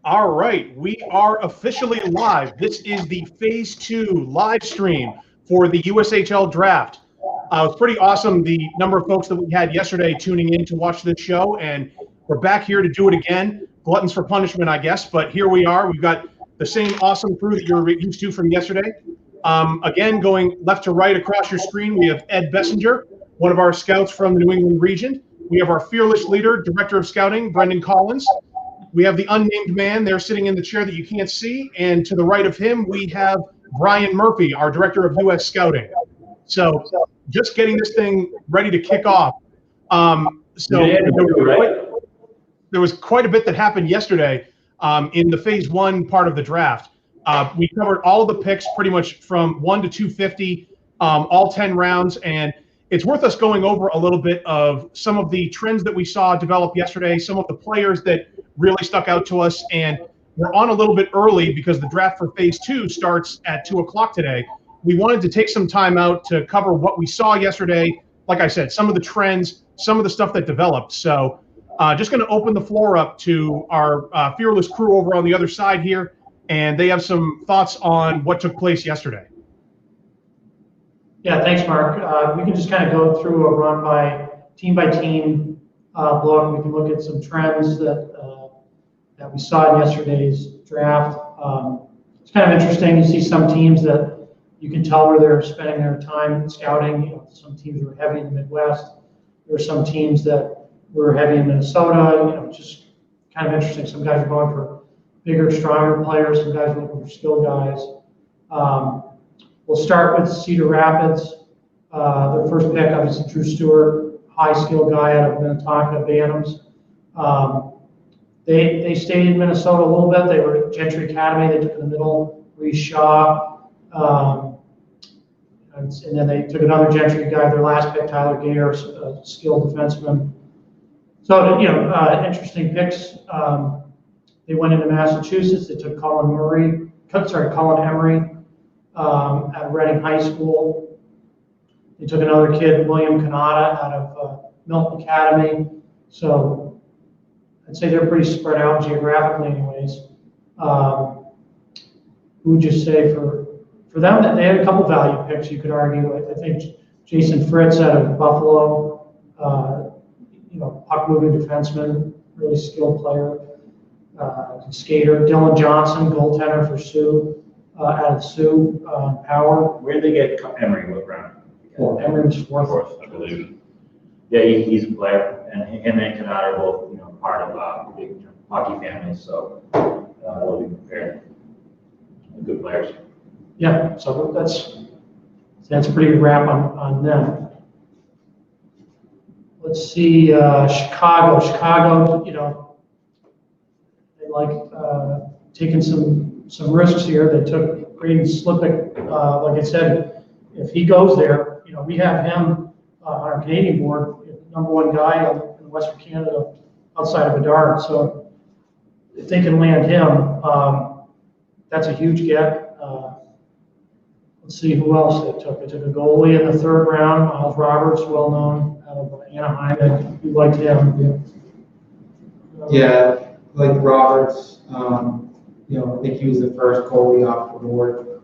All right, we are officially live. This is the Phase 2 live stream for the USHL Draft. It's pretty awesome, the number of folks that we had yesterday tuning in to watch this show, and we're back here to do it again. Gluttons for punishment, I guess, but here we are. We've got the same awesome crew that you're used to from yesterday. Again, going left to right across your screen, we have Ed Besinger, one of our scouts from the New England region. We have our fearless leader, Director of Scouting, Brendan Collins. We have the unnamed man there sitting in the chair that you can't see. And to the right of him, we have Brian Murphy, our Director of U.S. Scouting. So just getting this thing ready to kick off. There was quite a bit that happened yesterday in the Phase 1 part of the draft. We covered all of the picks pretty much from 1 to 250, all 10 rounds. And it's worth us going over a little bit of some of the trends that we saw develop yesterday, some of the players that really stuck out to us. And we're on a little bit early because the draft for Phase 2 starts at 2 o'clock today. We wanted to take some time out to cover what we saw yesterday. Like I said, some of the trends, some of the stuff that developed. So just going to open the floor up to our fearless crew over on the other side here. And they have some thoughts on what took place yesterday. Yeah, thanks, Mark. We can just kind of go through a run by team look. We can look at some trends that we saw in yesterday's draft. It's kind of interesting. You see some teams that you can tell where they're spending their time scouting. Some teams were heavy in the Midwest. There were some teams that were heavy in Minnesota. Just kind of interesting. Some guys are going for bigger, stronger players. Some guys are looking for skill guys. We'll start with Cedar Rapids. Their first pick, obviously, Drew Stewart, high skill guy out of Minnetonka, Bantams. They stayed in Minnesota a little bit. They were at Gentry Academy. They took in the middle, Reese Shaw. And then they took another Gentry guy, their last pick, Tyler Gayer, a skilled defenseman. So, interesting picks. They went into Massachusetts. They took Colin Emery. At Reading High School. They took another kid, William Kanata, out of Milton Academy. So I'd say they're pretty spread out geographically anyways. Who would you say for them? That they had a couple value picks, you could argue. I think Jason Fritz out of Buffalo, puck-moving defenseman, really skilled player, skater. Dylan Johnson, goaltender for Sioux. Out of Sioux Power. Where did they get Emery? What round? Emery was fourth, I believe. Yeah, he's a player, and him and Kanata are both, part of a big hockey family, so they'll be prepared. Good players. Yeah, so that's a pretty good wrap on them. Let's see, Chicago. Chicago, they like taking some risks here. They took Braden Slipik. Like I said, if he goes there, we have him on our Canadian board, #1 guy in Western Canada outside of Bedard. So if they can land him, that's a huge get. Let's see who else they took. They took a goalie in the 3rd round, Miles Roberts, well known out of Anaheim, and we liked him. Yeah, like Roberts. I think he was the first goalie off the board,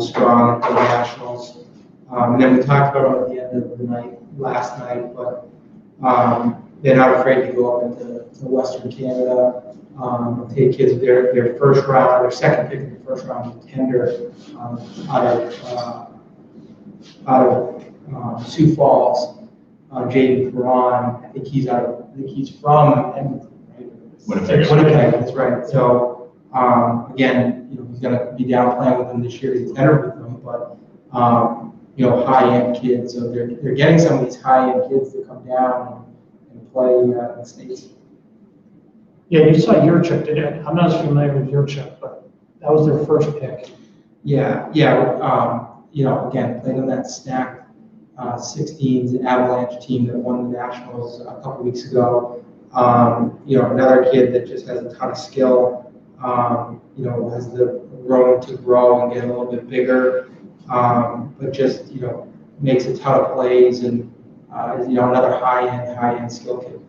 strong at the Nationals. And then we talked about him at the end of the night, last night, but they're not afraid to go up into Western Canada, take kids their first round, their second pick in the first round contender out of Sioux Falls, Jaden Perron. I think he's from Edmonton, right? Winnipeg, that's right. So. Again, he's going to be down playing with them this year. He's entered with them, but high-end kids. So they're getting some of these high-end kids to come down and play in the States. Yeah, you saw Yurchuk today. I'm not as familiar with Yurchuk, but that was their first pick. Yeah. Again, playing on that stacked 16s Avalanche team that won the Nationals a couple weeks ago. Another kid that just has a ton of skill. Has the room to grow and get a little bit bigger, but just, makes a ton of plays and, is, another high-end skill kid.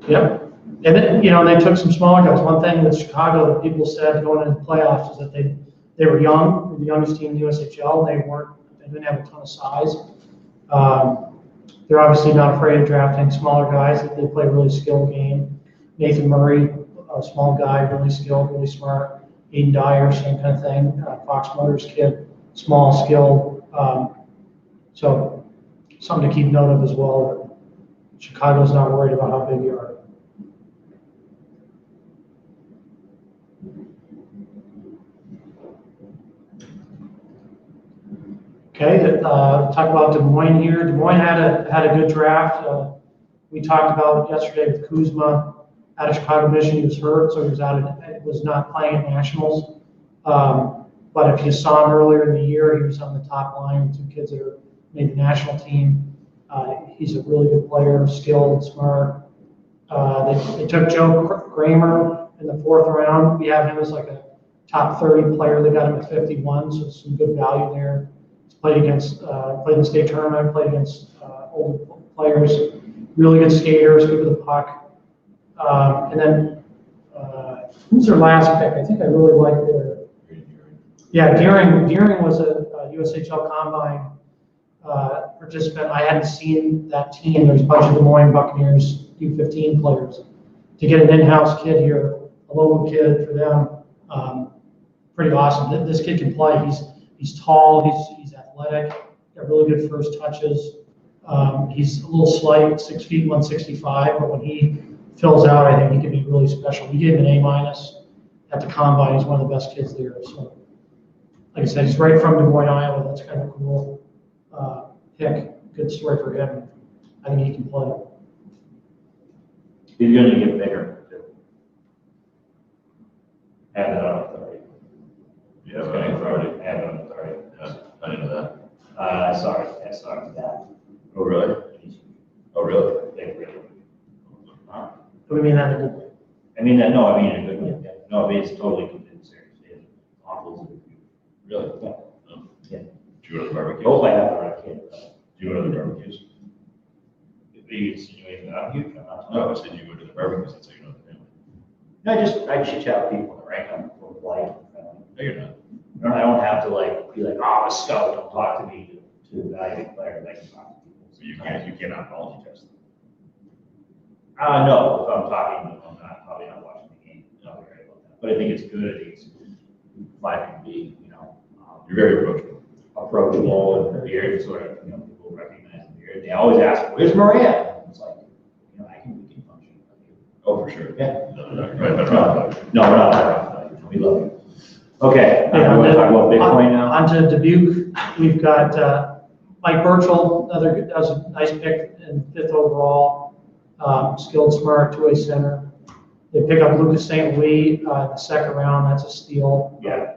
Yep. And then, they took some smaller guys. One thing with Chicago that people said going into the playoffs is that they were young, the youngest team in the USHL. They didn't have a ton of size. They're obviously not afraid of drafting smaller guys. They play a really skilled game. Nathan Murray, a small guy, really skilled, really smart. Aiden Dyer, same kind of thing. Fox Motors kid, small, skilled. So something to keep note of as well. Chicago's not worried about how big you are. Okay, talk about Des Moines here. Des Moines had a good draft. We talked about it yesterday with Kuzma out of Chicago Mission. He was hurt, so he was not playing at nationals. But if you saw him earlier in the year, he was on the top line with 2 kids that made the national team. He's a really good player, skilled, smart. They took Joe Kramer in the 4th round. We have him as like a top 30 player. They got him at 51, so some good value there. Played in the state tournament, played against older players, really good skaters, good with the puck. And then, who's their last pick? I think I really liked their. Yeah, Deering was a USHL Combine participant. I hadn't seen that team. There's a bunch of Des Moines Buccaneers U15 players. To get an in-house kid here, a local kid for them, pretty awesome. This kid can play. He's tall. He's athletic. Got really good first touches. He's a little slight, 6 feet, 165. But when he fills out, I think he could be really special. We gave him an A- at the Combine. He's one of the best kids there. So, like I said, he's right from Des Moines, Iowa. That's kind of a cool pick. Good story for him. I think he can play. He's going to get bigger, too. Add that on authority. Yeah, authority. Add on authority. Yeah, I didn't know that. Sorry, that. Oh, really? Oh, really? Do we mean that in a good way? I mean that. No, I mean in a good way. Yeah. No, I mean it's totally serious. It's awful. Really? Yeah. Yeah. Do you go to the barbecue? Hope I have the right kid. Do you go to the barbecues? Are you insinuating that I'm huge? I'm not. No, I said you go to the barbecues. That's how you know the family. No, I chit chat with people in the rank. I'm polite. No, you're not. I don't have to be like, oh, I'm a scout. Don't talk to me to evaluate players. I can talk to people. So you cannot knowledge test them. No, if I'm talking, I'm probably not watching the game. Not worried about that. But I think it's good. I think it's fun to be, You're very approachable. Approachable and weird, sort of, people recognize the weird. They always ask, "Where's Maria?" It's like, we can function. Oh, for sure. Yeah. No, we're not. We love you. Okay. Yeah, want to talk about Bitcoin now? On to Dubuque. We've got Mike Burchell, that was a nice pick in 5th overall. Skilled, smart, two-way center. They pick up Lucas St. Louis in the 2nd round. That's a steal. Yeah.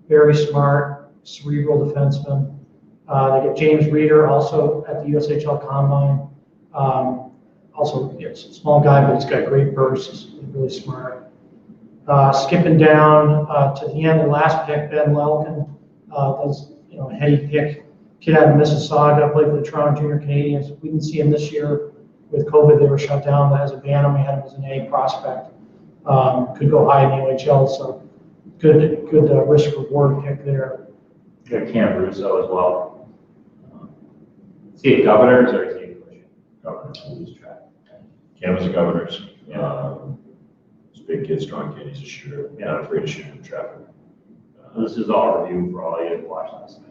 Very smart, cerebral defenseman. They get James Reeder also at the USHL Combine. Also, it's a small guy, but he's got great bursts. He's really smart. Skipping down to the end, the last pick, Ben Lelkin, was a heady pick. Kid out of Mississauga, played for the Toronto Junior Canadiens. We didn't see him this year with COVID. They were shut down, but as a Bantam, we had him as an A prospect. Could go high in the OHL, so good risk reward pick there. Got Cam Russo as well. Is he a Governors or is he a Christian? Governors. Lose track. Cam was a Governors. Yeah. He's a big kid, strong kid. He's a shooter. Yeah. Not afraid to shoot in traffic. This is all review for all you watched last night.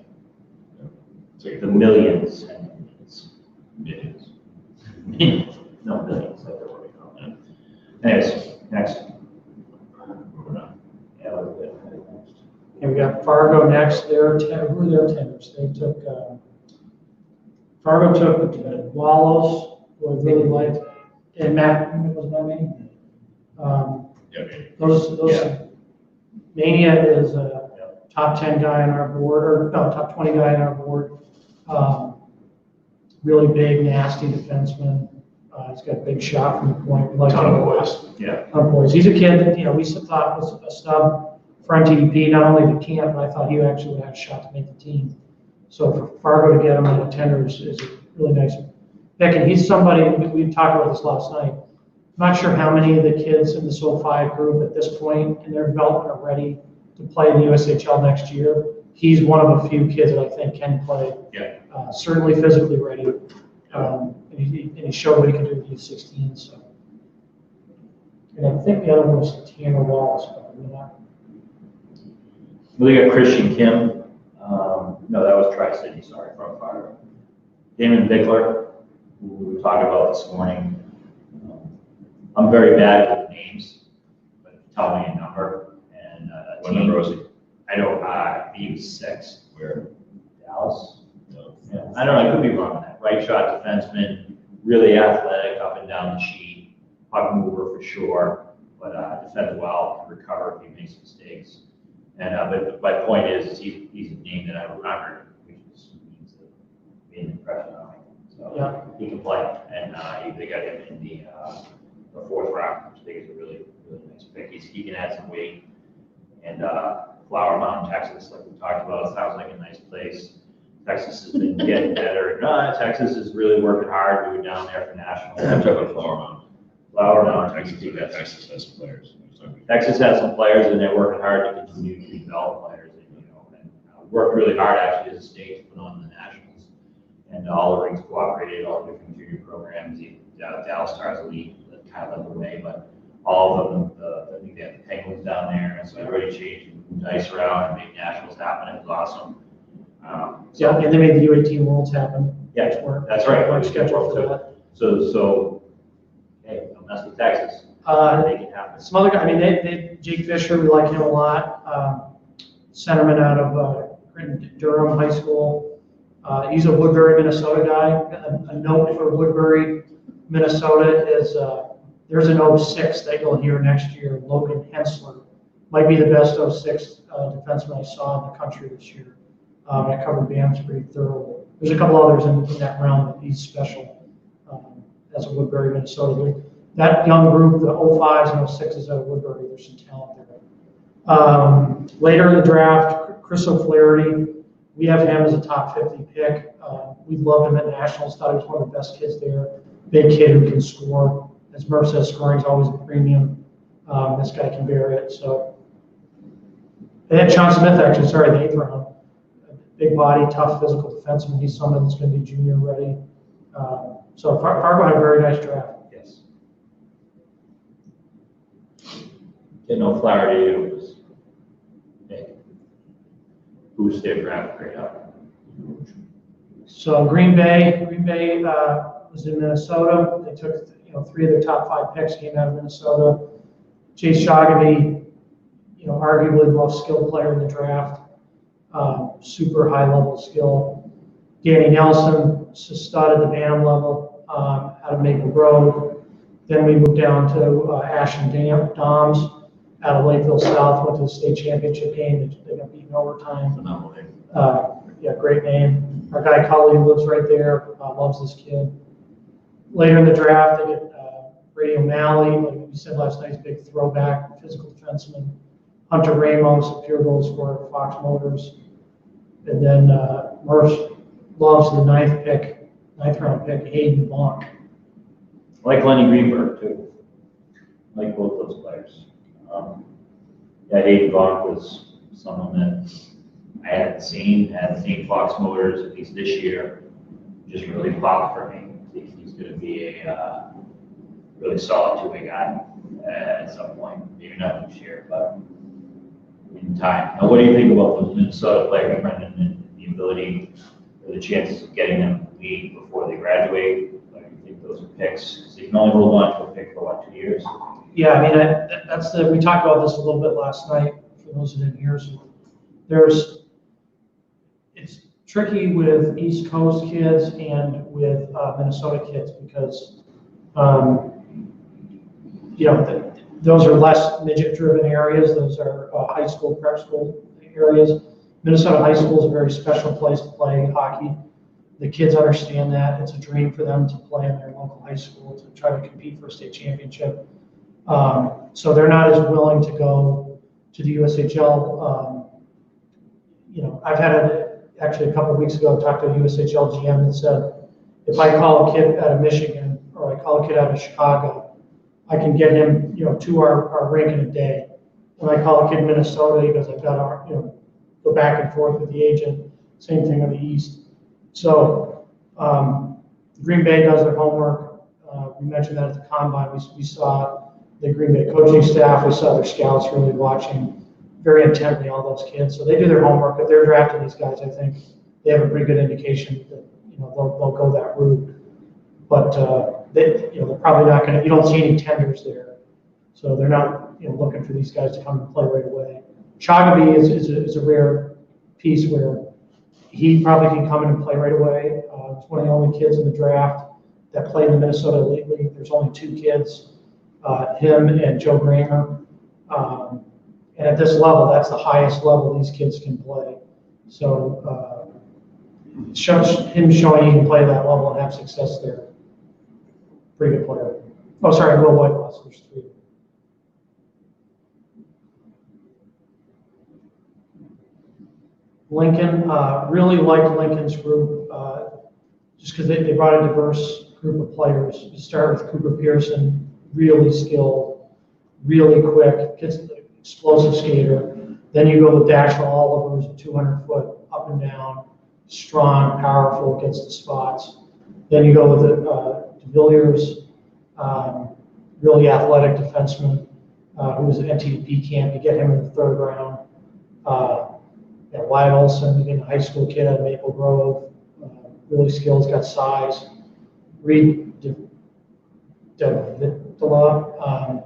It's like The millions and millions. millions. No, millions, like they're working on. Anyways, next. Moving on. Yeah, look at it. Next. And we got Fargo next. Who are their tenors? They took Fargo took Wallows, who I really liked, and Matt was my name. Yeah, maybe. Those Mania is a top 10 guy on our board, or no, top 20 guy on our board. Really big, nasty defenseman. He's got a big shot from the point. Like Ton of boys. Yeah. Ton of boys. He's a kid that we thought was a snub for NTDP. Not only the camp, but I thought he actually would have a shot to make the team. So for Fargo to get him in the tender is a really nice pick. And he's somebody we talked about this last night. not sure how many of the kids in the SO5 group at this point in their development are ready to play in the USHL next year. He's one of a few kids that I think can play. Yeah. Certainly physically ready. And he showed what he could do with U16. So, and I think the other one was Tanner Walls, but I'm not. We got Christian Kim. No, that was Tri-City, sorry, from Fire. Damon Bickler, who we were talking about this morning. I'm very bad with names, but tell me a number. And What number was he? I don't, he was 6. Where? Dallas? No. Yeah, I don't know, I could be wrong on that. Right shot defenseman, really athletic, up and down the sheet, puck mover for sure, but defends well, can recover if he makes mistakes. And but my point is he's a name that I remembered, which means that made an impression on me. So Yeah. he can play, and they got him in the 4th round, which I think is a really nice pick. He can add some weight. And Flower Mound, Texas, like we talked about, sounds like a nice place. Texas has been getting better. Texas is really working hard. We were down there for nationals. I'm talking about Flower Mound. Flower Mound, Texas has some players. Texas has some players, and they're working hard to continue to develop players. And worked really hard actually as a state to put on the nationals. And all the rings cooperated, all the different junior programs. The Dallas Stars Elite kind of led the way, but all of them, I think they had the Penguins down there, and so everybody changed and moved ice around and made nationals happen. It was awesome. Yeah, and they made the U18 Worlds happen. Yeah, which weren't- that's right. weren't scheduled for that. So, hey, don't mess with Texas. Make it happen. Some other guy, I mean, Jake Fisher, we like him a lot. Centerman out of Durham High School. He's a Woodbury, Minnesota guy. A note for Woodbury, Minnesota is there's an 06 that you'll hear next year. Logan Hensler might be the best 06 defenseman I saw in the country this year. I covered Bams pretty thoroughly. There's a couple others in that round, but he's special as a Woodbury, Minnesota. That young group, the 05s and 06s out of Woodbury, there's some talent there. Later in the draft, Chris O'Flaherty, we have him as a top 50 pick. We loved him at Nationals, thought he was one of the best kids there. Big kid who can score. As Murph says, scoring is always a premium. This guy can bear it. So, and then Sean Smith, actually, sorry, the 8th round. Big body, tough physical defenseman. He's someone that's going to be junior ready. So Fargo had a very nice draft. Yes. Getting O'Flaherty was boost their draft grade up. So Green Bay was in Minnesota. They took 3 of their top 5 picks came out of Minnesota. Chase Shogamy, arguably the most skilled player in the draft. Super high level skill. Danny Nelson, stud at the Bantam level out of Maple Grove. Then we moved down to Ashton Doms out of Lakeville South, went to the state championship game. They got beaten overtime. Phenomenal. Yeah, great name. Our guy Cully lives right there, loves this kid. Later in the draft, they get Brady O'Malley, like we said last night, big throwback, physical defenseman. Hunter Ramos, a pure goal scorer for Fox Motors. And then Murph loves the 9th round pick, Hayden Bonk. I like Lenny Greenberg too. I like both those players. Hayden Bonk was someone that I hadn't seen Fox Motors at least this year. Just really popped for me. I think he's going to be a really solid 2-way guy at some point. Maybe not this year, but in time. Now, what do you think about those Minnesota players, Brendan, and the ability or the chances of getting them to the league before they graduate? Do you think those are picks? Because they can only hold on to a pick for 2 years? Yeah, I mean, we talked about this a little bit last night for those that didn't hear. So it's tricky with East Coast kids and with Minnesota kids because, those are less midget-driven areas. Those are high school, prep school areas. Minnesota high school is a very special place to play hockey. The kids understand that. It's a dream for them to play in their local high school to try to compete for a state championship. So they're not as willing to go to the USHL. I've had actually a couple of weeks ago, talked to a USHL GM that said, if I call a kid out of Michigan or I call a kid out of Chicago, I can get him, to our rink in a day. When I call a kid in Minnesota, he goes, I've got to, go back and forth with the agent. Same thing on the East. So Green Bay does their homework. We mentioned that at the combine. We saw the Green Bay coaching staff. We saw their scouts really watching very intently all those kids. So they do their homework. If they're drafting these guys, I think they have a pretty good indication that they'll go that route. But they're probably not going to. You don't see any tenders there, so they're not looking for these guys to come and play right away. Chagaby is a rare piece where he probably can come in and play right away. He's one of the only kids in the draft that played in the Minnesota Elite League. There's only 2 kids, him and Joe Granger. And at this level, that's the highest level these kids can play. So him showing he can play that level and have success there. Pretty good player. Oh, sorry, Will Whitehouse. There's 3. Lincoln, really liked Lincoln's group just because they brought a diverse group of players. You start with Cooper Pearson, really skilled, really quick, gets an explosive skater. Then you go with Dashiell Oliver, who's a 200-foot up and down, strong, powerful, gets the spots. Then you go with De Villiers, really athletic defenseman who was at NTDP camp. You get him in the 3rd round. Wyatt Olson, again, a high school kid out of Maple Grove, really skilled, got size. Reed DeVitola,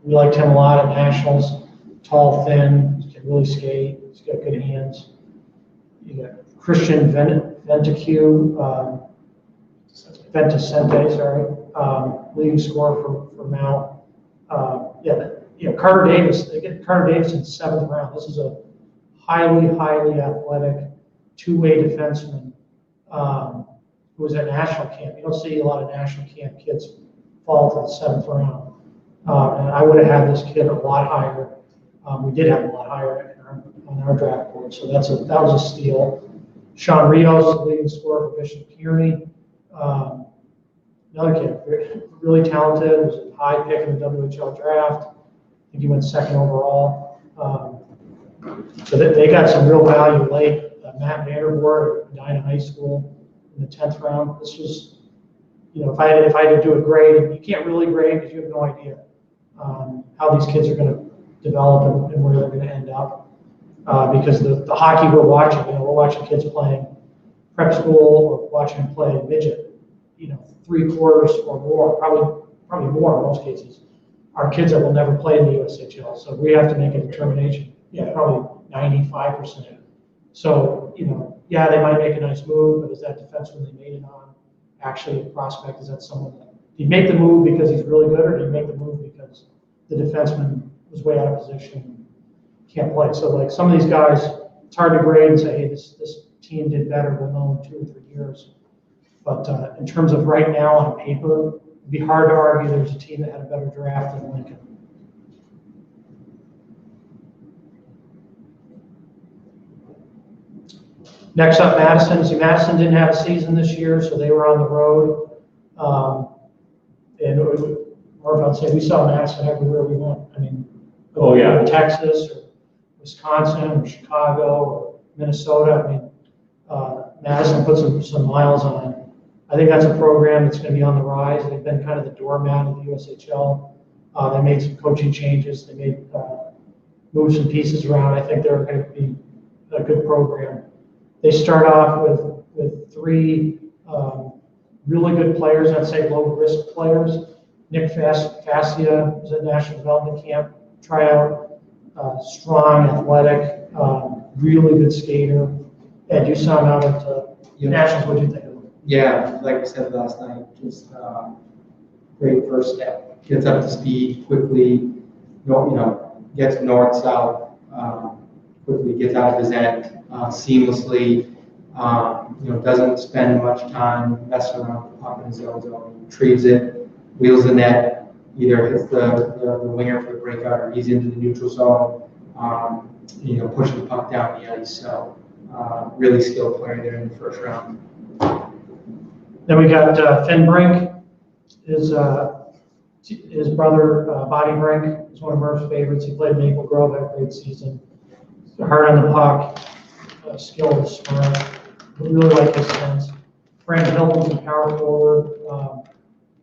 we liked him a lot at Nationals. Tall, thin, can really skate. He's got good hands. You got Christian Venticue, Venticente, sorry, leading scorer for Mount. Carter Davis. They get Carter Davis in the 7th round. This is a highly athletic, 2-way defenseman who was at national camp. You don't see a lot of national camp kids fall to the 7th round. And I would have had this kid a lot higher. We did have a lot higher on our draft board, so that was a steal. Sean Rios, the leading scorer for Bishop Kearney. Another kid, really talented, was a high pick in the WHL draft. I think he went 2nd overall. So they got some real value late. Matt Vanderboer, Medina High School, in the 10th round. This was, if I had to do a grade, and you can't really grade because you have no idea how these kids are going to develop and where they're going to end up. Because the hockey we're watching, we're watching kids playing prep school or watching them play midget, 3 quarters or more, probably more in most cases, are kids that will never play in the USHL. So we have to make a determination. Yeah, probably 95%. So, they might make a nice move, but is that defenseman they made it on actually a prospect? Is that someone that, do you make the move because he's really good, or do you make the move because the defenseman was way out of position and can't play? So, like, some of these guys, it's hard to grade and say, hey, this team did better. We'll know in 2 or 3 years. But in terms of right now on paper, it'd be hard to argue there's a team that had a better draft than Lincoln. Next up, Madison. See, Madison didn't have a season this year, so they were on the road. Or I'd say we saw Madison everywhere we went. I mean, Texas or Wisconsin or Chicago or Minnesota. I mean, Madison put some miles on. I think that's a program that's going to be on the rise. They've been kind of the doormat of the USHL. They made some coaching changes. They moved some pieces around. I think they're going to be a good program. They start off with 3 really good players, I'd say low-risk players. Nick Fascia was at National Development Camp, tryout, strong, athletic, really good skater. Ed, you saw him out at Nationals. What did you think of him? Yeah, like we said last night, just great first step. Gets up to speed quickly, gets north-south, quickly gets out of his end seamlessly, doesn't spend much time messing around with the puck in his own zone. Retrieves it, wheels the net, either hits the winger for the breakout or he's into the neutral zone, pushing the puck down the ice. So really skilled player there in the first round. Then we got Finn Brink. Is His brother, Body Brink, is one of Murph's favorites. He played Maple Grove, had a great season. He's hard on the puck, skilled, smart. We really like his sense. Frank Hilton's a power forward,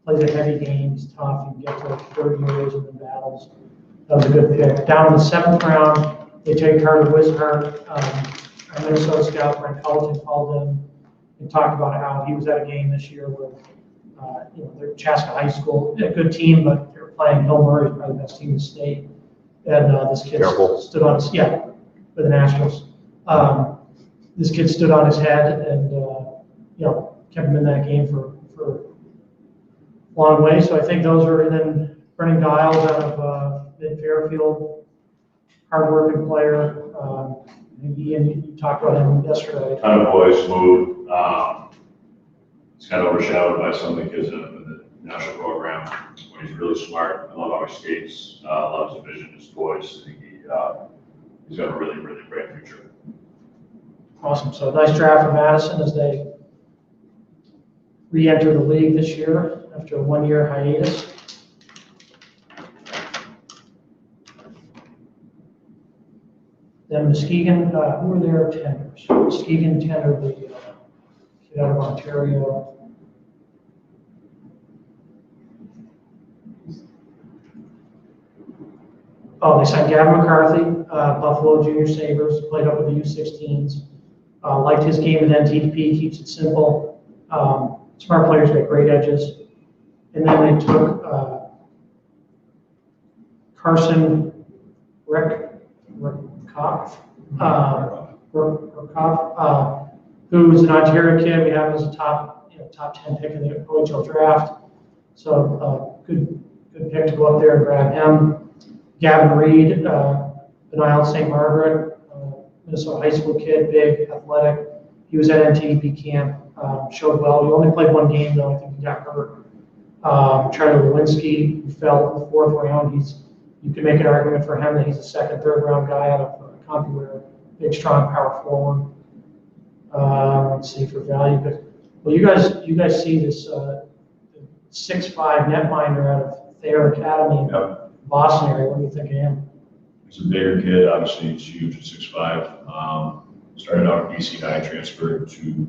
plays a heavy game, he's tough, he can get to like 30 years and win battles. That was a good pick. Down in the 7th round, they take Carter Wishart, our Minnesota scout, Brent Culleton, called him and talked about how he was at a game this year where, they're Chaska High School, a good team, but they're playing Hill Murray, probably the best team in the state. And this kid stood on his, with the Nationals. This kid stood on his head and, kept him in that game for a long way. So I think those are, and then Brennan Giles out of Mid-Fairfield, hardworking player. Ian, you talked about him yesterday. Kind of boy, smooth. He's kind of overshadowed by some of the kids in the national program. But he's really smart. I love how he skates. Loves his vision, his voice. I think he's got a really, really bright future. Awesome. So nice draft for Madison as they re-enter the league this year after a 1-year hiatus. Then Muskegon, who were their tenders? Muskegon tendered the kid out of Ontario. Oh, they signed Gavin McCarthy, Buffalo Junior Sabres, played up with the U16s. Liked his game at NTDP, keeps it simple. Smart players, got great edges. And then they took Carson Rukov, who is an Ontario kid. We have him as a top 10 pick in the USHL Draft. So good pick to go up there and grab him. Gavin Reed, Benile St. Margaret, Minnesota high school kid, big, athletic. He was at NTDP camp, showed well. He only played 1 game though. I think he got hurt. Charlie Lewinsky, who fell in the 4th round. You can make an argument for him that he's a 2nd, 3rd round guy out of CompuWare, big, strong, power forward. Let's see for value, but well, you guys see this 6'5" netminder out of Thayer Academy in Boston area. What do you think of him? He's a bigger kid. Obviously, he's huge at 6'5". Started out at BC High, transferred to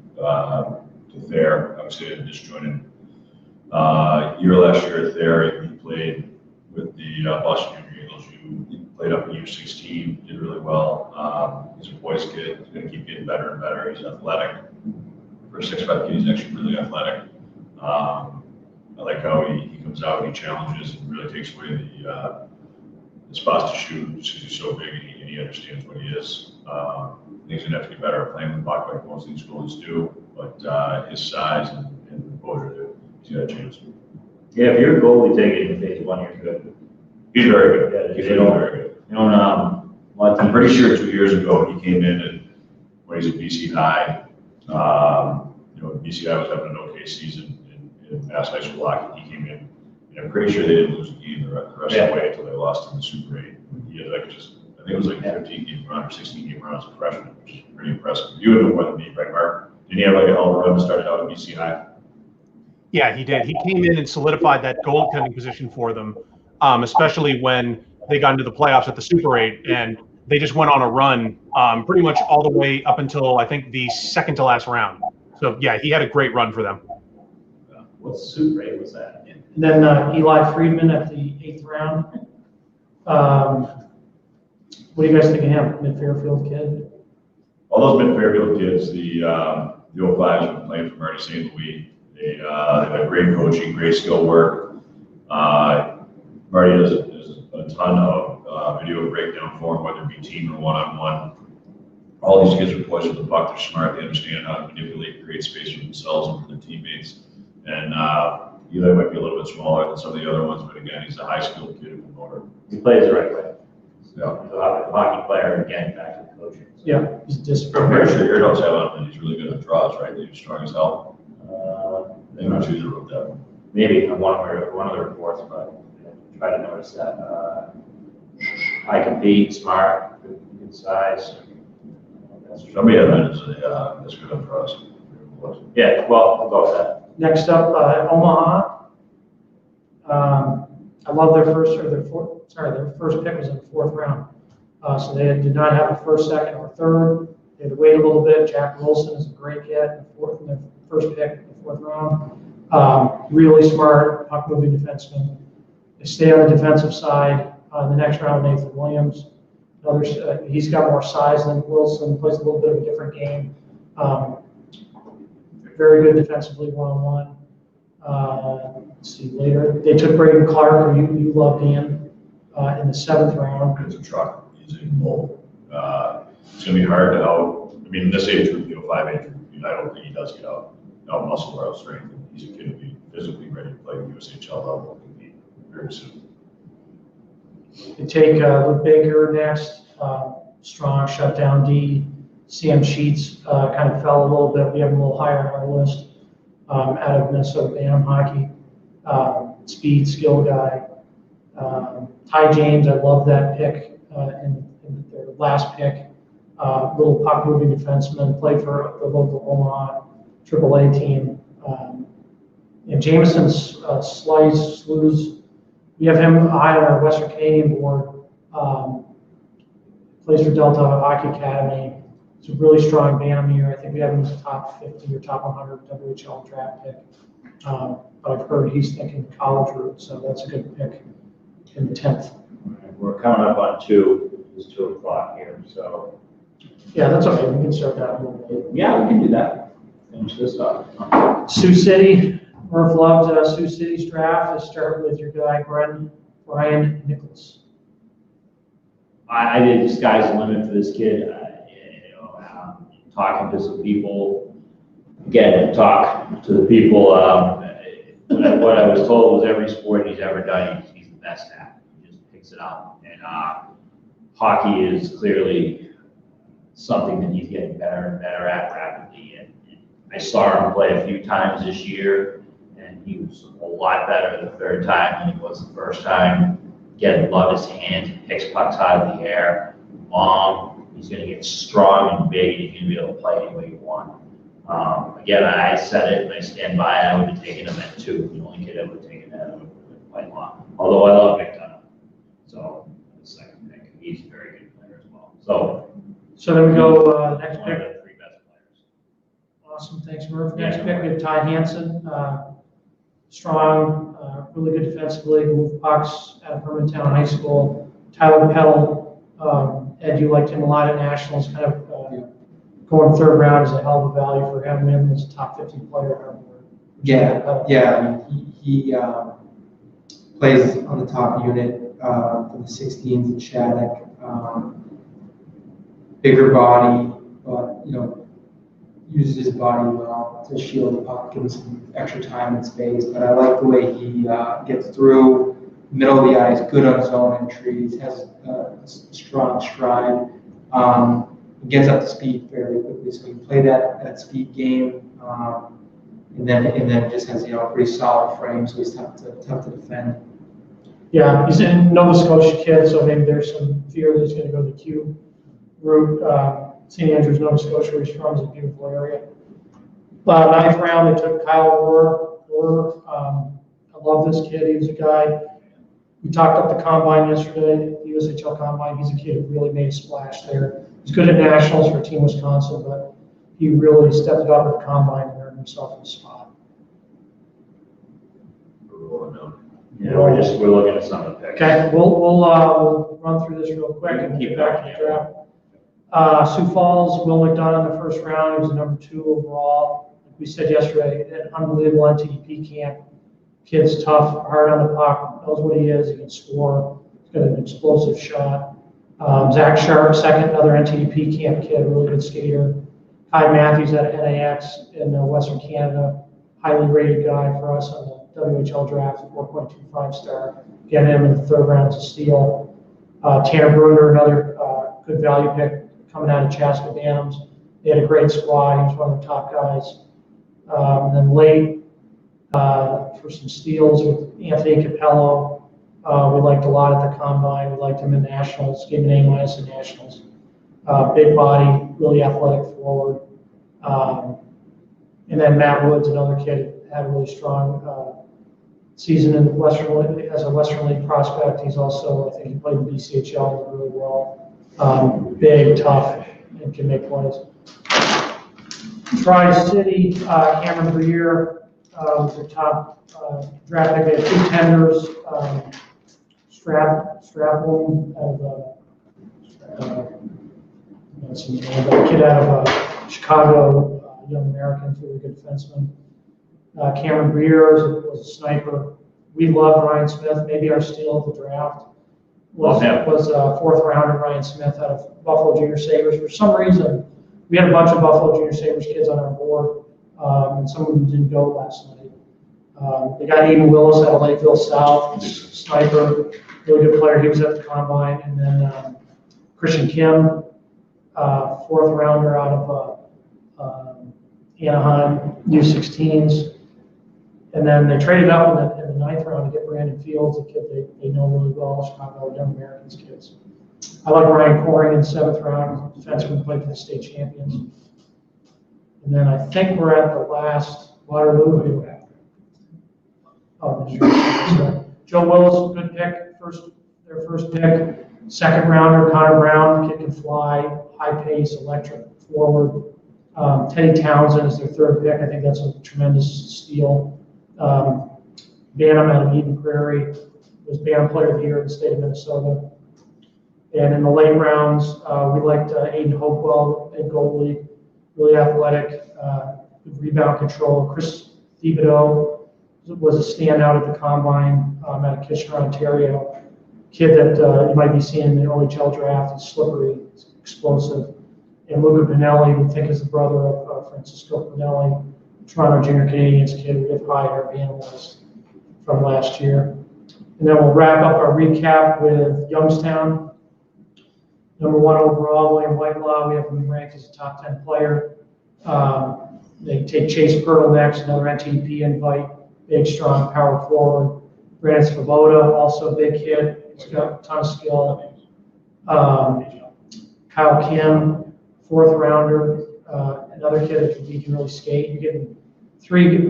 Thayer. Obviously, a disjointed year last year at Thayer. He played with the Boston Junior Eagles. He played up in U16, did really well. He's a boys kid. He's going to keep getting better and better. He's athletic. For a 6'5" kid, he's actually really athletic. I like how he comes out and he challenges and really takes away the spots to shoot just because he's so big and he understands what he is. I think he's going to have to get better at playing with the puck like most of these goalies do, but his size and composure, he's got a chance. Yeah, if you're a goalie taking in phase 1, you're good. He's very good. Yeah, He's really very good. I'm pretty sure 2 years ago he came in and when he's at BC High, BC High was having an okay season in Mass High School hockey. He came in, and I'm pretty sure they didn't lose a game the rest of the way until they lost in the Super 8. He had I think it was like 15 game run or 16 game run as a freshman, which is pretty impressive. You would know more than me, right, Mark? Didn't he have like a hell of a run to start out at BC High? Yeah, he did. He came in and solidified that goaltending position for them, especially when they got into the playoffs at the Super 8, and they just went on a run pretty much all the way up until, I think, the 2nd to last round. So, yeah, he had a great run for them. What Super 8 was that? And then Eli Friedman at the 8th round. What do you guys think of him? Mid-Fairfield kid? All those Mid-Fairfield kids, the 05s have been playing for Marty St. Louis. They've had great coaching, great skill work. Marty does a ton of video breakdown for them, whether it be team or one-on-one. All these kids are poised with the puck. They're smart. They understand how to manipulate and create space for themselves and for their teammates. And Eli might be a little bit smaller than some of the other ones, but again, he's a high-skilled kid who can motor. He plays the right way. Yeah. He's a hockey player, again, back to the coaching. So. Yeah, he's I'm disciplined. pretty sure your notes have on him that he's really good at draws, right? That he's strong as hell. Maybe my choose wrote that one. Maybe on one of the reports, but I try to notice that. High compete, smart, good size. Somebody had that as good at draws. Yeah, well, I'll go with that. Next up, Omaha. I love their first pick was in the 4th round. So they did not have a first, second, or third. They had to wait a little bit. Jack Wilson is a great kid in their first pick in the 4th round. Really smart, puck-moving defenseman. They stay on the defensive side. In the next round, Nathan Williams. He's got more size than Wilson, plays a little bit of a different game. Very good defensively one-on-one. Let's see later. They took Braden Clark, who you loved, Ian, in the 7th round. It's a truck. He's a bull. It's going to be hard to out. I mean, in this age group, 5 age group, I don't think he does get out muscle or out strength. He's a kid who'll be physically ready to play at USHL level and compete very soon. They take Luke Baker next. Strong shutdown D. Sam Sheets kind of fell a little bit. We have him a little higher on our list out of Minnesota Bantam hockey. Speed, skill guy. Ty James, I love that pick in their last pick. Little puck-moving defenseman, played for the local Omaha AAA team. And Jameson's Sluice, we have him high on our Western Canadian board. Plays for Delta Hockey Academy. It's a really strong Bantam year. I think we have him as a top 50 or top 100 WHL draft pick. But I've heard he's thinking college route, so that's a good pick in the 10th. We're coming up on 2. It's 2 o'clock here, so. Yeah, that's okay. We can start that a little bit. Yeah, we can do that. Finish this up. Sioux City. Murph loved Sioux City's draft. Let's start with your guy, Brian Nichols. I did the sky's the limit for this kid. Talking to some people, again, talk to the people. What I was told was every sport he's ever done, he's the best at. He just picks it up. And hockey is clearly something that he's getting better and better at rapidly. And I saw him play a few times this year, and he was a lot better the 3rd time than he was the 1st time. Again, love his hand, picks pucks out of the air, long. He's going to get strong and big. He's going to be able to play any way you want. Again, I said it and I stand by it. I would have taken him at 2. The only kid I would have taken that I would have played long. Although I love McDonough. So, the 2nd pick. He's a very good player as well. So then we go next one of pick. the 3 best players. Awesome. Thanks, Murph. Next pick, we have Ty Hansen. Strong, really good defensively, moved pucks out of Hermantown High School. Tyler Peddle, Ed, you liked him a lot at Nationals, kind of going 3rd round is a hell of a value for him. Him as a top 15 player on our board. Yeah. I mean, he plays on the top unit for the 16s in Shattuck. Bigger body, but uses his body well to shield the puck, give him some extra time and space. But I like the way he gets through middle of the ice, good on zone entries, has a strong stride, gets up to speed fairly quickly. So he can play that speed game, and then just has a pretty solid frame, so he's tough to defend. Yeah, he's a Nova Scotia kid, so maybe there's some fear that he's going to go the Q route. St. Andrews, Nova Scotia, where he's from, is a beautiful area. 9th round, they took Kyle Rohr. I love this kid. He was a guy. We talked up the combine yesterday, the USHL combine. He's a kid who really made a splash there. He's good at nationals for Team Wisconsin, but he really stepped it up at the combine and earned himself a spot. Yeah, we're looking at some of the picks. Okay, we'll run through this real quick and get back to the draft. Sioux Falls, Will McDonough in the 1st round. He was number 2 overall. Like we said yesterday, an unbelievable NTDP camp. Kid's tough, hard on the puck, knows what he is. He can score. He's got an explosive shot. Zach Sharp, 2nd, another NTDP camp kid, really good skater. Kai Matthews at NAX in Western Canada, highly rated guy for us on the WHL draft, 4.25 star. Get him in the 3rd round as a steal. Tanner Bruner, another good value pick coming out of Chaska Bantams. They had a great squad. He was one of the top guys. And then late for some steals with Anthony Capello. We liked a lot at the combine. We liked him in nationals. Gave him an A- in nationals. Big body, really athletic forward. And then Matt Woods, another kid, had a really strong season in the Western League as a Western League prospect. He's also, I think he played in BCHL really well. Big, tough, and can make plays. Tri-City, Cameron Greer was their top draft pick. They had 2 tenders. Straplin a kid out of Chicago, Young Americans, really good defenseman. Cameron Greer was a sniper. We loved Ryan Smith, maybe our steal of the draft. Was a 4th rounder, Ryan Smith, out of Buffalo Junior Sabres. For some reason, we had a bunch of Buffalo Junior Sabres kids on our board, and some of them didn't go last night. They got Aiden Willis out of Lakeville South, sniper, really good player. He was at the combine. And then Christian Kim, 4th rounder out of Anaheim, U16s. And then they traded up in the 9th round to get Brandon Fields, a kid they know really well, Chicago Young Americans kids. I like Ryan Coring in the 7th round, defenseman, played for the state champions. And then I think we're at the last Waterloo. Joe Willis, good pick, their first pick. 2nd rounder, Connor Brown, kid can fly, high pace, electric forward. Teddy Townsend is their 3rd pick. I think that's a tremendous steal. Bantam out of Eden Prairie was Bantam Player of the Year in the state of Minnesota. And in the late rounds, we liked Aiden Hopewell, big goalie, really athletic, good rebound control. Chris Thibodeau was a standout at the combine out of Kitchener, Ontario. Kid that you might be seeing in the OHL draft. He's slippery, he's explosive. And Luca Pinelli, we think is the brother of Francisco Pinelli, Toronto Junior Canadians kid. We have high our analyst from last year. And then we'll wrap up our recap with Youngstown. Number 1 overall, William Whitelaw. We have him ranked as a top 10 player. They take Chase Pirtle next, another NTDP invite. Big, strong, power forward. Brandon Svoboda, also a big kid. He's got a ton of skill. Kyle Kim, 4th rounder. Another kid that can really skate. You're getting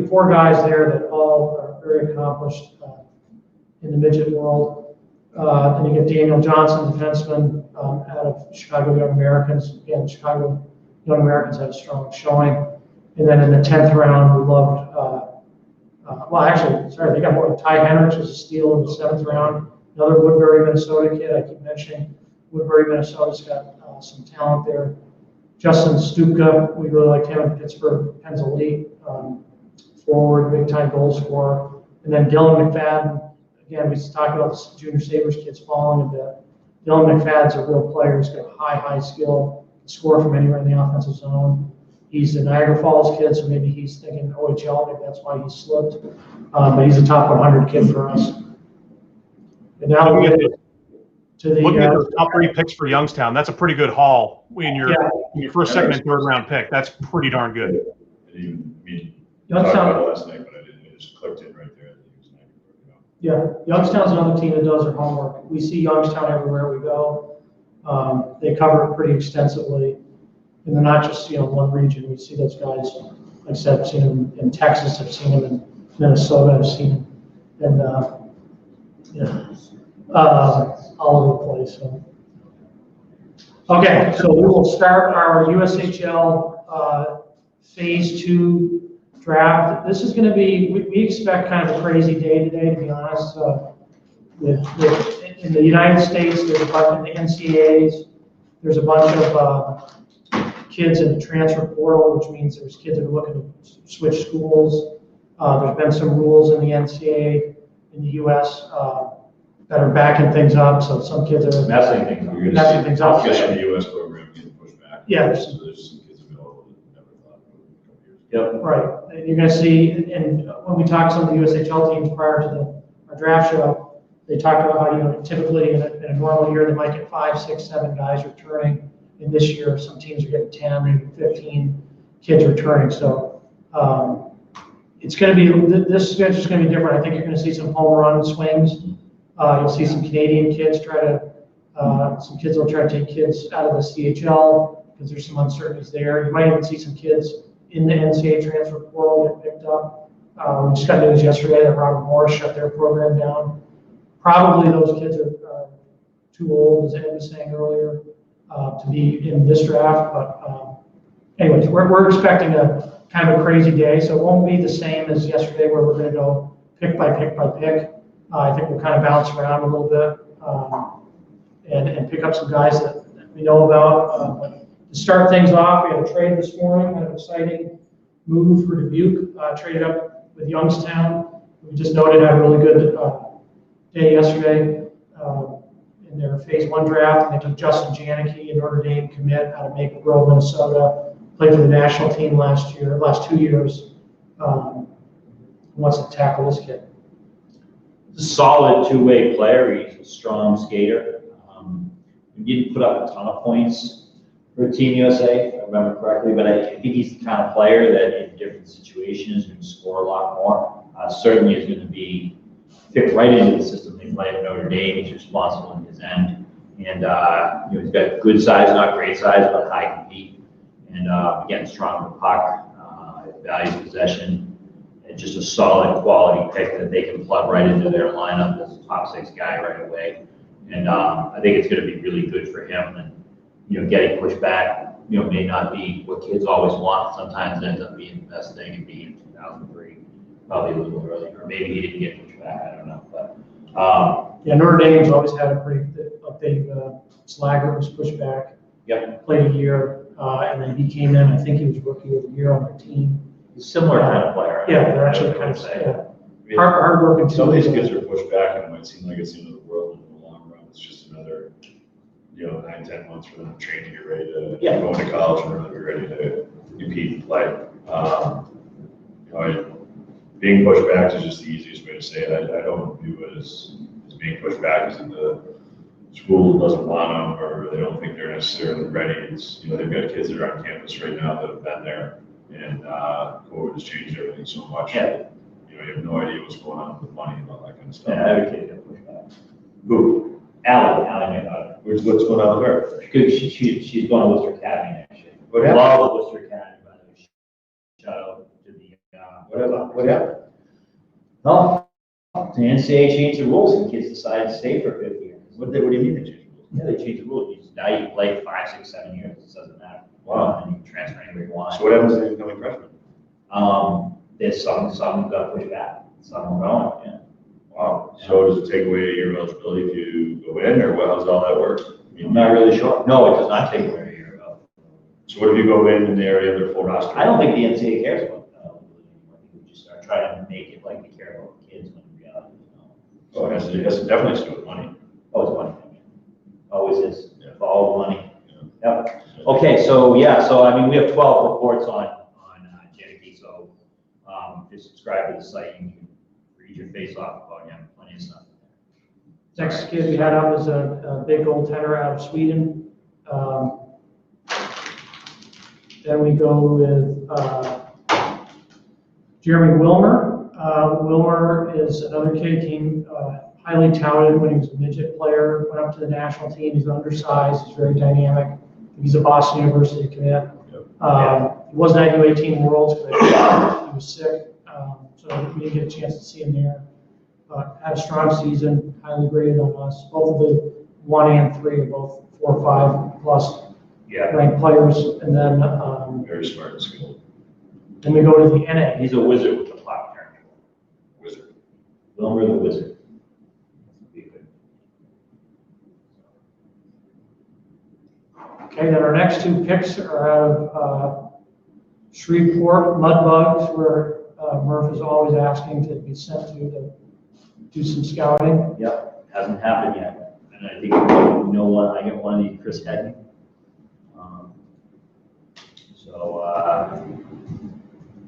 4 guys there that all are very accomplished in the midget world. Then you get Daniel Johnson, defenseman, out of Chicago Young Americans. Again, Chicago Young Americans had a strong showing. And then in the 10th round, we loved, they got more. Ty Henrich was a steal in the 7th round. Another Woodbury, Minnesota kid. I keep mentioning Woodbury, Minnesota's got some talent there. Justin Stupka, we really liked him in Pittsburgh, Penn's elite, forward, big-time goal scorer. And then Dylan McFadden, again, we talked about the Junior Sabres kids falling a bit. Dylan McFadden's a real player. He's got high skill, can score from anywhere in the offensive zone. He's a Niagara Falls kid, so maybe he's thinking OHL, maybe that's why he slipped. But he's a top 100 kid for us. And now we'll get to the looking at those top 3 picks for Youngstown. That's a pretty good haul in your first, 2nd, and 3rd round pick. That's pretty darn good. Talked about it last night, but it just clicked in right there. Yeah, Youngstown's another team that does their homework. We see Youngstown everywhere we go. They cover it pretty extensively, and they're not just one region. We see those guys. Like I said, I've seen them in Texas. I've seen them in Minnesota. I've seen them all over the place. So. Okay, so we will start our USHL Phase 2 draft. This is going to be, we expect kind of a crazy day today, to be honest. In the United States, there's a bunch, in the NCAAs, there's a bunch of kids in the transfer portal, which means there's kids that are looking to switch schools. There's been some rules in the NCAA in the U.S. That are backing things up, so some kids are messing things up. Kids from the U.S. program getting pushed back. Yeah, there's some kids available that never thought of it. Yep. Right. And you're going to see, and when we talked to some of the USHL teams prior to our draft show, they talked about how, typically in a normal year, they might get 5, 6, 7 guys returning. And this year, some teams are getting 10, maybe 15 kids returning. So it's going to be, this is just going to be different. I think you're going to see some home run swings. You'll see some Canadian kids some kids will try to take kids out of the CHL because there's some uncertainties there. You might even see some kids in the NCAA transfer portal get picked up. We just got news yesterday that Robert Morris shut their program down. Probably those kids are too old, as Ed was saying earlier, to be in this draft. But anyways, we're expecting a kind of a crazy day, so it won't be the same as yesterday where we're going to go pick by pick by pick. I think we'll kind of bounce around a little bit and pick up some guys that we know about. But to start things off, we had a trade this morning, kind of exciting move for Dubuque, traded up with Youngstown. We just noted had a really good day yesterday in their phase 1 draft, and they took Justin Janicki, a Notre Dame commit out of Maple Grove, Minnesota. Played for the national team last 2 years. Wants to tackle this kid. He's a solid two-way player. He's a strong skater. He didn't put up a ton of points for Team USA, if I remember correctly, but I think he's the kind of player that in different situations can score a lot more. Certainly is going to be fit right into the system they play at Notre Dame. He's responsible in his end. And he's got good size, not great size, but high compete. And again, strong with the puck, values possession, and just a solid quality pick that they can plug right into their lineup as a top 6 guy right away. And I think it's going to be really good for him. And getting pushed back, may not be what kids always want. Sometimes it ends up being the best thing and being in 2003, probably a little earlier, or maybe he didn't get pushed back. I don't know, but Notre Dame's always had a pretty big Slager was pushed back. Yep. Played a year, and then he came in. I think he was rookie of the year on their team. He's a similar kind of player. Yeah, they're actually kind of hard working. Some of these kids are pushed back, and it might seem like it's the end of the world in the long run. It's just another, 9-10 months for them to train to get ready to go into college and really be ready to compete and play. Being pushed back is just the easiest way to say it. I don't view it as being pushed back as in the school doesn't want them or they don't think they're necessarily ready. It's, they've got kids that are on campus right now that have been there, and COVID has changed everything so much. Yeah. You have no idea what's going on with the money and all that kind of stuff. Yeah, every kid got pushed back. Who? Allie, my daughter. What's going on with her? Good. She's going to Worcester Academy actually. What happened? Love Worcester Academy, by the way. Shout out to the What happened? Well, the NCAA changed the rules and kids decided to stay for 50 years. What do you mean they changed the rules? Yeah, they changed the rules. Now you play 5, 6, 7 years. It doesn't matter. Wow. And you can transfer anywhere you want. So what happens to the incoming freshmen? There's some got pushed back. Some are going. Yeah. Wow. So does it take away your eligibility if you go in, or how does all that work? I'm not really sure. No, it does not take away a year ago. So what if you go in and they already have their full roster? I don't think the NCAA cares about that. I think we just start trying to make it like they care about the kids when in reality, Oh, it has to definitely to do with money. Oh, it's money. Always is. Yeah. All money. Yeah. Yep. Okay, so we have 12 reports on Janicki. So if you subscribe to the site, you can read your face off about him. Plenty of stuff. Next kid we had up is a big goaltender out of Sweden. Then we go with Jeremy Wilmer. Wilmer is another kid who came highly touted when he was a midget player, went up to the national team. He's undersized, he's very dynamic. He's a Boston University commit. He wasn't at U18 Worlds because he was sick, so we didn't get a chance to see him there. Had a strong season, highly graded on us. Both of the 1 and 3 are both 4 or 5 plus ranked players. And then Very smart and skilled. then we go to the NA. He's a wizard with the clock turn. Wizard. Wilmer the wizard. Okay, then our next 2 picks are out of Shreveport, Mudbugs, where Murph is always asking to be sent to do some scouting. Yep, hasn't happened yet. And I think I get one of these, Chris Hedden.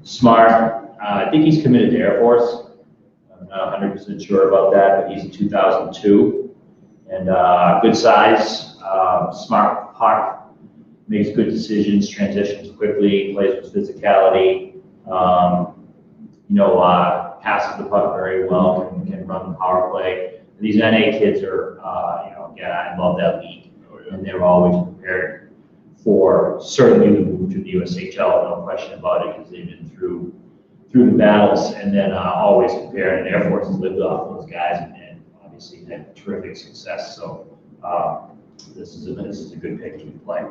Smart. I think he's committed to Air Force. I'm not 100% sure about that, but he's in 2002. And good size, smart puck, makes good decisions, transitions quickly, plays with physicality. Passes the puck very well, can run the power play. These NA kids are, again, I love that league. And they're always prepared for certainly the move to the USHL, no question about it, because they've been through through the battles, and then always compared. And Air Force has lived off those guys, and obviously had terrific success. So this is a good pick to play.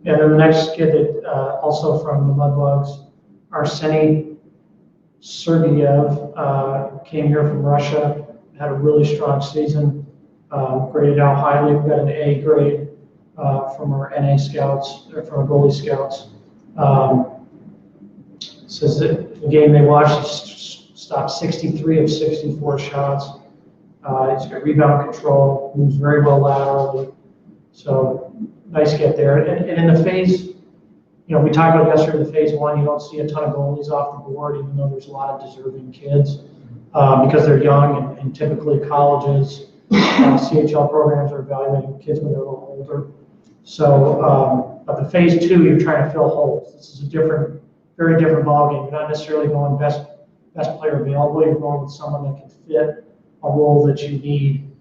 And then the next kid that also from the Mudbugs, Arseny Sergeyev, came here from Russia, had a really strong season, graded out highly. We got an A grade from our NA scouts, or from our goalie scouts. Says that the game they watched, he stopped 63 of 64 shots. He's got rebound control, moves very well laterally. So nice get there. And in the phase, we talked about yesterday in the phase one, you don't see a ton of goalies off the board, even though there's a lot of deserving kids because they're young and typically colleges, CHL programs are evaluating kids when they're a little older. So, but the phase two, you're trying to fill holes. This is a very different ballgame. You're not necessarily going best player available. You're going with someone that can fit a role that you need.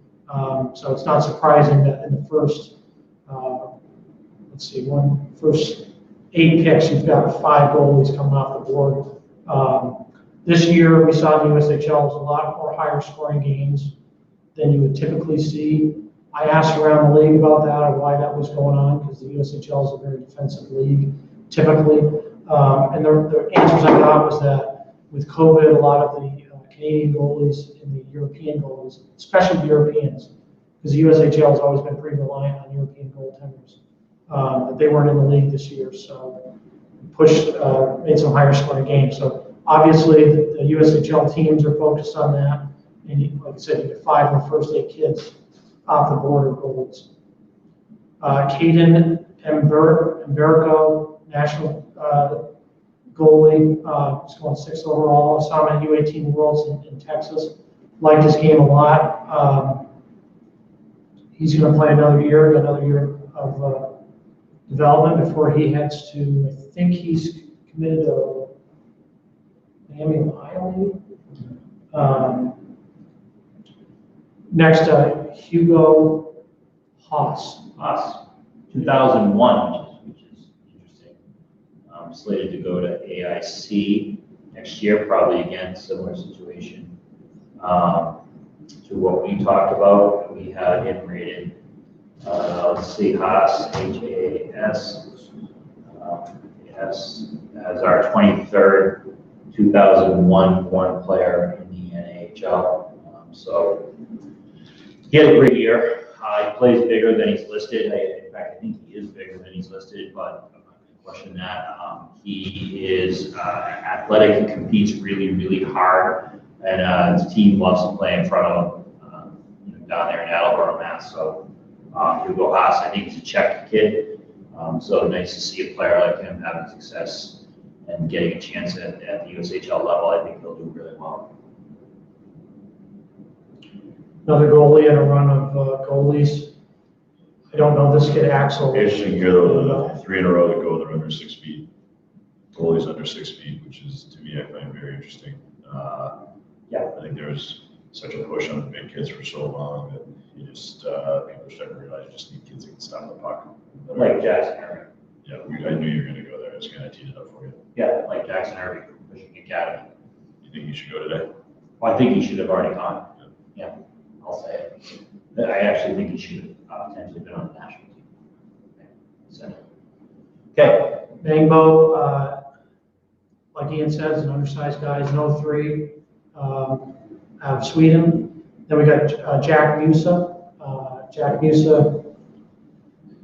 So it's not surprising that in the first, first 8 picks, you've got 5 goalies coming off the board. This year, we saw in the USHL a lot more higher scoring games than you would typically see. I asked around the league about that or why that was going on, because the USHL is a very defensive league, typically. And the answers I got was that with COVID, a lot of the Canadian goalies and the European goalies, especially the Europeans, because the USHL has always been pretty reliant on European goaltenders, that they weren't in the league this year, so made some higher scoring games. So obviously the USHL teams are focused on that, and like I said, you get 5 of the first 8 kids off the board of goals. Caden Emberko, national goalie, he's going 6th overall. I saw him at U18 Worlds in Texas. Liked his game a lot. He's going to play another year of development before he heads to, I think he's committed to Miami, Ohio. Next, Hugo Haas. 2001, which is interesting. Slated to go to AIC next year, probably again, similar situation to what we talked about. We had him rated, let's see, Haas, H-A-S, as our 23rd 2001 born player in the NHL. So he had a great year. He plays bigger than he's listed. In fact, I think he is bigger than he's listed, but I'm not going to question that. He is athletic and competes really, really hard, and his team loves to play in front of him down there in Attleboro, Mass. So Hugo Haas, I think he's a Czech kid. So nice to see a player like him having success and getting a chance at the USHL level. I think he'll do really well. Another goalie and a run of goalies. I don't know this kid, Axel. Interesting here, though, the 3 in a row that go, they're under 6 feet. Goalies under 6 feet, which is, to me, I find very interesting. I think there was such a push on the big kids for so long that you just, people are starting to realize you just need kids that can stop the puck. Like Jackson Irving. Yeah, I knew you were going to go there. I was going to tee it up for you. Yeah, like Jackson Irving from Michigan Academy. You think he should go today? Well, I think he should have already gone. Yeah, I'll say it. I actually think he should have potentially been on the national team. So, okay. Mangbo, like Ian says, an undersized guy. He's an 03 out of Sweden. Then we got Jack Musa. Jack Musa.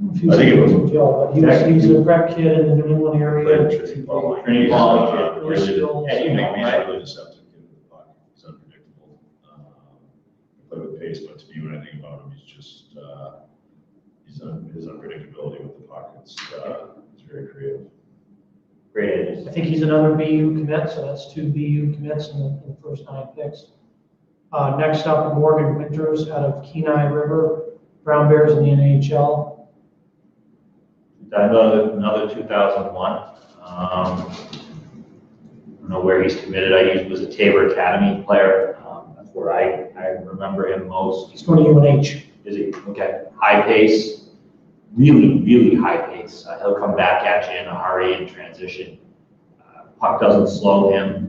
I think it was but he's a prep kid in the New England area. Trinity Ball kid. Really skilled. Yeah, you make me a really deceptive kid with the puck. He's unpredictable. Play with pace, but to me, when I think about him, he's just his unpredictability with the puck. It's very creative. Great. I think he's another BU commit, so that's 2 BU commits in the first 9 picks. Next up, Morgan Winters out of Kenai River, Brown Bears in the NHL. Another 2001. I don't know where he's committed. He was a Tabor Academy player. That's where I remember him most. He's going to UNH. Is he? Okay. High pace. Really, really high pace. He'll come back at you in a hurry and transition. Puck doesn't slow him.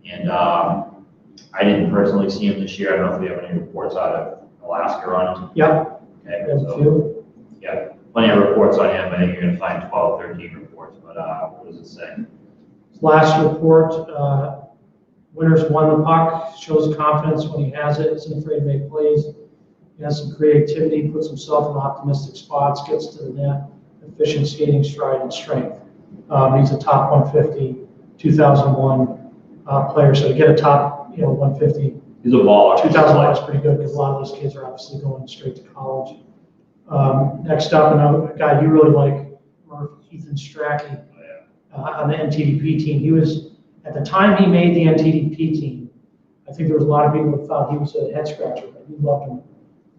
And I didn't personally see him this year. I don't know if we have any reports out of Alaska on him. Yep. Okay, There's a so, few. yeah, plenty of reports on him. I think you're going to find 12, 13 reports. But what does it say? Last report, Winters won the puck, shows confidence when he has it, isn't afraid to make plays. He has some creativity, puts himself in optimistic spots, gets to the net, efficient skating, stride, and strength. He's a top 150, 2001 player. So to get a top, 150, He's a baller. 2001 is pretty good because a lot of those kids are obviously going straight to college. Next up, another guy you really like, Ethan Strachey, on the NTDP team. He was, at the time he made the NTDP team, I think there was a lot of people that thought he was a head scratcher, but he loved him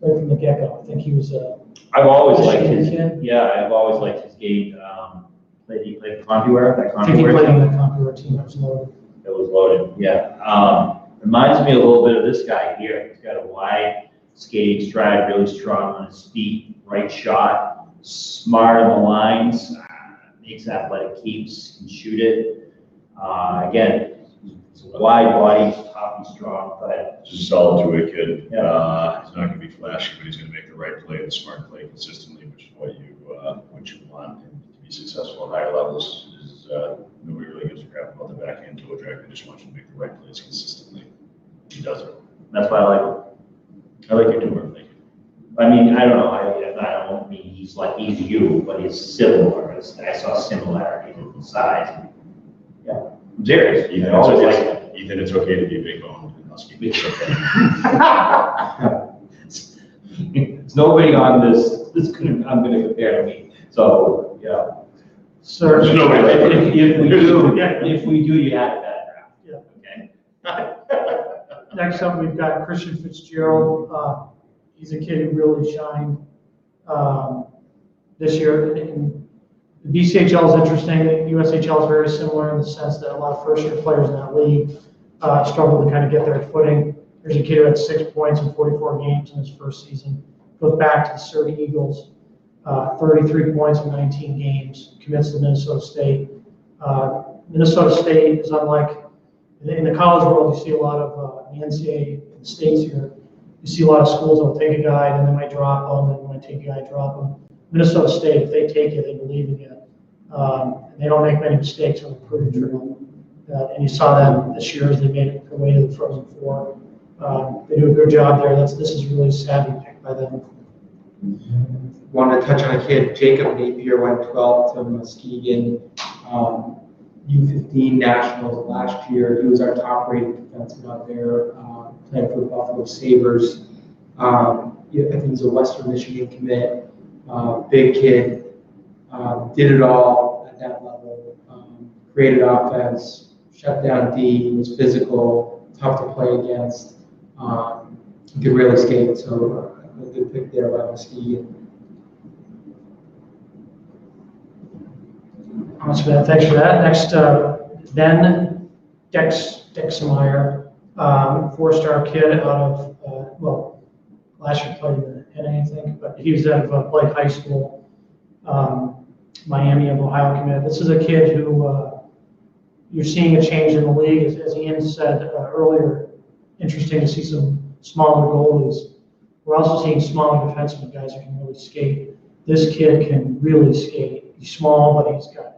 right from the get-go. I think he was a. I've always liked his. kid. Yeah, I've always liked his game. He played for CompuWare. I think he played on the CompuWare team. That was loaded. It was loaded. Yeah. Reminds me a little bit of this guy here. He's got a wide skating stride, really strong on his feet, right shot, smart on the lines, makes athletic keeps, can shoot it. Again, he's a wide body, he's tough, he's strong, but Just a solid two-way kid. Yeah. He's not going to be flashy, but he's going to make the right play, the smart play consistently, which is what you want. And to be successful at higher levels is nobody really gives a crap about the backhand toe drag. They just want you to make the right plays consistently. He does it. that's why I like him. I like your humor. Thank you. I mean, I don't know. I don't mean he's you, but he's similar. I saw similarities in size. Yeah, I'm serious. Ethan, I always like him. Ethan, it's okay to be big boned and husky. It's okay. There's nobody on this. I'm going to compare to me. So yeah. Sir, There's nobody like If we do, you have that draft. Yeah. Okay. next up, we've got Christian Fitzgerald. He's a kid who really shined this year. And the BCHL is interesting. The USHL is very similar in the sense that a lot of first-year players in that league struggle to kind of get their footing. There's a kid who had 6 points in 44 games in his first season. Goes back to the Surrey Eagles, 33 points in 19 games, commits to Minnesota State. Minnesota State is unlike, in the college world, you see a lot of, the NCAA in the States here, you see a lot of schools that will take a guy, and they might drop him, and they might take a guy, drop him. Minnesota State, if they take you, they believe in you. And they don't make many mistakes on the recruiting trail. And you saw that this year as they made their way to the Frozen Four. They do a good job there. This is really a savvy pick by them. Wanted to touch on a kid, Jacob Napier, went 12th to Muskegon U15 Nationals last year. He was our top-rated defenseman out there, playing for the Buffalo Sabres. I think he's a Western Michigan commit, big kid, did it all at that level, created offense, shut down D, was physical, tough to play against, could really skate, so a good pick there by Muskegon. Thanks for that. Next, Ben Dexmeyer, four-star kid out of, last year played in the NA, I think, but he was out of Blake High School, Miami of Ohio commit. This is a kid who you're seeing a change in the league. As Ian said earlier, interesting to see some smaller goalies. We're also seeing smaller defensemen, guys who can really skate. This kid can really skate. He's small, but he's got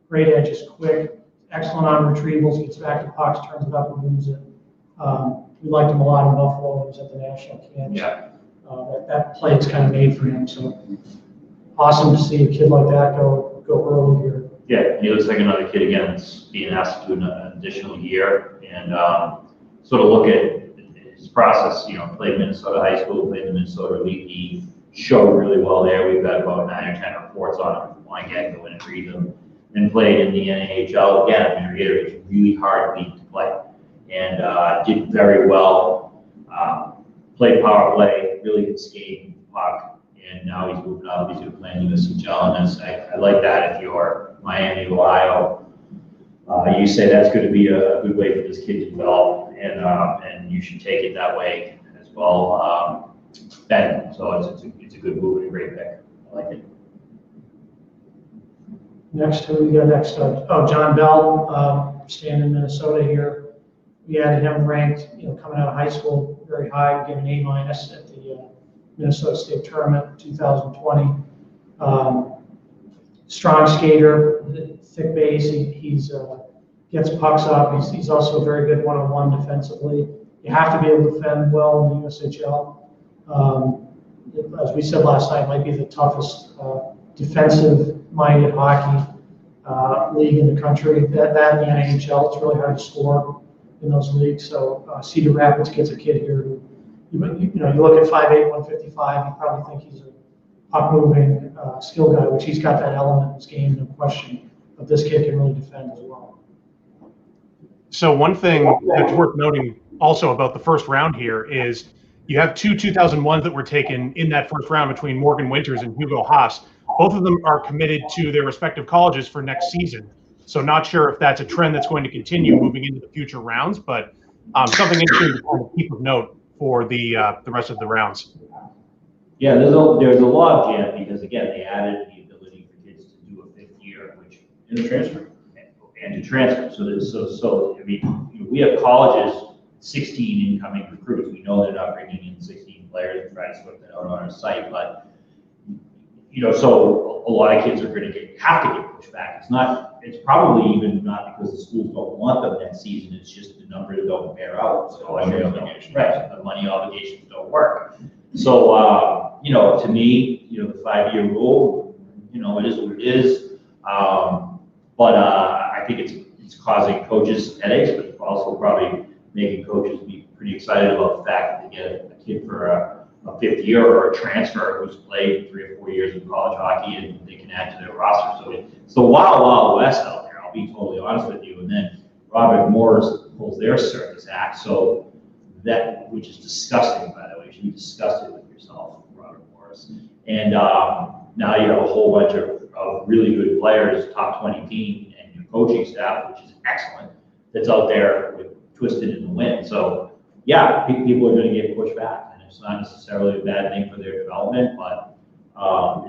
great edges, quick, excellent on retrievals, gets back to pucks, turns it up and moves it. We liked him a lot in Buffalo. He was at the national camps. Yeah. That play is kind of made for him. So awesome to see a kid like that go early here. Yeah, he looks like another kid again that's being asked to do an additional year and sort of look at his process. Played Minnesota High School, played the Minnesota League. He showed really well there. We've got about 9 or 10 reports on him. I can't go in and read them. And played in the NHL again. I mean, it's really hard league to play, and did very well. Played power play, really good skating, puck, and now he's moving up. He's going to play in USHL, and I like that. If you're Miami, Ohio, you say that's going to be a good way for this kid to develop, and you should take it that way as well. Ben, so it's a good move and a great pick. I like it. Next, who we got next? John Bell, staying in Minnesota here. We had him ranked, coming out of high school very high, getting an A- at the Minnesota State Tournament 2020. Strong skater, thick base. He's gets pucks up. He's also a very good one-on-one defensively. You have to be able to defend well in the USHL. As we said last night, it might be the toughest defensive-minded hockey league in the country. That in the NHL, it's really hard to score in those leagues. So Cedar Rapids gets a kid here who, you look at 5'8", 155, you probably think he's a puck-moving skill guy, which he's got that element in his game, no question. But this kid can really defend as well. So one thing that's worth noting also about the first round here is you have two 2001s that were taken in that first round between Morgan Winters and Hugo Haas. Both of them are committed to their respective colleges for next season. So not sure if that's a trend that's going to continue moving into the future rounds, but something interesting to kind of keep of note for the rest of the rounds. Yeah, there's a lot of jam because again they added the ability for kids to do a 5th year, which In the transfer. and to transfer. So I mean, we have colleges 16 incoming recruits. We know they're not bringing in 16 players and trying to sort that out on our site, but so a lot of kids are going to have to get pushed back. It's probably even not because the schools don't want them next season. It's just the numbers don't bear out. So Money obligations. right, the money obligations don't work. So to me, the 5-year rule, it is what it is. But I think it's causing coaches headaches, but it's also probably making coaches be pretty excited about the fact that they get a kid for a 5th year or a transfer who's played 3 or 4 years in college hockey and they can add to their roster. So it's the wild, wild west out there, I'll be totally honest with you. And then Robert Morris pulls their circus act, so which is disgusting, by the way. You should be disgusted with yourself, Robert Morris. And now you have a whole bunch of really good players, top 20 team, and your coaching staff, which is excellent, that's out there twisted in the wind. So yeah, people are going to get pushed back. It's not necessarily a bad thing for their development, but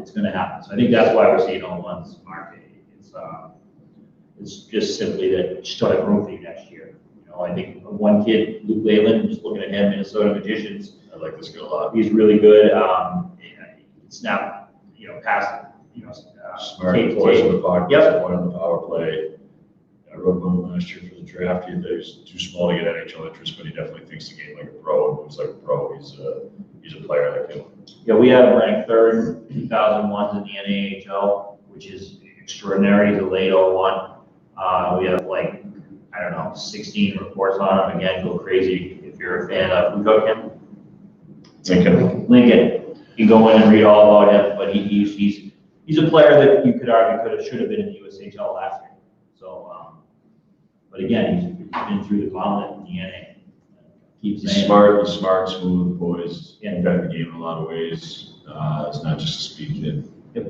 it's going to happen. So I think that's why we're seeing all ones market. It's just simply that just don't have room for you next year. I think one kid, Luke Leyland, just looking at him, Minnesota Magicians. I like this kid a lot. He's really good. It's now, past, Smart voice on the puck. Yep. One on the power play. I wrote about him last year for the draft. He's too small to get NHL interest, but he definitely thinks the game like a pro and moves like a pro. He's a player that can. Yeah, we have him ranked 3rd in 2001s in the NAHL, which is extraordinary. He's a late 01. We have 16 reports on him. Again, go crazy if you're a fan of who took him. Lincoln. You can go in and read all about him, but he's a player that you could argue should have been in the USHL last year. So, but again, he's been through the gauntlet in the NA. He's smart, smooth, poised. Yeah, got the game in a lot of ways. It's not just a speed kid. Yep.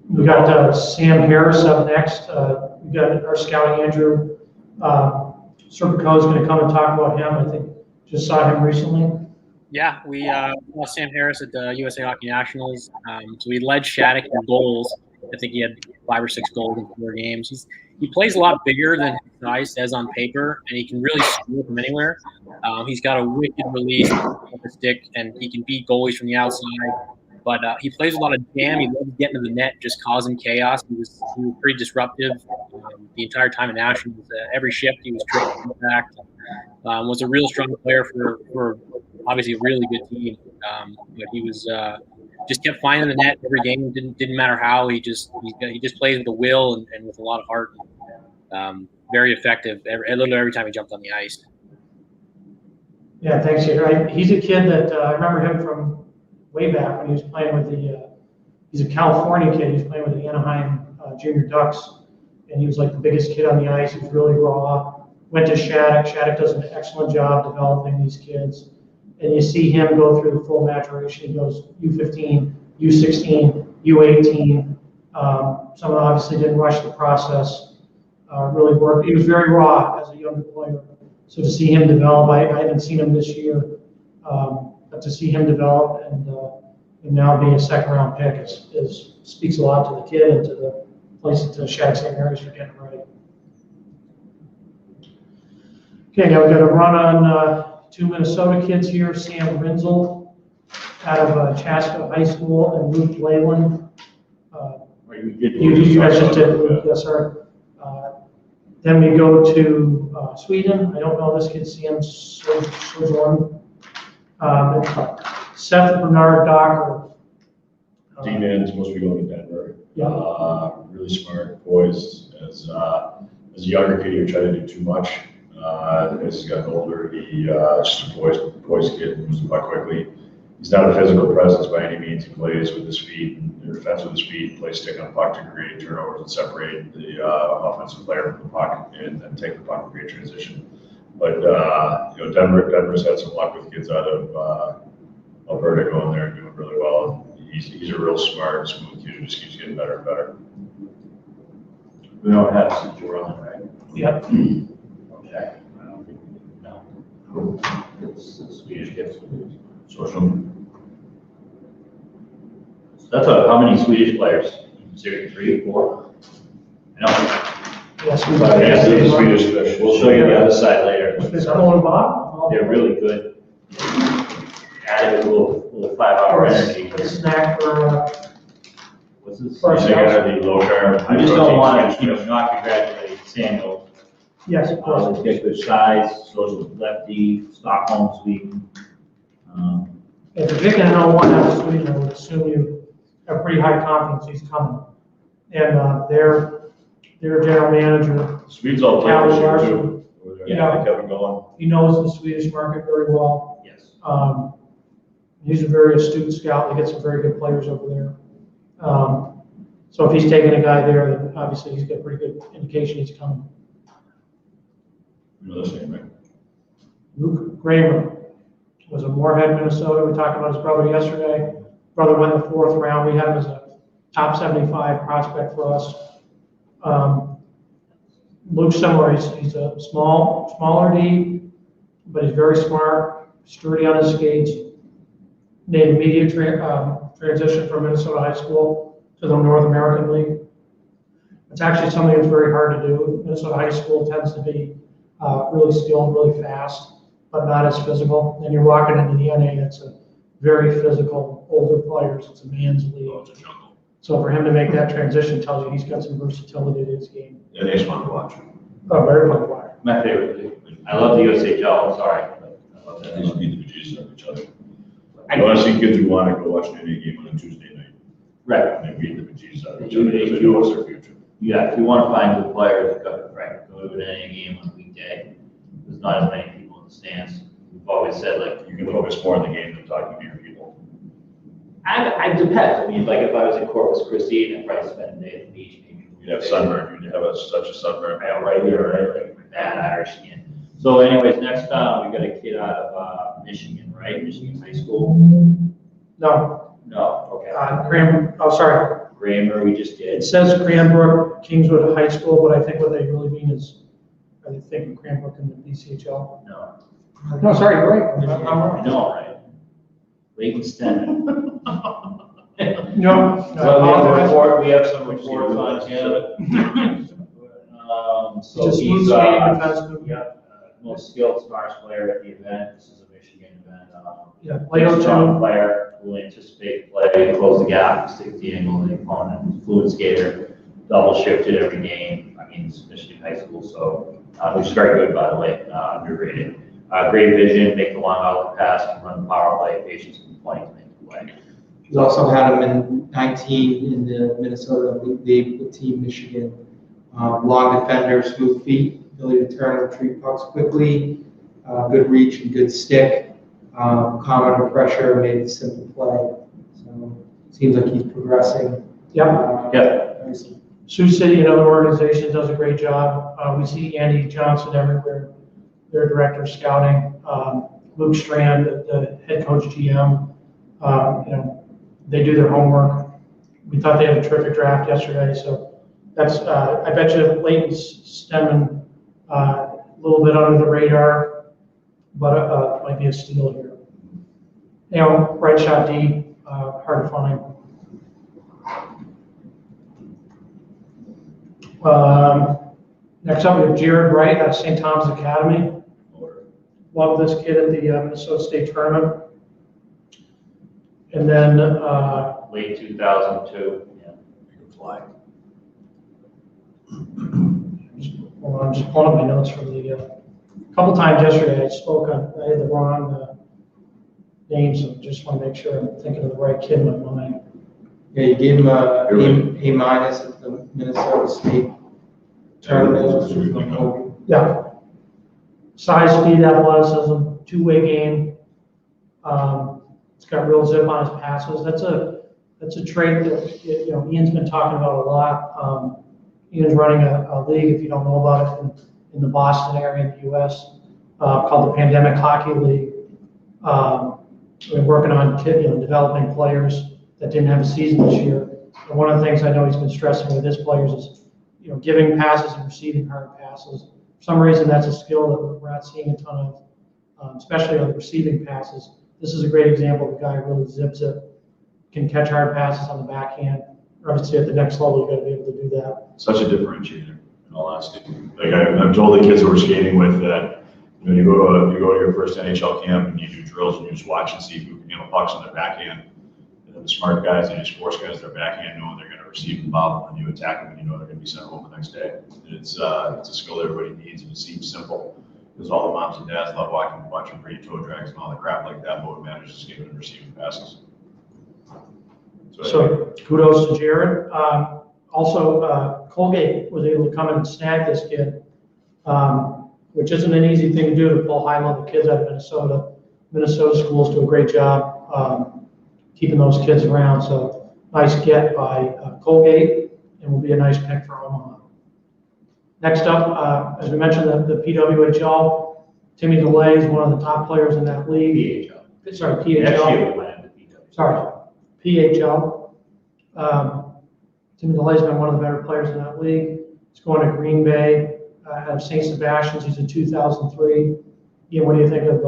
We got Sam Harris up next. We got our scout Andrew Serpico is going to come and talk about him. I think just saw him recently. Yeah, we saw Sam Harris at the USA Hockey Nationals. So he led Shattuck in goals. I think he had 5 or 6 goals in 4 games. He plays a lot bigger than his size says on paper, and he can really score from anywhere. He's got a wicked release of the stick, and he can beat goalies from the outside. But he plays a lot of jam. He loves getting to the net, just causing chaos. He was pretty disruptive the entire time in Nationals. Every shift he was trading back. Was a real strong player for obviously a really good team. But he was just kept finding the net every game. Didn't matter how. He just plays with a will and with a lot of heart. Very effective. Literally every time he jumped on the ice. Yeah, thanks, Andrew. He's a kid that I remember him from way back when he was playing with he's a California kid. He was playing with the Anaheim Junior Ducks, and he was like the biggest kid on the ice. He was really raw. Went to Shattuck. Shattuck does an excellent job developing these kids. And you see him go through the full maturation. He goes U15, U16, U18. Someone obviously didn't rush the process. Really worked. He was very raw as a younger player. So to see him develop, I haven't seen him this year, but to see him develop and now be a 2nd-round pick speaks a lot to the kid and to place it to Shag St. Mary's for getting ready. Okay, now we've got a run on 2 Minnesota kids here, Sam Rinzel out of Chaska High School and Luke Leyland. You guys just did, yes, sir. Then we go to Sweden. I don't know this kid, Sam Sojourn. Seth Bernard Docker. D-man supposed to be going to Denver. Yeah. Really smart, poised. As a younger kid, he would try to do too much. As he's gotten older, he just a poised kid, moves the puck quickly. He's not a physical presence by any means. He plays with his feet, and defense with his feet, plays stick on puck to create turnovers and separate the offensive player from the puck, and then take the puck and create transition. But Denver's had some luck with kids out of Alberta going there and doing really well. He's a real smart, smooth kid who just keeps getting better and better. We don't have Sojourn, right? Yep. Okay. I don't think we know. It's the Swedish kids. Social. So that's how many Swedish players? Consider 3 or 4? I know. Yes, we Yeah, the Swedish fish. We'll show you the other side later. Is Cole and Bob? They're really good. Added a little 5-hour energy. Snack for, What's this? For They gotta be low carb. I just don't want to, not congratulate Samuel. yes, of course. He's got good size, goes with lefty, Stockholm, Sweden. If you're picking an 01 out of Sweden, I would assume you have pretty high confidence he's coming. And their general manager, Swedes all play Callie this year Larson. too. Yeah. They kept it going. he knows the Swedish market very well. Yes. He's a very astute scout. They get some very good players over there. So if he's taking a guy there, then obviously he's got a pretty good indication he's coming. You know this name, right? Luke Kramer was a Moorhead, Minnesota. We talked about his brother yesterday. Brother went the 4th round. We had him as a top 75 prospect for us. Luke's similar. He's a smaller D, but he's very smart, sturdy on his skates. Made immediate transition from Minnesota high school to the North American League. It's actually something that's very hard to do. Minnesota high school tends to be really skilled, really fast, but not as physical. Then you're walking into the NA, that's a very physical, older players. It's a man's league. Oh, it's a jungle. So for him to make that transition tells you he's got some versatility in his game. Yeah, it's fun to watch. Oh, very fun player. My favorite. I love the USHL, sorry. But I love that. They just beat the bejesus out of each other. You want to see kids who want to go watch an NBA game on a Tuesday night. Right. And they beat the bejesus out of each other because they know it's their future. Yeah, if you want to find good players, go to an NA game on a weekday. There's not as many people in the stands. We've always said, like, You can focus more on the game than talking to your people. I depends. I mean, like if I was in Corpus Christi, I'd probably spend a day at the beach. Maybe You'd have sunburn. You'd have such a sunburn. right here, right? Like my bad Irish skin. So, anyways, next we got a kid out of Michigan, right? Michigan High School. No, No, okay. sorry. Kramer, we just It did. says Cranbrook, Kingswood High School, but I think what they really mean is, are they thinking Cranbrook in the BCHL? No, No, sorry, you're right. I'm I wrong. know, right? Leighton Stenman. No, So we have a apologize. report. We have some reports on him. So Just he's smooth skating defenseman. most skilled, smartest player at the event. This is a Michigan event. Yeah, Leo Strong too. player who will anticipate play, close the gap, stick the angle of the opponent. Fluid skater, double shifted every game. I mean, it's Michigan high school, so which is very good, by the way. Underrated. Great vision, make the long outlet pass, can run the power play, patience and point to make the play. We also had him in 19 in the Minnesota League with Team Michigan. Long defender, smooth feet, ability to turn and retrieve pucks quickly, good reach and good stick, calm under pressure, made it simple play. So seems like he's progressing. Yep. Nicely. Sioux City, another organization, does a great job. We see Andy Johnson everywhere, their director of scouting. Luke Strand, the head coach GM. They do their homework. We thought they had a terrific draft yesterday, so that's, I bet you Leighton's stemming a little bit under the radar, but might be a steal here. Right shot D, hard to find. Next up, we have Jared Wright at St. Thomas Academy. Love this kid at the Minnesota State Tournament. And then Late 2002. Yeah. You can fly. hold on, I'm just pulling up my notes from the a couple times yesterday. I had the wrong name, so just want to make sure I'm thinking of the right kid in my mind. Yeah, you gave him a minus at the Minnesota State tournament. Yeah. Size, speed, athleticism, two-way game. It's got real zip on his passes. That's a trait that Ian's been talking about a lot. Ian's running a league, if you don't know about it, in the Boston area in the U.S. Called the Pandemic Hockey League. We're working on developing players that didn't have a season this year. And one of the things I know he's been stressing with his players is giving passes and receiving hard passes. For some reason, that's a skill that we're not seeing a ton of, especially on the receiving passes. This is a great example of a guy who really zips it, can catch hard passes on the backhand. Obviously, at the next level, you've got to be able to do that. Such a differentiator, in all honesty. Like I've told the kids who we're skating with that, you go to your first NHL camp and you do drills and you just watch and see who can handle pucks on their backhand. And then the smart guys, they just force guys their backhand, knowing they're going to receive the ball, and you attack them, and you know they're going to be sent home the next day. And it's a skill everybody needs, and it seems simple because all the moms and dads love watching pretty toe drags and all the crap like that, but manages to skate and receiving passes. So kudos to Jared. Also, Colgate was able to come in and snag this kid, which isn't an easy thing to do, to pull high-level kids out of Minnesota. Minnesota schools do a great job keeping those kids around. So nice get by Colgate, and will be a nice pick for Omaha. Next up, as we mentioned, the PWHL, Timmy DeLay is one of the top players in that league. PHL. Sorry, PHL. Sorry, PHL. Timmy DeLay's been one of the better players in that league. He's going to Green Bay out of St. Sebastian's. He's in 2003. Ian, what do you think of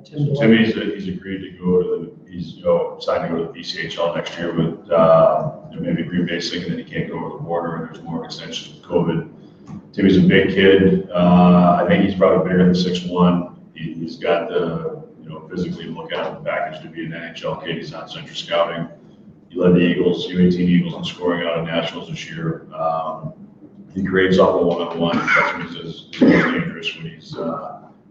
Tim DeLay? He's agreed to go to he's signed to go to the BCHL next year, but maybe Green Bay's thinking that he can't go over the border and there's more extensions with COVID. Timmy's a big kid. I think he's probably bigger than 6'1". He's got the physically look at the package to be an NHL kid. He's on Central Scouting. He led the Eagles, U18 Eagles, in scoring out of Nationals this year. He creates off a one-on-one. That's when he's most dangerous, when he's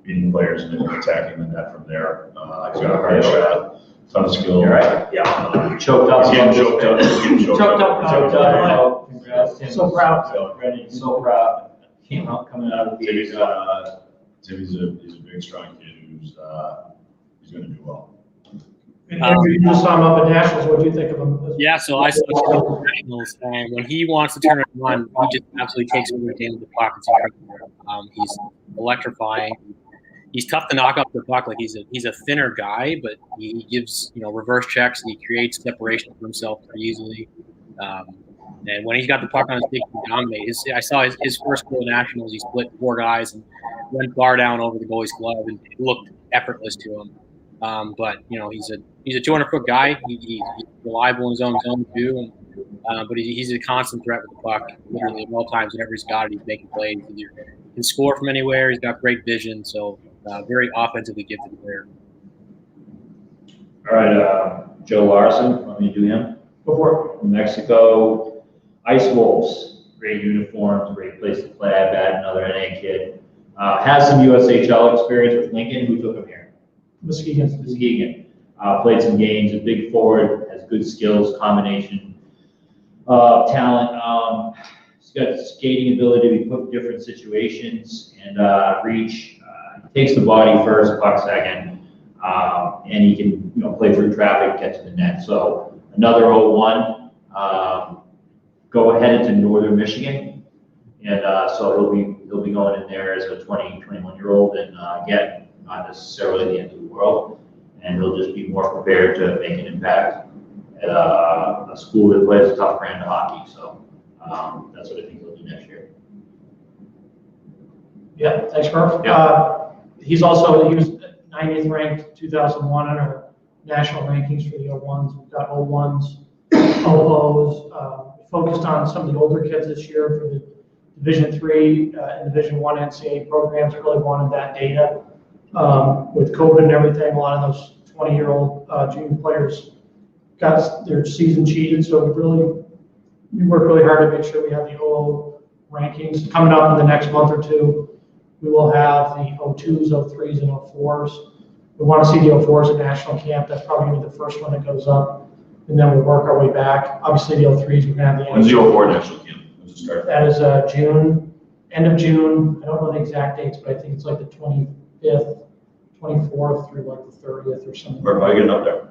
beating players and then attacking the net from there. He's got a hard shot, ton of skill. You're right. Yeah. Choked up. He's getting choked up. He's getting choked up. Congrats, Tim. So proud. So proud. Coming out of the Timmy's a big, strong kid who's going to do well. And Andrew, you just saw him up at Nationals. What do you think of him? Yeah, so I saw him at Nationals, and when he wants to turn it on, he just absolutely takes over the game with the puck. It's incredible. He's electrifying. He's tough to knock off the puck. Like he's a thinner guy, but he gives reverse checks and he creates separation for himself pretty easily. And when he's got the puck on his stick, he dominates. I saw his first goal at Nationals. He split 4 guys and went far down over the goalie's glove, and it looked effortless to him. But he's a 200-foot guy. He's reliable in his own zone too, but he's a constant threat with the puck. Literally at all times, whenever he's got it, he's making plays. He can score from anywhere. He's got great vision, so very offensively gifted player. All right, Joe Larson. Let me do him. Before From Mexico. Ice Wolves, great uniforms, great place to play. I bet another NA kid. Has some USHL experience with Lincoln. Who took him here? Muskegon. Played some games. A big forward, has good skills, combination talent. He's got skating ability to be put in different situations and reach. He takes the body first, puck second, and he can play through traffic, get to the net. So another 0-1. Go headed to Northern Michigan, and so he'll be going in there as a 21-year-old, and again, not necessarily the end of the world, and he'll just be more prepared to make an impact at a school that plays a tough brand of hockey. So that's what I think he'll do next year. Yeah, thanks, Murph. Yeah. He was 90th ranked 2001 in our national rankings for the 01s. We've got 01s, 00s. Focused on some of the older kids this year for the Division III and Division I NCAA programs really wanted that data. With COVID and everything, a lot of those 20-year-old junior players got their season cheated, so we work really hard to make sure we have the OO rankings. Coming up in the next month or two, we will have the O2s, O3s, and O4s. We want to see the O4s at national camp. That's probably going to be the first one that goes up, and then we'll work our way back. Obviously, the O3s, we're going to have the When's the 04 national camp? When's it start? That is June, end of June. I don't know the exact dates, but I think it's like the 25th, 24th through like the 30th or something. Where are you getting up there?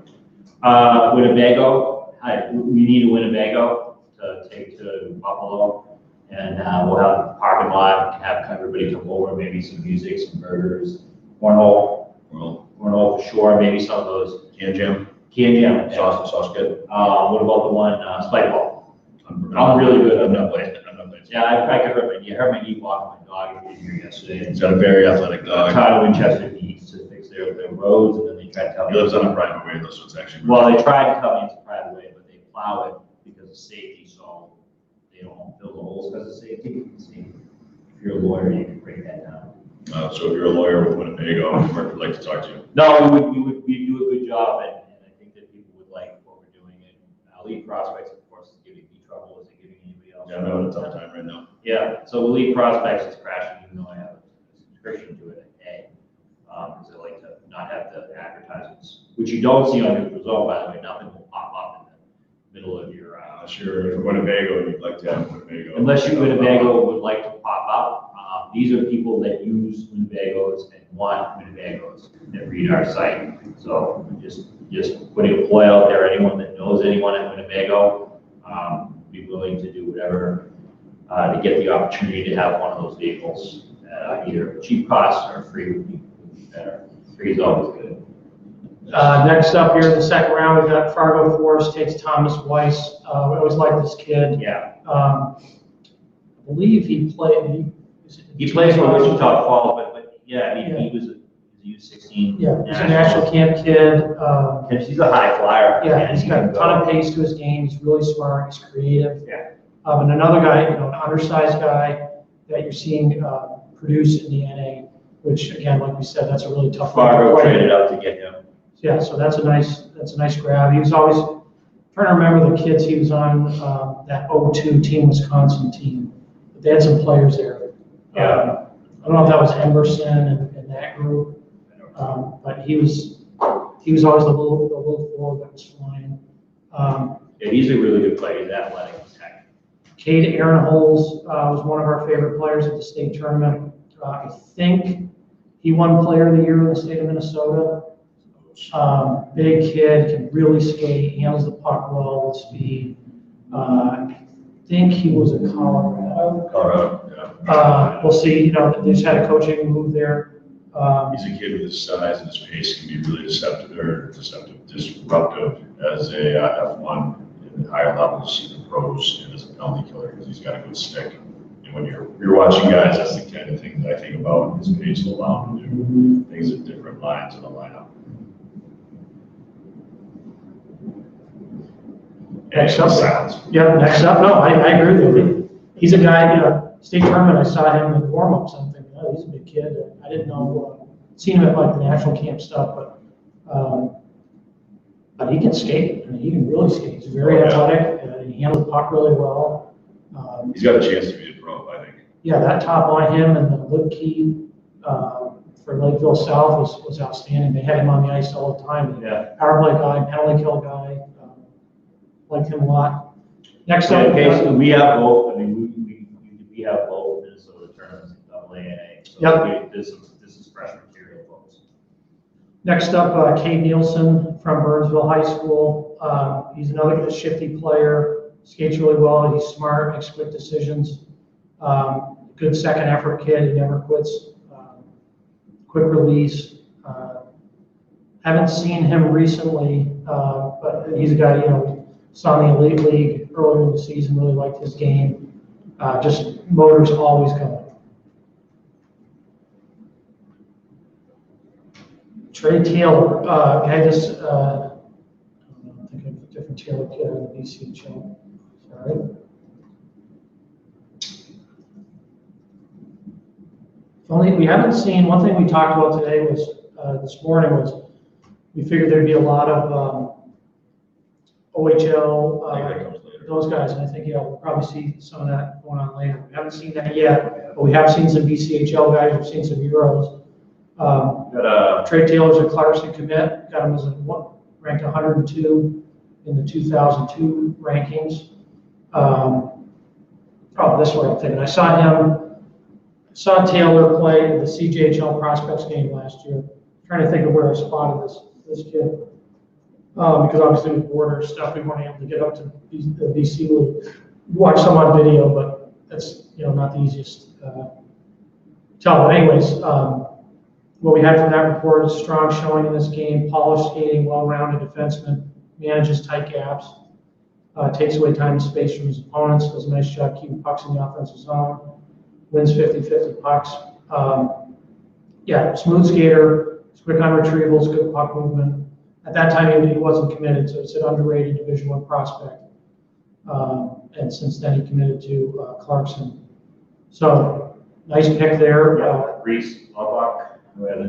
Winnebago. We need a Winnebago to take to Buffalo, and we'll have a parking lot, have everybody come over, maybe some music, some burgers, cornhole for sure, maybe some of those. Can jam? Sauce good. What about the one, spider ball? I'm really good. I'm not playing. Yeah, I could hurt my knee walking my dog here yesterday. He's got a very athletic dog. Todd Winchester needs to fix their roads, and then they tried to tell me. He lives on a private way though, so it's actually. Well, they tried to tell me it's a private way, but they plow it because of safety, so they don't fill the holes because of safety. See, if you're a lawyer, you can break that down. So if you're a lawyer with Winnebago, we'd like to talk to you. No, we do a good job, and I think that people would like what we're doing. And Elite Prospects, of course, is giving me trouble. Is it giving anybody else? Yeah, I'm having a tough time right now. Yeah, so Elite Prospects is crashing, even though I have a subscription to it at A, because I like to not have the advertisements, which you don't see on Neutral Zone, by the way. Nothing will pop up in the middle of your. Unless you're from Winnebago, you'd like to have Winnebago. Unless you Winnebago would like to pop up. These are people that use Winnebagos and want Winnebagos that read our site. So just putting a ploy out there, anyone that knows anyone at Winnebago, be willing to do whatever to get the opportunity to have one of those vehicles. Either cheap costs or free would be better. Free is always good. Next up here in the second round, we've got Fargo Forest takes Thomas Weiss. We always like this kid. Yeah. I believe he played. He plays for Wichita Falls, but yeah, he was a U16. Yeah, he's a national camp kid. And he's a high flyer. Yeah, he's got a ton of pace to his game. He's really smart. He's creative. Yeah. And another guy, an undersized guy that you're seeing produce in the NA, which again, like we said, that's a really tough one. Fargo traded up to get him. Yeah, so that's a nice grab. He was always trying to remember the kids he was on that 02 Team Wisconsin team. But they had some players there. Yeah. I don't know if that was Emerson and that group, but he was always the little forward that was flying. Yeah, he's a really good player. He's athletic. Cade Aaron-Holes was one of our favorite players at the state tournament. I think he won Player of the Year in the state of Minnesota. Big kid, can really skate, handles the puck well with speed. I think he was a Colorado. Yeah. We'll see. They just had a coaching move there. He's a kid with his size and his pace can be really disruptive as a F1 in the higher levels in the pros and as a penalty killer because he's got a good stick. And when you're watching guys, that's the kind of thing that I think about. His pace will allow him to do things at different lines in the lineup. Next up. Yeah, next up. No, I agree with you. He's a guy, state tournament, I saw him in warm-ups. I'm thinking, oh, he's a big kid. I didn't know, seen him at like the national camp stuff, but he can skate. I mean, he can really skate. He's very athletic, and he handles the puck really well. He's got a chance to be a pro, I think. Yeah, that top on him and the lip key for Lakeville South was outstanding. They had him on the ice all the time. Yeah. Power play guy, penalty kill guy. Liked him a lot. Next up, Basically, we have both. I mean, we have both Minnesota tournaments in AA and A. So Yep. This is fresh material, folks. Next up, Cade Nielsen from Burnsville High School. He's another shifty player, skates really well. He's smart, makes quick decisions. Good second effort kid. He never quits. Quick release. Haven't seen him recently, but he's a guy, saw in the Elite League earlier in the season, really liked his game. Just motors always going. Trey Taylor, guy this, I think of a different Taylor kid on the BCHL. Sorry. Only we haven't seen, one thing we talked about today was, this morning was, we figured there'd be a lot of OHL, I think that comes later. those guys, and I think, yeah, we'll probably see some of that going on later. We haven't seen that yet, but we have seen some BCHL guys, we've seen some Euros. Trey Taylor's a Clarkson commit, got him as ranked 102 in the 2002 rankings. This way I'm thinking. I saw Taylor play in the CJHL Prospects game last year. I'm trying to think of where I spotted this kid. Because obviously with border stuff, we weren't able to get up to the BC League. Watch some on video, but that's not the easiest tell. But anyways, what we had from that report is strong showing in this game, polished skating, well-rounded defenseman, manages tight gaps, takes away time and space from his opponents, does a nice job keeping pucks in the offensive zone, wins 50-50 pucks. Smooth skater, quick on retrievals, good puck movement. At that time, he wasn't committed, so it's an underrated Division I prospect. And since then, he committed to Clarkson. So, nice pick there. Reese Lubbock,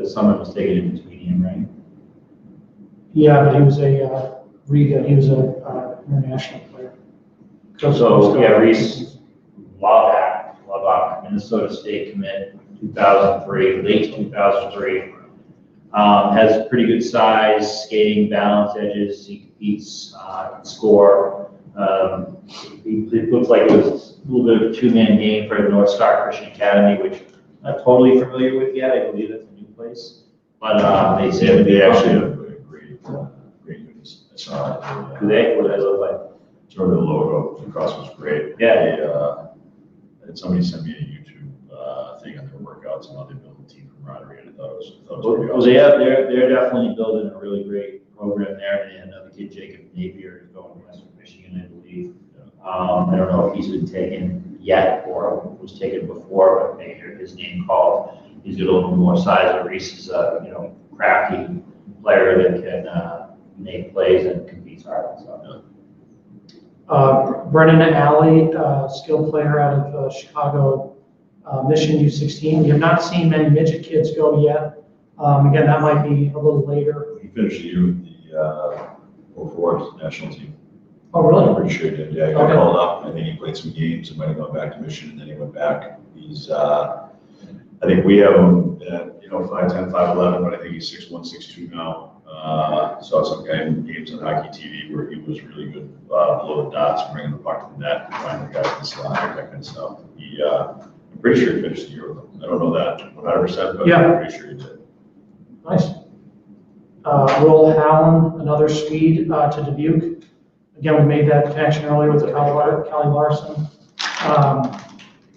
someone was taken in between him, right? Yeah, but he was a Riga. He was a international player. Reese Lubbock, Minnesota State commit, 2003, late 2003. Has pretty good size, skating, balance, edges. He competes, can score. It looks like it was a little bit of a two-man game for the North Star Christian Academy, which I'm not totally familiar with yet. I believe that's a new place. But they say They actually have a great news. I saw it. What do they look like? Sort of the logo across was great. Yeah. Somebody sent me a YouTube thing on their workouts and how they build a team camaraderie, and I thought it was pretty awesome. They're definitely building a really great program there. They had another kid, Jacob Napier, who's going to Western Michigan, I believe. I don't know if he's been taken yet or was taken before, but maybe heard his name called. He's got a little more size. But Reese is a crafty player that can make plays and competes hard. So. Brennan Alley, skilled player out of Chicago Mission U16. We have not seen many midget kids go yet. Again, that might be a little later. He finished the year with the 04 national team. Oh, really? I'm pretty sure he did. Yeah, he got called up. I think he played some games and might have gone back to Mission, and then he went back. He's, I think we have him at 5'10", 5'11", but I think he's 6'1", 6'2" now. Saw some guy in games on Hockey TV where he was really good below the dots, bringing the puck to the net, finding the guys in the slide, that kind of stuff. I'm pretty sure he finished the year with them. I don't know that 100%, but I'm pretty sure he did. Nice. Roel Hallen, another Swede to Dubuque. Again, we made that connection earlier with Kelly Larson.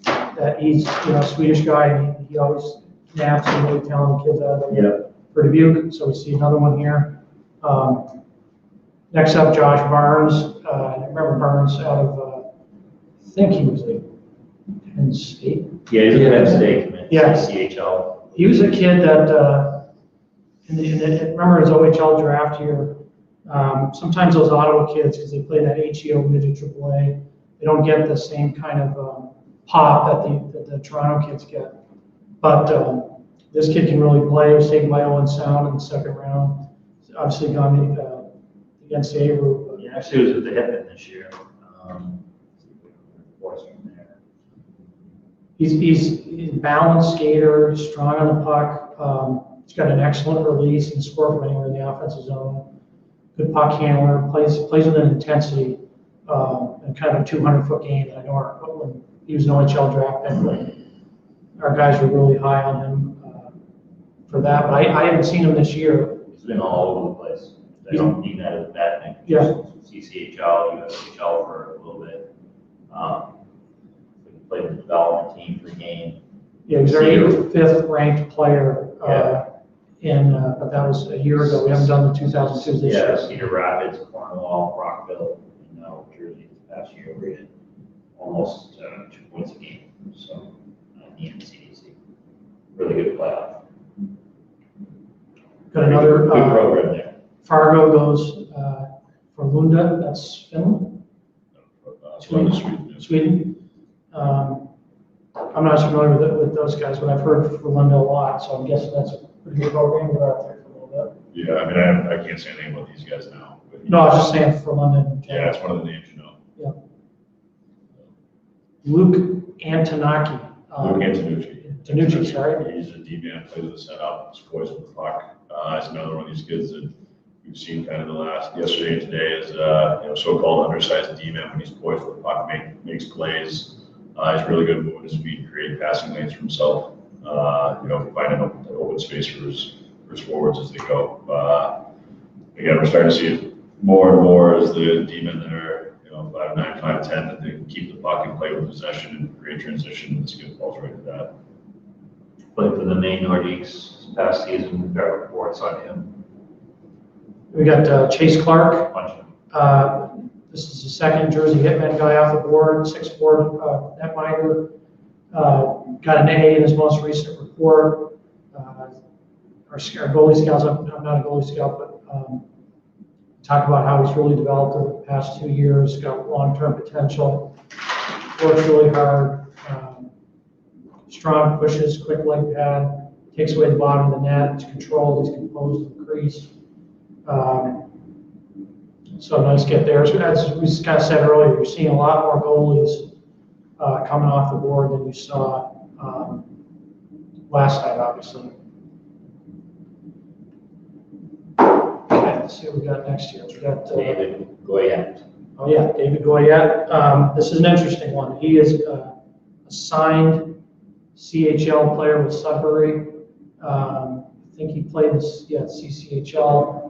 That he's a Swedish guy, and he always naps some really talented kids out of there for Dubuque. So we see another one here. Next up, Josh Barnes. I remember Barnes out of, I think he was at Penn State. Yeah, he's a Penn State. Yeah. CHL. He was a kid that, remember his OHL draft year, sometimes those Ottawa kids, because they play that HEO midget AAA, they don't get the same kind of pop that the Toronto kids get. But this kid can really play. He was taken by Owen Sound in the second round. He's obviously gone against Avery. Yeah, actually was with the Hitman this year. He's a balanced skater, strong on the puck. He's got an excellent release and score from anywhere in the offensive zone. Good puck handler, plays with an intensity, and kind of a 200-foot game. I know when he was an OHL draft pick, our guys were really high on him for that. But I haven't seen him this year. He's been all over the place. I don't mean that as a bad thing. Yeah. CCHL, USHL for a little bit. We played the development team for a game. Yeah, he's our 5th ranked player. But that was a year ago. We haven't done the 2002 this year. Cedar Rapids, Cornwall, Rockville, and now Jersey this past year rated almost 2 points a game. So in the NCDC, really good playoff. Got another good program there. Fargo goes for Lunda. That's Finland. Sweden. Sweden. I'm not familiar with those guys, but I've heard from Linda a lot, so I'm guessing that's a pretty good program. We're out there for a little bit. Yeah, I mean, I can't say anything about these guys now. But No, I was just saying for London. yeah, it's one of the names you know. Yeah. Luke Antonacci. Luke Antonucci. Antonucci, sorry. He's a D-man, plays with the setup, is poised with the puck. He's another one of these kids that we've seen kind of the last, yesterday and today is, so-called undersized D-man when he's poised with the puck, makes plays. He's really good moving his feet, creating passing lanes for himself. Finding open space for his forwards as they go. Again, we're starting to see it more and more as the D-men that are, 5'9", 5'10", that they can keep the puck and play with possession and create transition. This kid falls right to that. Played for the Maine Nordiques this past season. We've got reports on him. We got Chase Clark. Bunch of them. This is the second Jersey Hitman guy off the board, 6'4" netminder. Got an A in his most recent report. Our goalie scouts, I'm not a goalie scout, but talk about how he's really developed over the past 2 years, got long-term potential, works really hard, strong pushes, quick leg pad, takes away the bottom of the net, it's controlled, he's composed in the crease. So nice get there. So as we kind of said earlier, you're seeing a lot more goalies coming off the board than you saw last night, obviously. Okay, let's see what we got next year. We got David Goyette. Oh yeah, David Goyette. This is an interesting one. He is a signed CHL player with Sudbury. I think he played this, CCHL.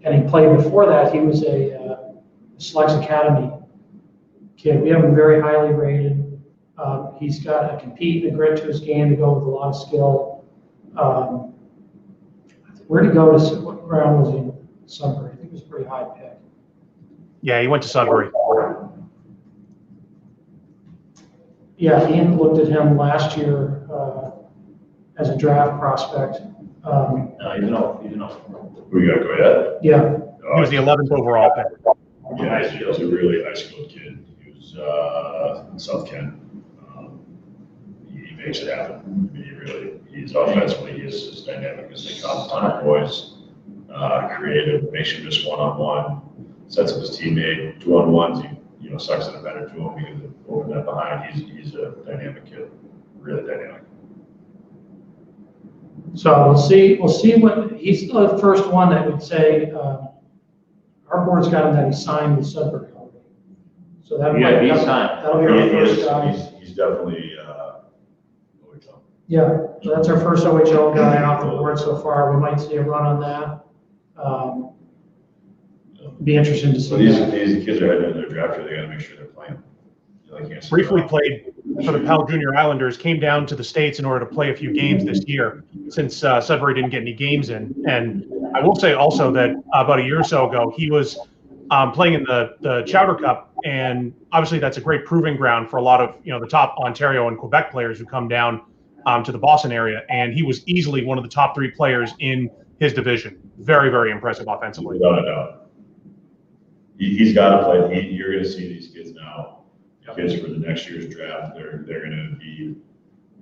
And he played before that. He was a Selects Academy kid. We have him very highly rated. He's got a compete and a grit to his game to go with a lot of skill. Where did he go to? What round was he in? Sudbury? I think it was a pretty high pick. Yeah, he went to Sudbury. Yeah, Ian looked at him last year as a draft prospect. No, he's an old. Who you got, Goyette? Yeah. He was the 11th overall pick. Yeah, he's a really high-skilled kid. He was in South Kent. He makes it happen. I mean, he's offensively, he's as dynamic as they come. Ton of boys, creative, makes him just one-on-one, sets up his teammate, 2-on-1s. He sucks in a better to him because of over that behind. He's a dynamic kid, really dynamic. So we'll see what he's the first one that would say our board's got him that he signed with Sudbury already. So that he's signed. That'll be our first guy. He's definitely OHL. Yeah, so that's our first OHL guy off the board so far. We might see a run on that. Be interesting to see. So these kids are heading into their draft year. They got to make sure they're playing. Briefly played for the Pal Junior Islanders, came down to the States in order to play a few games this year since Sudbury didn't get any games in. And I will say also that about a year or so ago, he was playing in the Chowder Cup. And obviously that's a great proving ground for a lot of, the top Ontario and Quebec players who come down to the Boston area. And he was easily one of the top 3 players in his division. Very, very impressive offensively. Without a doubt. He's got to play. You're going to see these kids now. Kids for the next year's draft, they're going to be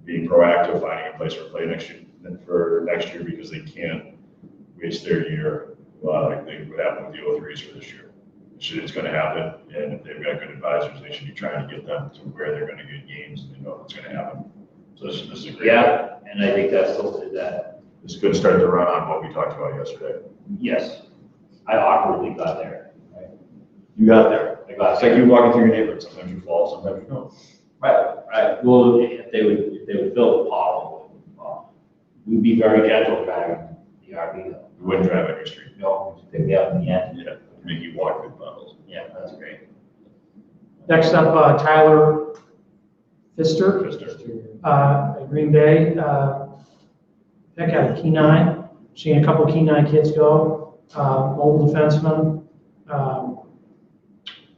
being proactive, finding a place to play next year because they can't waste their year like what happened with the 03s for this year. It's going to happen, and if they've got good advisors, they should be trying to get them to where they're going to get games and they know what's going to happen. So this is a great. Yeah, and I think that's that. This is a good start to run on what we talked about yesterday. Yes, I awkwardly got there. Right? You got there. I got It's there. like you walking through your neighborhood. Sometimes you fall, sometimes you don't. Right. Well, if they would fill the pot, we'd be very gentle driving the RV though. You wouldn't drive on your street. No, just pick me up in the end. Yeah, make you walk through puddles. Yeah, that's great. Next up, Tyler Pfister. At Green Bay. Pick out of Kenai. Seeing a couple Kenai kids go. Mobile defenseman.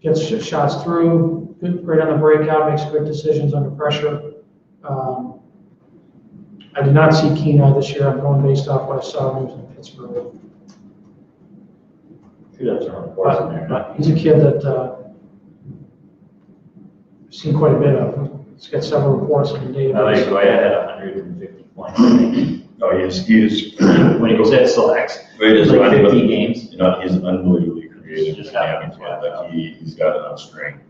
Gets shots through, great on the breakout, makes quick decisions under pressure. I did not see Kenai this year. I'm going based off what I saw when he was in Pittsburgh. That's our reports in there. But he's a kid that seen quite a bit of. It's got several reports in the database. Go ahead at 150 points. I think. Oh, he is. When he was at selects, He's like 50 games. You know, he's unbelievably creative. Just Like he's got enough strength.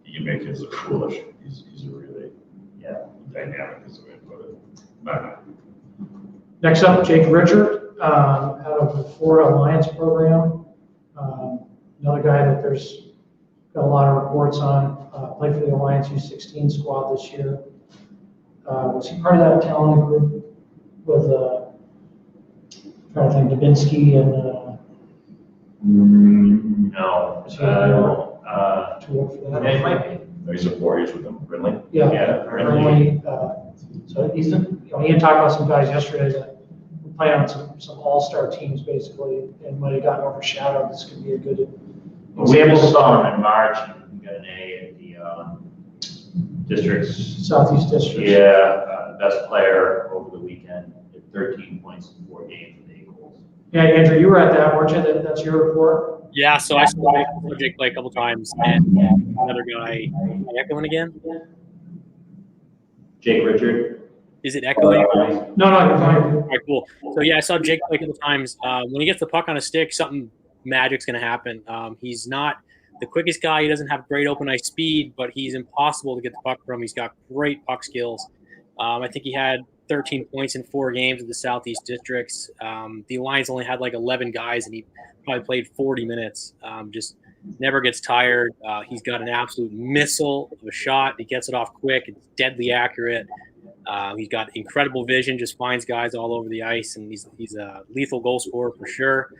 He can make kids look foolish. He's a really dynamic, is the way to put it. Next up, Jake Richard, out of the Florida Alliance program. Another guy that there's got a lot of reports on. Played for the Alliance U16 squad this year. Was he part of that talented group with, trying to think, Dubinsky and? No. To work for that? Yeah, he might be. He's a 4 years with him, Brindley. Yeah, Burnley. So he's, he had talked about some guys yesterday that were playing on some all-star teams basically, and might have gotten overshadowed. This could be a good We just saw him in March. He got an A at the districts. Southeast District. Yeah, best player over the weekend. At 13 points in 4 games with 8 goals. Yeah, Andrew, you were at that, weren't you? That's your report? Yeah, so I saw Jake play a couple times, and another guy, echoing again? Jake Richard. Is it echoing? No, you're fine. All right, cool. So yeah, I saw Jake play a couple times. When he gets the puck on a stick, something magic's going to happen. He's not the quickest guy. He doesn't have great open ice speed, but he's impossible to get the puck from. He's got great puck skills. I think he had 13 points in 4 games at the Southeast Districts. The Alliance only had like 11 guys, and he probably played 40 minutes. Just never gets tired. He's got an absolute missile of a shot. He gets it off quick. It's deadly accurate. He's got incredible vision, just finds guys all over the ice, and he's a lethal goal scorer for sure.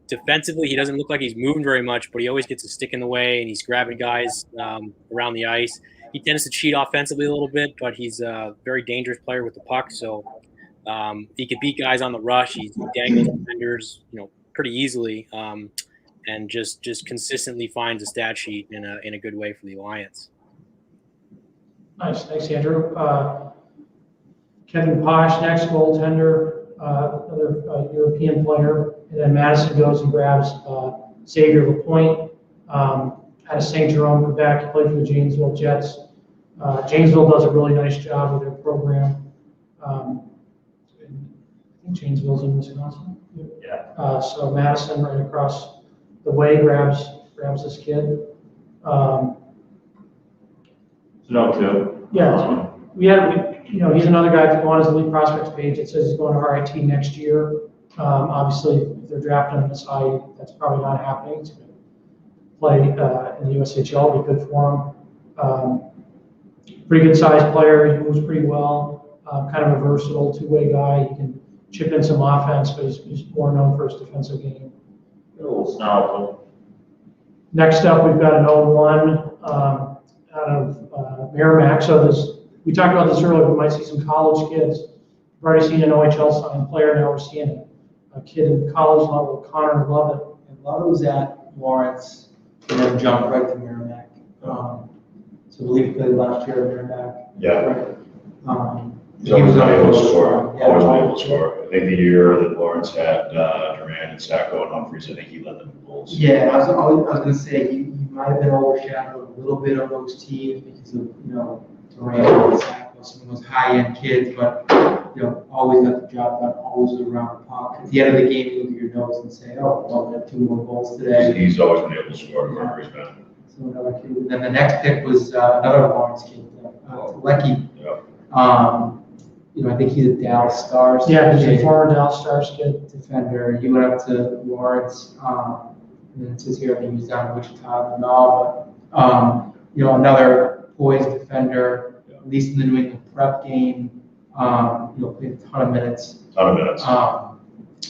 Defensively, he doesn't look like he's moving very much, but he always gets a stick in the way, and he's grabbing guys around the ice. He tends to cheat offensively a little bit, but he's a very dangerous player with the puck, so he could beat guys on the rush. He dangles defenders, pretty easily, and just consistently finds a stat sheet in a good way for the Alliance. Nice, thanks, Andrew. Kevin Posh, next goaltender, another European player, and then Madison goes and grabs Xavier Lapointe. Out of St. Jerome, Quebec. He played for the Janesville Jets. Janesville does a really nice job with their program. I think Janesville's in Wisconsin. Yeah. So Madison, right across the way, grabs this kid. No, too. Yeah, he's another guy. If you go on his elite prospects page, it says he's going to RIT next year. Obviously, if they're drafting him this high, that's probably not happening. He's going to play in the USHL, be good for him. Pretty good sized player. He moves pretty well. Kind of a versatile two-way guy. He can chip in some offense, but he's more known for his defensive game. A little snarl. Next up, we've got an 0-1 out of Merrimack. So we talked about this earlier. We might see some college kids. We've already seen an OHL signed player. Now we're seeing a kid in college level, Connor Lovett. And Lovett was at Lawrence and then jumped right to Merrimack. So I believe he played last year at Merrimack. Yeah. He's always been able to score. Yeah. Always been able to score. I think the year that Lawrence had Durant and Sacco and Humphreys, I think he led them in goals. Yeah, I was going to say he might have been overshadowed a little bit on those teams because of Durant and Sacco, some of those high-end kids, but always got the job done, always around the puck. At the end of the game, you look at your notes and say, "Oh, well, we have 2 more goals today." He's always been able to score wherever he's been. So another kid. And then the next pick was another Lawrence kid, Lecky. Yeah. I think he's a Dallas Stars. Yeah, he's a former Dallas Stars kid. Defender. He went up to Lawrence. And it says here, I think he's down in Wichita and all, but another poised defender, at least in the New England prep game, played a ton of minutes.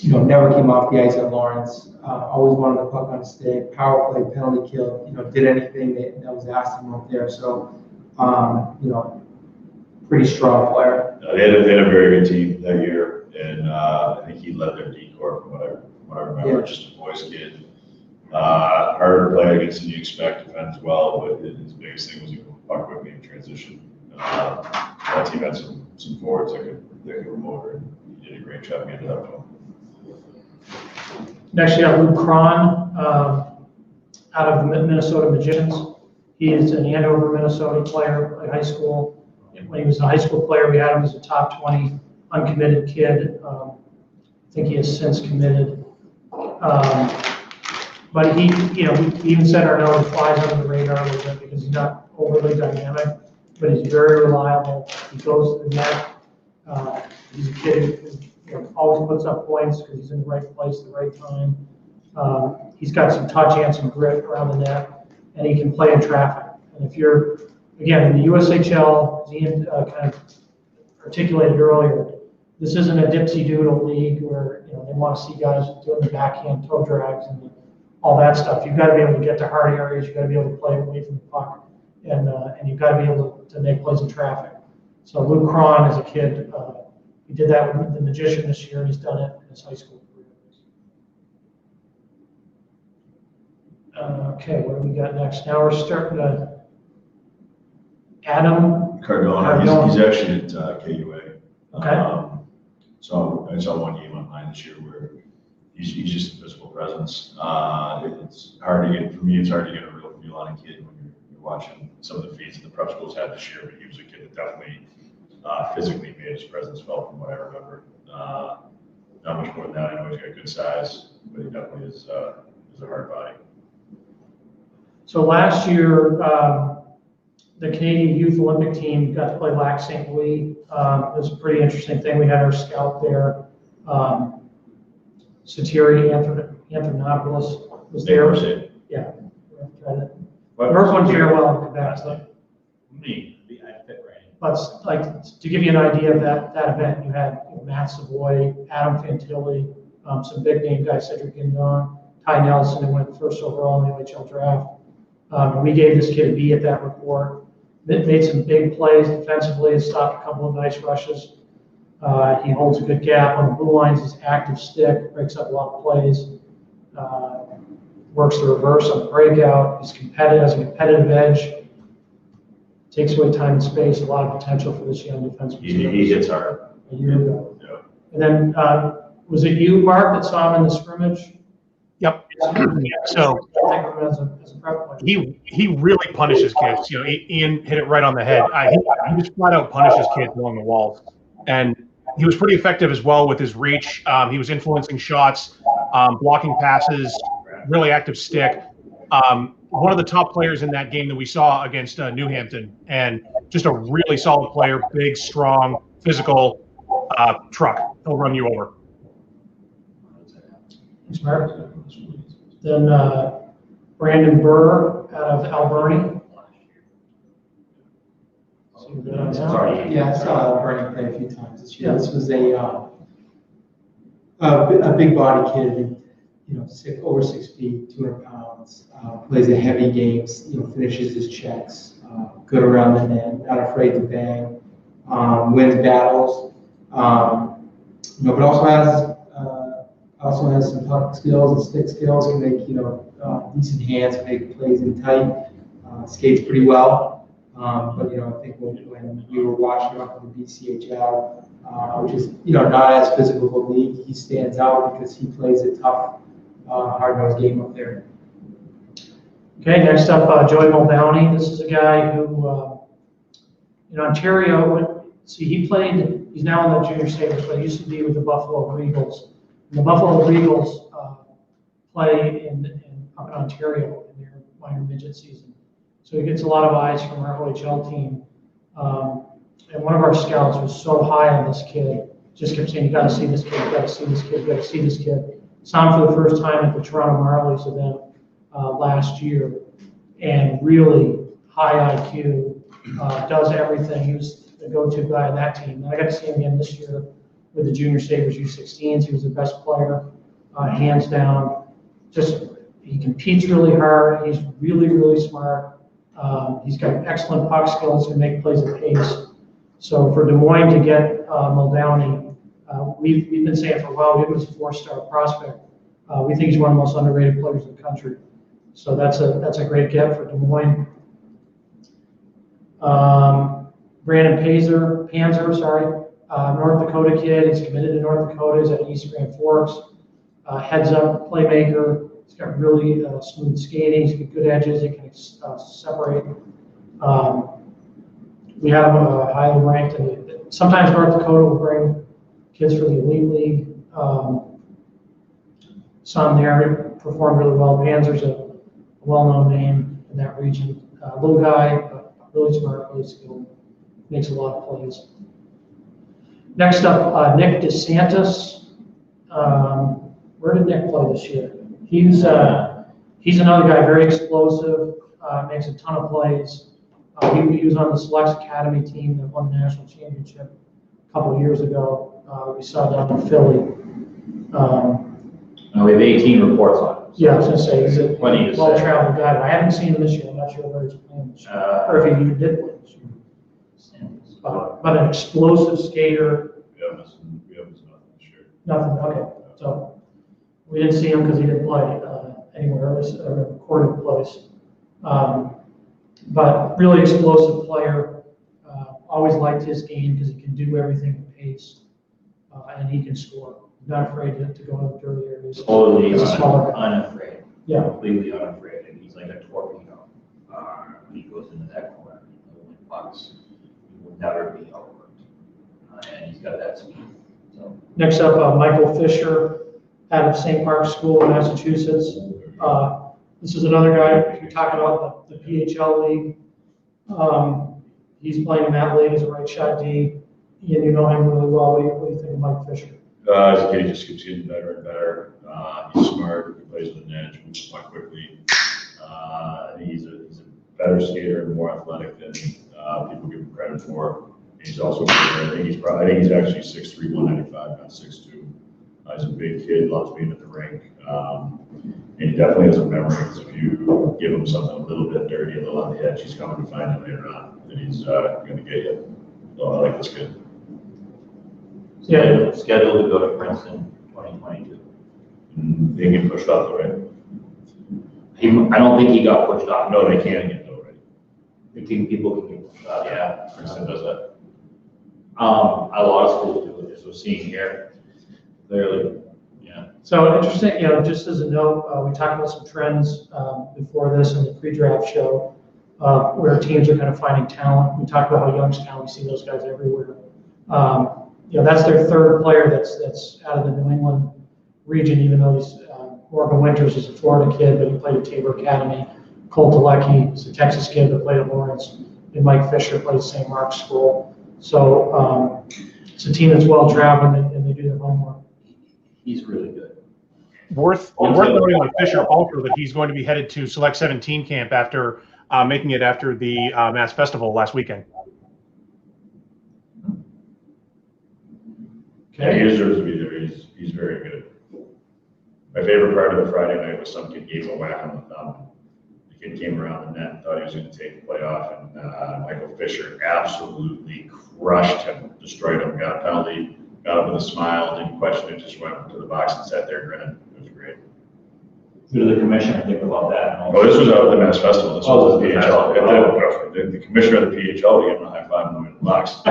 Never came off the ice at Lawrence. Always wanted the puck on his stick, power play, penalty kill. Did anything that was asked of him up there. So, pretty strong player. They had a very good team that year, and I think he led their D-Corps from what I remember. Yeah. Just a boys kid. Harder to play against than you expect, defends well, but his biggest thing was he could puck quickly in transition. That team had some forwards that could remote, and he did a great job getting it up to him. Next, you got Luke Cron out of the Minnesota Magicians. He is an Andover, Minnesota player, played high school. When he was a high school player, we had him as a top 20 uncommitted kid. I think he has since committed. But he even said our nose flies under the radar a little bit because he's not overly dynamic, but he's very reliable. He goes to the net. He's a kid who always puts up points because he's in the right place at the right time. He's got some touch and some grit around the net, and he can play in traffic. And if you're, again, in the USHL, as Ian kind of articulated earlier, this isn't a dipsy doodle league where they want to see guys doing the backhand toe drags and all that stuff. You've got to be able to get to hard areas. You've got to be able to play away from the puck, and you've got to be able to make plays in traffic. So Luke Cron is a kid. He did that with the Magician this year, and he's done it in his high school career. Okay, what do we got next? Now we're starting to Adam Cardona. He's actually at KUA. Okay. So I saw one game online this year where he's just a physical presence. It's hard to get, for me, it's hard to get a real feel on a kid when you're watching some of the feeds that the prep schools had this year, but he was a kid that definitely physically made his presence felt from what I remember. Not much more than that. I know he's got good size, but he definitely is a hard body. So last year, the Canadian Youth Olympic team got to play Lac St. Louis. It was a pretty interesting thing. We had our scout there. Satiri Anthonopoulos was there. Yeah. Merck won farewell in Quebec. But like to give you an idea of that event, you had Matt Savoy, Adam Fantilli, some big name guys, Cedric Guindon, Ty Nelson, who went first overall in the USHL Draft. We gave this kid a B at that report. Made some big plays defensively and stopped a couple of nice rushes. He holds a good gap on the blue lines. He's active stick, breaks up a lot of plays. Works the reverse on the breakout. He's competitive, has a competitive edge. Takes away time and space. A lot of potential for this young defenseman. He hits hard. A year ago. Yeah. And then was it you, Mark, that saw him in the scrimmage? Yep. So he really punishes kids. Ian hit it right on the head. He just flat out punishes kids along the walls, and he was pretty effective as well with his reach. He was influencing shots, blocking passes, really active stick. One of the top players in that game that we saw against New Hampton, and just a really solid player, big, strong, physical truck. He'll run you over. Thanks, Mark. Then Brandon Burr out of Alberni. Yeah, I saw Alberni play a few times this year. Yeah. This was a big body kid, over 6 feet, 200 pounds, plays a heavy games, finishes his checks, good around the net, not afraid to bang, wins battles, but also has some puck skills and stick skills, can make decent hands, make plays in tight, skates pretty well. But I think when we were watching him up in the BCHL, which is not as physical of a league, he stands out because he plays a tough, hard-nosed game up there. Okay, next up, Joey Muldowney. This is a guy who in Ontario. He's now in the Junior Sabres, but he used to be with the Buffalo Regals. And the Buffalo Regals play up in Ontario in their minor midget season. So he gets a lot of eyes from our OHL team. And one of our scouts was so high on this kid, just kept saying, you got to see this kid, you got to see this kid, you got to see this kid. Saw him for the first time at the Toronto Marlies event last year, and really high IQ, does everything. He was the go-to guy on that team. And I got to see him again this year with the Junior Sabres U16s. He was the best player, hands down. He competes really hard. He's really, really smart. He's got excellent puck skills to make plays at pace. So for Des Moines to get Muldowney, we've been saying for a while, he was a 4-star prospect. We think he's one of the most underrated players in the country. So that's a great get for Des Moines. Brandon Panzer, North Dakota kid. He's committed to North Dakota. He's at East Grand Forks. Heads up playmaker, He's got really smooth skating. He's got good edges. He can separate. We have him highly ranked, and sometimes North Dakota will bring kids for the Elite League. Some there performed really well. Panzer's a well-known name in that region. Little guy, but really smart, really skilled, makes a lot of plays. Next up, Nick DeSantis. Where did Nick play this year? He's another guy, very explosive, makes a ton of plays. He was on the Selects Academy team that won the national championship a couple of years ago. We saw down in Philly. We have 18 reports on him. Yeah, I was going to say, he's a Plenty to say. well-traveled guy, but I haven't seen him this year. I'm not sure where he's playing this year, or if he even did play this year. But an explosive skater. We haven't nothing this year. Nothing, okay. So we didn't see him because he didn't play anywhere else, a recorded place. But really explosive player. Always liked his game because he can do everything at pace, and he can score. Not afraid to go into dirty areas. Totally He's a smaller guy. unafraid. Yeah. Completely unafraid. And he's like a torpedo. When he goes into that corner, when pucks, he will never be outworked. And he's got that speed. So. Next up, Michael Fisher out of St. Mark's School in Massachusetts. This is another guy, you're talking about the PHL league. He's playing in that league as a right shot D. Ian, you know him really well. What do you think of Mike Fisher? As a kid, he just keeps getting better and better. He's smart. He plays with an edge, moves the puck quickly. I think he's a better skater and more athletic than people give him credit for. He's also, I think he's actually 6'3", 195, not 6'2". He's a big kid, loves being at the rink. And he definitely has a memory, because if you give him something a little bit dirty, a little on the edge, he's coming to find you later on, and he's going to get you. So I like this kid. Yeah. Scheduled to go to Princeton 2022. They get pushed off, right? I don't think he got pushed off. No, they can't get though, right? I think people can get pushed off. Yeah, Princeton does that. A lot of schools do it, as we're seeing here. Clearly, yeah. So interesting, just as a note, we talked about some trends before this in the pre-draft show, where teams are kind of finding talent. We talked about how Youngstown, we see those guys everywhere. That's their third player that's out of the New England region, even though he's Morgan Winters is a Florida kid, but he played at Tabor Academy. Cole Telecki is a Texas kid that played at Lawrence, and Mike Fisher played at St. Mark's School. So it's a team that's well-traveled, and they do their homework. He's really good. Worth noting on Fisher also that he's going to be headed to Select 17 camp after making it after the Mass Festival last weekend. Yeah, he deserves to be there. He's very good. My favorite part of the Friday night was some kid gave him a whack on the thumb. The kid came around the net and thought he was going to take the play off, and Michael Fisher absolutely crushed him, destroyed him, got a penalty, got up with a smile, didn't question it, just went to the box and sat there grinning. It was great. Who did the commissioner think about that? Oh, this was out at the Mass Festival. This was the PHL. Oh. The commissioner of the PHL gave him a high five and went in the box.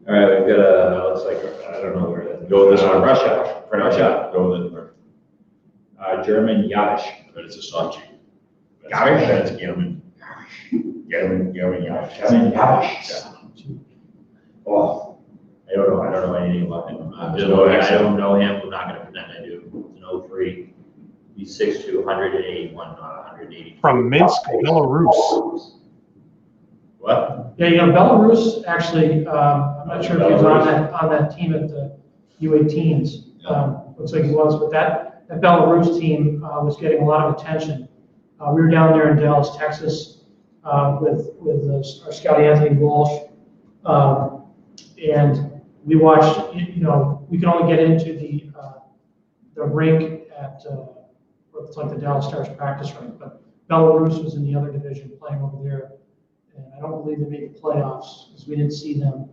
All right, we've got looks like, I don't know where that. Go with this one. Russia. Russia. Go with it. German Yavish. But it's a soft G. Yavish? That's German. German Yavish. German Yavish. Yeah. Oh, I don't know anything about him. I don't know him. I'm not going to pretend I do. He's an 03. He's 6'2", 181, 180. From Minsk, Belarus. What? Yeah, Belarus actually, I'm not sure if he was on that team at the U18s. Looks like he was, but that Belarus team was getting a lot of attention. We were down there in Dallas, Texas, with our scout Anthony Walsh, and we watched. We could only get into the rink at what's like the Dallas Stars practice rink, but Belarus was in the other division playing over there. And I don't believe they made the playoffs because we didn't see them,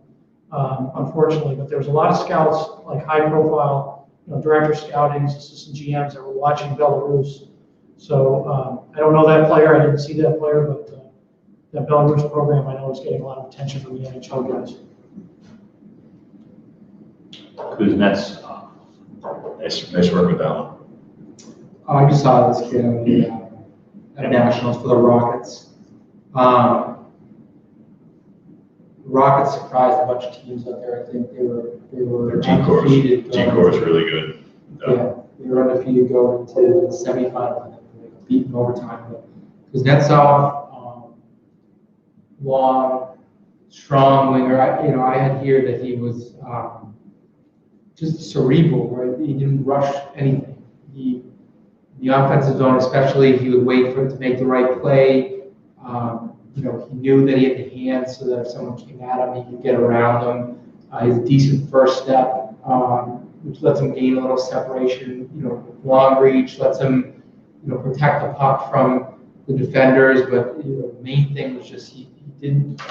unfortunately. But there was a lot of scouts, like high-profile, director scouting, assistant GMs that were watching Belarus. So I don't know that player. I didn't see that player, but that Belarus program I know is getting a lot of attention from the NHL guys. Kuznets. Nice work with that one. I just saw this kid on the at Nationals for the Rockets. Rockets surprised a bunch of teams out there. I think they were undefeated. G-Core is really good. Yeah, they were undefeated going into the semifinal. They got beaten overtime. But Kuznetsov, long, strong winger. I had heard that he was just cerebral, right? He didn't rush anything. The offensive zone, especially, he would wait for it to make the right play. He knew that he had the hands so that if someone came at him, he could get around them. He has a decent first step, which lets him gain a little separation. Long reach, lets him, protect the puck from the defenders. But the main thing was just he didn't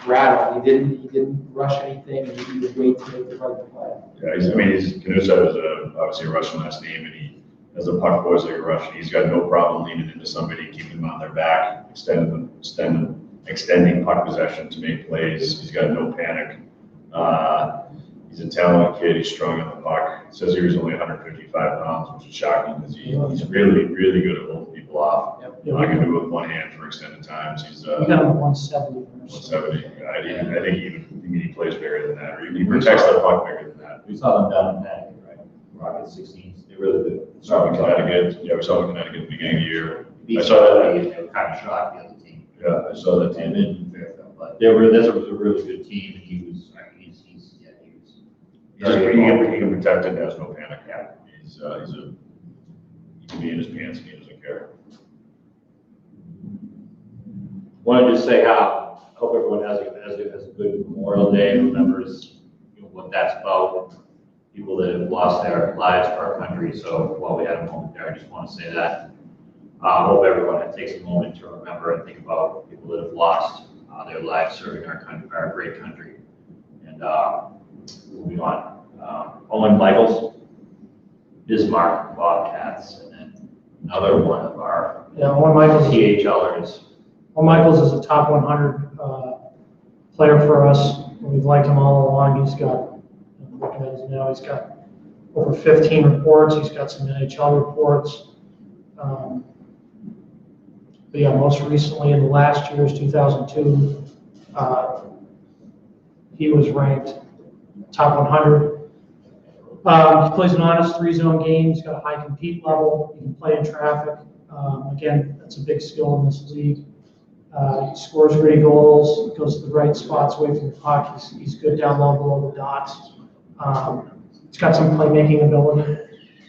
rattle. He didn't rush anything, and he would wait to make the right play. Yeah, Canusa is obviously a Russian last name, and he, as a puck boys like a Russian, he's got no problem leaning into somebody, keeping them on their back, extending puck possession to make plays. He's got no panic. He's a talented kid. He's strong on the puck. It says he was only 155 pounds, which is shocking because he's really, really good at holding people off. Yep. I can do it with one hand for extended times. He's He got him 170. 170. I think he plays bigger than that, or he protects the puck bigger than that. We saw them down in Connecticut, right? Rockets 16s. They're really good. We saw him in Connecticut. Yeah, we saw him in Connecticut at the beginning of the year. I saw that. They were kind of shocked the other team. Yeah, I saw that team. In Fairfield, but that was a really good team, and he was He can protect it and has no panic. Yeah. He can be in his pants and he doesn't care. Wanted to say how I hope everyone has a good Memorial Day and remembers what that's about. People that have lost their lives for our country. So while we had a moment there, I just want to say that. I hope everyone takes a moment to remember and think about people that have lost their lives serving our country, our great country. And moving on. Owen Michaels, Bismarck Bobcats, and then another one of our Owen Michaels. THLers. Owen Michaels is a top 100 player for us. We've liked him all along. I'm looking at his now, he's got over 15 reports. He's got some NHL reports. But yeah, most recently in the last year's 2002, he was ranked top 100. He plays an honest 3-zone game. He's got a high compete level. He can play in traffic. Again, that's a big skill in this league. He scores gritty goals, goes to the right spots away from the puck. He's good down low below the dots. He's got some playmaking ability,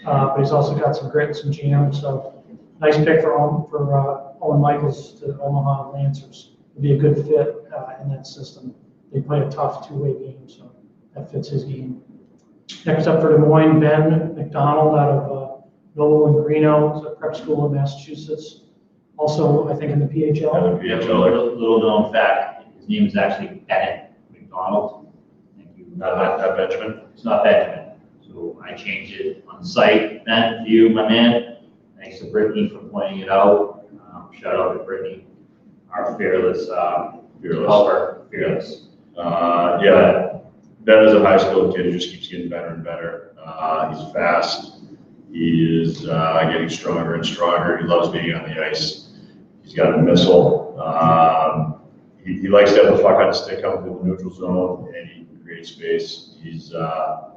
but he's also got some grit and some jam. So nice pick for Owen Michaels to Omaha Lancers. Would be a good fit in that system. They play a tough two-way game, so that fits his game. Next up for Des Moines, Ben McDonald out of Noble and Greeno. It's a prep school in Massachusetts. Also, I think in the PHL. Yeah, the PHL. Little known fact, his name is actually Bennett McDonald. Thank you. Not Benjamin. It's not Benjamin. So I changed it on the site. Ben, to you, my man. Thanks to Brittany for pointing it out. Shout out to Brittany, our fearless helper. Fearless. Yeah. Ben is a high skilled kid who just keeps getting better and better. He's fast. He is getting stronger and stronger. He loves being on the ice. He's got a missile. He likes to have the puck on the stick up in the neutral zone, and he can create space. He's a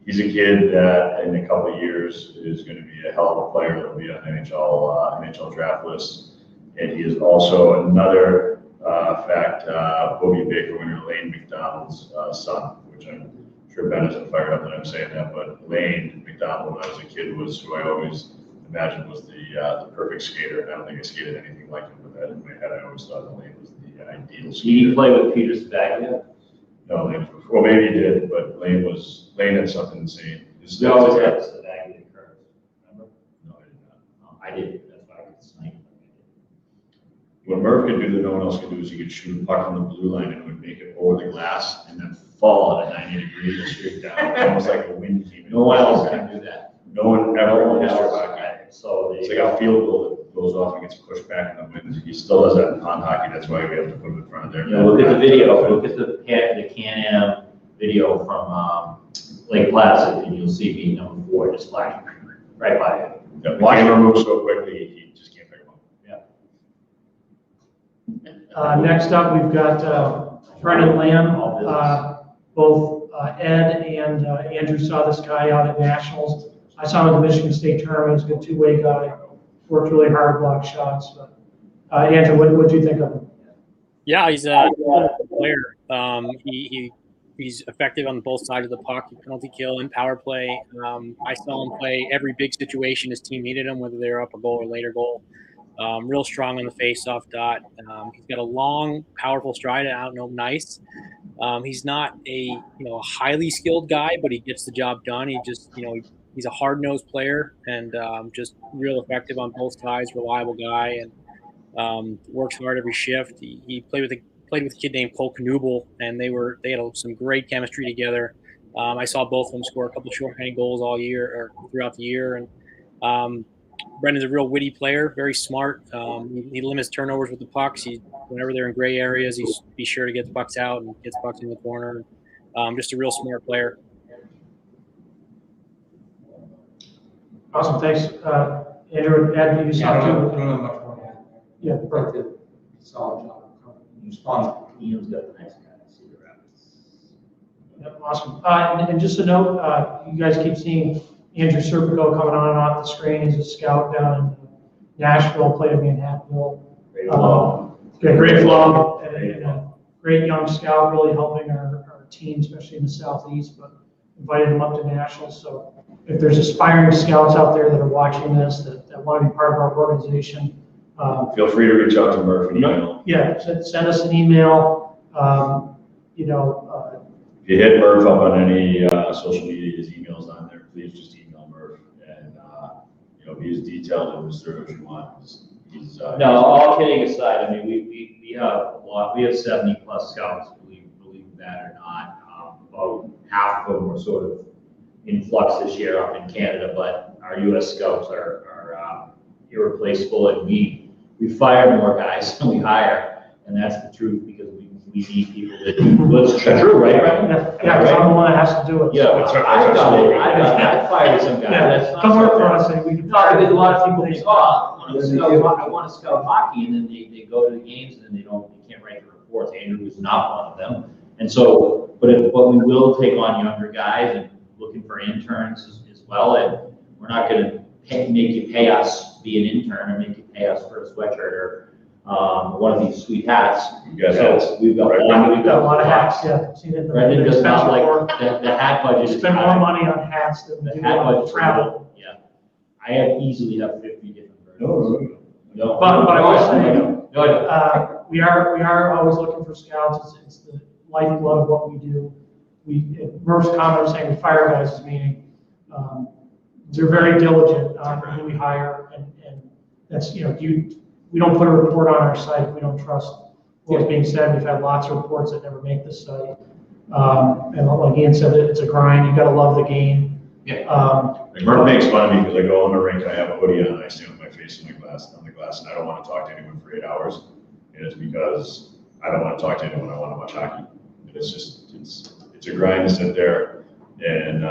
kid that in a couple of years is going to be a hell of a player that will be on NHL draft list. And he is also another fact, Bobby Baker winner Lane McDonald's son, which I'm sure Ben isn't fired up that I'm saying that, but Lane McDonald, when I was a kid, was who I always imagined was the perfect skater. And I don't think I skated anything like him, but that in my head I always thought that Lane was the ideal skater. Did he play with Peter Spaglia? No, Lane. Well, maybe he did, but Lane had something insane. That's Spaglia Curtis. Remember? No, I did not. I did. That's why I could snipe. What Murph could do that no one else could do is he could shoot a puck from the blue line and it would make it over the glass and then fall at a 90 degrees and straight down, almost like a wind team. No one else can do that. No one ever in history of hockey. So It's like a field goal that goes off and gets pushed back in the wind. He still does that on hockey. That's why we have to put him in front of there. Look at the video. Look at the Can-Am video from Lake Placid, and you'll see me number 4 just flashing right by it. Yeah, the camera moves so quickly, you just can't pick them up. Next up, we've got Brendan Lamb. Both Ed and Andrew saw this guy out at Nationals. I saw him at the Michigan State Tournament. He's a good two-way guy. Worked really hard, blocked shots. But Andrew, what do you think of him? Yeah, he's a good player. He's effective on both sides of the puck, penalty kill and power play. I saw him play every big situation his team needed him, whether they're up a goal or later goal. Real strong on the face-off dot. He's got a long, powerful stride out and nice. He's not a highly skilled guy, but he gets the job done. He just he's a hard-nosed player and just real effective on both sides. Reliable guy and works hard every shift. He played with a kid named Cole Knuble, and they had some great chemistry together. I saw both of them score a couple of shorthanded goals all year or throughout the year. And Brendan's a real witty player, very smart. He limits turnovers with the pucks. Whenever they're in gray areas, he's be sure to get the pucks out and gets pucks in the corner. Just a real smart player. Awesome, thanks, Andrew. Ed, you saw I too. don't know much more to add. Yeah, But did a solid job. Responsible. Ian's got the next guy. See the Rapids. Yep, awesome. And just a note, you guys keep seeing Andrew Serpico coming on and off the screen. He's a scout down in Nashville, played at Manhattanville. Great flow. And a great young scout, really helping our team, especially in the Southeast, but invited him up to Nationals. So if there's aspiring scouts out there that are watching this, that want to be part of our organization, Feel free to reach out to Murph and email. Yeah, send us an email. If you hit Murph up on any social media, his email's on there. Please just email Murph, and be as detailed and as thorough as you want. He's No, all kidding aside, I mean, we have a lot. We have 70+ scouts. Believe that or not. About half of them were sort of in flux this year up in Canada, but our U.S. scouts are irreplaceable, and we fire more guys than we hire, and that's the truth because we need people that do what's true, right? Yeah, because I'm the one that has to do it. Yeah, So, I've done it. I fired some guys. yeah, That's not come work so for bad. us. And we can No, because a lot of people think, oh, I want to scout hockey, and then they go to the games and then they can't write the reports. Andrew was not one of them, and so, but we will take on younger guys and looking for interns as well, and we're not going to make you pay us be an intern or make you pay us for a sweatshirt or one of these sweet hats. We've got hats. We've got We've got a lot of hats, yeah. Seen it in the Brendan does not expensive like work. the hat budget. We is spend high. more money on hats than we The do hat on budget. travel. Yeah, I easily have 50 different versions. No. But I will say, Go ahead. we are always looking for scouts. It's the lifeblood of what we do. Murph's comment of saying we fire guys is meaning they're very diligent on who we hire, and that's we don't put a report on our site if we don't trust what's being said. We've had lots of reports that never make the site, and like Ian said, it's a grind. You got to love the game. Yeah. Murph makes fun of me because I go on the rink, I have a hoodie on, and I stand with my face on the glass, and I don't want to talk to anyone for 8 hours. And it's because I don't want to talk to anyone. I want to watch hockey. And it's a grind to sit there. And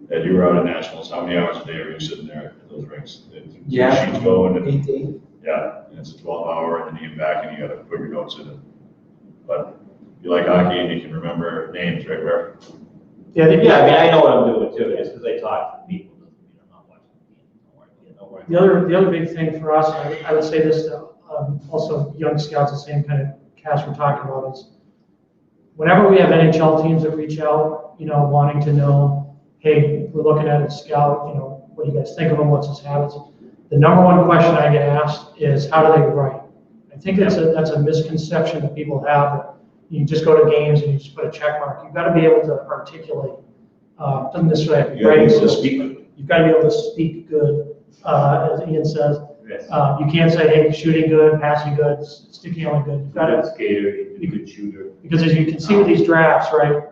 Ed, you were out at Nationals. How many hours a day are you sitting there at those rinks? Yeah. Sheets going. And, 8 to 8. yeah, and it's a 12-hour, and then you get back and you got to put your notes in it. But if you like hockey and you can remember names, right, Murph? Yeah, I mean, I know what I'm doing too, just because I talk to people, doesn't mean I'm not watching the game. Don't worry. The other big thing for us, and I would say this to also young scouts, the same kind of cast we're talking about, is whenever we have NHL teams that reach out, wanting to know, hey, we're looking at a scout, what do you guys think of him? What's his habits? The number one question I get asked is, how do they write? I think that's a misconception that people have. That you just go to games and you just put a check mark. You've got to be able to articulate. Doesn't necessarily have to be writing skills. You've got to be able to speak good, as Ian says. Yes. You can't say, hey, shooting good, passing good, sticky only good. You've got to, skater, you could shooter. because as you can see with these drafts, right,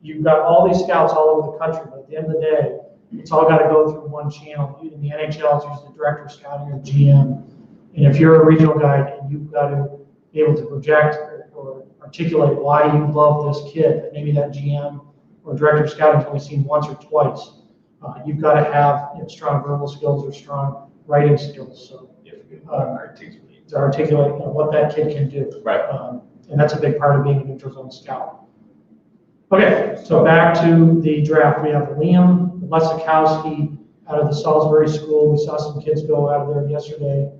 you've got all these scouts all over the country, but at the end of the day, it's all got to go through one channel. In the NHL, it's usually the director of scouting or the GM. And if you're a regional guy, and you've got to be able to project or articulate why you love this kid, that maybe that GM or director of scouting has only seen once or twice. You've got to have strong verbal skills or strong writing skills. So to articulate what that kid can do. Right. And that's a big part of being a neutral zone scout. Okay, so back to the draft. We have Liam Lesikowski out of the Salisbury School. We saw some kids go out of there yesterday.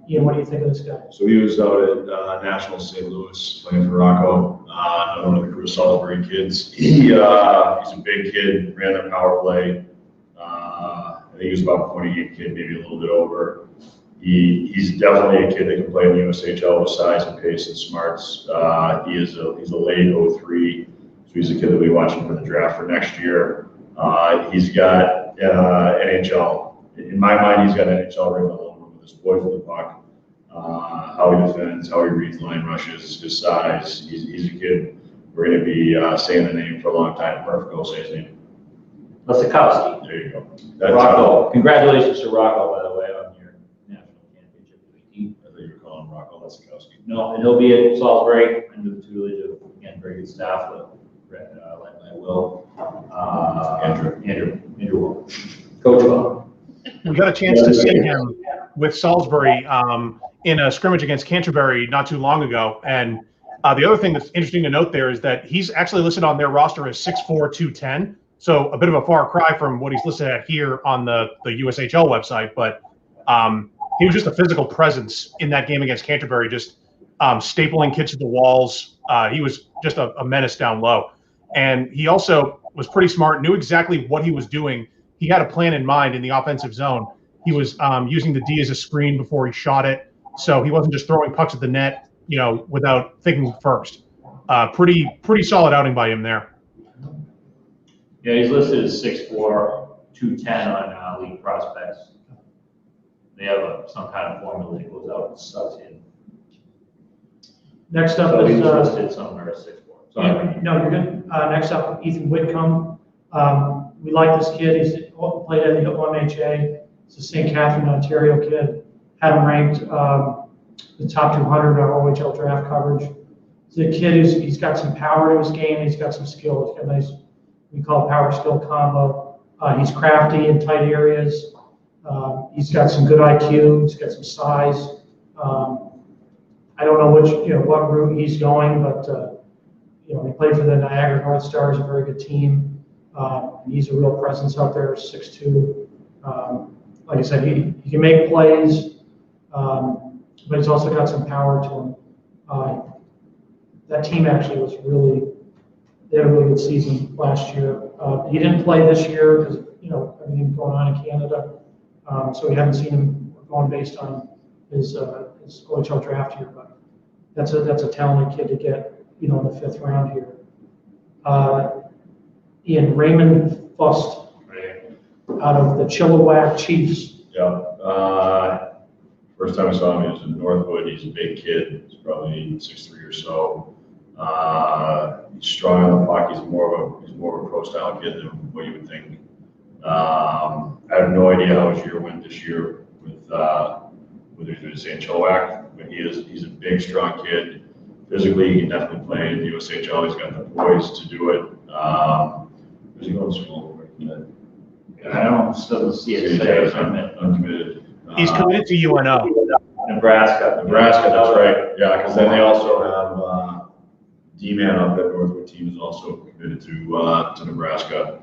Ian, what do you think of this guy? So he was out at National St. Louis playing for Rocco, another one of the crew Salisbury kids. He's a big kid, ran the power play. I think he was about 28 kid, maybe a little bit over. He's definitely a kid that can play in the USHL with size and pace and smarts. He's a late 03, so he's a kid that we'll be watching for the draft for next year. He's got NHL. In my mind, he's got NHL written all over him with his poise with the puck, how he defends, how he reads line rushes, his size. He's a kid we're going to be saying the name for a long time. Murph, go say his name. Lesikowski. There you go. Rocco. Congratulations to Rocco, by the way, on your national championship team. I think you're calling Rocco Lesikowski. No, and he'll be at Salisbury under the tutelage of, again, very good staff, led by Will. Andrew Will. Coach Will. We got a chance to see him with Salisbury in a scrimmage against Canterbury not too long ago. And the other thing that's interesting to note there is that he's actually listed on their roster as 6'4", 210. So a bit of a far cry from what he's listed at here on the USHL website. But he was just a physical presence in that game against Canterbury, just stapling kids to the walls. He was just a menace down low. And he also was pretty smart, knew exactly what he was doing. He had a plan in mind in the offensive zone. He was using the D as a screen before he shot it. So he wasn't just throwing pucks at the net, without thinking first. Pretty solid outing by him there. Yeah, he's listed as 6'4", 210 on League Prospects. They have some kind of formula that goes out and sucks in. Next up So is he's listed somewhere as 6'4". Sorry. no, you're good. Next up, Ethan Whitcomb. We like this kid. He's played at the OMHA. He's a St. Catherine, Ontario kid. Had him ranked the top 200 on OHL draft coverage. He's a kid he's got some power to his game. He's got some skill. He's got a nice, we call it power skill combo. He's crafty in tight areas. He's got some good IQ. He's got some size. I don't know what route he's going, but he played for the Niagara North Stars, a very good team. He's a real presence out there, 6'2". Like I said, he can make plays, but he's also got some power to him. That team actually they had a really good season last year. He didn't play this year because everything going on in Canada, so we haven't seen him going based on his OHL draft here. But that's a talented kid to get in the 5th round here. Ian, Raymond Fust out of the Chilliwack Chiefs. Yeah. First time I saw him, he was in Northwood. He's a big kid. He's probably 6'3" or so. He's strong on the puck. He's more of a pro style kid than what you would think. I have no idea how his year went this year with whether he's St. Chilliwack, but he's a big, strong kid. Physically, he can definitely play in the USHL. He's got the poise to do it. Where's he going to school? I still see it. Uncommitted. He's committed to UNO. Nebraska, that's right. Yeah, because then they also have D-Man up at Northwood team is also committed to Nebraska.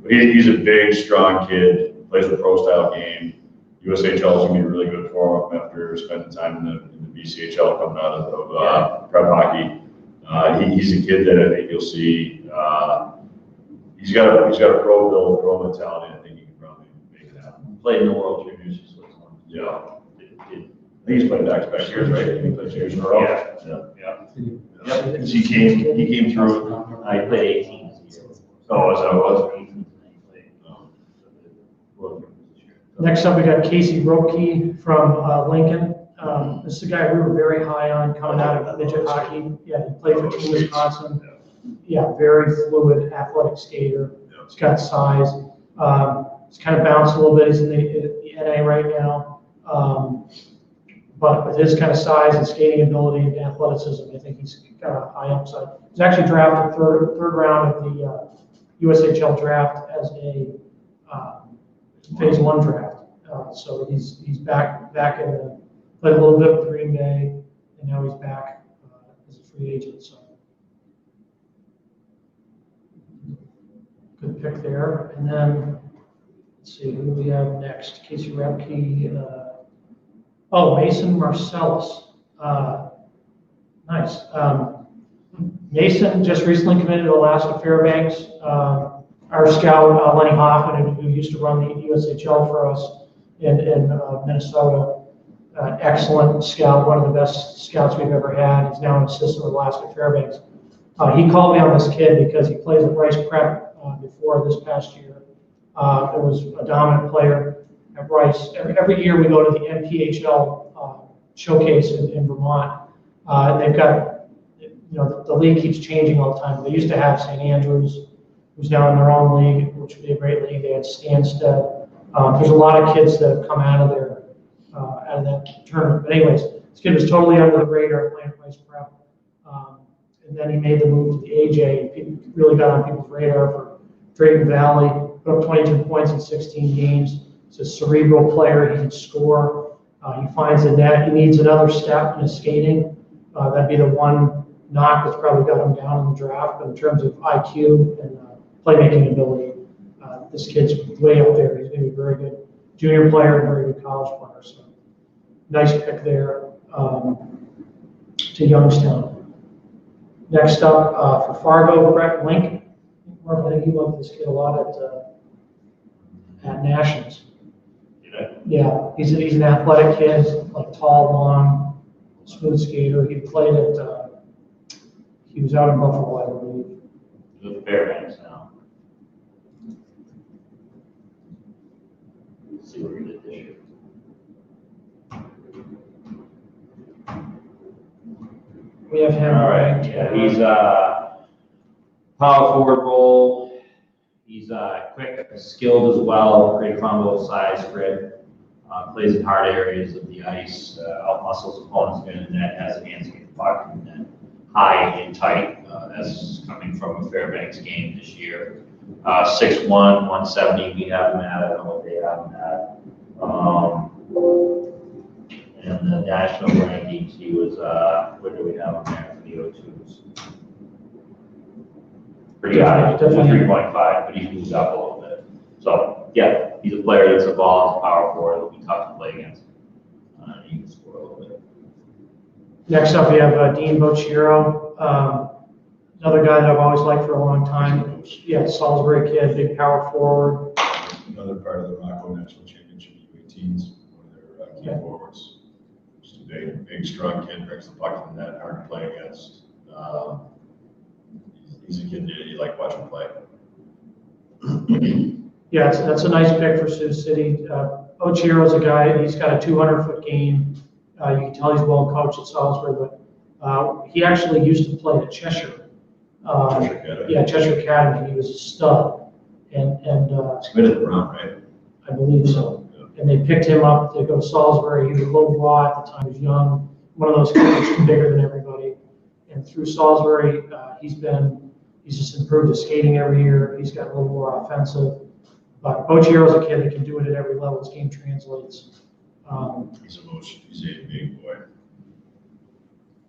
But he's a big, strong kid. Plays a pro-style game. USHL is going to be really good for him after spending time in the BCHL coming out of prep hockey. He's a kid that I think you'll see. He's got a pro build, pro mentality. I think he can probably make it happen. Played in the World Juniors. Yeah. I think he's played back-to-back years, right? He played 2 years in a row. Yeah. Because he came through. I played 18 this year. Oh, is that what it was? 18 Next up, we got Casey Roepke from Lincoln. This is a guy we were very high on coming out of midget hockey. Yeah, he played for Team Wisconsin. Yeah, very fluid, athletic skater. He's got size. He's kind of bounced a little bit. He's in the NA right now. but with his kind of size and skating ability and athleticism, I think he's got a high upside. He's actually drafted third round of the USHL draft as a phase 1 draft. So he's back in the, played a little bit with Green Bay, and now he's back as a free agent. So good pick there. And then let's see who do we have next. Casey Repke. Mason Marcellus. Nice. Mason just recently committed to Alaska Fairbanks. Our scout, Lenny Hoffman, who used to run the USHL for us in Minnesota, excellent scout, one of the best scouts we've ever had. He's now an assistant with Alaska Fairbanks. He called me on this kid because he plays at Rice Prep before this past year. It was a dominant player at Rice. Every year we go to the NPHL showcase in Vermont. They've got, the league keeps changing all the time. They used to have St. Andrews, who's now in their own league, which would be a great league. They had Stansted. There's a lot of kids that have come out of there, out of that tournament. But anyways, this kid was totally under the radar playing at Rice Prep. And then he made the move to the AJ and really got on people's radar for Drayton Valley, put up 22 points in 16 games. He's a cerebral player. He can score. He finds the net. He needs another step in his skating. That'd be the one knock that's probably got him down in the draft. But in terms of IQ and playmaking ability, this kid's way up there. He's going to be a very good junior player and very good college player. So nice pick there to Youngstown. Next up for Fargo, Brett Link. I think you loved this kid a lot at Nationals. Yeah, he's an athletic kid, like tall, long, smooth skater. He played at, he was out in Buffalo, I believe. He's with Fairbanks now. Let's see what he did this year. We have him. All right, yeah, he's power forward role. He's quick, skilled as well, great combo, size, grit. Plays in hard areas of the ice, outmuscles opponents in the net, has hands to get the puck in the net, high and tight. That's coming from a Fairbanks game this year. 6'1", 170, we have him at. I don't know what they have him at. And the national rankings, he was, where do we have him there for the O2s? Pretty high, 3.5, but he moved up a little bit. So, yeah, he's a player that's a ball, power forward, it'll be tough to play against. He can score a little bit. Next up, we have Dean Bochiro, another guy that I've always liked for a long time. Yeah, Salisbury kid, big power forward. Another part of the Rocco National Championship U18s, one of their key forwards. Just a big, strong kid, brings the puck to the net, hard to play against. He's a kid that you like watching play. Yeah, that's a nice pick for Sioux City. Ochiro's a guy, he's got a 200-foot game. You can tell he's well coached at Salisbury, but he actually used to play at Cheshire. Cheshire Academy. He was a stud. And he's committed to Brown, right? I believe so. Yeah. And they picked him up to go to Salisbury. He was a little raw at the time. He was young. One of those kids who's bigger than everybody. And through Salisbury, he's just improved his skating every year. He's got a little more offensive. But Bochiro's a kid that can do it at every level. His game translates. He's a big boy.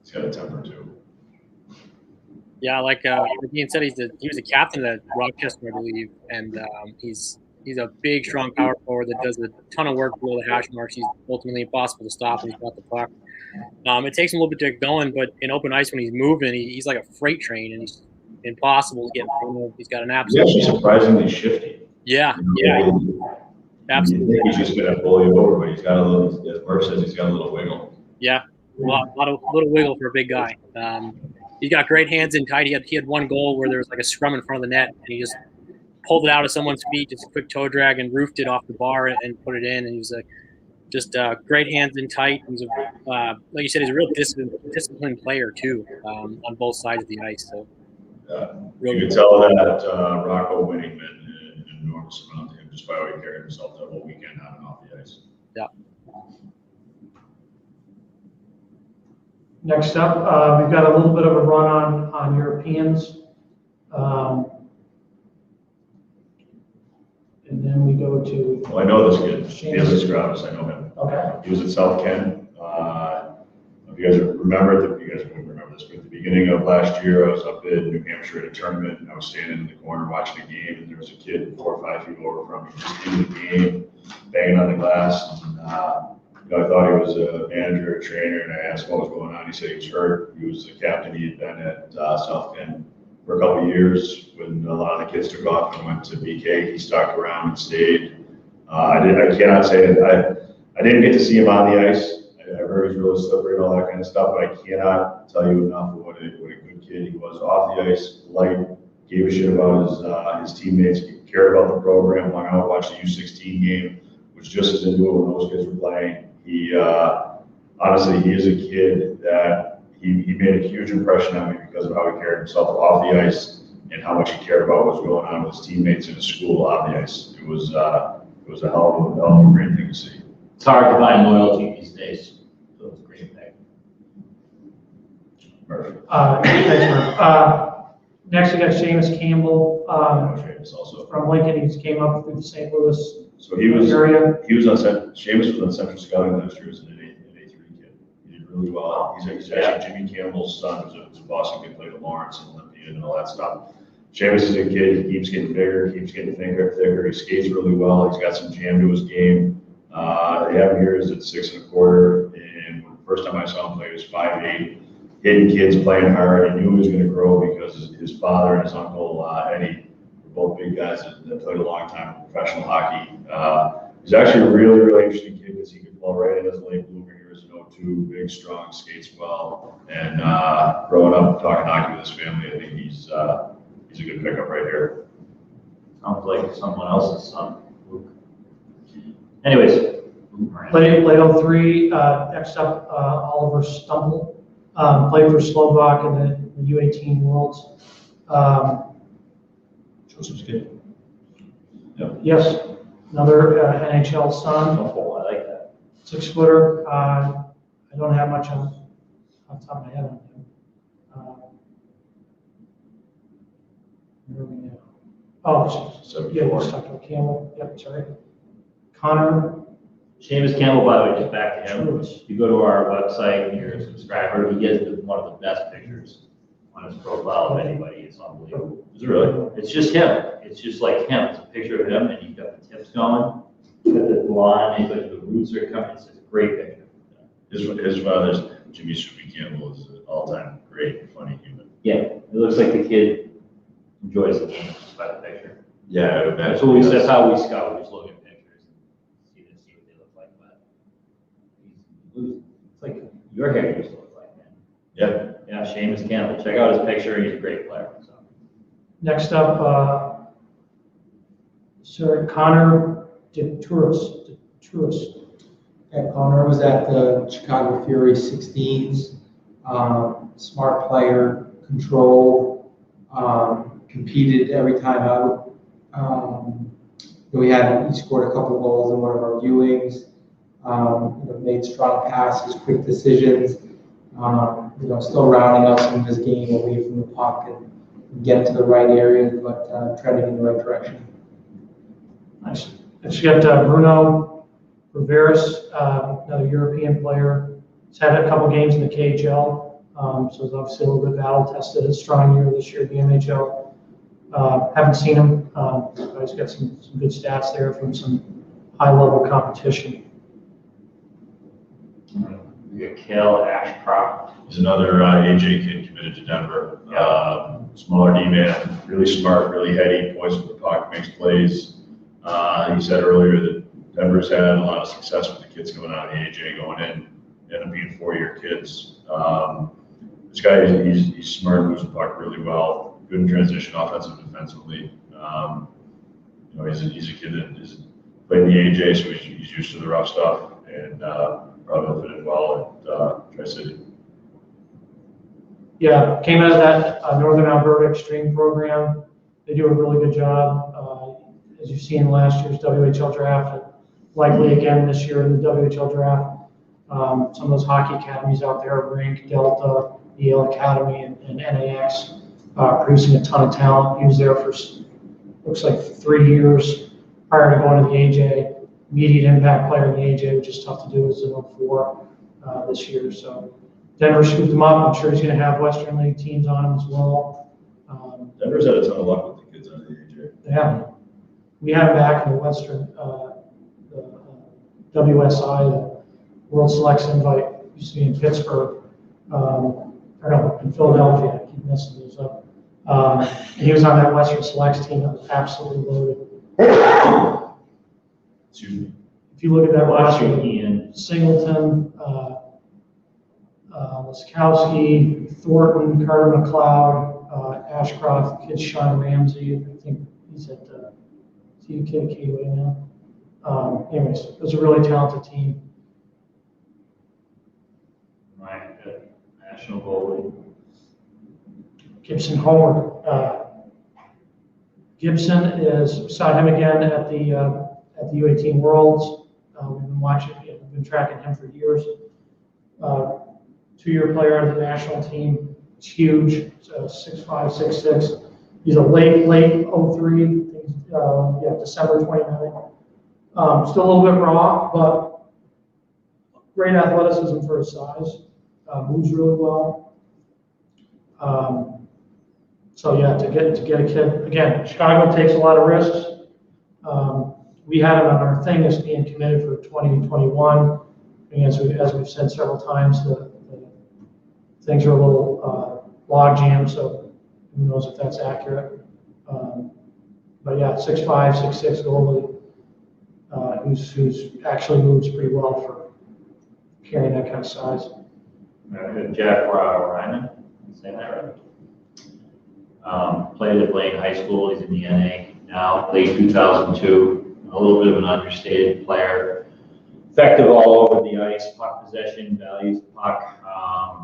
He's got a temper too. Yeah, like Ian said, he was a captain at Rochester, I believe, and he's a big, strong power forward that does a ton of work below the hash marks. He's ultimately impossible to stop when he's got the puck. It takes him a little bit to get going, but in open ice when he's moving, he's like a freight train, and he's impossible to get moved. He's got an absolute. He's actually surprisingly shifty. Yeah, absolutely. You think he's just going to bully you over, but he's got a little, as Murph says, he's got a little wiggle. Yeah, a little wiggle for a big guy. He's got great hands in tight. He had one goal where there was like a scrum in front of the net, and he just pulled it out of someone's feet, just a quick toe drag, and roofed it off the bar and put it in. And he was just great hands in tight. He's like you said, he's a real disciplined player too, on both sides of the ice. So you can tell that Rocco winning meant an enormous amount to him just by how he carried himself the whole weekend on and off the ice. Yeah. Next up, we've got a little bit of a run on Europeans. And then we go to. Well, I know this kid, Felix Gravis, I know him. Okay. He was at South Ken. If you guys remember, you guys wouldn't remember this, but at the beginning of last year, I was up in New Hampshire at a tournament, and I was standing in the corner watching a game, and there was a kid 4 or 5 feet over from me, just into the game, banging on the glass. And, I thought he was a manager, a trainer, and I asked him what was going on. He said he was hurt. He was the captain. He had been at South Ken for a couple of years. When a lot of the kids took off and went to BK, he stuck around and stayed. I cannot say that I didn't get to see him on the ice. I heard he's really slippery and all that kind of stuff, but I cannot tell you enough of what a good kid he was off the ice. Light, gave a shit about his teammates, cared about the program. Went out, watched the U16 game, was just as into it when those kids were playing. He honestly, he is a kid that he made a huge impression on me because of how he carried himself off the ice and how much he cared about what was going on with his teammates in his school on the ice. It was a hell of a great thing to see. It's hard to find loyalty these days. So it's a great thing. Perfect. Thanks, Mark. Next, we got Seamus Campbell Seamus also. from Lincoln. He came up through the St. Louis So he was area. Seamus was on Central Scouting last year as an A3 kid. He did really well. He's actually Jimmy Campbell's son, who's a Boston kid, played at Lawrence and Olympian and all that stuff. Seamus is a kid. He keeps getting bigger, keeps getting thicker. He skates really well. He's got some jam to his game. They have him here is at 6 1/4, and the first time I saw him play, he was 5'8", hitting kids, playing hard. He knew he was going to grow because his father and his uncle Eddie were both big guys that played a long time in professional hockey. He's actually a really, really interesting kid because he can fall right in as a late bloomer here as an 0-2, big, strong, skates well, and growing up talking hockey with his family, I think he's a good pickup right here. Sounds like someone else's son, Luke. Anyways. Played 03. Next up, Oliver Stumble. Played for Slovak in the U18 Worlds. Joseph's kid. Yep. Yes, another NHL son. Oh, I like that. 6-footer. I don't have much on top of my head on him. Where are we now? Oh, yeah, just talked about Campbell. Yep, sorry. Connor. Seamus Campbell, by the way, just back to him. Truitt. You go to our website and you're a subscriber, he gets one of the best pictures on his profile of anybody. It's unbelievable. Is it really? It's just him. It's just like him. It's a picture of him, and you've got the tips going. You've got the line, but the roots are coming. It's a great picture. His father's Jimmy Soupy Campbell is an all-time great, funny human. Yeah, it looks like the kid enjoys the game just by the picture. Yeah, That's how we scout. We just look at pictures and see what they look like. But it's like your hair used to look like, man. Yeah. Yeah, Seamus Campbell. Check out his picture. He's a great player. So. Next up, Sir Connor DeTouris. And Connor was at the Chicago Fury 16s. Smart player, control, competed every time out. He scored a couple of goals in one of our viewings. Made strong passes, quick decisions. Still rounding out some of his game away from the puck and get to the right areas, but trending in the right direction. Nice. Next, you got Bruno Riveris, another European player. He's had a couple games in the KHL, so he's obviously a little bit battle tested. A strong year this year in the NHL. Haven't seen him, but he's got some good stats there from some high-level competition. We got Kel Ashcroft. He's another AJ kid committed to Denver. Smaller D-man, really smart, really heady, points with the puck, makes plays. He said earlier that Denver's had a lot of success with the kids coming out of the AJ going in and being 4-year kids. This guy, he's smart, moves the puck really well, good in transition, offensive, defensively. He's a kid that is played in the AJ, so he's used to the rough stuff, and probably will fit in well at Tri-City. Yeah, came out of that Northern Alberta Extreme program. They do a really good job. As you've seen in last year's WHL Draft, and likely again this year in the WHL Draft. Some of those hockey academies out there, Rink, Delta, Yale Academy, and NAX, producing a ton of talent. He was there for, looks like 3 years prior to going to the AJ. Immediate impact player in the AJ, which is tough to do as an 04 this year. So Denver scooped him up. I'm sure he's going to have Western League teams on him as well. Denver's had a ton of luck with the kids on the AJ. They have. We had him back in the Western WSI, the World Selects Invite, used to be in Pittsburgh, or no, in Philadelphia. I keep messing those up. And he was on that Western Selects team that was absolutely loaded. If you look at that roster, Singleton, Laskowski, Thornton, Carter McLeod, Ashcroft, kid Sean Ramsey. I think he's at is he a kid at K-Way now? Anyways, it was a really talented team. Right, good. National goalie. Gibson Homer. Gibson saw him again at the U18 Worlds. We've been watching, we've been tracking him for years. 2-year player on the national team. It's huge. It's 6'5", 6'6". He's a late 03. December 29th. Still a little bit raw, but great athleticism for his size. Moves really well. So yeah, to get a kid again, Chicago takes a lot of risks. We had him on our thing as being committed for 2021. And as we've said several times, the things are a little log jammed, so who knows if that's accurate. But yeah, 6'5", 6'6" goalie, who's actually moves pretty well for carrying that kind of size. Jack Ryman, say that right? Played at Blaine High School. He's in the NA now. Late 2002. A little bit of an understated player. Effective all over the ice. Puck possession, values the puck.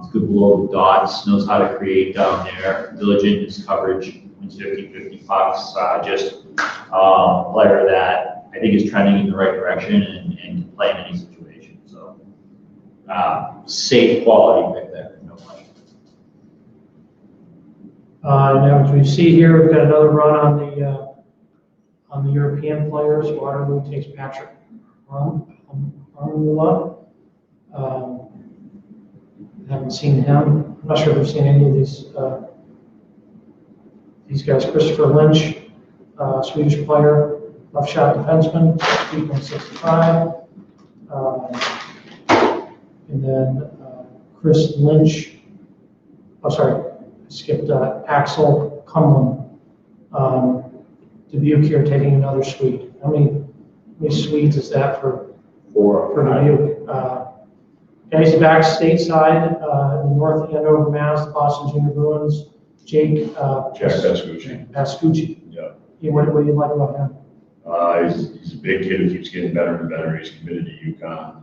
He's good below the dots. Knows how to create down there. Diligent in his coverage. Wins 50-50 pucks. Just a player that I think is trending in the right direction and can play in any situation. So safe quality pick there. No question. Now, as we see here, we've got another run on the European players. Waterloo takes Patrick Armula. Haven't seen him. I'm not sure if we've seen any of these guys. Christopher Lynch, Swedish player, left shot defenseman, 3.65. And then Chris Lynch. Oh, sorry, I skipped Axel Kumlin. Dubuque here taking another Swede. How many Swedes is that for Dubuque? And he's back stateside in the North Andover, Mass, the Boston Junior Bruins. Jack Pascucci. Yeah. What do you like about him? He's a big kid who keeps getting better and better. He's committed to UConn.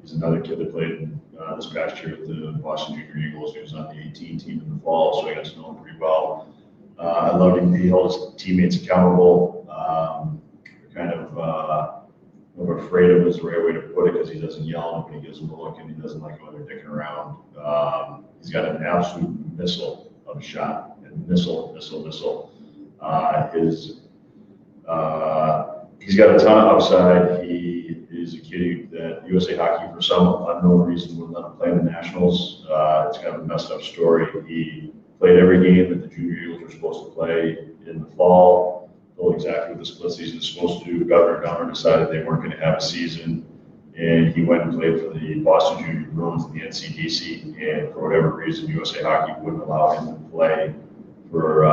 He's another kid that played this past year with the Boston Junior Eagles. He was on the 18 team in the fall, so I got to know him pretty well. I loved him. He held his teammates accountable. Kind of afraid of is the right way to put it because he doesn't yell when he gives them a look and he doesn't like when they're dicking around. He's got an absolute missile of a shot and missile. He's got a ton of upside. He is a kid that USA Hockey, for some unknown reason, would let him play in the Nationals. It's kind of a messed up story. He played every game that the Junior Eagles were supposed to play in the fall. Told exactly what the split season is supposed to do. Governor Dummer decided they weren't going to have a season, and he went and played for the Boston Junior Bruins in the NCDC. And for whatever reason, USA Hockey wouldn't allow him to play for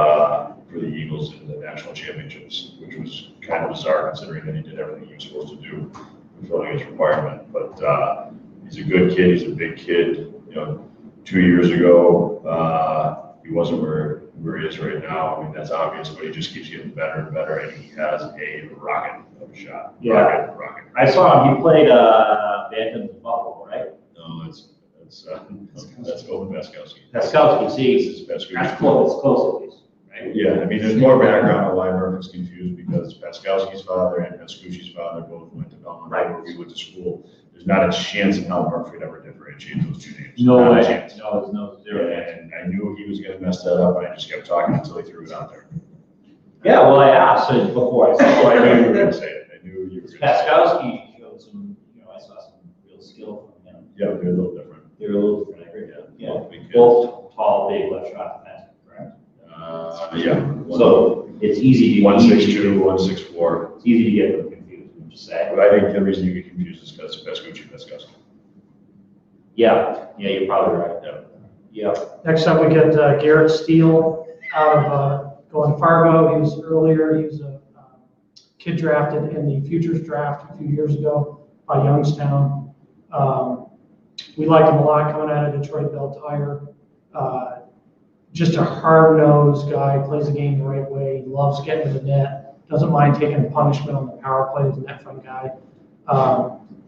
the Eagles in the national championships, which was kind of bizarre considering that he did everything he was supposed to do, fulfilling his requirement. But he's a good kid. He's a big kid. 2 years ago, he wasn't where he is right now. I mean, that's obvious, but he just keeps getting better and better, and he has a rocket of a shot. Yeah. Rocket. I saw him. He played Bantam's Buffalo, right? No, that's Owen Paskowski. Paskowski, see, that's close at least, right? Yeah, I mean, there's more background on why Murphy's confused because Paskowski's father and Pascucci's father both went to Belmont, right, where we went to school. there's not a chance in hell Murphy would ever differentiate those two names. No Not a way. chance. No, there's no zero. And I knew he was going to mess that up, and I just kept talking until he threw it out there. Yeah, well, I asked it before I said, So I knew you were going to say it. I knew you were going to say it. Paskowski showed some, I saw some real skill from him. Yeah, they're a little different. They're a little different, I agree. Yeah. Yeah, Big kids. both tall, big, left shot defensemen, correct? Yeah. So it's easy to. 162, 164. It's easy to get them confused, would you say? But I think the reason you get confused is because Pescucci. Yeah, you're probably right. Yeah. Next up, we get Garrett Steele out of going to Fargo. He was a kid drafted in the Futures Draft a few years ago by Youngstown. We liked him a lot coming out of Detroit Bell Tire. Just a hard-nosed guy, plays the game the right way, loves getting to the net, doesn't mind taking punishment on the power play as a net front guy.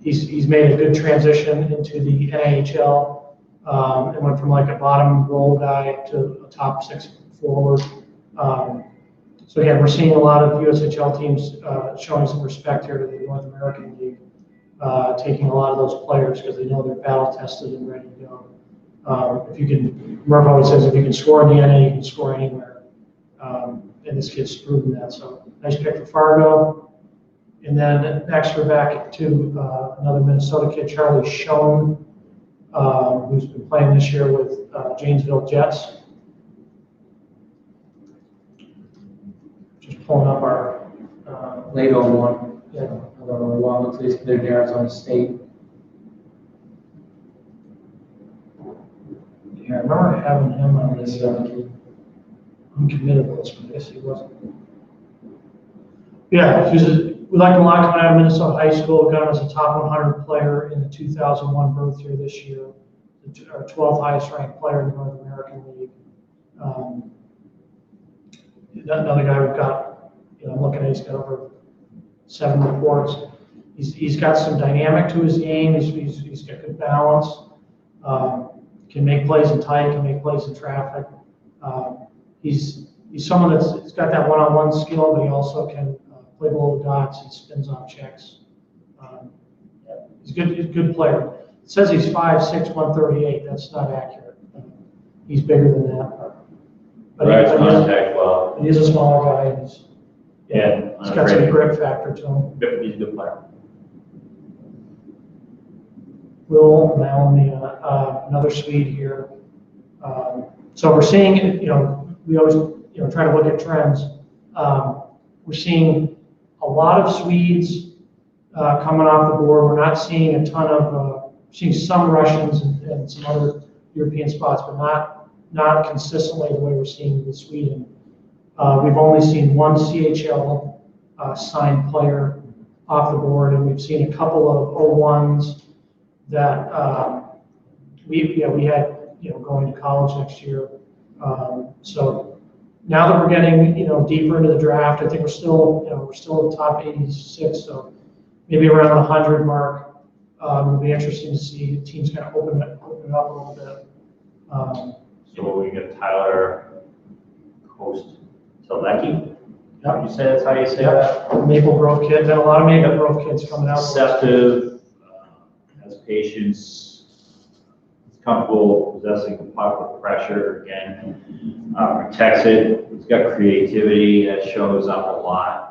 He's made a good transition into the NAHL and went from like a bottom role guy to a top 6 forward. So again, we're seeing a lot of USHL teams showing some respect here to the North American League, taking a lot of those players because they know they're battle tested and ready to go. Murph always says if you can score in the NA, you can score anywhere. And this kid's proven that. So nice pick for Fargo. And then next we're back to another Minnesota kid, Charlie Schoen, who's been playing this year with Janesville Jets. Just pulling up our Late 01. yeah. I don't know, well, looks like he's committed to Arizona State. Yeah, I remember having him on this uncommitted list, but I guess he wasn't. Yeah, we like him a lot coming out of Minnesota High School. Got him as a top 100 player in the 2001 birth year this year, our 12th highest ranked player in the North American League. Another guy we've got, I'm looking at, he's got over 7 reports. He's got some dynamic to his game. He's got good balance. Can make plays in tight, can make plays in traffic. He's someone that's got that one-on-one skill, but he also can play below the dots. He spins off checks. He's a good player. It says he's 5'6", 138. That's not accurate. He's bigger than that. But Contact well. he's a smaller guy. And he's got some grit factor to him. He's a good player. Will Malmia, another Swede here. So we're seeing, we always, try to look at trends. We're seeing a lot of Swedes coming off the board. We're not seeing a ton of, seeing some Russians and some other European spots, but not consistently the way we're seeing with Sweden. We've only seen one CHL signed player off the board, and we've seen a couple of 01s that we had going to college next year. So now that we're getting deeper into the draft, I think we're still in the top 86, so maybe around the 100 mark. It'll be interesting to see teams kind of open it up a little bit. So we got Tyler Kostelecki. Yep. You say that's how you say that? Maple Grove kid. Got a lot of Maple Grove kids coming out. Receptive, has patience, is comfortable possessing the puck with pressure. Again, protects it. He's got creativity that shows up a lot.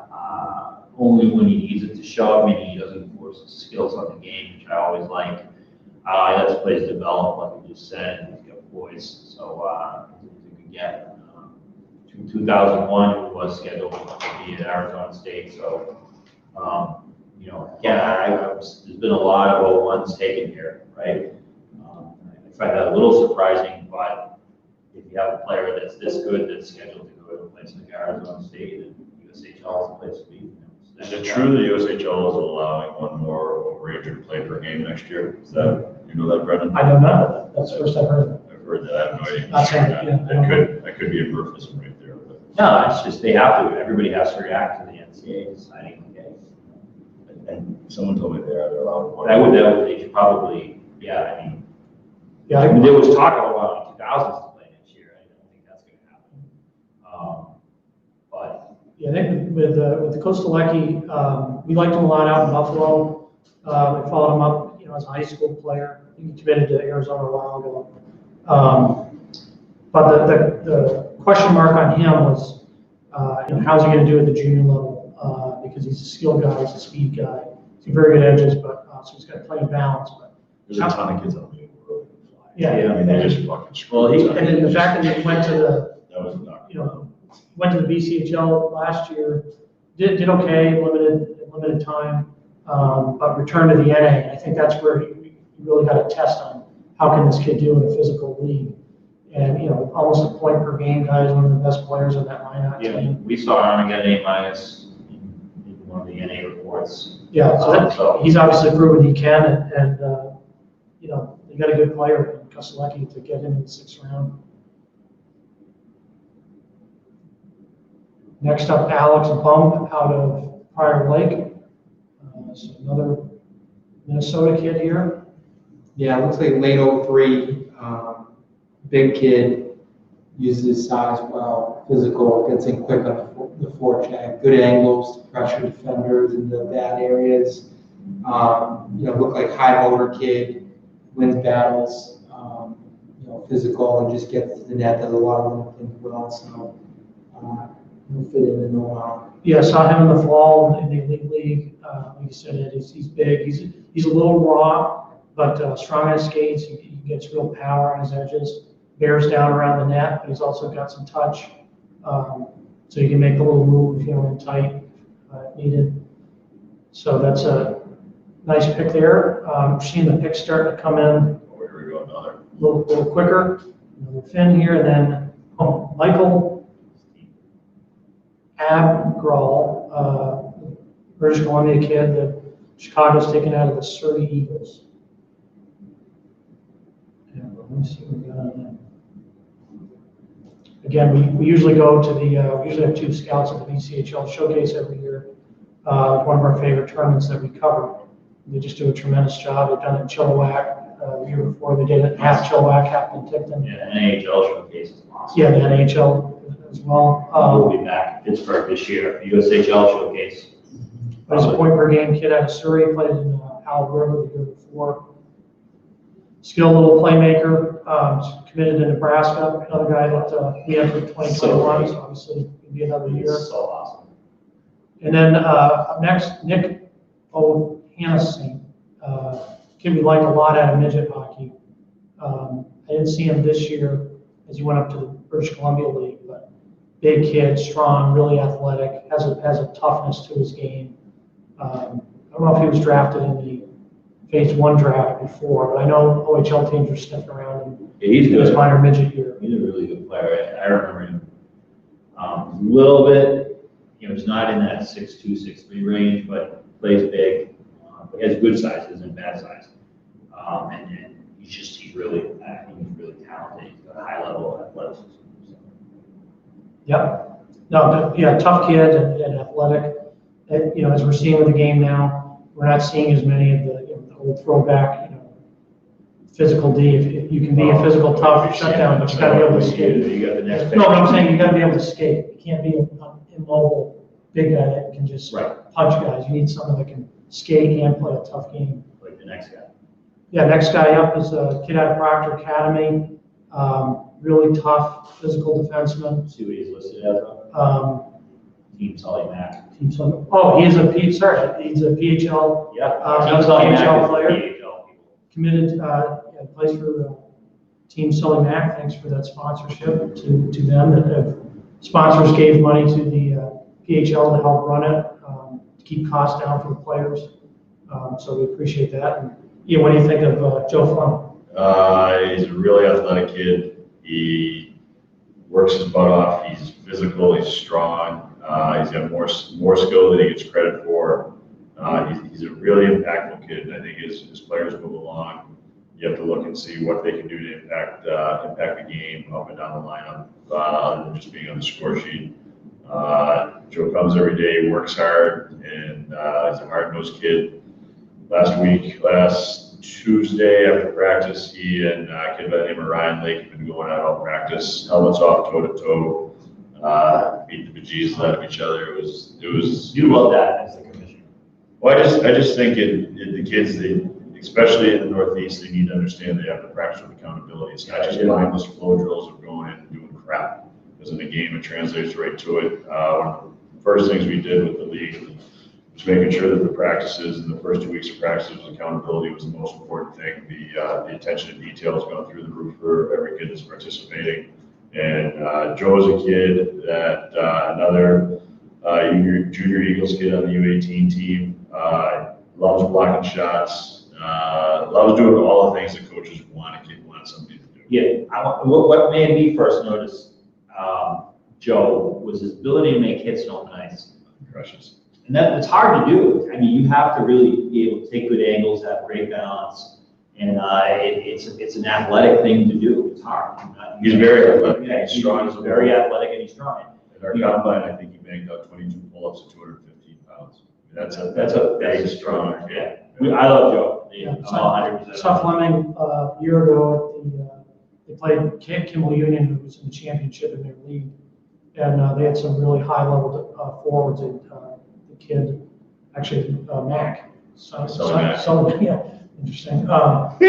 Only when he needs it to show up, meaning he doesn't force his skills on the game, which I always like. He lets plays develop, like we just said. He's got voice, so he's a good get. 2001, he was scheduled to be at Arizona State, so again, there's been a lot of 01s taken here, right? I find that a little surprising, but if you have a player that's this good that's scheduled to go to a place like Arizona State, and USHL is a place to be. Is it true the USHL is allowing one more overager to play per game next year? Is that, you know that, Brendan? I don't know. That's the first I've heard of it. I've heard that. I have no idea. Not saying that, yeah. That could be a Murphism right there. But. No, it's just they have to. Everybody has to react to the NCAA deciding the game. And someone told me they're allowed one. That would they should probably, yeah. I mean, there was talk of allowing 2000s to play next year. I don't think that's going to happen. But yeah, I think with the Kostelecki, we liked him a lot out in Buffalo. We followed him up, as a high school player. He committed to Arizona a while ago. But the question mark on him was, how's he going to do at the junior level? Because he's a skill guy, he's a speed guy. He's very good edges, but so he's got to play in balance. But there's a ton of kids on the league who really fly. Yeah. I mean, they just fucking screw. Well, and then the fact that he went to that was not. went to the BCHL last year, did okay, limited time, but returned to the NA. I think that's where you really got to test on how can this kid do in a physical league. And almost a point per game guy is one of the best players on that lineup. Yeah, we saw him get an A- in one of the NA reports. Yeah, so he's obviously proven he can, and they got a good player in Koselecki to get him in the 6th round. Next up, Alex Bump out of Prior Lake. So another Minnesota kid here. Yeah, looks like late 03, big kid, uses his size well, physical, gets in quick on the forecheck, good angles to pressure defenders in the bad areas. Look like high motor kid, wins battles, physical and just gets to the net, does a lot of little things well. So he'll fit in no while. Yeah, saw him in the fall in the Elite League. Like you said, he's big. He's a little raw, but strong on his skates. He gets real power on his edges. Bears down around the net, but he's also got some touch. So you can make the little move if in tight if needed. So that's a nice pick there. Seeing the picks starting to come in Oh, here we go, another. a little quicker. Another Finn here, and then Michael Abgral, British Columbia kid that Chicago's taken out of the Surrey Eagles. And let me see what we got on him. Again, we usually go to we usually have 2 scouts at the BCHL showcase every year. One of our favorite tournaments that we cover. They just do a tremendous job. They've done it in Chilliwack the year before. They did it half Chilliwack, half Penticton. Yeah, NHL showcase is awesome. Yeah, the NHL as well. We'll be back in Pittsburgh this year, USHL showcase. But he's a point per game kid out of Surrey, played in Al River the year before. Skilled little playmaker, committed to Nebraska. Another guy that we have for 2021, so obviously it'll be another year. So awesome. And then up next, Nick O'Hannessy, kid we like a lot out of midget hockey. I didn't see him this year as he went up to the British Columbia League, but big kid, strong, really athletic, has a toughness to his game. I don't know if he was drafted in the Phase 1 draft before, but I know OHL teams are sniffing around him. Yeah, he's in his good. minor midget year. He's a really good player. I remember him a little bit. He's not in that 6'2", 6'3" range, but plays big. But he has good size, isn't bad size. And he's really talented. He's got a high level of athleticism. So. Yep. No, but yeah, tough kid and athletic. And, as we're seeing with the game now, we're not seeing as many of the old throwback, physical D. If you can be a physical tough shutdown, but you got to be able to skate. You got the next No, but I'm saying you got to be able to skate. You can't be an immobile big guy that can just punch guys. You need someone that can skate and play a tough game. Like the next guy. Yeah, next guy up is a kid out of Proctor Academy. Really tough physical defenseman. See what he's listed as. Team Sully Mack. Oh, he's a PHL. Yeah. He's a PHL player. PHL. Committed, plays for Team Sully Mack. Thanks for that sponsorship to them. That sponsors gave money to the PHL to help run it, to keep costs down for the players. So we appreciate that. And, what do you think of Joe Flum? He's a really athletic kid. He works his butt off. He's physical. He's strong. He's got more skill than he gets credit for. He's a really impactful kid. And I think as players move along, you have to look and see what they can do to impact the game up and down the lineup, other than just being on the score sheet. Joe comes every day, works hard, and he's a hard-nosed kid. Last Tuesday after practice, he and a kid by the name of Ryan Lake have been going out all practice, helmets off, toe-to-toe, beat the bejesus out of each other. It was. You love that as the commissioner. Well, I just think the kids especially in the Northeast, they need to understand they have to practice with accountability. It's not just mindless flow drills of going in and doing crap, because in the game it translates right to it. One of the first things we did with the league was making sure that the practices and the first 2 weeks of practices, accountability was the most important thing. The attention to detail is going through the roof for every kid that's participating. And Joe is a kid that another junior Eagles kid on the U18 team, loves blocking shots, loves doing all the things that coaches want a kid wants somebody to do. Yeah, what made me first notice Joe was his ability to make hits on ice. Crushes. And it's hard to do. I mean, you have to really be able to take good angles, have great balance, and it's an athletic thing to do. It's hard. He's very athletic. Yeah, He's strong. He's very athletic and he's strong. At our combine, I think he banked out 22 pull-ups at 215 pounds. That's a big, strong kid. I love Joe. Yeah, I'm 100%. Saw Fleming a year ago at they played Kimball Union, who was in the championship in their league, and they had some really high-level forwards. And the kid, actually, Mac. Yeah, interesting. And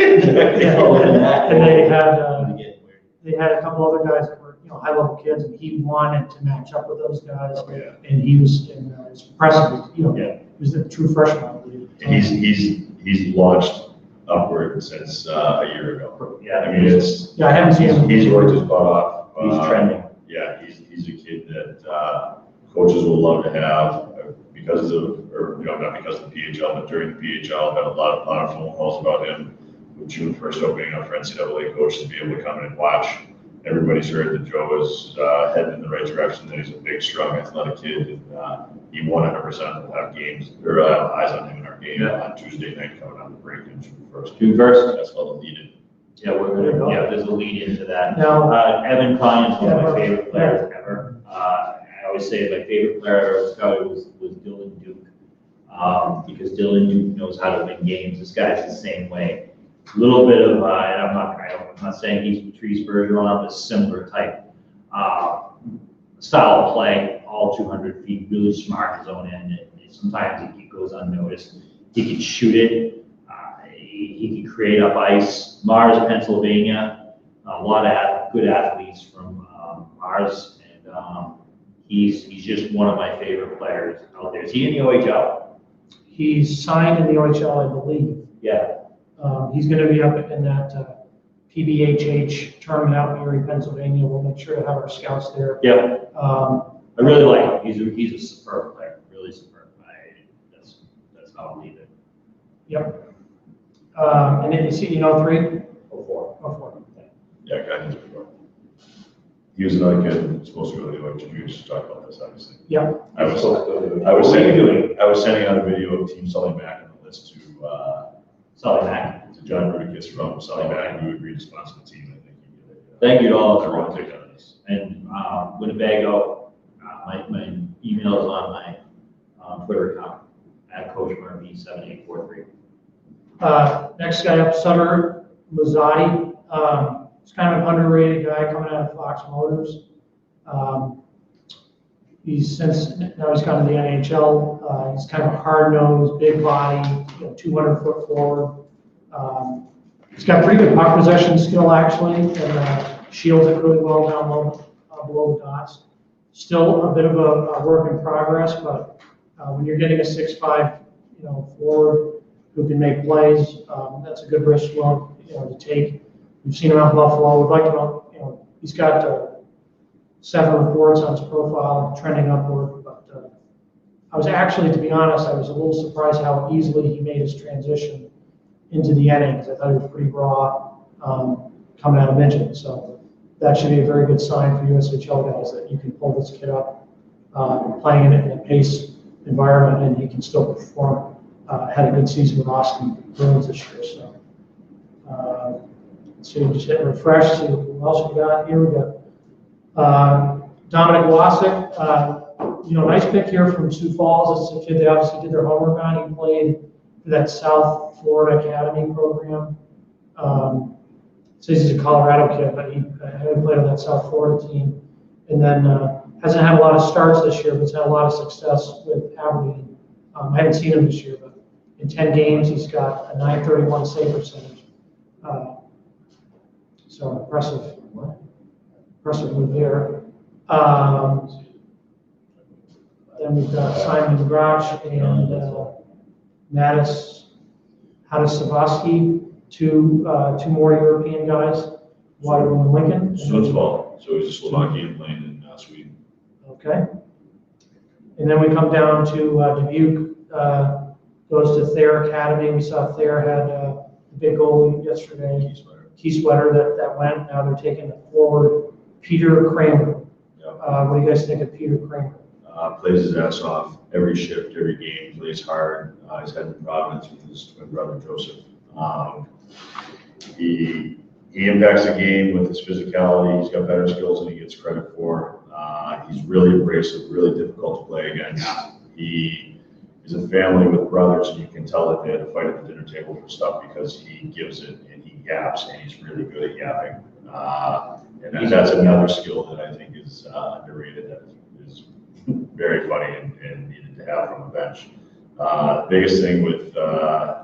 they had a couple other guys that were high-level kids, and he wanted to match up with those guys. Oh, yeah. And he was impressive. He was a true freshman, I believe. He's launched upward since a year ago. Yeah, I mean, I haven't seen him. He's worked his butt off. He's trending. Yeah, he's a kid that coaches will love to have because of, or not because of the PHL, but during the PHL, I've had a lot of phone calls about him. With June 1st opening up for NCAA coaches to be able to come in and watch. Everybody's heard that Joe is heading in the right direction, that he's a big, strong, athletic kid, and he 100% will have games, or eyes on him in our game on Tuesday night coming on the break in June 1st. June 1st? That's all needed. Yeah, there's a lead into that. Now, Evan Klein's one of my favorite players ever. I always say my favorite player I ever scouted was Dylan Duke, because Dylan Duke knows how to win games. This guy's the same way. A little bit of, and I'm not saying he's Patrice Bergeron, but similar type style of play, all 200 feet, really smart in his own end. And sometimes it goes unnoticed. He can shoot it. He can create up ice. Mars, Pennsylvania, a lot of good athletes from Mars, and he's just one of my favorite players out there. Is he in the OHL? He's signed in the OHL, I believe. Yeah. He's going to be up in that PBHH tournament out in Erie, Pennsylvania. We'll make sure to have our scouts there. Yeah. I really like him. He's a superb player, really superb. That's how I leave it. Yep. And then you see, 3? 04. Yeah, got his before. He was another kid supposed to go to the OHL. We just talked about this, obviously. Yep. I was sending out a video of Team Sully Mack on the list to Sully Mack. to John Rudikis from Sully Mack, who agreed to sponsor the team. I think Thank you to all of everyone you. take on this. And Winnebago, my email is on my Twitter account at CoachMurphy7843. Next guy up, Sutter Mazzotti. He's kind of an underrated guy coming out of Fox Motors. He's gone to the NHL. He's kind of a hard-nosed, big body, 200-foot forward. He's got pretty good puck possession skill, actually, and shields it really well down low, below the dots. Still a bit of a work in progress, but when you're getting a 6'5", forward who can make plays, that's a good risk to take. We've seen him out in Buffalo. We'd like to, he's got 7 reports on his profile, trending upward. But I was actually, to be honest, I was a little surprised how easily he made his transition into the NA, because I thought he was pretty raw coming out of midget. So that should be a very good sign for USHL guys that you can pull this kid up, playing in a pace environment, and he can still perform. Had a good season with Austin Bruins this year. So let's see, just hit refresh, see what else we got here. We got Dominic Wasik, nice pick here from Sioux Falls. It's a kid they obviously did their homework on. He played for that South Florida Academy program. Says he's a Colorado kid, but he played on that South Florida team. And then hasn't had a lot of starts this year, but has had a lot of success with Aberdeen. I haven't seen him this year, but In 10 games, he's got a .931 save percentage. So impressive move there. Then we've got Simon Grach and Mattis Hadasavsky, two more European guys, Waterloo and Lincoln. Sundsvall, so he's a Slovakian playing in Sweden. Okay. And then we come down to Dubuque, goes to Thayer Academy. We saw Thayer had a big goal yesterday. Key Sweater that went. Now they're taking the forward Peter Kramer. Yeah. What do you guys think of Peter Kramer? Plays his ass off every shift, every game, plays hard. He's heading to Providence with his twin brother Joseph. He impacts the game with his physicality. He's got better skills than he gets credit for. He's really abrasive, really difficult to play against. He is a family with brothers, and you can tell that they had to fight at the dinner table for stuff because he gives it and he yaps, and he's really good at yapping. And that's another skill that I think is underrated, that is very funny and needed to have from the bench. The biggest thing with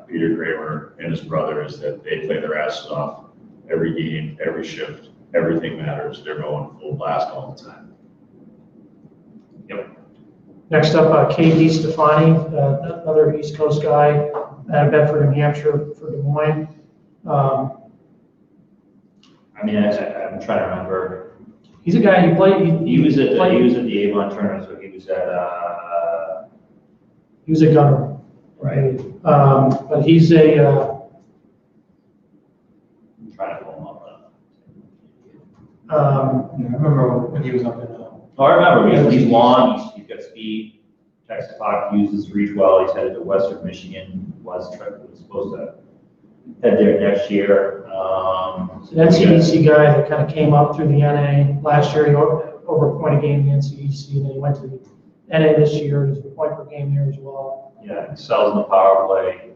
Peter Kramer and his brother is that they play their asses off every game, every shift, everything matters. They're going full blast all the time. Yep. Next up, K.D. Stefani, another East Coast guy out of Bedford, New Hampshire for Des Moines. I mean, I'm trying to remember. He's a guy, he was at the Avon tournament, so he was at. He was a gunner. Right. But he's a. I'm trying to pull him up. Yeah, I remember when he was up in. Oh, I remember. He's long. He's got speed. Checks the puck. Uses his reach well. He's headed to Western Michigan. Was supposed to head there next year. An NCEC guy that kind of came up through the NA last year. He over a point a game in the NCEC, and then he went to the NA this year. He's a point per game there as well. Yeah, excels in the power play.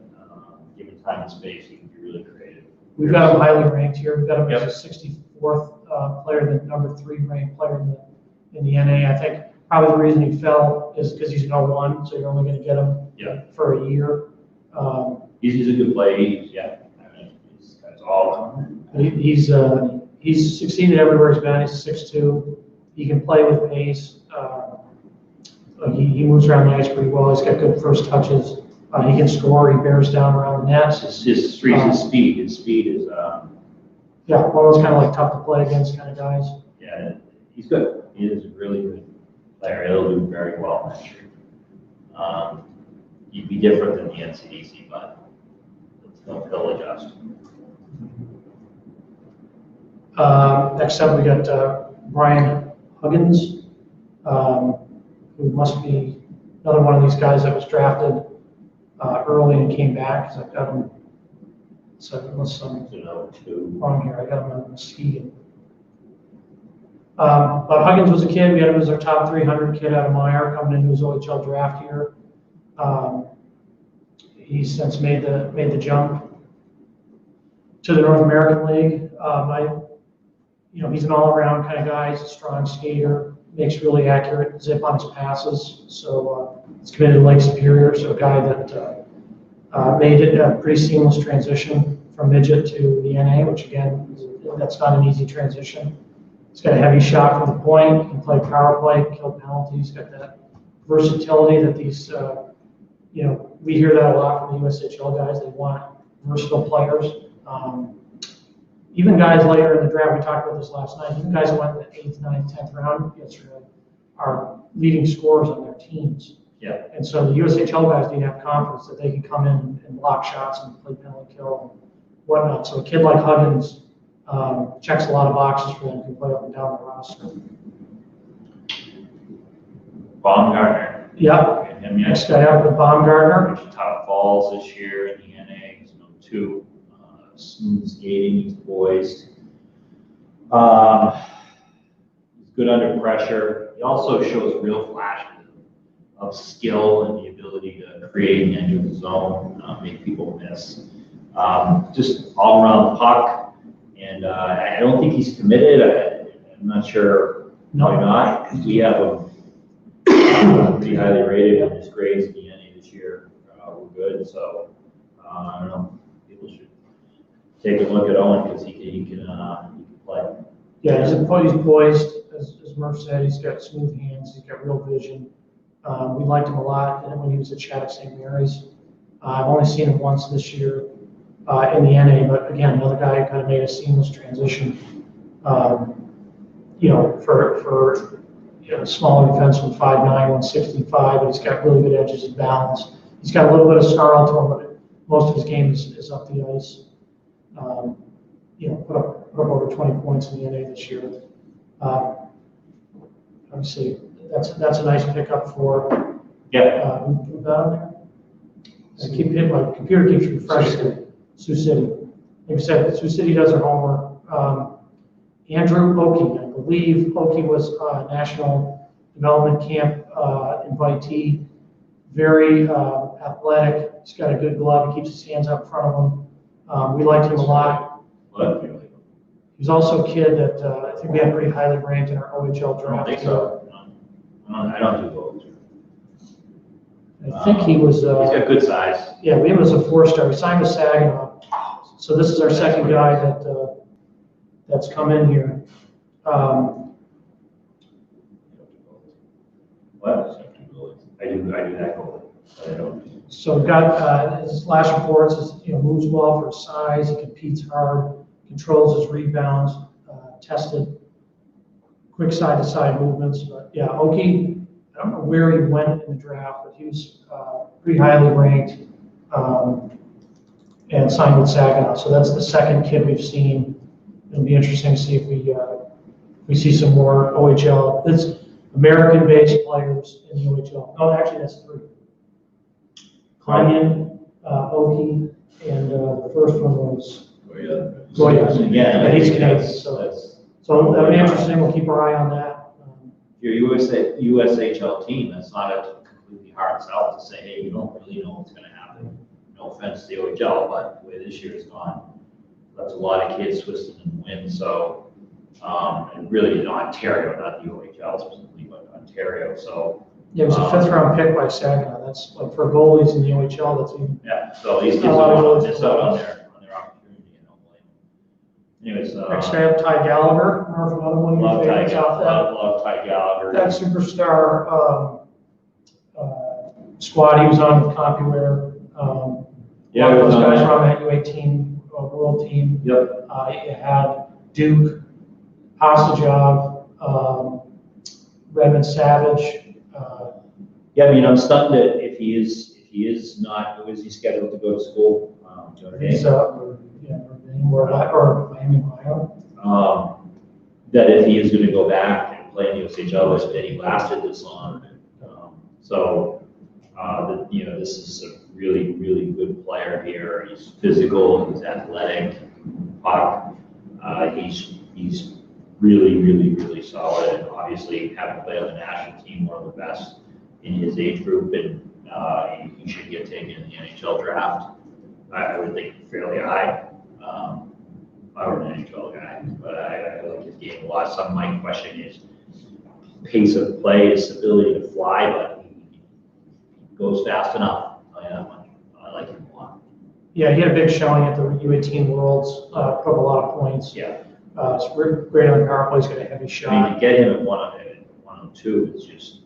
Given time and space, he can be really creative. We've got him highly ranked here. We've got him as a 64th player, the number 3 ranked player in the NA. I think probably the reason he fell is because he's an 0-1, so you're only going to get him for a year. He's a good player. That's all. He's succeeded everywhere he's been. He's 6'2". He can play with pace. He moves around the ice pretty well. He's got good first touches. He can score. He bears down around the net. His speed. His speed is. Well, it's kind of like tough to play against kind of guys. Yeah, he's good. He is a really good player. He'll do very well next year. He'd be different than the NCDC, but he'll adjust. Next up, we got Brian Huggins, who must be another one of these guys that was drafted early and came back. Because I've got him. So unless I'm wrong here, I got him on Muskegon. But Huggins was a kid. We had him as our top 300 kid out of Meyer coming into his OHL draft here. He's since made the jump to the North American League. He's an all-around kind of guy. He's a strong skater, makes really accurate zip on his passes. So he's committed to Lake Superior. So a guy that made it a pretty seamless transition from midget to the NA, which again, that's not an easy transition. He's got a heavy shot from the point. He can play power play, kill penalties. Got that versatility that these, we hear that a lot from the USHL guys. They want versatile players. Even guys later in the draft, we talked about this last night, even guys that went in the 8th, 9th, 10th round yesterday are leading scorers on their teams. Yeah. And so the USHL guys need to have confidence that they can come in and block shots and play penalty kill and whatnot. So a kid like Huggins checks a lot of boxes for them, can play up and down the roster. Baumgartner. Yep. Next guy up with Baumgartner. Top Falls this year in the NA. He's number 2. Smooth skating. He's poised. He's good under pressure. He also shows real flashes of skill and the ability to create an edge of his own, make people miss. Just all around the puck. And I don't think he's committed. I'm not sure why not. We have him pretty highly rated, and his grades in the NA this year were good. good. So I don't know. People should take a look at Owen because he can play. Yeah, he's poised, as Murph said. He's got smooth hands. He's got real vision. We liked him a lot when he was at Shattuck St. Mary's. I've only seen him once this year in the NA, but again, another guy who kind of made a seamless transition. For smaller defenseman, 5'9", 165, but he's got really good edges and balance. He's got a little bit of snarl to him, but most of his game is up the ice. Put up over 20 points in the NA this year. Obviously, that's a nice pickup for. Yeah. Put that on there. I keep hitting my computer keeps refreshing. Sioux City. Like I said, Sioux City does their homework. Andrew Oakey, I believe Oakey was a National Development Camp invitee. Very athletic. He's got a good glove. He keeps his hands up in front of him. We liked him a lot. He's also a kid that I think we had pretty highly ranked in our OHL draft. I don't think so. I don't do those. I think he was. He's got good size. Yeah, we have him as a 4-star. He signed with Saginaw. So this is our second guy that's come in here. What? I do that goal. I don't. So we've got his last reports is moves well for his size. He competes hard, controls his rebounds, tested quick side-to-side movements. But yeah, Oakey, I don't know where he went in the draft, but he was pretty highly ranked and signed with Saginaw. So that's the second kid we've seen. It'll be interesting to see if we see some more OHL. It's American-based players in the OHL. Oh, actually, that's 3. Kleinian, Oakey, and the first one was Goya. Yeah, he's Canadian. So that'll be interesting. We'll keep our eye on that. Your USHL team, that's not a completely hard sell to say, hey, you don't really know what's going to happen. No offense to the OHL, but the way this year has gone, that's a lot of kids twisting in the wind. So, and really in Ontario, not the OHL specifically, but Ontario. So, yeah, it was a 5th-round pick by Saginaw. That's like for goalies in the OHL. That's even. Yeah, so these kids don't miss out on their opportunity. Anyways, next I have Ty Gallagher. Another one of your favorites off that. Love Ty Gallagher. That superstar squad he was on with CompuWare. Yeah, those guys were on that U18 world team. Yep. It had Duke, Hasajov, Redmond Savage. Yeah, I mean, I'm stunned that if he is not, is he scheduled to go to school? He's or Miami, Ohio. That if he is going to go back and play in the USHL, that he lasted this long. This is a really, really good player here. He's physical, he's athletic, puck. He's really, really, really solid. And obviously, having played on the national team, one of the best in his age group, and he should get taken in the NHL draft. I would think fairly high. I were an NHL guy, but I like his game a lot. Some of my question is pace of play, his ability to fly, but he goes fast enough. I like him a lot. Yeah, he had a big showing at the U18 Worlds, put up a lot of points. Yeah. It's great on the power play. He's got a heavy shot. I mean, to get him at 102, it's just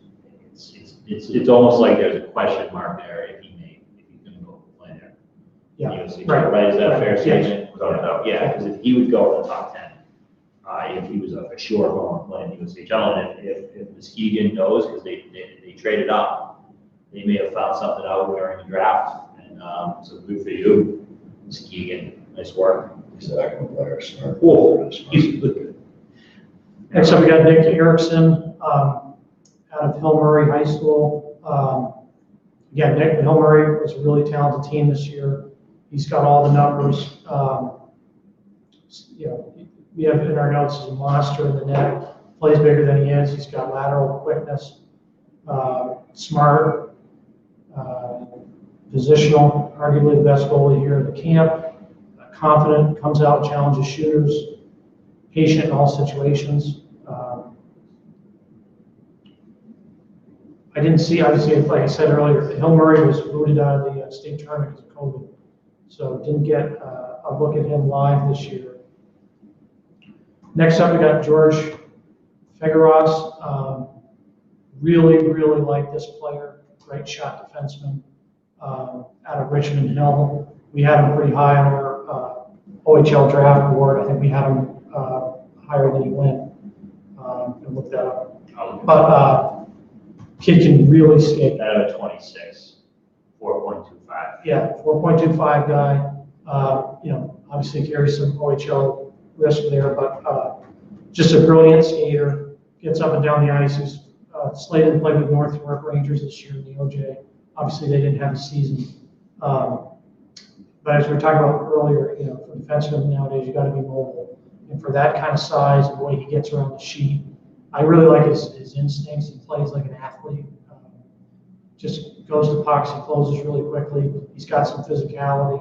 it's almost like there's a question mark there if he's going to go play there. Yeah. Right. Is that a fair statement? Yes. Yeah, because if he would go in the top 10, if he was for sure going to play in the USHL, and if Muskegon knows, because they traded up, they may have found something out during the draft, and so good for you, Muskegon. Nice work. He's an excellent player. Smart. Cool. He's good. Next up, we got Nick Erickson out of Hill Murray High School. Again, Nick Hill Murray was a really talented team this year. He's got all the numbers. We have in our notes, he's a monster in the net, plays bigger than he is. He's got lateral quickness, smart, positional, arguably the best goalie here in the camp, confident, comes out and challenges shooters, patient in all situations. I didn't see, obviously, like I said earlier, Hill Murray was booted out of the state tournament because of COVID. So didn't get a look at him live this year. Next up, we got George Fegaros. Really like this player. Great shot defenseman out of Richmond Hill. We had him pretty high on our OHL Draft board. I think we had him higher than he went. And look that up. But kid can really skate. Out of a 26, 4.25. Yeah, 4.25 guy. Obviously carries some OHL risk there, but just a brilliant skater. Gets up and down the ice. He's slated to play with North York Rangers this year in the OJ. Obviously, they didn't have a season. But as we were talking about earlier, for defensemen nowadays, you got to be mobile. And for that kind of size and the way he gets around the sheet, I really like his instincts. He plays like an athlete. Just goes to pucks. He closes really quickly. He's got some physicality.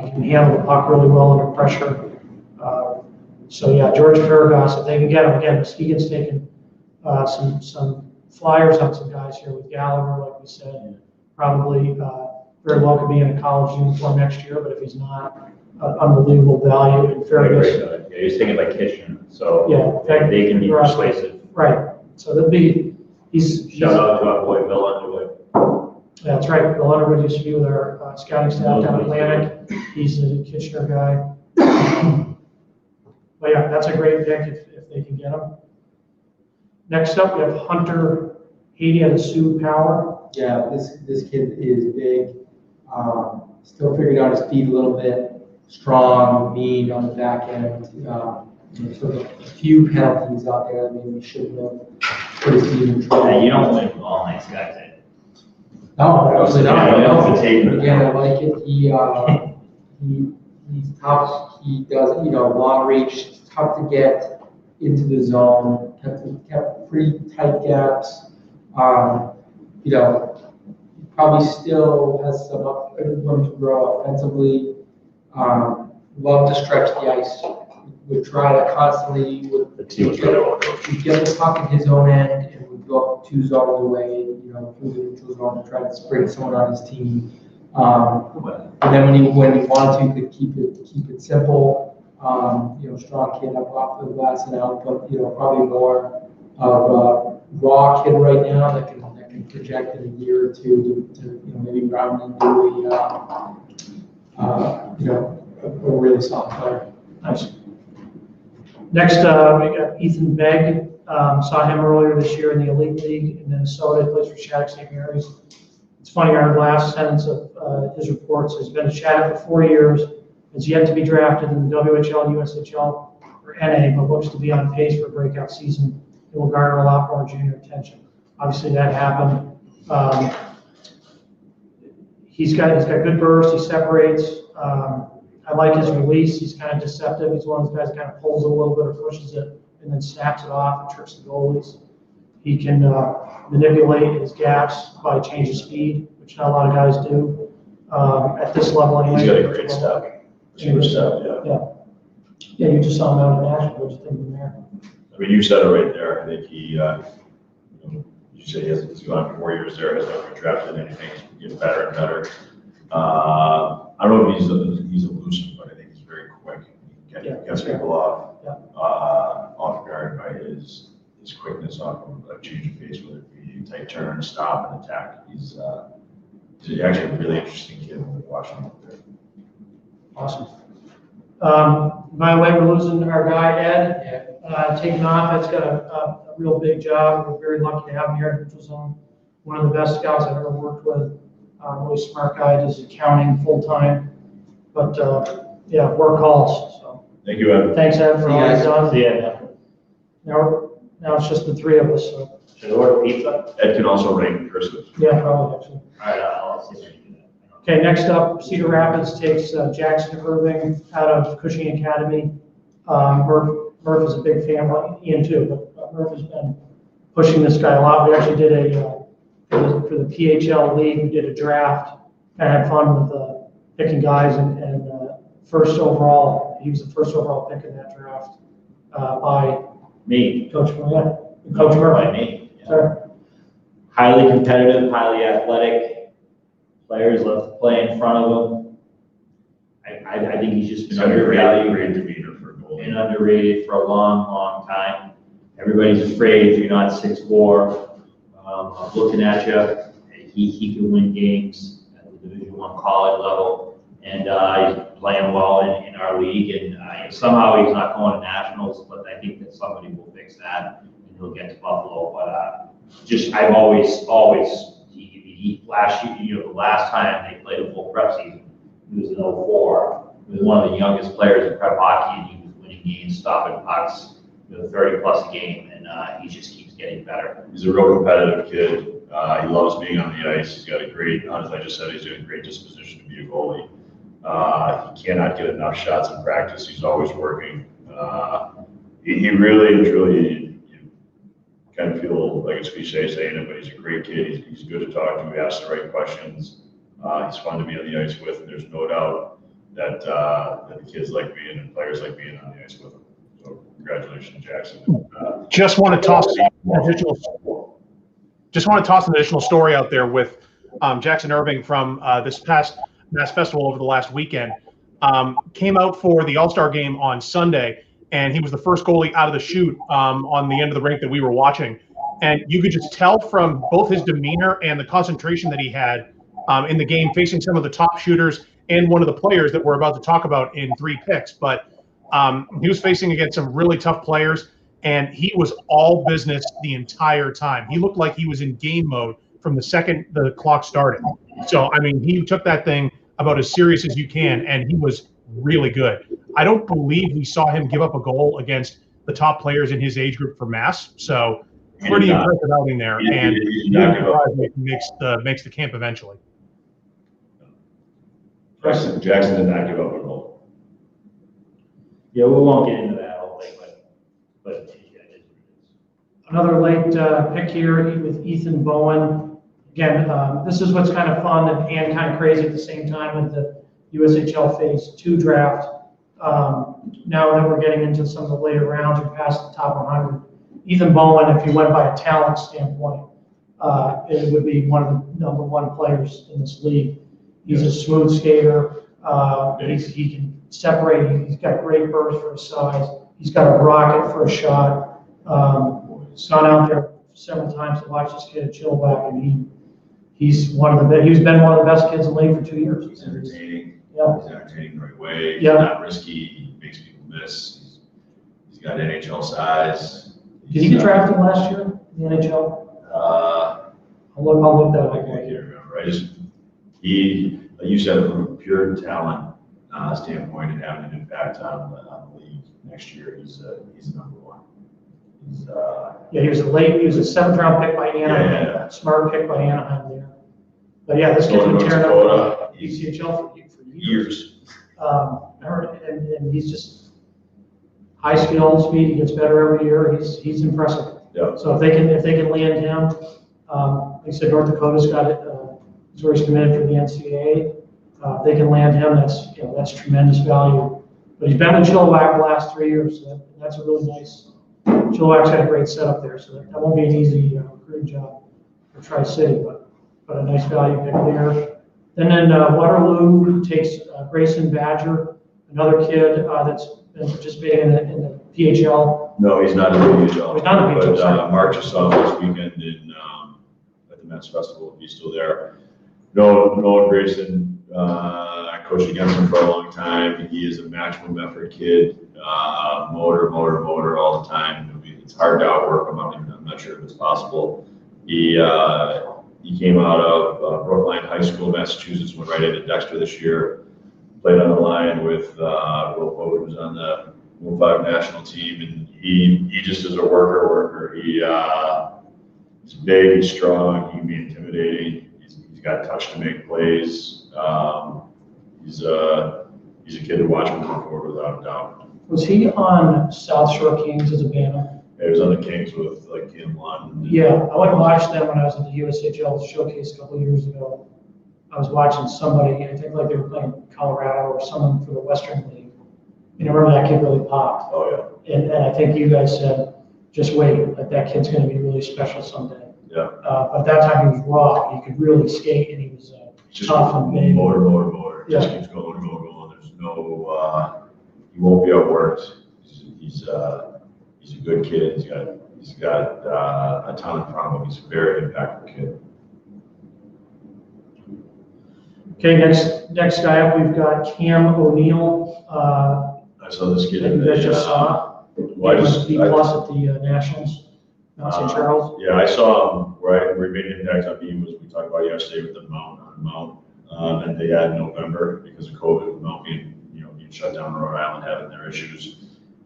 He can handle the puck really well under pressure. So yeah, George Fegaros, if they can get him again, Muskegon's taken some flyers on some guys here with Gallagher, like we said. Probably very well could be in a college uniform next year, but if he's not, unbelievable value in Fegaros. Yeah, he's taken by Kitchen, so Yeah, they can be persuasive. Right. So that'd be Shout out to our boy Bill Underwood. Yeah, that's right. Bill Underwood used to be with our scouting staff down at Atlantic. He's a Kitchener guy. But yeah, that's a great pick if they can get him. Next up, we have Hunter Haiti out of Sioux Power. Yeah, this kid is big. Still figuring out his feet a little bit. Strong, mean on the back end. Sort of a few penalties out there that maybe we shouldn't have put his team in trouble. Yeah, you don't win with all nice guys. No, absolutely not. Yeah, Again, I like it. He's tough. He does, long reach, tough to get into the zone. Kept pretty tight gaps. Probably still has some room to grow offensively. Love to stretch the ice. Would try to constantly would get the puck in his own end and would go up 2 zones away, through the neutral zone to try to bring someone on his team. And then when he wanted to, could keep it simple. Strong kid up off the glass and out, but probably more of a raw kid right now that can project in a year or two to maybe round into a really solid player. Nice. Next, we got Ethan Begg. Saw him earlier this year in the Elite League in Minnesota. He plays for Shattuck St. Mary's. It's funny, our last sentence of his reports has been at Shattuck for 4 years, has yet to be drafted in the WHL, USHL, or NA, but looks to be on pace for a breakout season. It will garner a lot more junior attention. Obviously, that happened. He's got good burst. He separates. I like his release. He's kind of deceptive. He's one of those guys that kind of pulls it a little bit or pushes it and then snaps it off and tricks the goalies. He can manipulate his gaps by changing speed, which not a lot of guys do at this level anyway. He's got a great step. Super step, yeah. Yeah, you just saw him out in Nashville. What do you think of him there? I mean, you said it right there. I think he, you say he's gone 4 years there, has never been drafted anything. He's getting better and better. I don't know if he's elusive, but I think he's very quick. He gets people off guard by his quickness off of a change of pace, whether it be tight turn, stop, and attack. He's actually a really interesting kid when we watch him up there. Awesome. By the way, we're losing our guy, Ed. Taking off. Ed's got a real big job. We're very lucky to have him here at Neutral Zone. One of the best scouts I've ever worked with. Really smart guy, does accounting full time. But work calls. So. Thank you, Ed. Thanks, Ed, for all you've done. See ya. Now it's just the 3 of us. So. Should I order pizza? Ed can also write in cursive. Yeah, probably actually. All right, I'll see if I can do that. Okay, next up, Cedar Rapids takes Jackson Irving out of Cushing Academy. Murph is a big fan, well, Ian too, but Murph has been pushing this guy a lot. We actually did for the PHL league, we did a draft, kind of had fun with picking guys and first overall, he was the first overall pick in that draft by Me. Coach Murph. Coach Murph. By me. Yeah. Sure. highly competitive, highly athletic. Players love to play in front of him. I think he's just been undervalued. Great demeanor for a goalie. Been underrated for a long, long time. Everybody's afraid if you're not 6'4", looking at you. He can win games at the Division I college level, and he's playing well in our league. And somehow he's not going to nationals, but I think that somebody will fix that, and he'll get to Buffalo. But I've always last year, the last time they played a full prep season, he was in 04. He was one of the youngest players in prep hockey, and he was winning games, stopping pucks, 30+ a game, and he just keeps getting better. He's a real competitive kid. He loves being on the ice. He's got a great, as I just said, he's got a great disposition to be a goalie. He cannot get enough shots in practice. He's always working. He really and truly, you kind of feel like it's cliche saying it, but he's a great kid. He's good to talk to. He asks the right questions. He's fun to be on the ice with. And there's no doubt that the kids like being and players like being on the ice with him. So congratulations, Jackson. Just want to toss an additional story out there with Jackson Irving from this past Mass Festival over the last weekend. Came out for the All-Star game on Sunday, and he was the first goalie out of the chute on the end of the rink that we were watching. And you could just tell from both his demeanor and the concentration that he had in the game, facing some of the top shooters and one of the players that we're about to talk about in 3 picks. But he was facing against some really tough players, and he was all business the entire time. He looked like he was in game mode from the second the clock started. So, I mean, he took that thing about as serious as you can, and he was really good. I don't believe we saw him give up a goal against the top players in his age group for Mass. So, pretty impressive outing there, and makes the camp eventually. Jackson did not give up a goal. Yeah, we won't get into that whole thing, but Another late pick here with Ethan Bowen. Again, this is what's kind of fun and kind of crazy at the same time with the USHL Phase 2 draft. Now that we're getting into some of the later rounds, we're past the top 100. Ethan Bowen, if you went by a talent standpoint, it would be one of the #1 players in this league. He's a smooth skater. He can separate. He's got great burst for his size. He's got a rocket for a shot. Gone out there several times to watch this kid at Chilliwack, and he's been one of the best kids in the league for 2 years. He's entertaining. Yeah. He's entertaining the right way. He's Yeah. not risky. He makes people miss. He's got NHL size. Did he get drafted last year in the NHL? I'll look that I up. can't remember. Like you said, from a pure talent standpoint and having an impact on the league next year, he's #1. He was a 7th round pick by Anaheim. Yeah. Smart pick by Anaheim there. But yeah, this kid's been tearing up UCHL for years. And he's just high skill, speed. He gets better every year. He's impressive. Yeah. So if they can land him, like I said, North Dakota's got it. He's already committed for the NCAA. If they can land him, that's tremendous value. But he's been in Chilliwack the last 3 years, so that's a really nice. Chilliwack's got a great setup there, so that won't be an easy recruiting job for Tri-City, but a nice value pick there. And then Waterloo takes Grayson Badger, another kid that's been participating in the PHL. No, he's not in the PHL. He's not in the PHL, sorry. Mark just saw him this weekend at the Mets Festival. He's still there. Noah Grayson, I coached against him for a long time. He is a maximum effort kid, motor all the time. It's hard to outwork him. I'm not sure if it's possible. He came out of Brookline High School, Massachusetts, went right into Dexter this year. Played on the line with Will Pogue, who was on the 05 national team, and he just is a worker. He's big, he's strong, he can be intimidating. He's got touch to make plays. He's a kid to watch moving forward without a doubt. Was he on South Shore Kings as a banner? Yeah, he was on the Kings with like Cam Lund. Yeah, I went and watched them when I was at the USHL Showcase a couple of years ago. I was watching somebody, I think like they were playing Colorado or someone for the Western League. And I remember that kid really popped. Oh, yeah. And I think you guys said, just wait, like that kid's going to be really special someday. Yeah. But at that time he was raw. He could really skate, and he was Just tough and big. motor. Yeah. Just keeps going. There's no, he won't be outworked. He's a good kid. He's got a ton in front of him. He's a very impactful kid. Okay, next guy up, we've got Cam O'Neill. I saw this kid. You guys just saw. Well, He was B+ at the Nationals, Mount St. Charles. Yeah, I saw him where he made an impact on me was we talked about yesterday with the Mount that they had in November because of COVID, with Mount being shut down in Rhode Island, having their issues.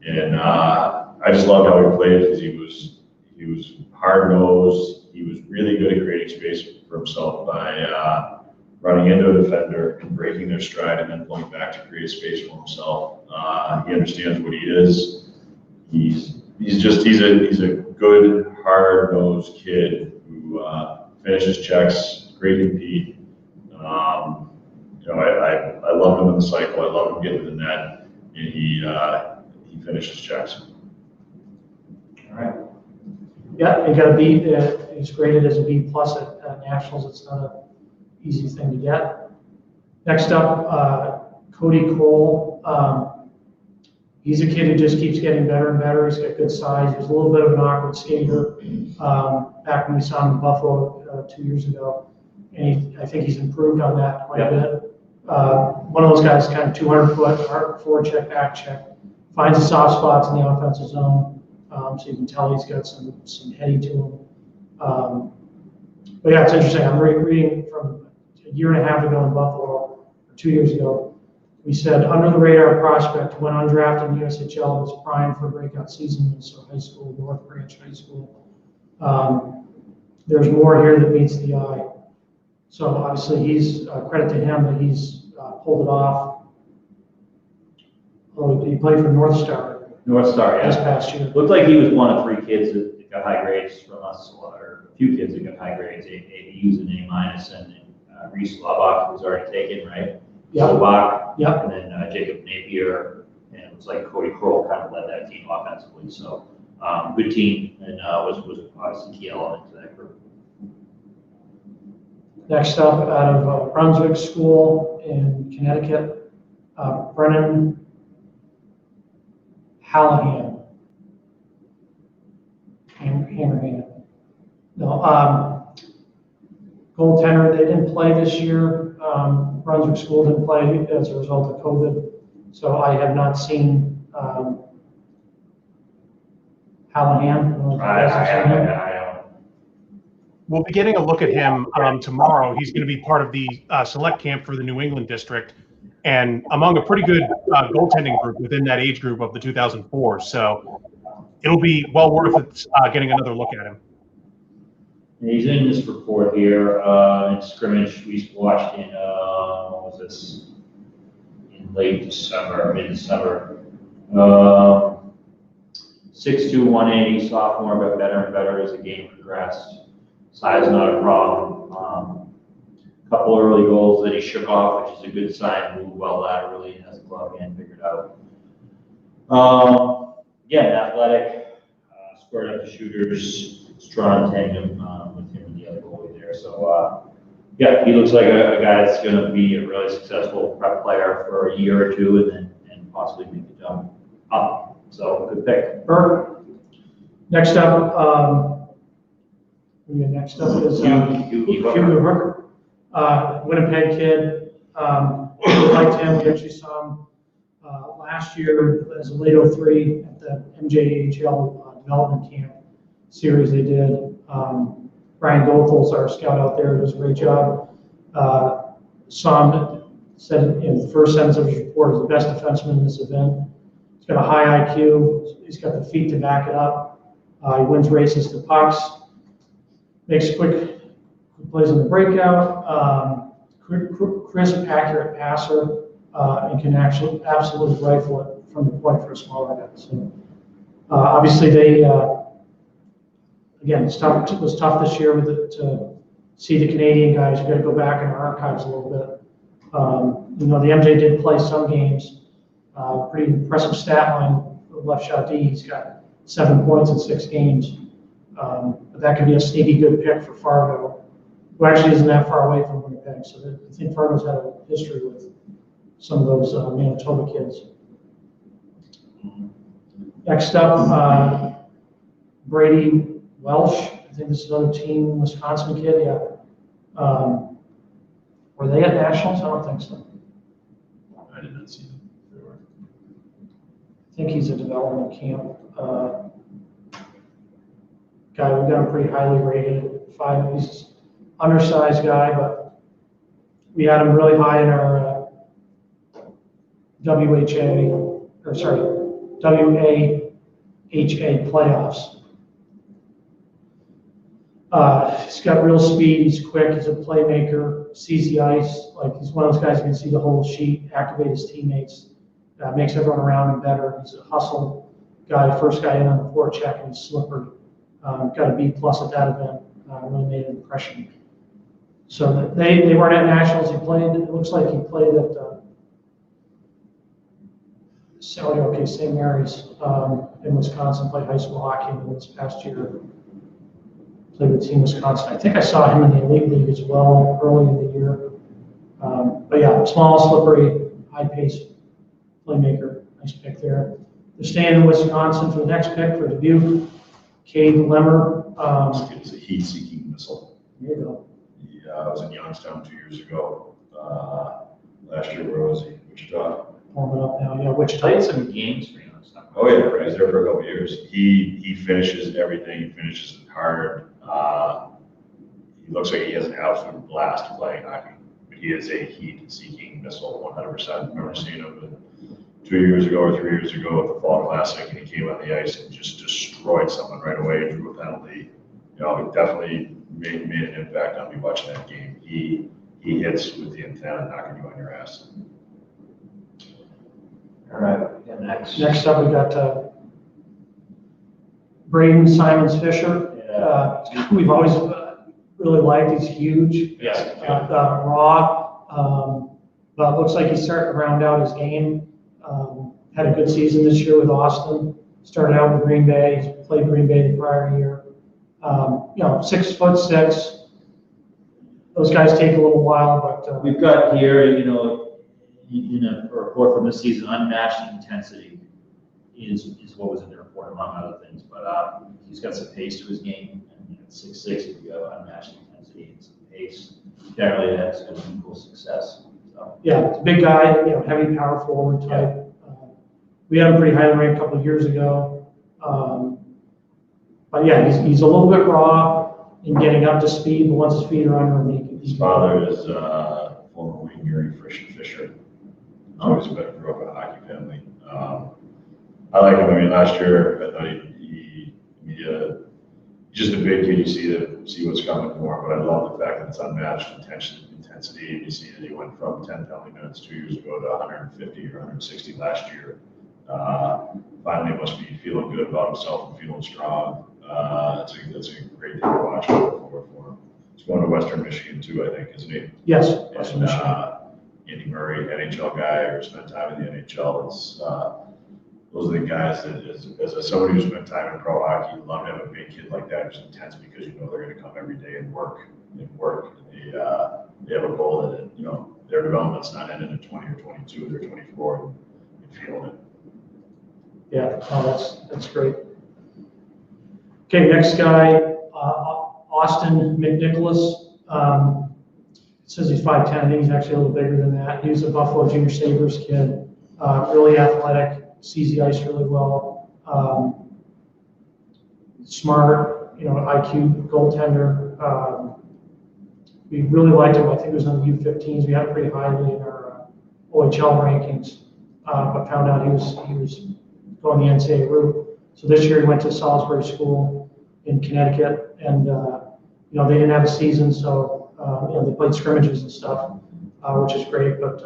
And I just loved how he played because he was hard nosed. He was really good at creating space for himself by running into a defender and breaking their stride and then pulling back to create space for himself. He understands what he is. He's a good, hard-nosed kid who finishes checks, great compete. I love him in the cycle. I love him getting to the net, and he finishes checks. All right. Yeah, he got a B. He's graded as a B+ at Nationals. It's not an easy thing to get. Next up, Cody Cole. He's a kid who just keeps getting better and better. He's got good size. He's a little bit of an awkward skater back when we saw him in Buffalo 2 years ago. And I think he's improved on that quite a bit. One of those guys, kind of 200-foot, hard forecheck, back check, finds the soft spots in the offensive zone. So you can tell he's got some heady to him. But yeah, it's interesting. I'm reading from a year and a half ago in Buffalo, or 2 years ago. We said under the radar prospect when undrafted in the USHL was primed for a breakout season. So high school, North Branch High School. There's more here that meets the eye. So obviously he's credit to him that he's pulled it off. Oh, he played for North Star. North Star, yeah. This past year. Looked like he was one of 3 kids that got high grades from us, or a few kids that got high grades. He used an A-, and Reese Labach was already taken, right? Yeah. Labach, Yep. and then Jacob Napier, and it was like Cody Kroll kind of led that team offensively. So good team, and was obviously a key element to that group. Next up, out of Brunswick School in Connecticut, Brennan Hallahan. Hammerhand. No, goaltender, they didn't play this year. Brunswick School didn't play as a result of COVID. So I have not seen Hallahan. I don't. We'll be getting a look at him tomorrow. He's going to be part of the select camp for the New England district and among a pretty good goaltending group within that age group of the 2004. So it'll be well worth it getting another look at him. He's in this report here in scrimmage we watched in, what was this, in late December, mid-December. 6'2", 180, sophomore, got better and better as the game progressed. Size not a problem. Couple early goals that he shook off, which is a good sign. Moved well laterally, has the glove hand figured out. Again, athletic, scored up the shooters, strong tandem with him and the other goalie there. So yeah, he looks like a guy that's going to be a really successful prep player for a year or two, and possibly make the jump up. So good pick. Perfect. Next up, is Hugo Hooker, Winnipeg kid. We liked him. We actually saw him last year as a late 03 at the MJHL development camp series they did. Brian Goldholz, our scout out there, does a great job. Saw him, said in the first sentence of his report, is the best defenseman in this event. He's got a high IQ. He's got the feet to back it up. He wins races to pucks. Makes quick plays in the breakout. Crisp, accurate passer, and can actually absolutely rifle it from the point for a smaller guy. So obviously they, again, it was tough this year to see the Canadian guys. You got to go back in our archives a little bit. The MJ did play some games. Pretty impressive stat line for left shot D. He's got 7 points in 6 games. But that could be a sneaky good pick for Fargo, who actually isn't that far away from Winnipeg. So I think Fargo's had a history with some of those Manitoba kids. Next up, Brady Welsh. I think this is another team, Wisconsin kid. Yeah. Were they at Nationals? I don't think so. I did not see them. I think he's a development camp guy. We got him pretty highly rated. 5. He's undersized guy, but we had him really high in our WAHA playoffs. He's got real speed. He's quick. He's a playmaker. Sees the ice. Like, he's one of those guys who can see the whole sheet, activate his teammates, makes everyone around him better. He's a hustle guy. First guy in on the forecheck, and he's slippery. Got a B+ at that event. Really made an impression. So they weren't at Nationals. He played. It looks like he played at St. Mary's in Wisconsin. Played high school hockey in this past year. Played with Team Wisconsin. I think I saw him in the Elite League as well early in the year. But yeah, small, slippery, high-paced playmaker. Nice pick there. They're staying in Wisconsin for the next pick for Dubuque. Cade Lemmer. It's a heat-seeking missile. There you go. I was in Youngstown 2 years ago. Last year, where was he? Wichita. Pulling it up now. Yeah, Wichita. Played some games for Youngstown. Oh yeah, he was there for a couple of years. He finishes everything. He finishes it hard. He looks like he has an absolute blast playing hockey. But he is a heat-seeking missile, 100%. I remember seeing him 2 years ago or 3 years ago at the Fall Classic, and he came on the ice and just destroyed someone right away, drew a penalty. He definitely made an impact on me watching that game. He hits with the intent of knocking you on your ass. All right, next. Next up, we got Braden Simons Fisher. We've always really liked. He's huge. Yes. Raw. But looks like he's starting to round out his game. Had a good season this year with Austin. Started out with Green Bay. He's played Green Bay the prior year. 6'6". Those guys take a little while, but We've got here, in a report from this season, unmatched intensity is what was in the report, among other things. But he's got some pace to his game, and 6'6", if you have unmatched intensity and some pace, generally that's going to equal success. So. yeah, it's a big guy. Heavy power forward type. We had him pretty highly ranked a couple of years ago. But yeah, he's a little bit raw in getting up to speed, but once his feet are under him, His father is former winger Fisher. Always grew up in a hockey family. I like him. I mean, last year I thought he's just a big kid. You see what's coming for him, but I love the fact that it's unmatched intensity. You see that he went from 10 penalty minutes 2 years ago to 150 or 160 last year. Finally must be feeling good about himself and feeling strong. That's a great thing to watch for him. He's going to Western Michigan too, I think, isn't he? Yes, Western Michigan. Andy Murray, NHL guy, or spent time in the NHL. Those are the guys that, as somebody who spent time in pro hockey, you love to have a big kid like that who's intense because they're going to come every day and work. They have a goal that their development's not ending at 20 or 22, they're 24 and feeling it. Yeah, that's great. Okay, next guy, Austin McNicholas. It says he's 5'10". I think he's actually a little bigger than that. He was a Buffalo Junior Sabres kid. Really athletic, sees the ice really well. Smart, IQ goaltender. We really liked him. I think it was on the U15s. We had him pretty highly in our OHL rankings, but found out he was going the NCAA route. So this year he went to Salisbury School in Connecticut, and they didn't have a season, so they played scrimmages and stuff, which is great, but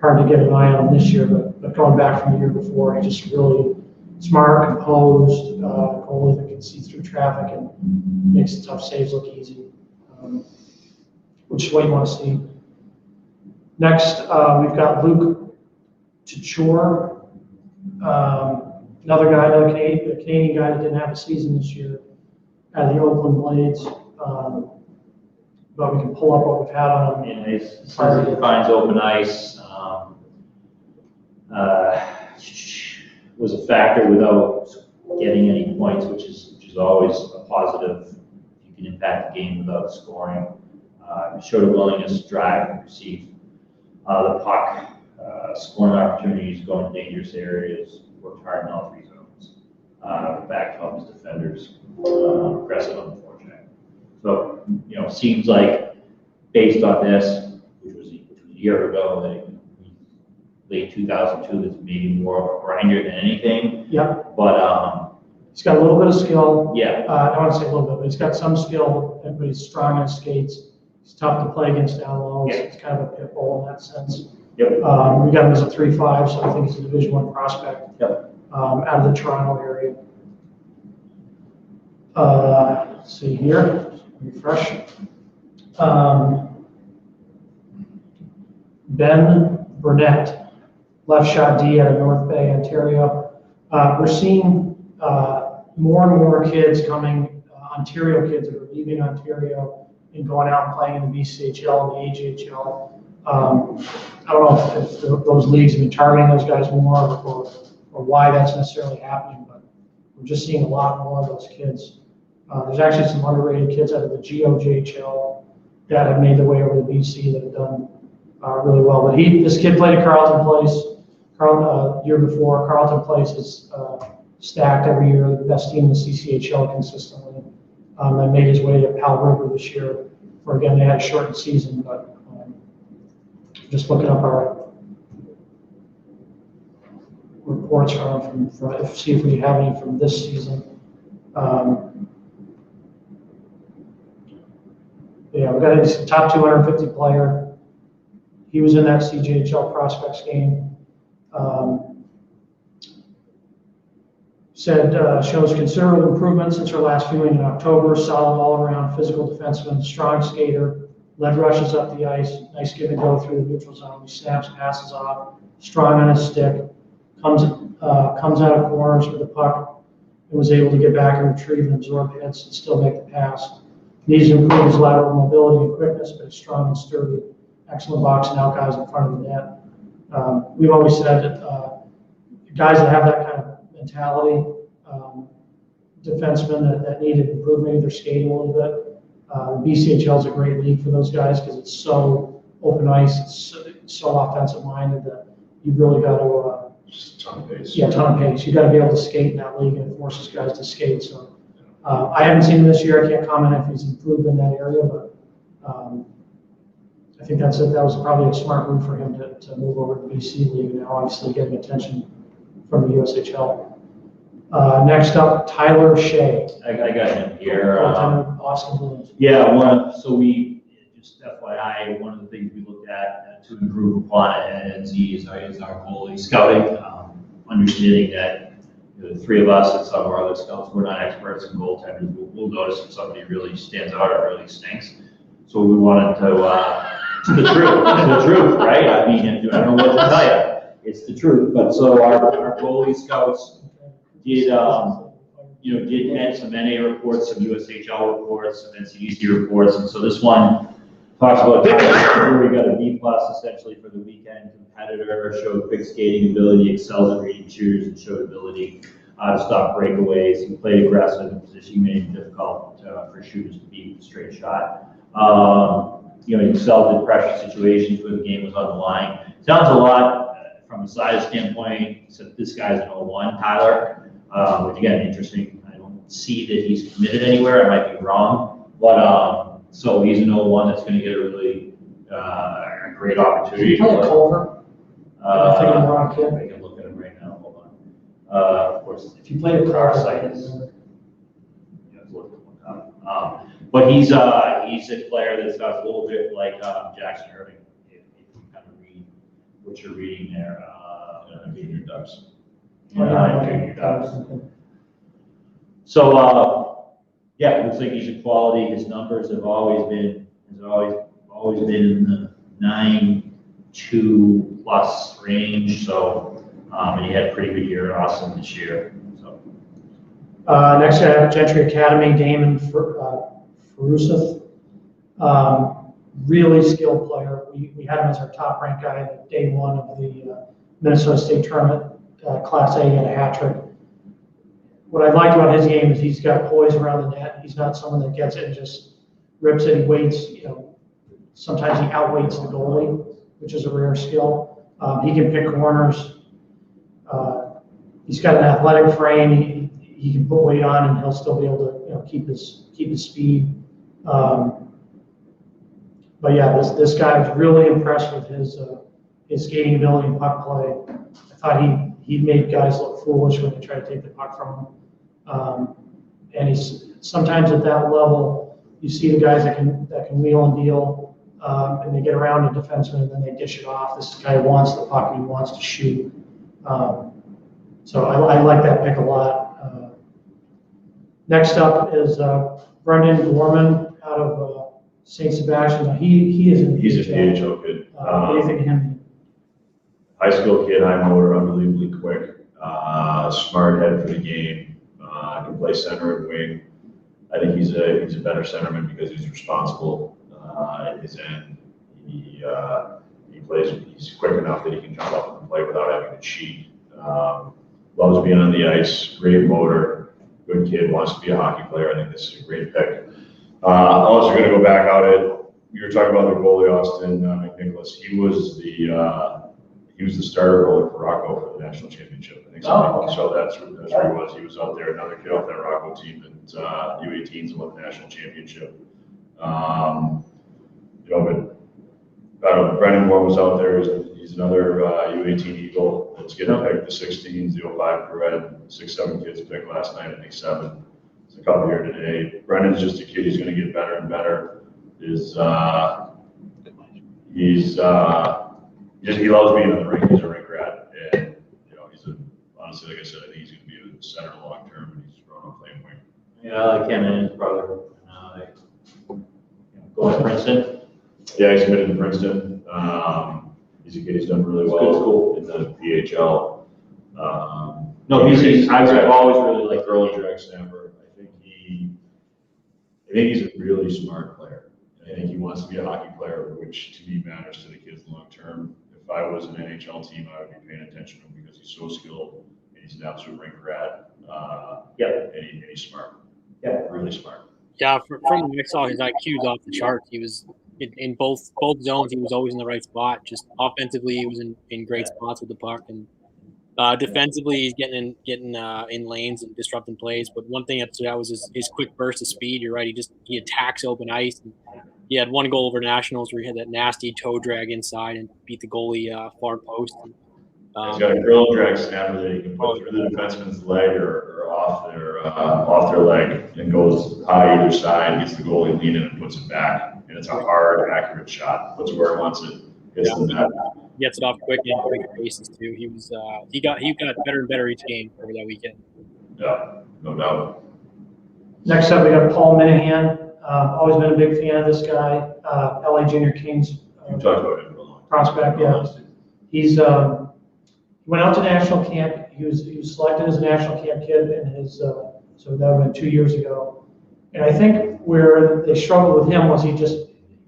hard to get an eye on him this year. But going back from the year before, he's just really smart, composed, goalie that can see through traffic and makes the tough saves look easy, which is what you want to see. Next, we've got Luke Tchor. Another Canadian guy that didn't have a season this year. out of the Oakland Blades. But we can pull up what we've had on them. And it says he finds open ice. Was a factor without getting any points, which is always a positive. If you can impact the game without scoring. Showed a willingness to drive and receive the puck, scoring opportunities, going to dangerous areas, worked hard in all three zones. Back to his defenders, aggressive on the forecheck. So, seems like based on this, which was a year ago, that late 2002, that's maybe more of a grinder than anything. Yep. But he's got a little bit of skill. Yeah. I don't want to say a little bit, but he's got some skill, but he's strong on his skates. He's tough to play against down low. Yeah. He's kind of a pit bull in that sense. Yep. We got him as a 3-5, so I think he's a Division I prospect. Yep. Out of the Toronto area. Let's see here, refresh. Ben Burnett, left shot D out of North Bay, Ontario. We're seeing more and more kids coming, Ontario kids that are leaving Ontario and going out and playing in the BCHL and the AJHL. I don't know if those leagues have been targeting those guys more or why that's necessarily happening, but we're just seeing a lot more of those kids. There's actually some underrated kids out of the GOJHL that have made their way over to BC that have done really well. But this kid played at Carleton Place. Year before, Carleton Place is stacked every year, the best team in the CCHL consistently. And made his way to Pal River this year. For again, they had a shortened season, but just looking up our reports from see if we have any from this season. Yeah, we've got his top 250 player. He was in that CJHL prospects game. Said shows considerable improvement since her last viewing in October. Solid all-around physical defenseman, strong skater, led rushes up the ice, nice give and go through the neutral zone. He snaps, passes off, strong on his stick, comes out of corners with the puck, and was able to get back and retrieve and absorb hits and still make the pass. Needs to improve his lateral mobility and quickness, but he's strong and sturdy. Excellent boxing out guys in front of the net. We've always said that guys that have that kind of mentality, defensemen that needed improvement, maybe they're skating a little bit. BCHL is a great league for those guys because it's so open ice, it's so offensive minded that you've really got to Just a ton of pace. yeah, ton of pace. You got to be able to skate in that league, and it forces guys to skate. So I haven't seen him this year. I can't comment if he's improved in that area, but I think that's it. That was probably a smart move for him to move over to the BC league now, obviously getting attention from the USHL. Next up, Tyler Shea. I got him here. Austin Blues. Yeah, so we, just FYI, one of the things we looked at to improve upon at NZ is our goalie scouting, understanding that the three of us and some of our other scouts, we're not experts in goaltending. We'll notice if somebody really stands out or really stinks. So we wanted to, it's the truth, right? I mean, I don't know what to tell you. It's the truth. But so our goalie scouts did add some NA reports, some USHL reports, some NCDC reports, and so this one talks about where we got a B+ essentially for the weekend competitor, showed quick skating ability, excels at reading shooters, and showed ability to stop breakaways. He played aggressive in position, made it difficult for shooters to beat with a straight shot. He excelled in pressure situations where the game was on the line. Sounds a lot from a size standpoint, except this guy's an 01, Tyler. Which again, interesting. I don't see that he's committed anywhere. I might be wrong, but so he's an 01 that's going to get a really a great opportunity. Play a Culver. I think I'm wrong, kid. I can look at him right now. Hold on. Of course, If you played a our Culver, site is. Yeah, look at one up. But he's a player that sounds a little bit like Jackson Irving. If you kind of read what you're reading there. Junior Ducks. So yeah, it looks like he's a quality. His numbers have always been in the 9.2+ range. So and he had a pretty good year in Austin this year. So Next, I have Gentry Academy, Damon Feruseth. Really skilled player. We had him as our top-ranked guy at day one of the Minnesota State Tournament, Class A, and a hat trick. What I liked about his game is he's got poise around the net. He's not someone that gets it and just rips it. He waits, sometimes he outweights the goalie, which is a rare skill. He can pick corners. He's got an athletic frame. He can put weight on, and he'll still be able to keep his speed. But yeah, this guy was really impressed with his skating ability and puck play. I thought he made guys look foolish when they try to take the puck from him. And he's sometimes at that level, you see the guys that can wheel and deal, and they get around a defenseman and then they dish it off. This guy wants the puck and he wants to shoot. So I like that pick a lot. Next up is Brendan Gorman out of St. Sebastian. He is in He's a PHL kid. What do you think of him? High school kid, high motor, unbelievably quick, smart head for the game. Can play center and wing. I think he's a better centerman because he's responsible at his end. He plays. He's quick enough that he can jump up and play without having to cheat. Loves being on the ice. Great motor. Good kid. Wants to be a hockey player. I think this is a great pick. Also, going to go back out at. You were talking about the goalie Austin McNicholas. He was the starter goalie for Rocco for the national championship. I think so. So that's where he was. He was out there, another kid off that Rocco team at U18s and won the national championship. But Brendan Moore was out there. He's another U18 Eagle that's getting picked. The 16s, the 05 Red, 6-7 kids picked last night. I think 7. It's a couple here today. Brendan's just a kid. He's going to get better and better. He loves being in the rink. He's a rink rat, and honestly, like I said, I think he's going to be a center long term, and he's growing up playing wing. Yeah, I like him and his brother. Going to Princeton. Yeah, he's committed to Princeton. He's a kid. He's done really well in the PHL. I've always really liked early drag snapper. I think he's a really smart player. I think he wants to be a hockey player, which to me matters to the kids long term. If I was an NHL team, I would be paying attention to him because he's so skilled and he's an absolute rink rat. And he's smart. Yeah, really smart. Yeah, from when I saw his IQ's off the charts. He was in both zones. He was always in the right spot. Just offensively, he was in great spots with the puck, and defensively, he's getting in lanes and disrupting plays. But one thing that stood out was his quick burst of speed. You're right. He attacks open ice. And he had one goal over nationals where he had that nasty toe drag inside and beat the goalie far post. He's got a girl drag snapper that he can put through the defenseman's leg or off their leg and goes high either side, gets the goalie leaning and puts it back. And it's a hard, accurate shot. Puts it where he wants it. Gets the net. Gets it off quick and quick bases too. He got better and better each game over that weekend. Yeah, no doubt. Next up, we got Paul Minahan. Always been a big fan of this guy. LA Junior Kings. You talked about him for a long time. Prospect, yeah. He's went out to national camp. He was selected as a national camp kid in his so that would have been 2 years ago. And I think where they struggled with him was you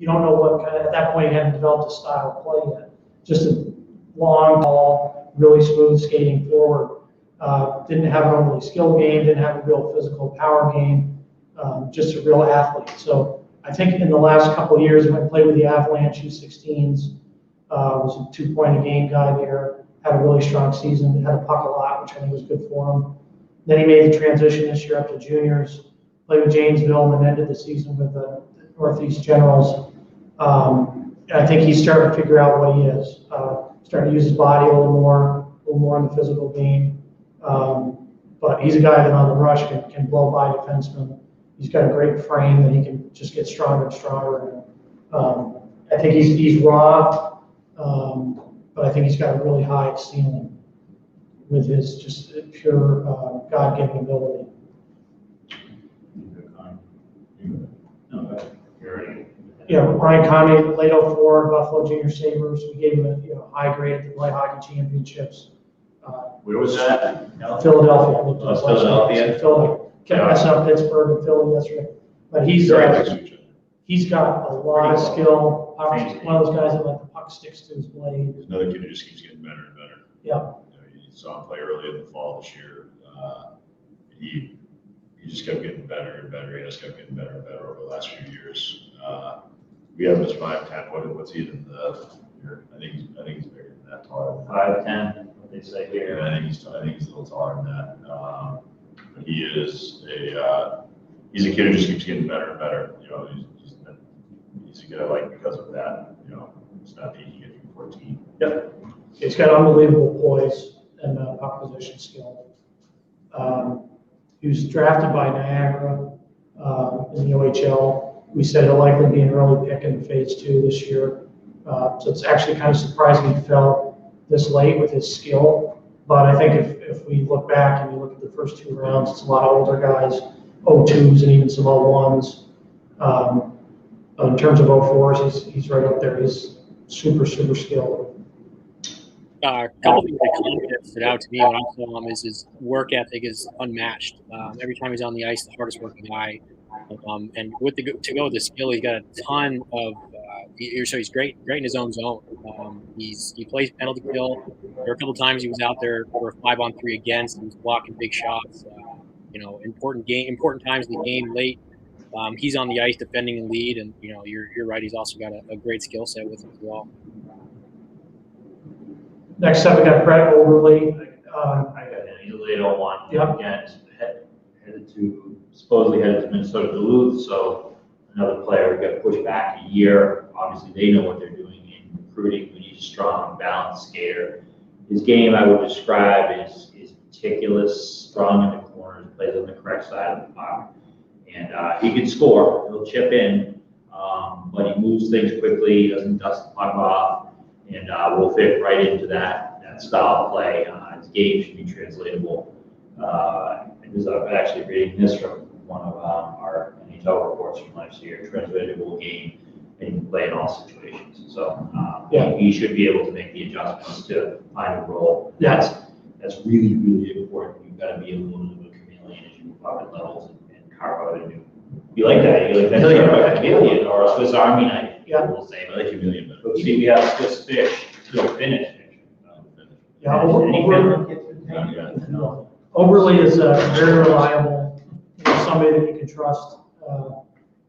don't know what kind of, at that point he hadn't developed a style of play yet. Just a long ball, really smooth skating forward. Didn't have an overly skilled game, didn't have a real physical power game, just a real athlete. So I think in the last couple of years, he went and played with the Avalanche U16s, was a 2-point-a-game guy there, had a really strong season, had a puck a lot, which I think was good for him. Then he made the transition this year up to juniors, played with Janesville, and then ended the season with the Northeast Generals. And I think he's starting to figure out what he is, starting to use his body a little more in the physical game. But he's a guy that on the rush can blow by defensemen. He's got a great frame that he can just get stronger and stronger. I think he's raw, but I think he's got a really high ceiling with his just pure God-given ability. Yeah, Ryan Conley, late 04, Buffalo Junior Sabres. We gave him a high grade at the Light Hockey Championships. Where was that? No? Philadelphia. Philadelphia. Philadelphia. Kept messing up Pittsburgh and Philly yesterday. But he's got a lot of skill. One of those guys that the puck sticks to his blade. There's another kid who just keeps getting better and better. Yeah. You saw him play early in the fall this year. He just kept getting better and better. He just kept getting better and better over the last few years. We have him as 5'10". What's he in the year? I think he's bigger than that, taller than that. 5'10", what they say here. Yeah, I think he's a little taller than that. But he's a kid who just keeps getting better and better. He's a guy because of that. It's not that he gets 14. Yep. He's got unbelievable poise and puck position skill. He was drafted by Niagara in the OHL. We said he'll likely be an early pick in phase 2 this year. So it's actually kind of surprising he fell this late with his skill. But I think if we look back and you look at the first 2 rounds, it's a lot of older guys, 02s and even some 01s. In terms of 04s, he's right up there. He's super skilled. A couple things that stood out to me when I saw him is his work ethic is unmatched. Every time he's on the ice, the hardest working guy. And to go with the skill, he's got a ton of. So he's great in his own zone. He plays penalty kill. There were a couple times he was out there for a 5-on-3 against. He was blocking big shots. Important times in the game late. He's on the ice defending the lead, and you're right. He's also got a great skill set with him as well. Next up, we got Brett Overly. I got him. He's a late 01. Yep. Again, supposedly headed to Minnesota Duluth, so another player got pushed back a year. Obviously, they know what they're doing in recruiting. We need a strong, balanced skater. His game, I would describe, is meticulous, strong in the corners, plays on the correct side of the puck. And he can score. He'll chip in, but he moves things quickly. He doesn't dust the puck off, and will fit right into that style of play. His game should be translatable. I'm actually reading this from one of our NHL reports from last year. Translatable game, and he can play in all situations. So he should be able to make the adjustments to find a role. That's really important. You've got to be a little bit of a chameleon as you move up in levels and carve out a new. You like that? You like that? Chameleon or a Swiss Army knife? Yeah, we'll say. I like chameleon. But see, we have Swiss fish, to finish. Yeah, Overly is very reliable. Somebody that you can trust,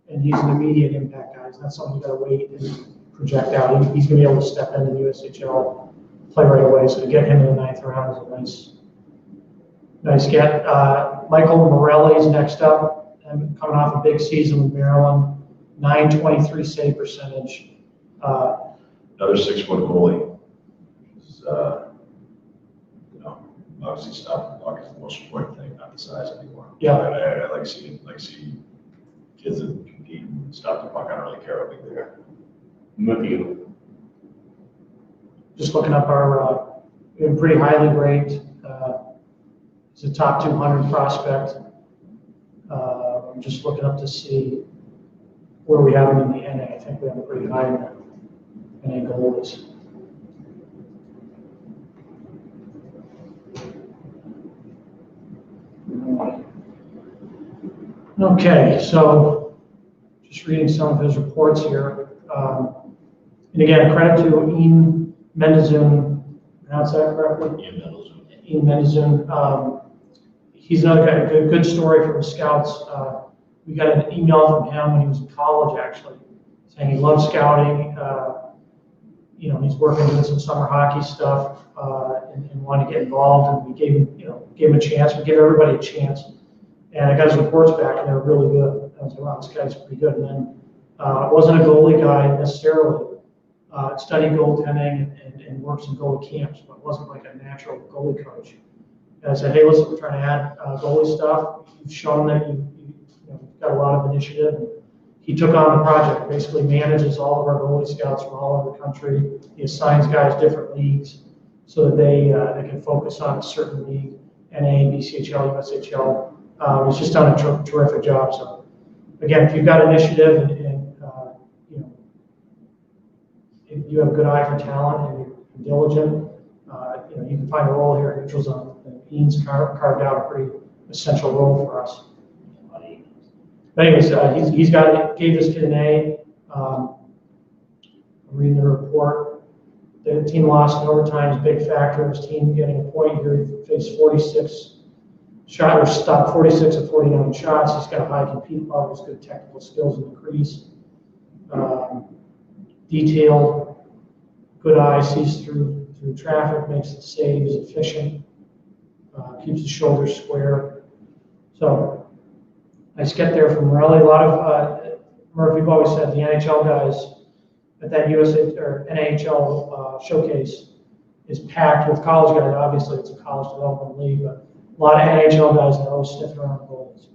and he's an immediate impact guy. He's not someone you got to wait and project out. He's going to be able to step into the USHL, play right away. So to get him in the 9th round is a nice get. Michael Morelli is next up, and coming off a big season with Maryland, .923 save percentage. Another 6-foot goalie. Obviously, stop the puck is the most important thing, not the size anymore. Yeah. I like seeing kids that compete and stop the puck. I don't really care how big they are. I'm with you. Just looking up our, pretty highly ranked. He's a top 200 prospect. I'm just looking up to see where we have him in the NA. I think we have a pretty high NA goalies. Okay, so just reading some of his reports here. And again, credit to Ian Mendezun, pronounce that correctly? Ian Mendezun. He's another guy, good story from the scouts. We got an email from him when he was in college, actually, saying he loves scouting. He's working doing some summer hockey stuff and wanted to get involved. And we gave him a chance. We give everybody a chance. And I got his reports back, and they were really good. I was like, wow, this guy's pretty good. And then wasn't a goalie guy necessarily. Studied goaltending and worked some goalie camps, but wasn't like a natural goalie coach. And I said, hey, listen, we're trying to add goalie stuff. You've shown that you've got a lot of initiative. And he took on the project, basically manages all of our goalie scouts from all over the country. He assigns guys different leagues so that they can focus on a certain league, NA, BCHL, USHL. He's just done a terrific job. So, again, if you've got initiative and if you have a good eye for talent and you're diligent, You can find a role here in neutral zone. And Ian's carved out a pretty essential role for us. But anyways, gave this kid an A. I'm reading the report. The team lost in overtime is a big factor. His team getting a point here. He faced 46 stopped 46 of 49 shots. He's got a high compete level. He's good technical skills in the crease. Detailed, good eye, sees through traffic, makes the saves, efficient, keeps the shoulders square. So nice get there from Morelli. A lot of Murphy, we've always said the NHL guys at that USA or NHL showcase is packed with college guys. Obviously, it's a college development league, but a lot of NHL guys that always sniffing around goals.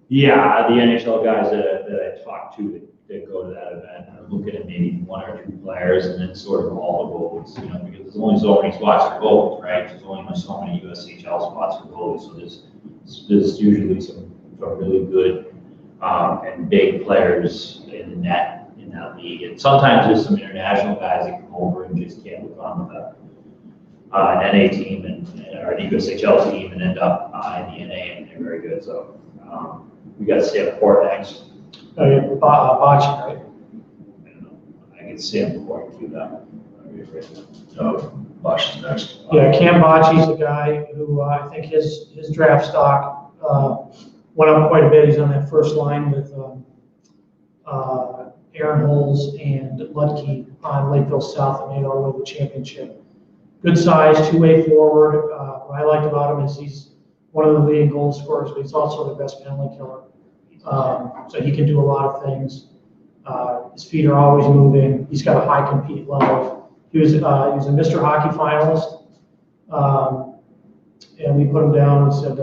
Yeah, the NHL guys that I talked to that go to that event are looking at maybe one or two players and then sort of all the goals, because there's only so many spots for goals, right? There's only so many USHL spots for goals, so there's usually some really good and big players in the net in that league. And sometimes there's some international guys that come over and just can't look on with an NA team or an USHL team and end up in the NA, and they're very good. So we got Sam Court next. Oh, yeah, Bocce, right? I don't know. I can Sam Court queue that one. No, Bosch is next. Yeah, Cam Bocce's the guy who I think his draft stock went up quite a bit. He's on that first line with Aaron Holes and Ludke on Lakeville South that made all the way to the championship. Good size, two-way forward. What I liked about him is he's one of the leading goal scorers, but he's also the best penalty killer. So he can do a lot of things. His feet are always moving. He's got a high compete level. He was a Mr. Hockey finalist, and we put him down and said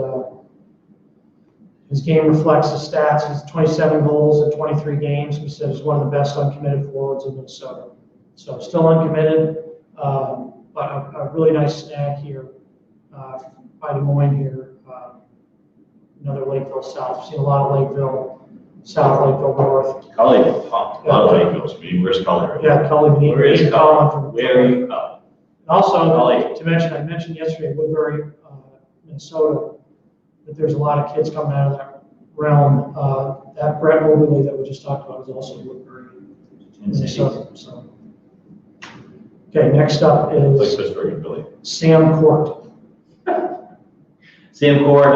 his game reflects the stats. He's 27 goals in 23 games. We said he's one of the best uncommitted forwards in Minnesota. So still uncommitted, but a really nice snag here by Des Moines here. Another Lakeville South. We've seen a lot of Lakeville South, Lakeville North. Cully, a lot of Lakeville's. Where's Cully? Yeah, Cully. Where is Cully? Where are you, Cully? Also, to mention, I mentioned yesterday, Woodbury, Minnesota, that there's a lot of kids coming out of that realm. That Brett Mobley that we just talked about is also Woodbury, Minnesota. So, okay, next up is Like Pittsburgh and Philly. Sam Court. Sam Court,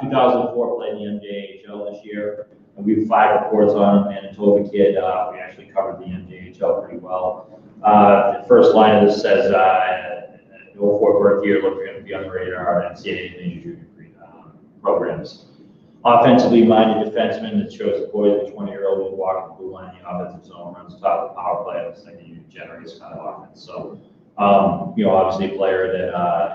2004, played in the MJHL this year. And we have 5 reports on him. Manitoba kid. We actually covered the MJHL pretty well. The first line of this says, no Fort Worth year, look for him to be on the radar and NCAA major junior programs. Offensively minded defenseman that shows the boys at 20-year-old who walk the blue line in the offensive zone, runs top of the power play, looks like he generates kind of offense. So, obviously a player that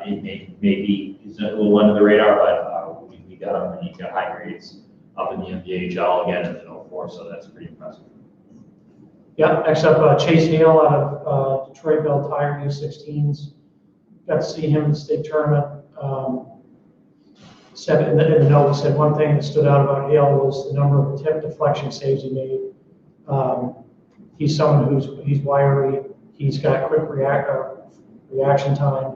maybe is a little under the radar, but we got him and he got high grades up in the MJHL again in the 04, so that's pretty impressive. Yeah, next up, Chase Hale out of Detroit Bell Tire U16s. Got to see him in the state tournament. Said in the note, said one thing that stood out about Hale was the number of tip deflection saves he made. He's someone he's wiry. He's got quick reaction time.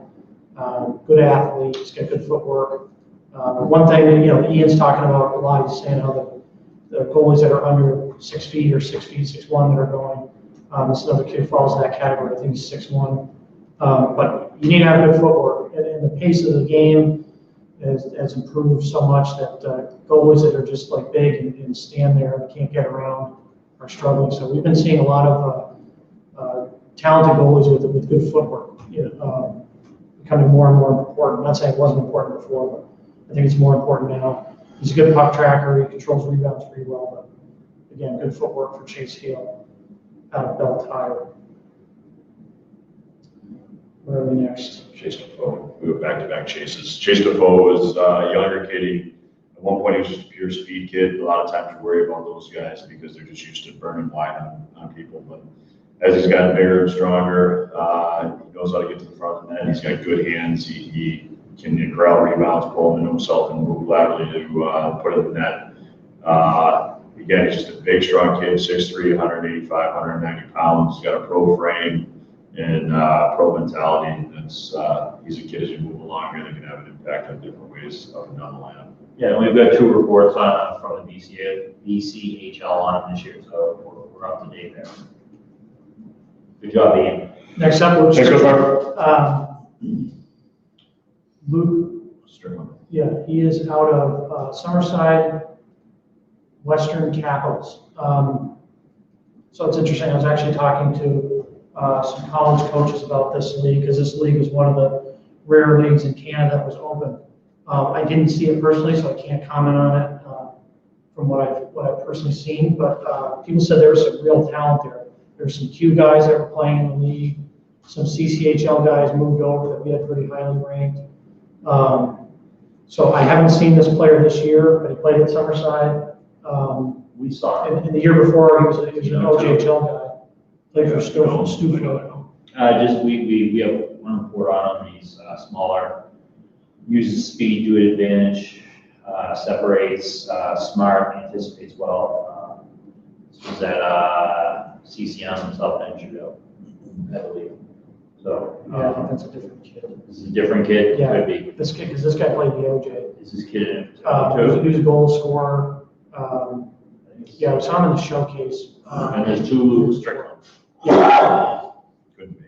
Good athlete. He's got good footwork. One thing that Ian's talking about a lot, he's saying how the goalies that are under 6 feet or 6 feet, 6'1" that are going. This another kid falls in that category. I think he's 6'1". But you need to have good footwork, and the pace of the game has improved so much that goalies that are just like big and stand there and can't get around are struggling. So we've been seeing a lot of talented goalies with good footwork becoming more and more important. I'm not saying it wasn't important before, but I think it's more important now. He's a good puck tracker. He controls rebounds pretty well. But again, good footwork for Chase Hale out of Bell Tire. Where are we next? Chase Defoe. We were back-to-back chases. Chase Defoe was a younger kid. At one point, he was just a pure speed kid. A lot of times you worry about those guys because they're just used to burning wide on people. But as he's gotten bigger and stronger, he knows how to get to the front of the net. He's got good hands. He can corral rebounds, pull them into himself, and move laterally to put it in the net. Again, he's just a big, strong kid, 6'3", 185, 190 pounds. He's got a pro frame. and pro mentality. That's he's a kid as you move along here that can have an impact on different ways up and down the lineup. Yeah, and we've got 2 reports on from the BCHL on him this year, so we're up to date there. Good job, Ian. Next up, Luke Thanks, Coach Strickland. Mark. Luke, Strickland. yeah, he is out of Summerside Western Capitals. So it's interesting. I was actually talking to some college coaches about this league because this league is one of the rare leagues in Canada that was open. I didn't see it personally, so I can't comment on it from what I've personally seen. But people said there was some real talent there. There's some Q guys that were playing in the league. Some CCHL guys moved over that we had pretty highly ranked. So I haven't seen this player this year, but he played at Summerside. We saw him. In the year before, he was an OJHL guy. Played for Stufo. Just we have one report on him. He's smaller, uses speed to his advantage, separates, smart, anticipates well. This was at CCM in South Bend, I believe. So Yeah, I think that's a different kid. this is a different kid. Yeah. Could be. This kid, because this guy played the OJ. Is this kid in it He too? was a goal scorer. Yeah, I was on in the showcase. And there's 2 Strickland. Yeah, Couldn't be.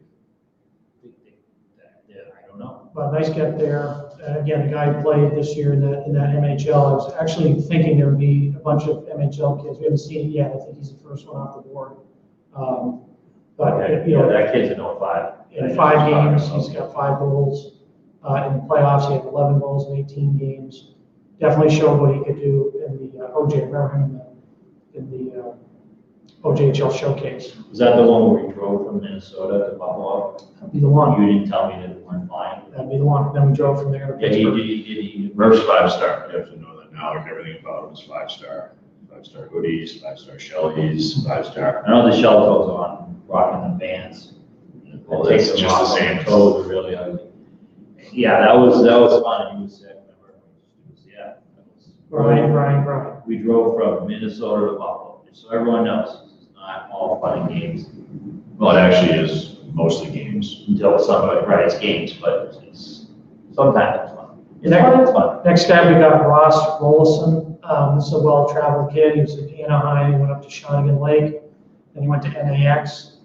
Yeah, I don't know. but nice get there. And again, the guy played this year in that MHL. I was actually thinking there would be a bunch of MHL kids. We haven't seen it yet. I think he's the first one off the board. But Okay. you know, Yeah, that kid's an 05. in 5 games, he's got 5 goals. In the playoffs, he had 11 goals in 18 games. Definitely showed what he could do in the OJ. Remember him in the OJHL showcase. Was that the one where we drove from Minnesota to Buffalo? That'd be the one. You didn't tell me that we weren't flying. That'd be the one. Then we drove from there to Yeah, he Pittsburgh. did. He Murph's 5-star. You have to know that now. Like everything about him is 5-star. 5-star hoodies, 5-star Shellies, 5-star. I know the shell goes on, rocking the bands. Well, It takes that's them just the off. same. Toes are really ugly. Yeah, that was fun. He was sick. Remember? Yeah. Brian. We drove from Minnesota to Buffalo, just so everyone knows. It's not all fun and games Well, it actually is mostly games. until somebody, right, it's games, but it's sometimes it's fun. Next- Fun. Next guy, we got Ross Rollison. This is a well-traveled kid. He was in Anaheim. He went up to Shawnigan Lake. Then he went to NAX.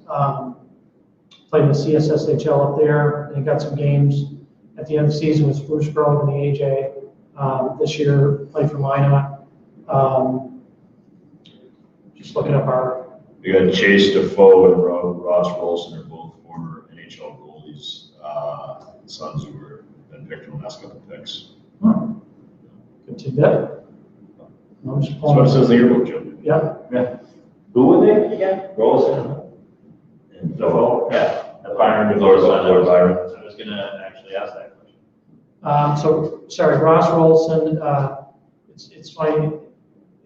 Played in the CSSHL up there. And he got some games at the end of the season with Spruce Grove in the AJ. This year, played for Minot. Just looking up our, We got Chase Defoe and Ross Rolson are both former NHL goalies, sons who were been picked from the last couple of picks. good tidbit. I'm just That's what it pulling. says in the yearbook, Jim. Yeah, Yeah. Who were they again? Rollison? And Defoe? Yeah. The Byron Lord Defoe son. Lord Byron. I was gonna actually ask that question. So, sorry, Ross Rollson, it's funny,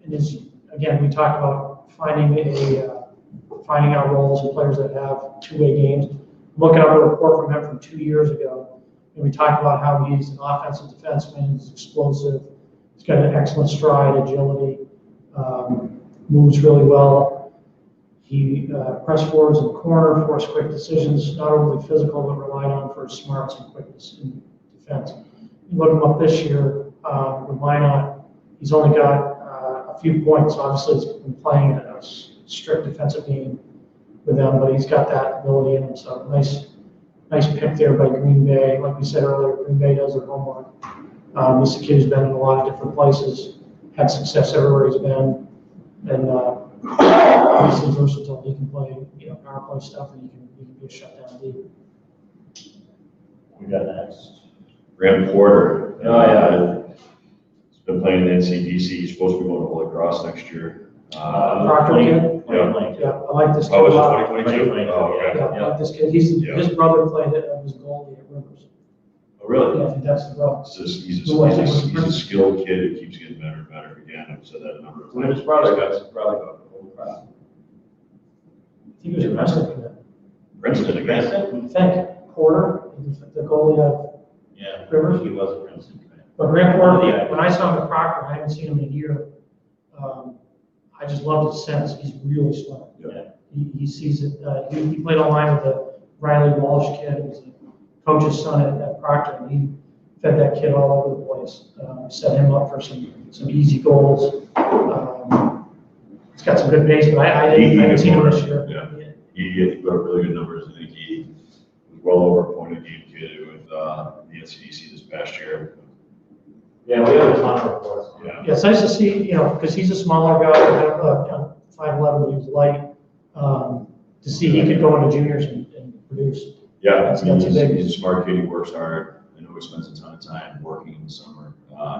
and again, we talked about finding out roles and players that have 2-way games. Looking up a report from him from 2 years ago, and we talked about how he's an offensive defenseman, he's explosive, he's got an excellent stride, agility, moves really well. He pressed forwards in the corner, forced quick decisions, not overly physical, but relied on for his smarts and quickness in defense. You look him up this year with Minot, he's only got a few points. Obviously, he's been playing a strict defensive game with them, but he's got that ability in him. So nice pick there by Green Bay. Like we said earlier, Green Bay does their homework. This kid has been in a lot of different places, had success everywhere he's been, and obviously versatile. He can play, power play stuff, and he can be a shutdown lead. We got next. Graham Porter. Oh, yeah. He's been playing in the NCDC. He's supposed to be going to Holy Cross next year. Proctor kid? 2022. Yeah, I like this kid Oh, a is lot. it 2022? Oh, okay. Yeah, I like this kid. His brother played it as goalie at Rivers. Oh, really? Yeah, I think that's the brother. He's a skilled kid who keeps getting better and better. Again, I've said that a number of times. When his brother got to Holy Cross. I think he was a Princeton kid. Princeton again. I think Porter, the goalie of Yeah. Rivers. He was a Princeton fan. But Grant Porter, when I saw him at Proctor, I haven't seen him in a year. I just loved his sense. He's really smart. Yeah. He sees it. He played online with Riley Walsh kid, who's a coach's son at Proctor, and he fed that kid all over the place. Set him up for some easy goals. He's got some good pace, but I didn't see him this year. Yeah. He put up really good numbers. I think he was well over a point a game kid with the NCDC this past year. Yeah, we have a ton of reports. Yeah. Yeah, it's nice to see, because he's a smaller guy, 5'11", he was light, to see he could go into juniors and produce. Yeah, That's big. he's a smart kid. He works hard. I know he spends a ton of time working in the summer,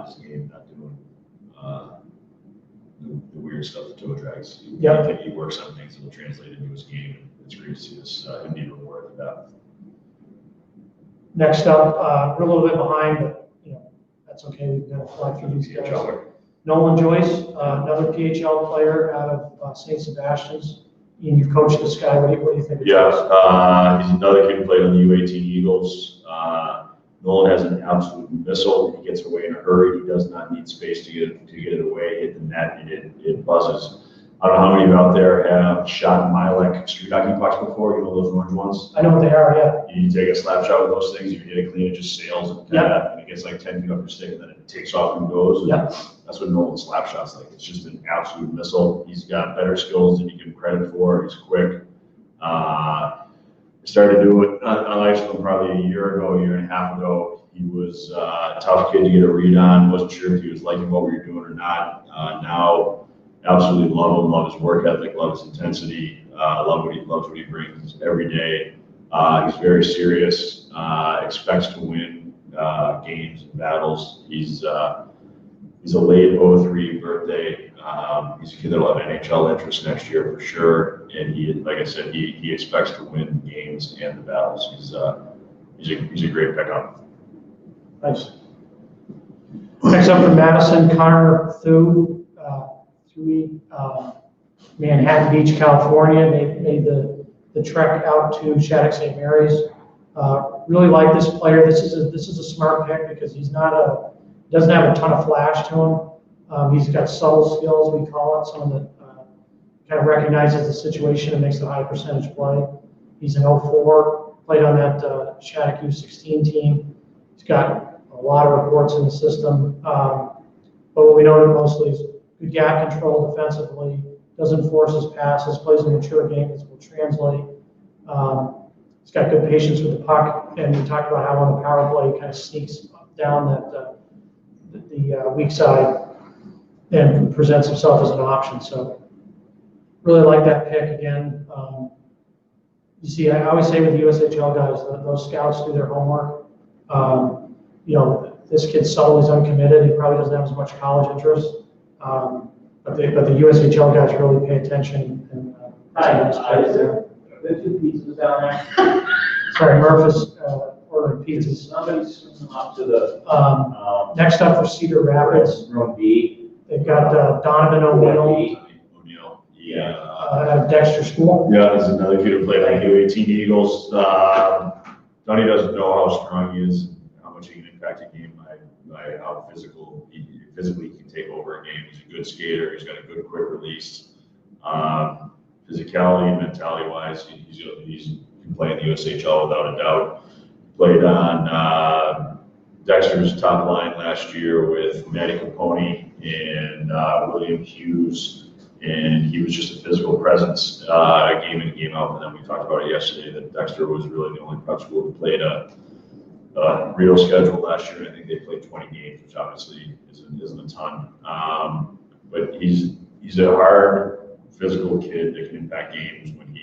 just game, not doing the weird stuff that Joe drags. Yep. I think he works on things that will translate into his game. And it's great to see this him being rewarded for that. Next up, we're a little bit behind, but that's okay. We've got to fly through these guys. PHL. Nolan Joyce, another PHL player out of St. Sebastian's. Ian, you've coached this guy. What do you think? Yeah, he's another kid who played on the U18 Eagles. Nolan has an absolute missile. He gets away in a hurry. He does not need space to get it away. Hit the net, and it buzzes. I don't know how many of you out there have shot Milek street hockey pucks before. You know those orange ones? I know what they are, yeah. You take a slap shot with those things, you hit it clean, it just sails and, and it gets like 10 feet up your stick, and then it takes off and goes. And that's what Nolan's slap shot's like. It's just an absolute missile. He's got better skills than you give him credit for. He's quick. Started to do it on ice with him probably a year and a half ago. He was a tough kid to get a read on. Wasn't sure if he was liking what we were doing or not. Now, absolutely love him. Love his work ethic. Love his intensity. Loves what he brings every day. He's very serious. Expects to win games and battles. He's a late 03 birthday. He's a kid that'll have NHL interest next year for sure. And he, like I said, he expects to win games and the battles. He's a great pickup. Nice. Next up from Madison, Connor Thuy, Manhattan Beach, California. They made the trek out to Shattuck St. Mary's. Really like this player. This is a smart pick because doesn't have a ton of flash to him. He's got subtle skills, we call it, someone that kind of recognizes the situation and makes a high percentage play. He's an 04, played on that Shattuck U16 team. He's got a lot of reports in the system. But what we know mostly is good gap control defensively, doesn't force his passes, plays a mature game that will translate. He's got good patience with the puck, and we talked about how on the power play he kind of sneaks down the weak side and presents himself as an option. So really like that pick again. You see, I always say with the USHL guys, those scouts do their homework. This kid's subtle, he's uncommitted. He probably doesn't have as much college interest. But the USHL guys really pay attention. And There's two pizzas down there. Sorry, Murph is ordering pizzas. Somebody's swinging up to the Next up for Cedar Rapids, room B. they've got Donovan O'Neill Yeah. out of Dexter School. Yeah, there's another kid who played on U18 Eagles. Donnie doesn't know how strong he is, how much he can impact a game by how physically he can take over a game. He's a good skater. He's got a good quick release. Physicality and mentality-wise, he can play in the USHL without a doubt. Played on Dexter's top line last year with Matty Capone and William Hughes. And he was just a physical presence, game in, game out. And then we talked about it yesterday that Dexter was really the only prep school that played a real schedule last year. I think they played 20 games, which obviously isn't a ton. But he's a hard, physical kid that can impact games when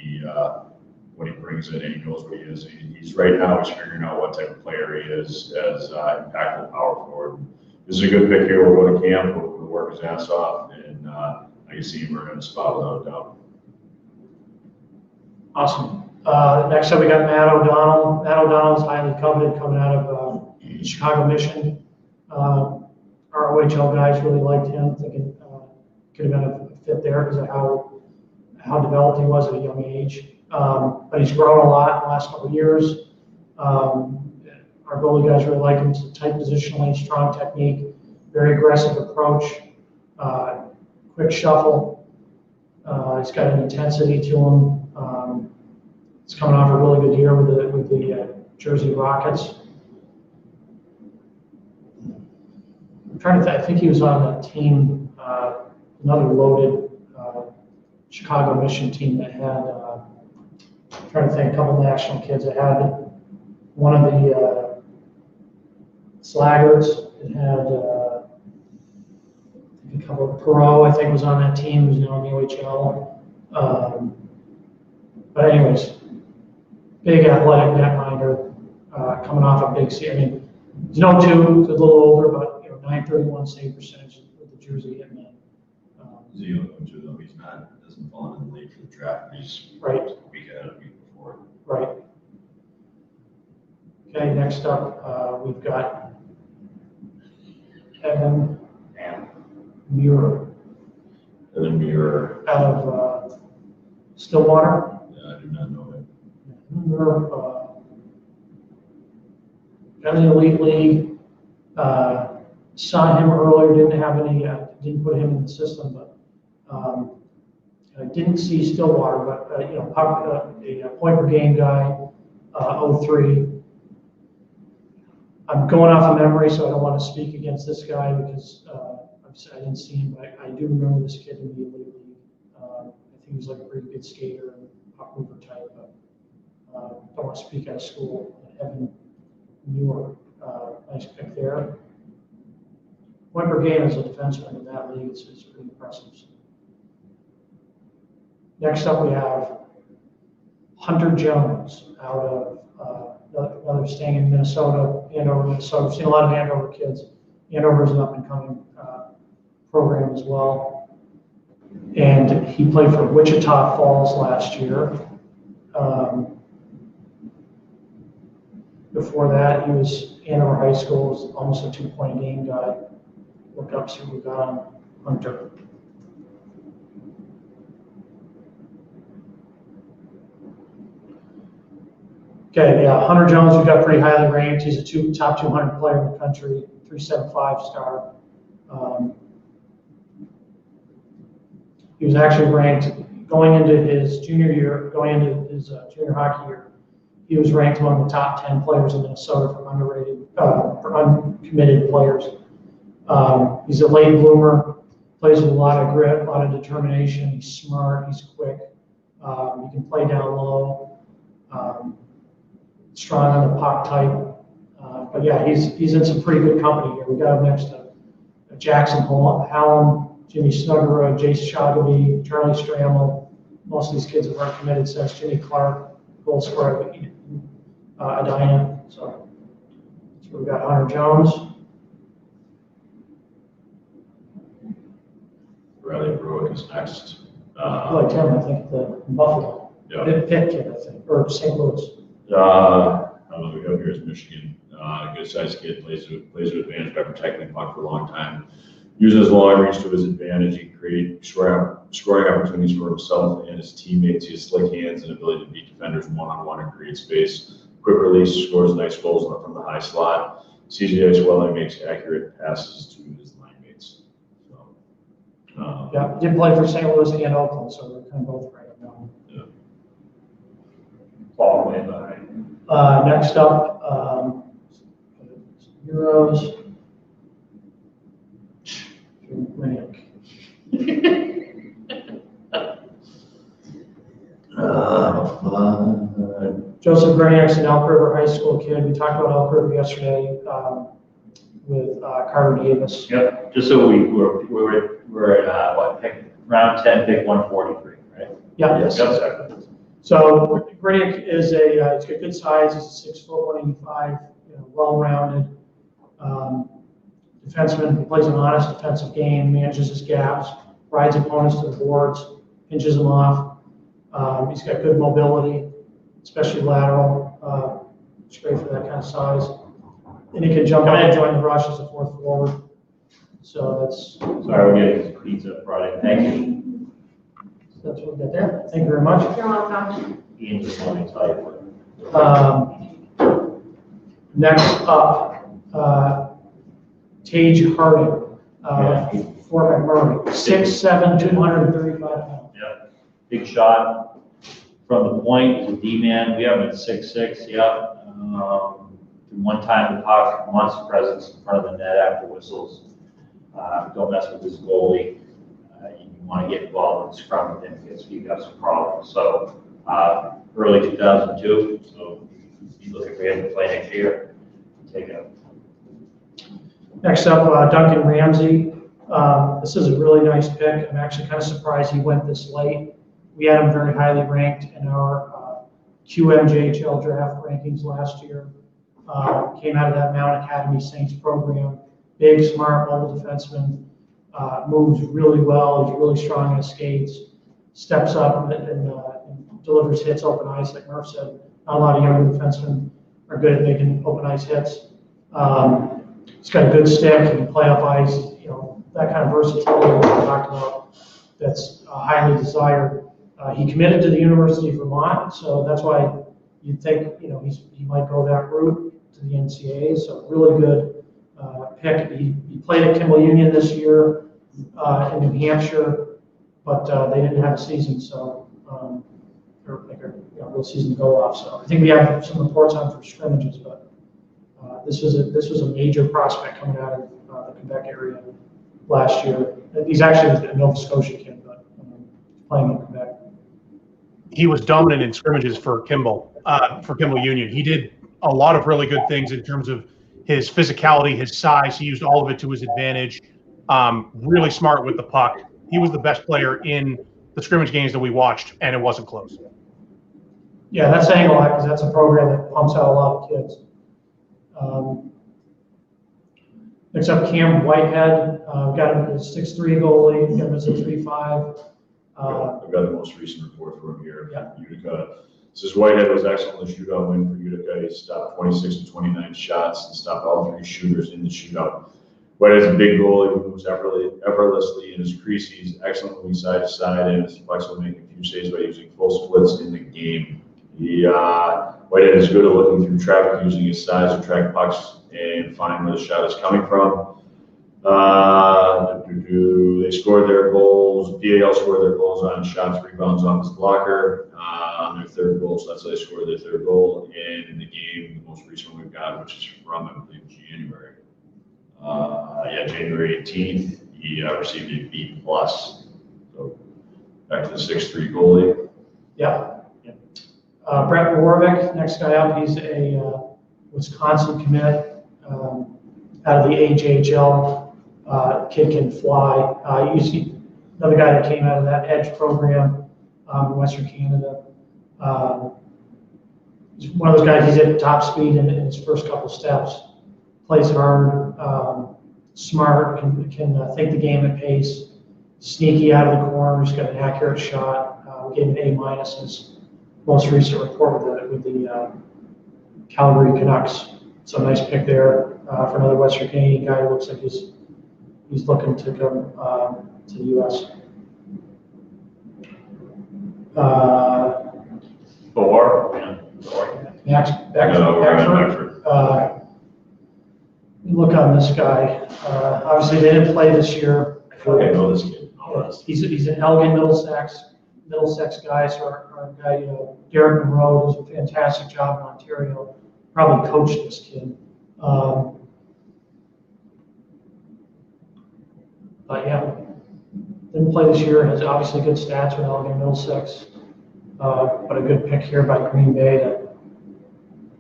he brings it and he knows what he is. He's right now he's figuring out what type of player he is as impactful power forward. This is a good pick here. We'll go to camp. We'll work his ass off and. I can see him earning a spot without a doubt. Awesome. Next up, we got Matt O'Donnell. Matt O'Donnell is highly coveted coming out of Chicago Mission. Our OHL guys really liked him, thinking could have been a fit there because of how developed he was at a young age. But he's grown a lot in the last couple of years. Our goalie guys really like him. It's a tight positionally, strong technique, very aggressive approach. Quick shuffle. He's got an intensity to him. He's coming off a really good year with the Jersey Rockets. I'm trying to think. I think he was on that team, another loaded Chicago Mission team that had. I'm trying to think, a couple national kids. It had one of the Slaggards. It had a couple of Perot, I think, was on that team. Who's now in the USHL. But anyways, big athletic netminder, coming off a big season. I mean, he's no two, he's a little older, but 931 save percentage with the Jersey Hitmen. Is he on to though? He's not, doesn't fall in the league for the draft. He's Right. a week ahead, a week before. Right. Okay, next up, we've got Evan Muir Evan Muir. out of Stillwater. I do not know him. Muir, got in the elite league. Saw him earlier, didn't put him in the system, but I didn't see Stillwater, but a point per game guy, 03. I'm going off of memory, so I don't want to speak against this guy because I didn't see him, but I do remember this kid in the elite league. I think he was like a pretty good skater and puck mover type, but don't want to speak out of school. Evan Muir, nice pick there. Point per game as a defenseman in that league is pretty impressive. Next up, we have Hunter Jones out of another staying in Minnesota, Andover, Minnesota. We've seen a lot of Andover kids. Andover is an up-and-coming program as well. And he played for Wichita Falls last year. Before that, he was Andover High School, was almost a 2-point game guy. Look up, see what we got on Hunter. Okay, yeah, Hunter Jones, we got pretty highly ranked. He's a top 200 player in the country, 375 star. He was actually ranked going into his junior year, junior hockey year. He was ranked among the top 10 players in Minnesota for uncommitted players. He's a late bloomer, plays with a lot of grit, a lot of determination. He's smart, he's quick. He can play down low. Strong on the puck type. But yeah, he's in some pretty good company here. We got him next to Jackson Hallam, Jimmy Snuggerud, Jace Shogamy, Charlie Stramel. Most of these kids have uncommitted since Jimmy Clark, goal scorer at Edina. So we got Hunter Jones. Riley Bruick is next. I like him, I think, the Buffalo. Yeah. Pitt kid, I think, or St. Louis. We have here is Michigan. Good sized kid, plays with advantage by protecting the puck for a long time. Uses his long reach to his advantage. He can create scoring opportunities for himself and his teammates. He has slick hands and ability to beat defenders one-on-one and create space. Quick release, scores nice goals from the high slot. Sees the ice well and makes accurate passes to his line mates. So, Yeah, did play for St. Louis and Oakland, so they're kind of both right now. Yeah. Fall way behind. Next up, Euros. Joseph Graniak's an Elk River High School kid. We talked about Elk River yesterday with Carter Davis. Yep. Just so we're at what, round 10, pick 143, right? Yeah. Yes. Yep. So Graniak is he's got good size. He's 6 foot 185, well-rounded defenseman. He plays an honest defensive game, manages his gaps, rides opponents to the boards, pinches them off. He's got good mobility, especially lateral. It's great for that kind of size. And he can jump out and join the rush as a fourth forward. So that's. Sorry, we're getting his pizza Friday. Thank you. That's what we got there. Thank you very much. You're welcome. Ian just wanted me to tell you. Next up, Tage Harding, Fort McMurray, 6'7", 235 pounds. Yep. Big shot. from the point, he's a D-man. We have him at 6'6", yeah. One time the puck, wants presence in front of the net after whistles. Don't mess with his goalie. You want to get involved in scrum with him because you've got some problems. So early 2002, so you looking for him to play next year. Take it up. Next up, Duncan Ramsey. This is a really nice pick. I'm actually kind of surprised he went this late. We had him very highly ranked in our QMJHL draft rankings last year. Came out of that Mount Academy Saints program. Big, smart, mobile defenseman. Moves really well. He's really strong in his skates. Steps up and delivers hits open ice, like Murph said. Not a lot of younger defensemen are good at making open ice hits. He's got a good stick. He can play up ice. You know, that kind of versatility that we talked about. That's highly desired. He committed to the University of Vermont, so that's why you'd think, you know, he might go that route to the NCAA. So really good pick. He played at Kimball Union this year in New Hampshire, but they didn't have a season, so or like a real season to go off. So I think we have some reports on for scrimmages, but this was a major prospect coming out of the Quebec area last year. He's actually a Nova Scotia kid, but playing in Quebec. He was dominant in scrimmages for Kimball Union. He did a lot of really good things in terms of his physicality, his size. He used all of it to his advantage. Really smart with the puck. He was the best player in the scrimmage games that we watched, and it wasn't close. Yeah, that's saying a lot because that's a program that pumps out a lot of kids. Next up, Cam Whitehead. Got him as a 6'3" goalie. Got him as a 3'5". I've got the most recent report for him here. Yeah. Utica. This is Whitehead was excellent in the shootout win for Utica. He stopped 26 to 29 shots and stopped all 3 shooters in the shootout. Whitehead's a big goalie who moves effortlessly in his crease. He's excellent moving side to side and is flexible, making a few saves by using full splits in the game. Whitehead is good at looking through traffic, using his size to track pucks and find where the shot is coming from. They scored their goals. PAL scored their goals on shots, rebounds off his blocker on their third goal. So that's how they scored their third goal. And in the game, the most recent one we've got, which is from, I believe, January. January 18th, he received a B+. So back to the 6'3" goalie. Yeah. Brett Warwick, next guy up, he's a Wisconsin commit out of the AJHL. Kid can fly. You see another guy that came out of that Edge program in Western Canada. He's one of those guys, he's at top speed in his first couple steps. Plays hard, smart, can think the game at pace, sneaky out of the corner, he's got an accurate shot. We gave him an A- in his most recent report with the Calgary Canucks. So nice pick there for another Western Canadian guy who looks like he's looking to come to the U.S. Max Beckford. Look on this guy. Obviously, they didn't play this year. I feel like I know this kid. He's an Elgin Middlesex guy. So our guy, Derek Monroe, does a fantastic job in Ontario. Probably coached this kid. But yeah, didn't play this year. Has obviously good stats with Elgin Middlesex. But a good pick here by Green Bay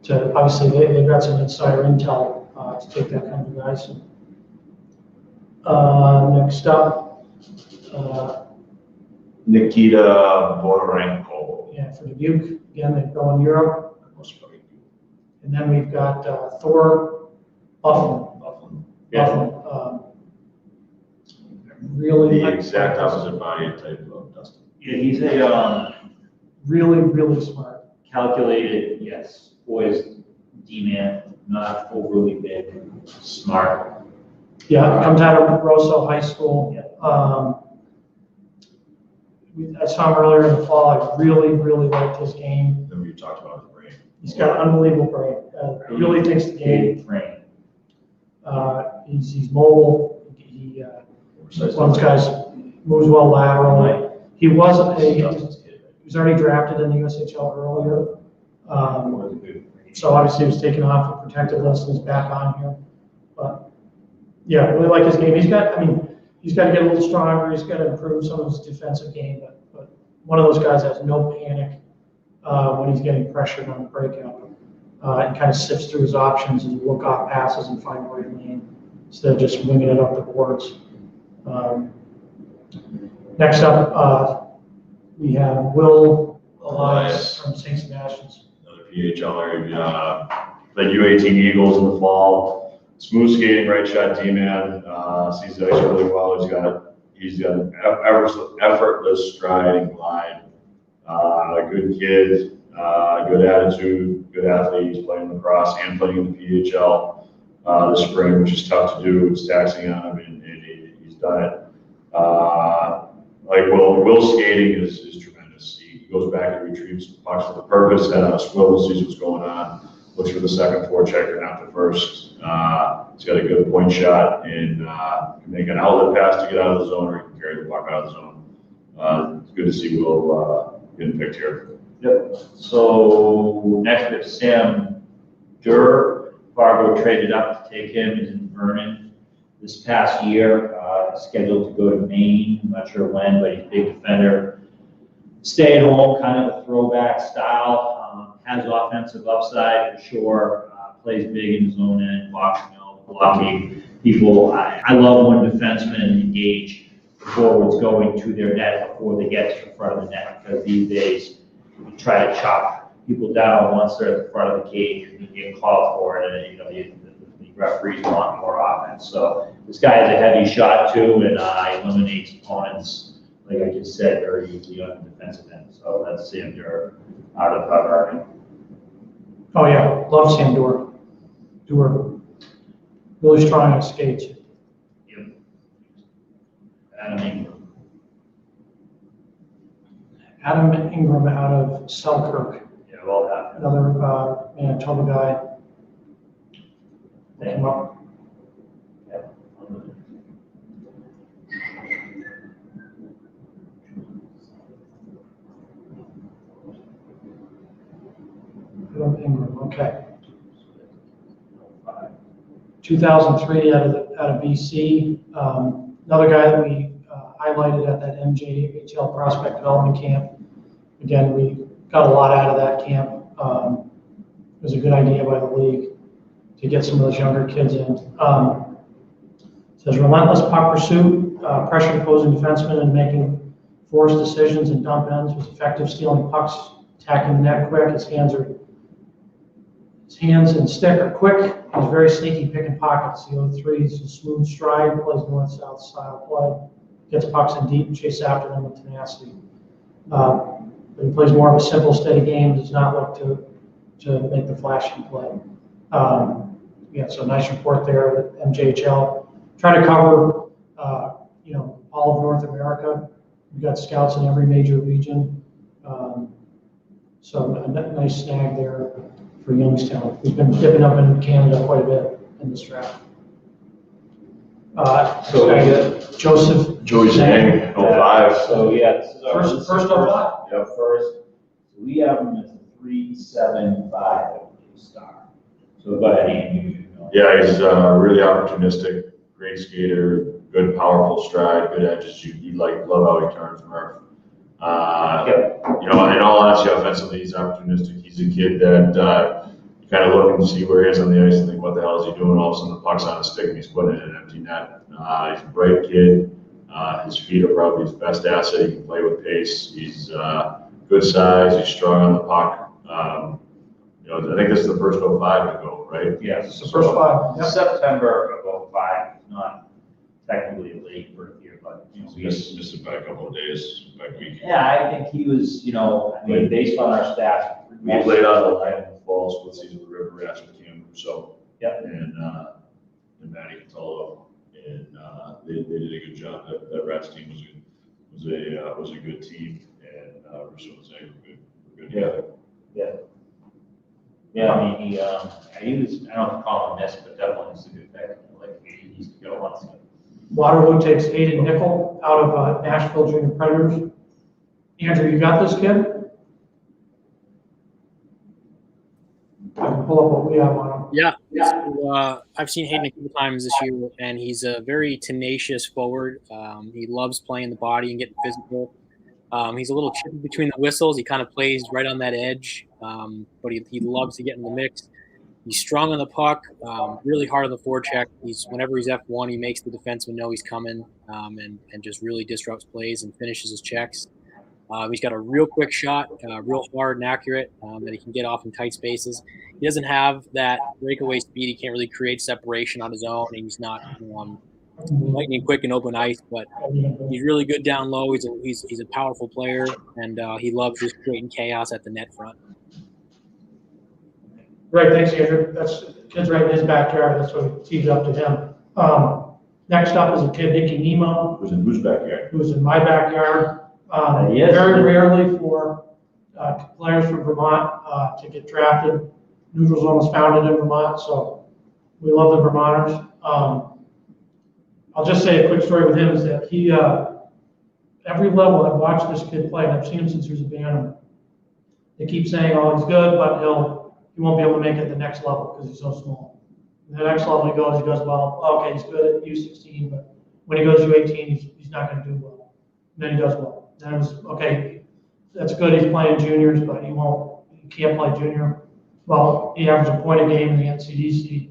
to obviously they've got some insider intel to take that kind of guy. So, next up, Nikita Bonorenko. Yeah, for Dubuque. Again, they go in Europe. And then we've got Thor Bufflin. Really the exact opposite body type of Dustin. Yeah, he's a really, really smart. Calculated, yes, poised D-man, not overly big, smart. Yeah, comes out of Rosso High School. Yeah. I saw him earlier in the fall. I really, really liked his game. Then we talked about his brain. He's got an unbelievable brain. Really thinks the game. He's mobile. One of those guys moves well laterally. He was was already drafted in the USHL earlier. So obviously he was taken off the protected list and he's back on here. But yeah, I really like his game. He's got to get a little stronger. He's got to improve some of his defensive game. But one of those guys that has no panic when he's getting pressured on the breakout. And kind of sifts through his options and look off passes and find the right lane instead of just winging it up the boards. Next up, we have Will Elias from St. Sebastian's. Another PHLer. Played U18 Eagles in the fall. Smooth skating, right shot D-man. Sees the ice really well. He's got an effortless stride and glide. Good kid. Good attitude, good athlete. He's playing lacrosse and playing in the PHL this spring, which is tough to do. It's taxing on him, and he's done it. Will's skating is tremendous. He goes back and retrieves pucks with a purpose, head on a swivel, sees what's going on, looks for the second forechecker, not the first. He's got a good point shot and can make an outlet pass to get out of the zone, or he can carry the puck out of the zone. It's good to see Will getting picked here. Yep. So next we have Sam Durr. Fargo traded up to take him. He's in Vernon this past year. Scheduled to go to Maine. I'm not sure when, but he's a big defender. Stay at home, kind of a throwback style. Has offensive upside for sure. Plays big in his own end, boxing out, blocking people. I love when defensemen engage forwards going to their net before they get to the front of the net, because these days you try to chop people down once they're at the front of the cage and you get called for it, and the referees want more offense. So this guy has a heavy shot too, and eliminates opponents, like I just said, very easily on the defensive end. So that's Sam Durr out of Vernon. Oh yeah, love Sam Durr. Really strong on skates. Yep. Adam Ingram out of Selkirk. Yeah, well done. Another Manitoba guy. Look him up. Yep. Adam Ingram, okay. 2003 out of BC. Another guy that we highlighted at that MJHL prospect development camp. Again, we got a lot out of that camp. It was a good idea by the league to get some of those younger kids in. It says relentless puck pursuit, pressured opposing defensemen and making forced decisions and dump ends, was effective stealing pucks, attacking the net quick. His hands and stick are quick. He's very sneaky picking pockets. The 03 is a smooth stride, plays north-south style play, gets pucks in deep and chases after them with tenacity. But he plays more of a simple, steady game, does not look to make the flashing play. Yeah, so nice report there with MJHL. Try to cover, all of North America. We've got scouts in every major region. So a nice snag there for Youngstown, who's been dipping up in Canada quite a bit in this draft. So we get Joseph. Joey Zhang, 05. So yeah, this is our First 05? Yeah, first. So we have him as a 3.75 star. So go ahead, Ian. Yeah, he's really opportunistic, great skater, good powerful stride, good edges. You love how he turns Murph. In all honesty, offensively, he's opportunistic. He's a kid that kind of looking to see where he is on the ice and think, what the hell is he doing? All of a sudden, the puck's on his stick and he's putting it in an empty net. He's a bright kid. His feet are probably his best asset. He can play with pace. He's good size. He's strong on the puck. I think this is the first 05 to go, right? Yeah, It's the first 5. Yep. September of 05, not technically a late birth year, but Missed it by a couple of days, by a week. yeah, I think he was, based on our stats. We played on the line in the fall split season with River Rats with Cam Rousseau. Yep. And Matty Catolo, and they did a good job. That Rats team was a good team, and Rousseau was good together. Yeah. Yeah, I mean, he was, I don't know if call him this, but definitely was a good pick. Like, he used to go once. Waterloo takes Hayden Nickel out of Nashville Junior Predators. Andrew, you got this kid? I can pull up what we have on him. Yeah. So, I've seen Hayden a couple times this year, and he's a very tenacious forward. He loves playing the body and getting physical. He's a little chippy between the whistles. He kind of plays right on that edge, but he loves to get in the mix. He's strong on the puck, really hard on the forecheck. Whenever he's F1, he makes the defenseman know he's coming, and just really disrupts plays and finishes his checks. He's got a real quick shot, real hard and accurate, that he can get off in tight spaces. He doesn't have that breakaway speed. He can't really create separation on his own, and he's not lightning quick and open ice. But he's really good down low. He's a powerful player, and he loves just creating chaos at the net front. Great, thanks, Andrew. That's kid's right in his backyard. That's what tees up to him. Next up is a kid, Nicky Nemo. Who's in whose backyard? Who's in my backyard. Yes. Very rarely for players from Vermont to get drafted. Neutral Zone was founded in Vermont, so we love the Vermonters. I'll just say a quick story with him is that he, every level I've watched this kid play, and I've seen him since he was a bantam. They keep saying, oh, he's good, but he won't be able to make it the next level because he's so small. And the next level he goes, well, okay, he's good at U16, but when he goes to U18, he's not going to do well. And then he does well. Then it was, okay, that's good, he's playing juniors, but he can't play junior. Well, he averaged a point a game in the NCDC.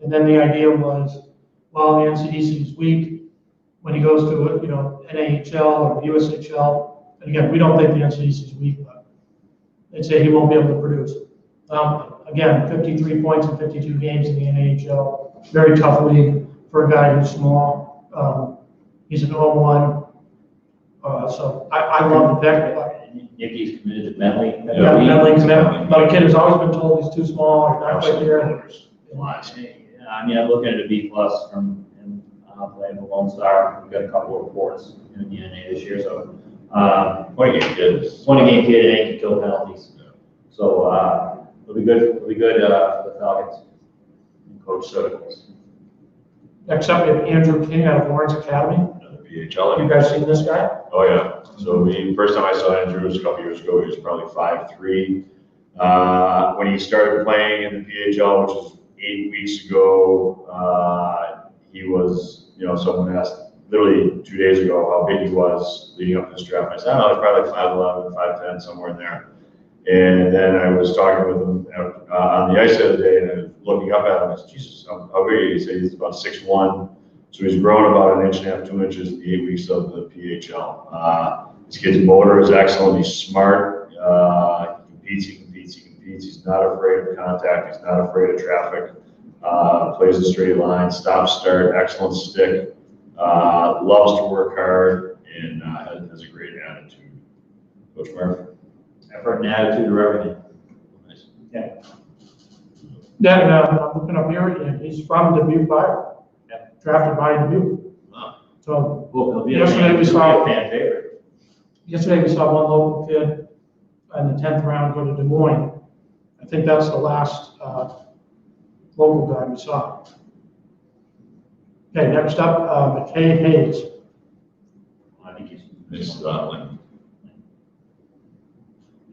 And then the idea was, well, the NCDC is weak. When he goes to, NAHL or USHL, and again, we don't think the NCDC is weak, but they'd say he won't be able to produce. Again, 53 points in 52 games in the NAHL. Very tough league for a guy who's small. He's an 0-1. So I love the pick. Nicky's committed to Bentley. Yeah, Bentley committed. But a kid has always been told he's too small or not quite there. I mean, I'm looking at a B+ from him playing for Lone Star. We've got a couple of reports in the NA this year. So 20 game kid. 20 game kid and 8 kill penalties. So it'll be good. It'll be good for the Falcons and Coach Soderquist. Next up, we have Andrew King out of Lawrence Academy. Another PHL. You guys seen this guy? Oh yeah. So first time I saw Andrew was a couple years ago. He was probably 5'3". When he started playing in the PHL, which was 8 weeks ago, he was, someone asked literally 2 days ago how big he was leading up to this draft. I said, he's probably 5'11", 5'10", somewhere in there. And then I was talking with him on the ice the other day, and I was looking up at him. I said, Jesus, how big are you? He said he's about 6'1". So he's grown about 1.5 inches, 2 inches in the 8 weeks of the PHL. This kid's motor is excellent. He's smart. He competes. He's not afraid of contact. He's not afraid of traffic. Plays a straight line, stop, start, excellent stick. Loves to work hard and has a great attitude. Coach Murphy. Effort and attitude are everything. Nice. Yeah. Yeah, and I'm looking up here, and he's from Dubuque Fire. Yeah. Drafted by Dubuque. Wow. So Well, yesterday we saw a fan favorite. Yesterday we saw one local kid in the 10th round go to Des Moines. I think that's the last local guy we saw. Okay, next up, McKay Hayes. I think he's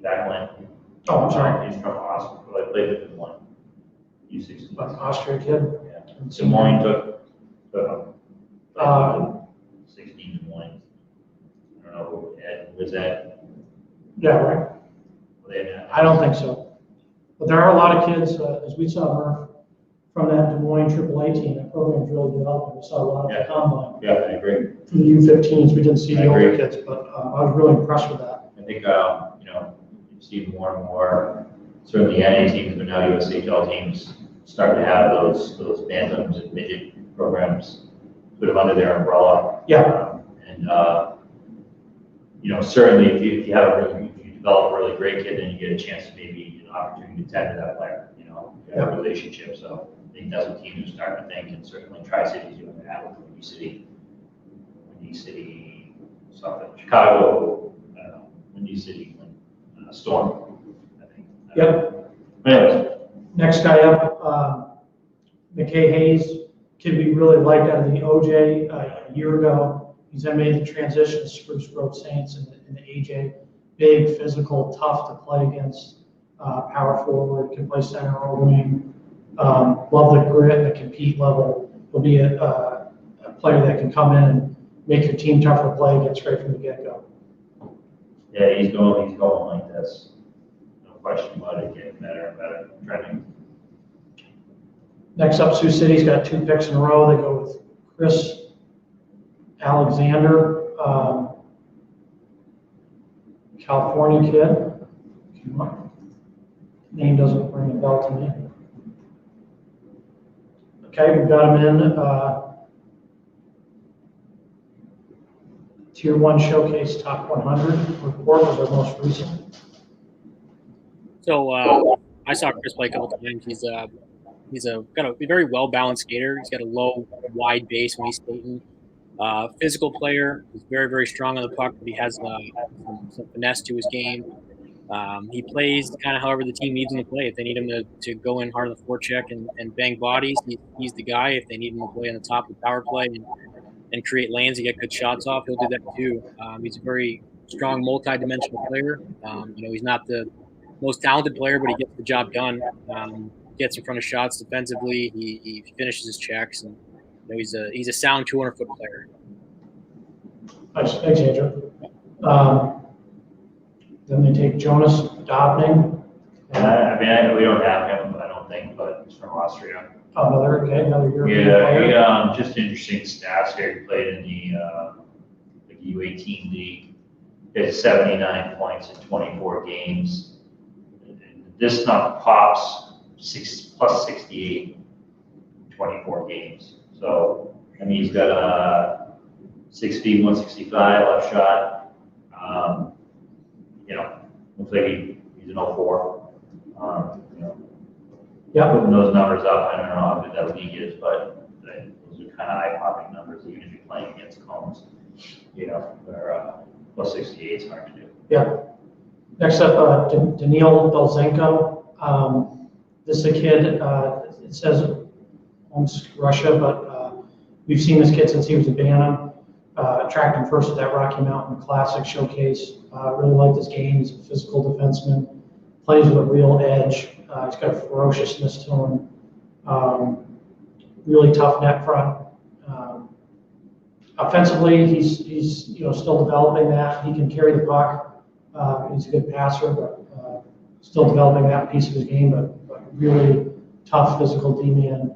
Backland. Oh, I'm sorry. He's from Austria, but I played with him one. U16. An Austrian kid. Yeah. Des Moines took 16 Des Moines. I don't know who Ed was that. Yeah, right. I don't think so. But there are a lot of kids, as we saw Murph, from that Des Moines AAA team. That program's really developed. We saw a lot of the combine. Yeah, I agree. From the U15s, we didn't see I the older agree. kids, but I was really impressed with that. I think, you see more and more, certainly NA teams, but now USHL teams start to have those bantams and midget programs sort of under their umbrella. Yeah. Certainly if you develop a really great kid, then you get a chance to maybe an opportunity to tend to that player, you have a relationship. So I think that's what teams are starting to think, and certainly Tri-Cities doing that with Windy City, something, Chicago, I don't know, Windy City, Storm, I think. Yep. Anyways. Next guy up, McKay Hayes, kid we really liked out of the OJ a year ago. He's then made the transition to Spruce Grove Saints in the AJ. Big, physical, tough to play against. power forward, can play center or wing. Love the grit, the compete level. He'll be a player that can come in and make your team tougher to play against right from the get-go. Yeah, he's going like this. No question about it, getting better and better, trending. Next up, Sioux City's got 2 picks in a row. They go with Chris Alexander, California kid. Name doesn't ring a bell to me. Okay, we've got him in Tier 1 Showcase Top 100 report was our most recent. So I saw Chris play a couple times. He's got a very well balanced skater. He's got a low, wide base when he's skating. Physical player. He's very, very strong on the puck, but he has some finesse to his game. He plays kind of however the team needs him to play. If they need him to go in hard on the forecheck and bang bodies, he's the guy. If they need him to play on the top of the power play and create lanes and get good shots off, he'll do that too. He's a very strong, multi-dimensional player. He's not the most talented player, but he gets the job done. Gets in front of shots defensively. He finishes his checks, and he's a sound 200-foot player. Nice, thanks, Andrew. Then they take Jonas Dobning. We don't have him, I don't think, but he's from Austria. Another European player. Yeah, just interesting stats here. He played in the U18 league. He had 79 points in 24 games. This number pops plus 68 in 24 games. So, he's got a 6 feet, 165 left shot. Looks like he's an 04. Putting those numbers up, I don't know how good that league is, but those are kind of eye-popping numbers, even if you're playing against Combs. They're plus 68 is hard to do. Yeah. Next up, Daniil Belzenko. This is a kid, it says owns Russia, but we've seen this kid since he was a Bantam. Tracked him first at that Rocky Mountain Classic showcase. Really liked his game. He's a physical defenseman. Plays with a real edge. He's got a ferociousness to him. Really tough net front. Offensively, he's still developing that. He can carry the puck. He's a good passer, but still developing that piece of his game. But really tough physical D-man.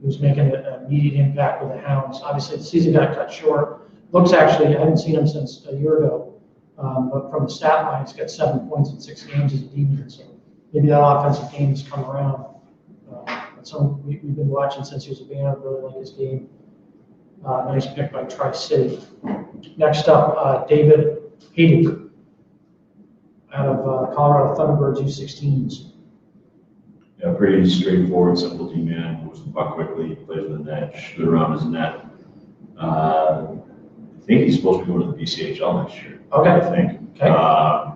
He was making an immediate impact with the Hounds. Obviously, the season got cut short. Looks actually, I haven't seen him since a year ago. But from the stat line, he's got 7 points in 6 games as a D-man. So maybe that offensive game has come around. So we've been watching since he was a Bantam. Really like his game. Nice pick by Tri-City. Next up, David Haydick out of Colorado Thunderbirds U16s. Yeah, pretty straightforward, simple D-man, moves the puck quickly, plays with the net, good around his net. I think he's supposed to be going to the BCHL next year. Okay. I think. Okay.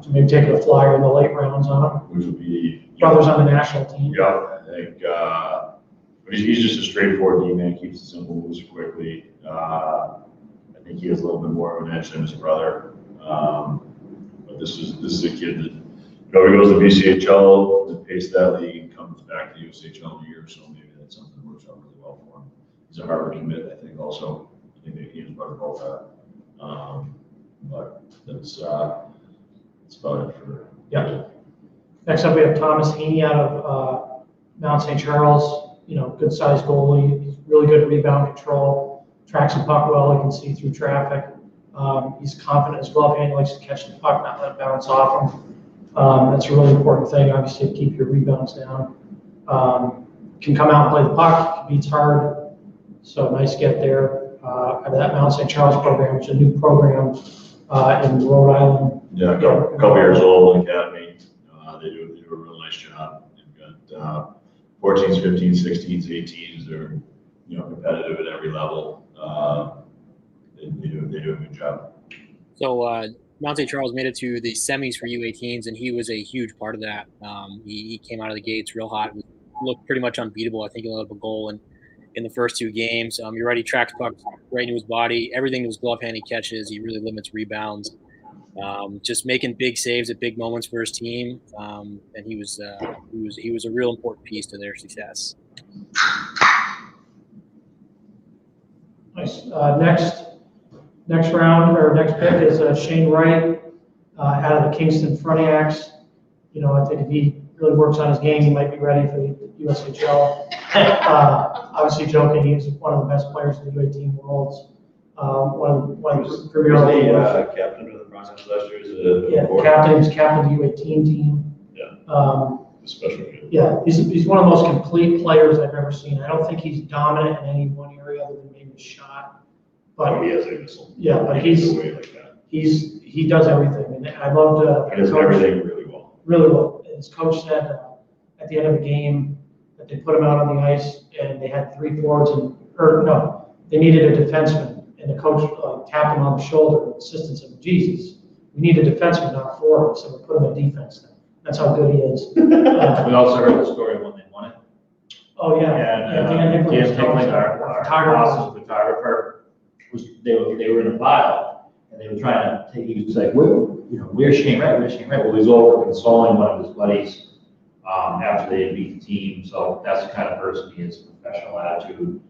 So maybe take a flyer in the late rounds on him. Which would be Brothers on the national team. Yeah, I think he's just a straightforward D-man, keeps it simple, moves quickly. I think he has a little bit more of an edge than his brother. But this is a kid that he goes to BCHL, that pays that league, and comes back to USHL in a year, so maybe that's something that works out really well for him. He's a Harvard commit, I think, also. I think he and his brother both are. But that's about it for. Yeah. Next up, we have Thomas Haney out of Mount St. Charles. Good sized goalie. He's really good rebound control. Tracks the puck well. He can see through traffic. He's confident in his glove hand. He likes to catch the puck, not let it bounce off him. That's a really important thing, obviously, to keep your rebounds down. Can come out and play the puck. Beats hard. So nice get there. Out of that Mount St. Charles program, which is a new program in Rhode Island. Yeah, a couple years old, academy. They do a real nice job. They've got 14s, 15s, 16s, 18s. They're competitive at every level. They do a good job. So Mount St. Charles made it to the semis for U18s, and he was a huge part of that. He came out of the gates real hot. Looked pretty much unbeatable. I think he let up a goal in the first 2 games. You're right, he tracks pucks right into his body. Everything was glove hand he catches. He really limits rebounds. just making big saves at big moments for his team, and he was a real important piece to their success. Nice. Next round or next pick is Shane Wright out of the Kingston Frontiacs. I think if he really works on his game, he might be ready for the USHL. Obviously, joking, he's one of the best players in the U18 world. One of the premier Captain of the process last year. He's captain of the U18 team. Yeah. Special kid. Yeah, he's one of the most complete players I've ever seen. I don't think he's dominant in any one area other than maybe his shot. But he has a missile. Yeah, but Like that. he does everything, and I loved. He does everything really well. Really well. His coach said at the end of the game that they put him out on the ice and they had 3 forwards they needed a defenseman, and the coach tapped him on the shoulder. The assistant said, "Jesus, we need a defenseman, not a forward, so we put him in defense then." That's how good he is. We also heard the story when they won it. Oh yeah, Dan Hickling, our photographer, they were in a file, and they were trying to take. He was like, "Where's Shane Wright? Where's Shane Wright?" Well, he was over consoling one of his buddies after they had beat the team. So that's the kind of person he is, professional attitude,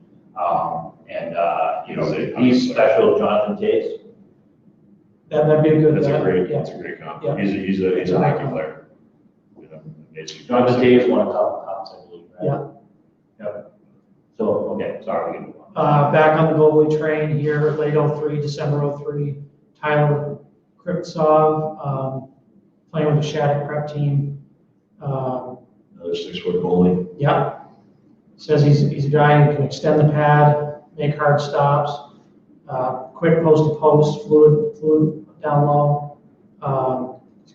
he's special. Jonathan Taves. That'd be a good. That's a great compliment. Yeah. He's a hockey player. Jonathan Taves won a couple cups, I believe. Right? Yeah. So okay, sorry. We can move on. Back on the goalie train here, late 03, December 03, Tyler Kriptsov, playing with the Shattuck prep team. Another 6-foot goalie. Yeah. Says he's a guy who can extend the pad, make hard stops, quick post to post, fluid down low.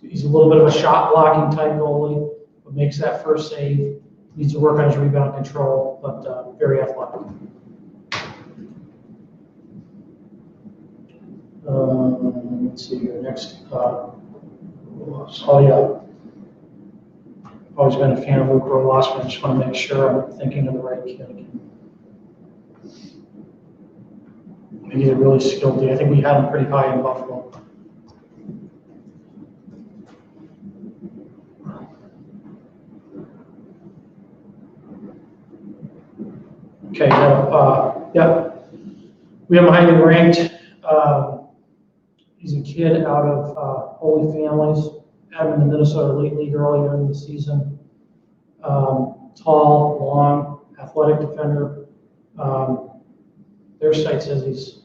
He's a little bit of a shot blocking type goalie, but makes that first save. Needs to work on his rebound control, but very athletic. Let's see here. Next. Always been a fan of Luke Roloff, I just want to make sure I'm thinking of the right kid again. I think he's a really skilled dude. I think we had him pretty high in Buffalo. Okay, yeah. We have him highly ranked. He's a kid out of Holy Families. Had him in the Minnesota Elite League earlier in the season. Tall, long, athletic defender. Their site says he's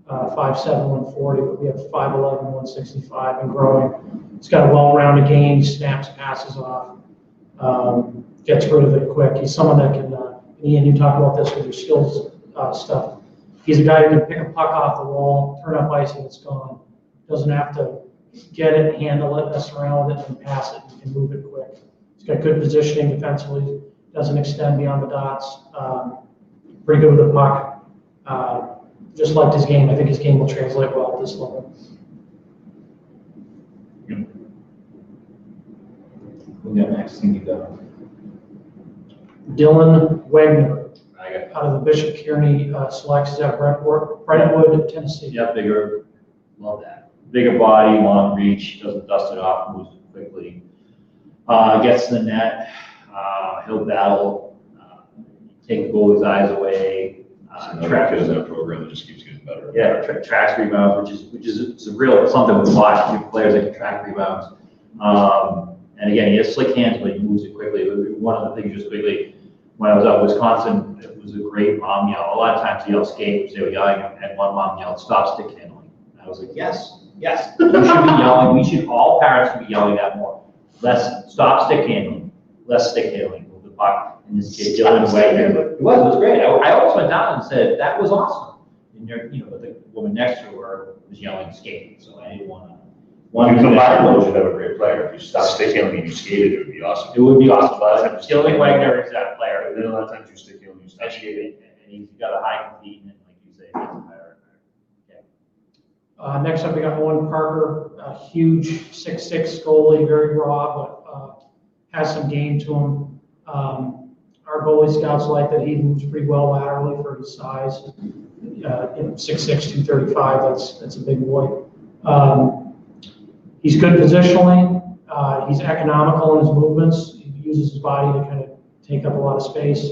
5'7", 140, but we have 5'11", 165 and growing. He's got a well-rounded game, snaps passes off, gets rid of it quick. He's someone that can, Ian, you talk about this with your skills stuff. He's a guy who can pick a puck off the wall, turn up ice and it's gone. Doesn't have to get it, handle it, mess around with it, and pass it. He can move it quick. He's got good positioning defensively, doesn't extend beyond the dots. Pretty good with the puck. Just liked his game. I think his game will translate well at this level. We got next thing you got. Dylan Wagner out of the Bishop Kearney selects. He's out of Brentwood, Tennessee. Yeah, bigger. Love that. Bigger body, long reach, doesn't dust it off, moves it quickly. Gets to the net. He'll battle, take the goalie's eyes away. Tracks in that program that just keeps getting better. Yeah, tracks rebounds, which is a real something with watch. Players that can track rebounds. And again, he has slick hands, but he moves it quickly. One of the things, just quickly, when I was up in Wisconsin, it was a great mom yell. A lot of times they yell skate, they were yelling, and one mom yelled, "Stop stick handling." And I was like, yes, you should be yelling. All parents should be yelling that more. Stop stick handling, less stick handling. Move the puck. And this kid Dylan Wagner, it was great. I almost went down and said, that was awesome. And but the woman next to her was yelling skate, so I didn't want to. If you combine those, you'd have a great player. If you stop stick handling and you skated, it would be awesome. It would be awesome. But Dylan Wagner is that player. And then a lot of times you stick handling, you stop skating. And he's got a high compete, and like you say, he's a player. Yeah. Next up, we got Owen Parker, a huge 6'6" goalie, very raw, but has some game to him. Our goalie scouts like that he moves pretty well laterally for his size. 6'6", 235. That's a big boy. He's good positionally. He's economical in his movements. He uses his body to kind of take up a lot of space.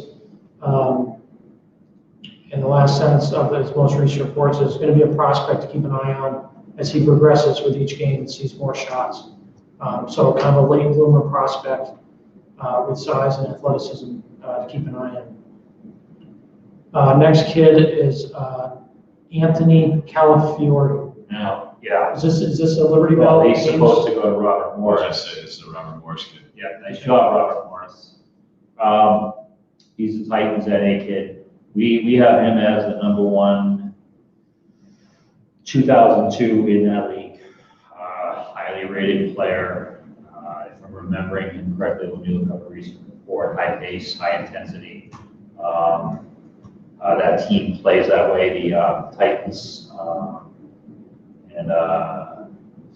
And the last sentence of his most recent reports is going to be a prospect to keep an eye on as he progresses with each game and sees more shots. So kind of a late bloomer prospect with size and athleticism to keep an eye on. Next kid is Anthony Calafiore. Now, yeah. Is this a Liberty Well, Bell? he's supposed to go to Robert Morris. Morris. It's the Robert Morris kid. Yeah, nice job, Robert Morris. He's the Titans NA kid. We have him as the number one 2002 in that league. Highly rated player. If I'm remembering him correctly, when you look up a recent report, high pace, high intensity. That team plays that way, the Titans. Let's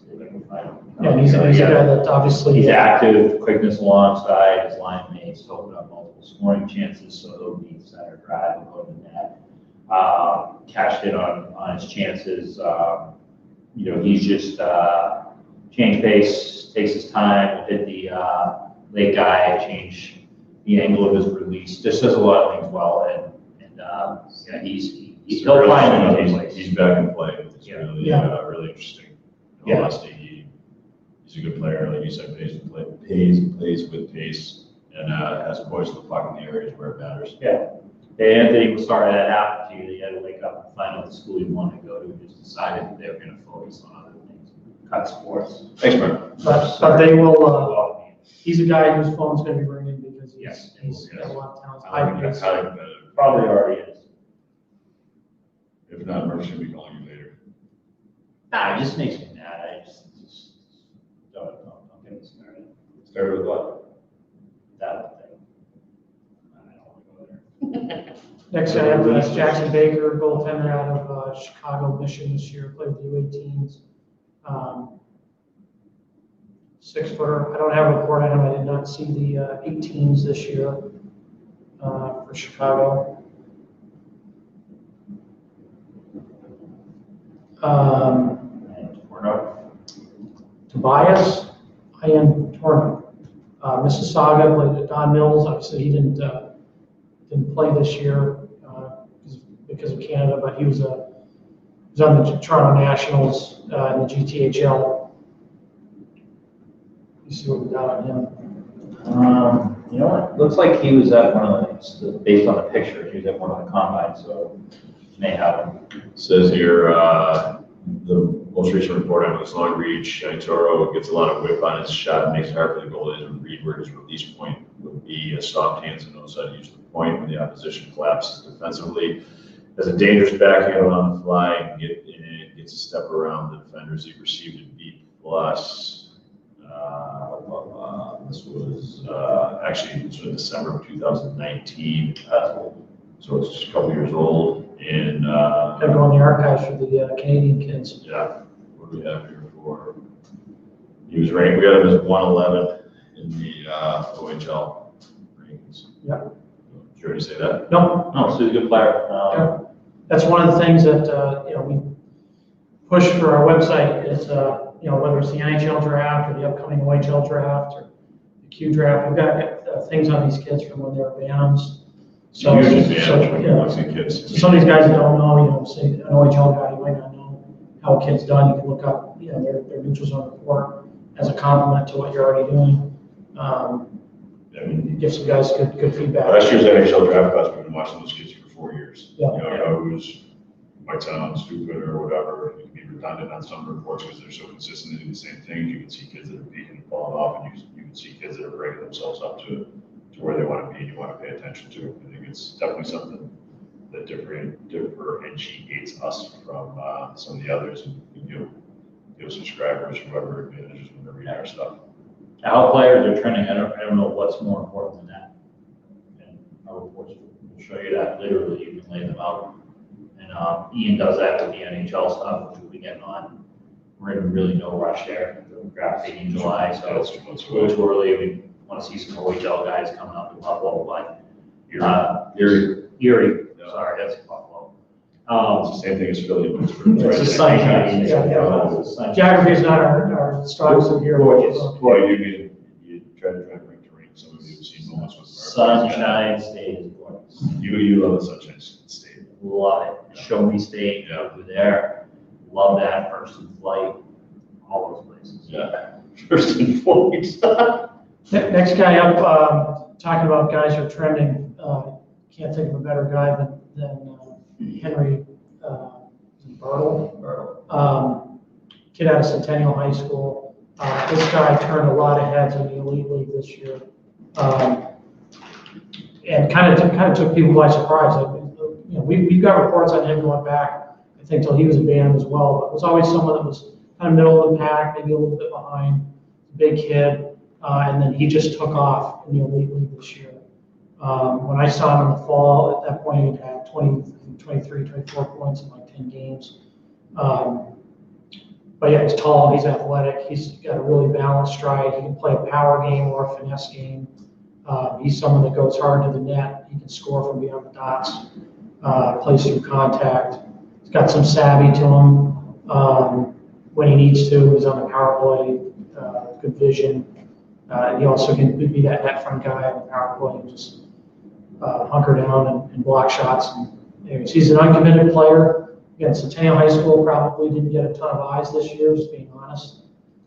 see if I can find him. Yeah, he's a guy that obviously He's active, quickness alongside his line mates, to open up multiple scoring chances, so he'll be center drive and go to the net. Cashed in on his chances. He's just change pace, takes his time, hit the late guy, change the angle of his release. Just does a lot of things well, and he'll find a place. He's back in play. It's really interesting. In Yeah. honesty, he's a good player. Like you said, plays with pace, and has poise to the puck in the areas where it matters. Yeah. Anthony was starting at aptitude. He had to wake up and find out the school he wanted to go to, and just decided that they were going to focus on other things, cut sports. Thanks, Mark. but they will. He's a guy whose phone's going to be ringing because he's got a lot of talent. Highly competitive. Probably already is. If not, Mark's gonna be calling you later. Nah, it just makes me mad. I just don't get me started. Started with what? That thing. I don't want to go there. Next, I have Jackson Baker, goaltender out of Chicago Mission this year, played with the U18s. 6-footer. I don't have a report on him. I did not see the 18s this year for Chicago. Tobias Torno. Mississauga played at Don Mills. Obviously, he didn't play this year because of Canada, but he was on the Toronto Nationals in the GTHL. You see what we got on him. You know what? Looks like he was at one of the, based on the picture, he was at one of the combines, so may have him. It says here, the most recent report on his long reach, Toro gets a lot of whip on his shot and makes it hard for the goalie to read where his release point would be. A soft hands and knows how to use the point when the opposition collapses defensively. Has a dangerous backhand on the fly and gets a step around the defenders. He received a B+. This was actually in December of 2019. So it's just a couple years old. And Gotta go in the archives for the Canadian kids. yeah, what do we have here for? He was ranked. We got him as 111 in the OHL rankings. Yep. Did you already say that? No, No, so he's a good player. yeah. That's one of the things that we push for our website is whether it's the NHL draft or the upcoming OHL draft or the Q draft, we've got things on these kids from when they were Bantams. So, Huge advantage when yeah. you watch the kids. So some of these guys that don't know, say an OHL guy, you might not know how a kid's done. You can look up, their neutral zone report as a compliment to what you're already doing. Give some guys good feedback. Last year's NHL draft class, we've been watching those kids for 4 years. Yeah. Who's might sound stupid or whatever. It can be redundant on some reports because they're so consistent to do the same thing. You can see kids that are peaking and falling off, and you can see kids that are breaking themselves up to where they want to be and you want to pay attention to. I think it's definitely something that differentiates us from some of the others, and give subscribers, whoever manages when they're reading our stuff. How players are trending, I don't know what's more important than that. And our reports will show you that literally. You can lay them out. And Ian does that with the NHL stuff, which we'll be getting on. We're in really no rush there. The draft date in July, so it's too early. We want to see some OHL guys coming up in Buffalo, but Erie. Yeah. Sorry, that's Buffalo. It's the same thing as Philly and Pittsburgh. It's the sunshine. Yeah. Geography is not our strong suit here. Gorgeous. Well, you try to bring to ring. Some of you have seen moments with Sunshine State is gorgeous. You love the Sunshine State. Love it. Show me State. Yeah. Over there. Love that. First in Flight. All those places. Yeah. First and foremost. Next guy up, talking about guys who are trending, can't think of a better guy than Henry Bertle. Kid out of Centennial High School. This guy turned a lot of heads in the Elite League this year. And kind of took people by surprise. We've got reports on him going back, I think, till he was abandoned as well. But it was always someone that was kind of middle of the pack, maybe a little bit behind. Big kid. And then he just took off in the Elite League this year. When I saw him in the fall, at that point, he had 23, 24 points in like 10 games. But yeah, he's tall, he's athletic, he's got a really balanced stride. He can play a power game or a finesse game. He's someone that goes hard to the net. He can score from beyond the dots, plays through contact. He's got some savvy to him when he needs to. He's on the power play, good vision. He also can be that net front guy on the power play and just hunker down and block shots. And he's an uncommitted player. Again, Centennial High School probably didn't get a ton of eyes this year, just being honest.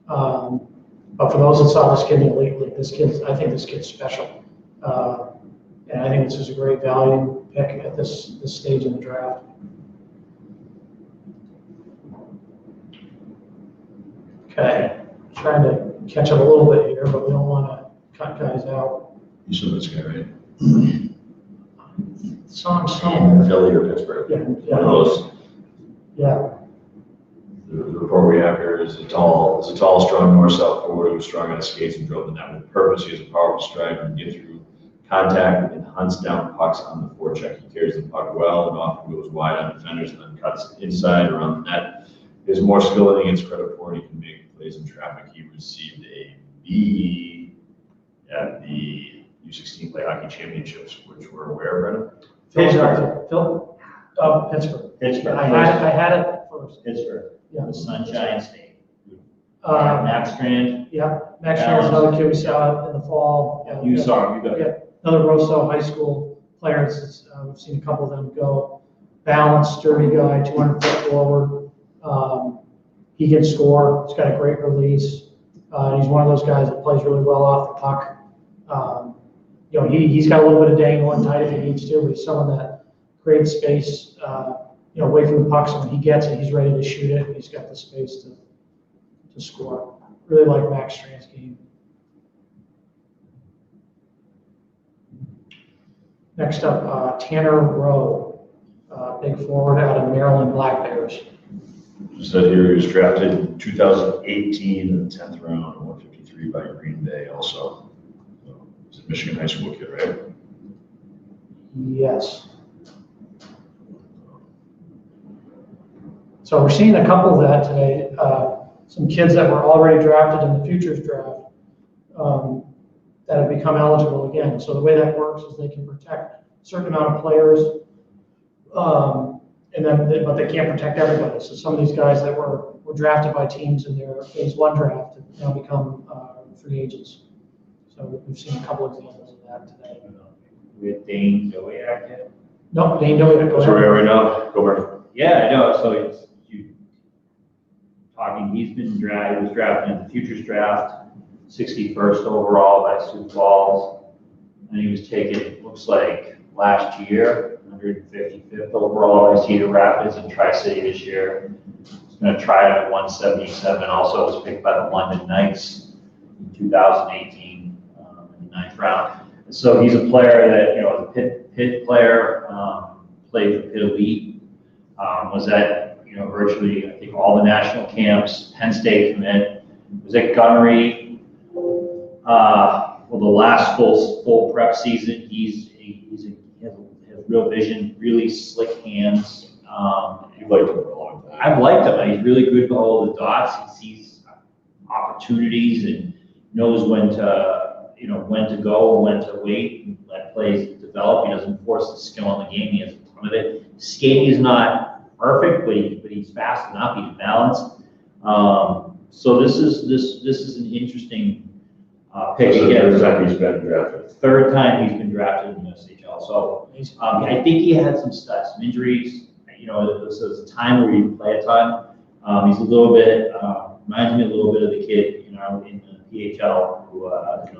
But for those that saw this kid in the Elite League, I think this kid's special. And I think this is a great value pick at this stage in the draft. Okay, trying to catch up a little bit here, but we don't want to cut guys out. You saw this guy, right? Some somewhere. Philly or Pittsburgh. Yeah, One of yeah, those. yeah. The report we have here is a tall, strong north-south forward who's strong on his skates and drove the net with purpose. He has a powerful stride and get through contact and hunts down pucks on the forecheck. He carries the puck well and often goes wide on defenders and then cuts inside around the net. He has more skill than he gets credit for, and he can make plays in traffic. He received a B at the U16 Play Hockey Championships, which were where, Brennan? Pittsburgh. Pittsburgh. I had it first. Pittsburgh. Yeah. The Sunshine State. Max Strand. Yeah, Max Strand is another kid we saw in the fall. You saw him. You got Yeah, another Rosso High School player. We've seen a couple of them go. Balanced, sturdy guy, 200 foot forward. He can score. He's got a great release. He's one of those guys that plays really well off the puck. He's got a little bit of dangle and tight if he needs to, but he's someone that creates space, away from the puck. So when he gets it, he's ready to shoot it, and he's got the space to score. Really like Max Strand's game. Next up, Tanner Rowe, big forward out of Maryland Black Bears. Said here he was drafted in 2018 in the 10th round, 153 by Green Bay also. So, he's a Michigan high school kid, right? Yes. So we're seeing a couple of that today. Some kids that were already drafted in the futures draft that have become eligible again. So the way that works is they can protect a certain amount of players, but they can't protect everybody. So some of these guys that were drafted by teams in their phase 1 draft have now become free agents. So we've seen a couple examples of that today. With Dane Dowiak yet? No, Dane Dowiak. That's where we are right now. Go back. Yeah, I know. So it's talking. He was drafted in the futures draft, 61st overall by Sioux Falls, and he was taken. It looks like last year, 155th overall by Cedar Rapids and Tri-City this year. He's going to try it at 177. Also was picked by the London Knights in 2018 in the 9th round. And so he's a player that, the Pitt player, played for Pitt Elite, was at, virtually, I think, all the national camps, Penn State commit, was at Gunnery. The last full prep season, he has real vision, really slick hands. You've liked him for a long time. I've liked him. He's really good to hold the dots. He sees opportunities and knows when to go, when to wait, and let plays develop. He doesn't force the skill in the game. He has a ton of it. Skating is not perfect, but he's fast enough. He's balanced. So this is an interesting pick. Again, third time he's been drafted. Third time he's been drafted in the USHL. So I think he had some stats, some injuries. You know, this is a time where he can play a ton. He's a little bit reminds me a little bit of the kid, you know, in the PHL who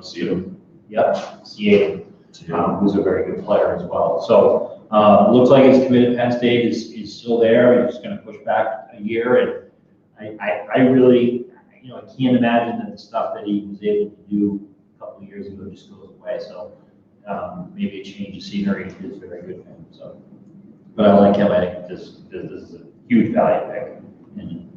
See him. Yep, Seattle, who's a very good player as well. So looks like his committed Penn State is still there. He's just going to push back a year, and I really, you know, I can't imagine that the stuff that he was able to do a couple of years ago just goes away. So maybe a change of scenery is very good for him. So, but I like him. I think this is a huge value pick. And,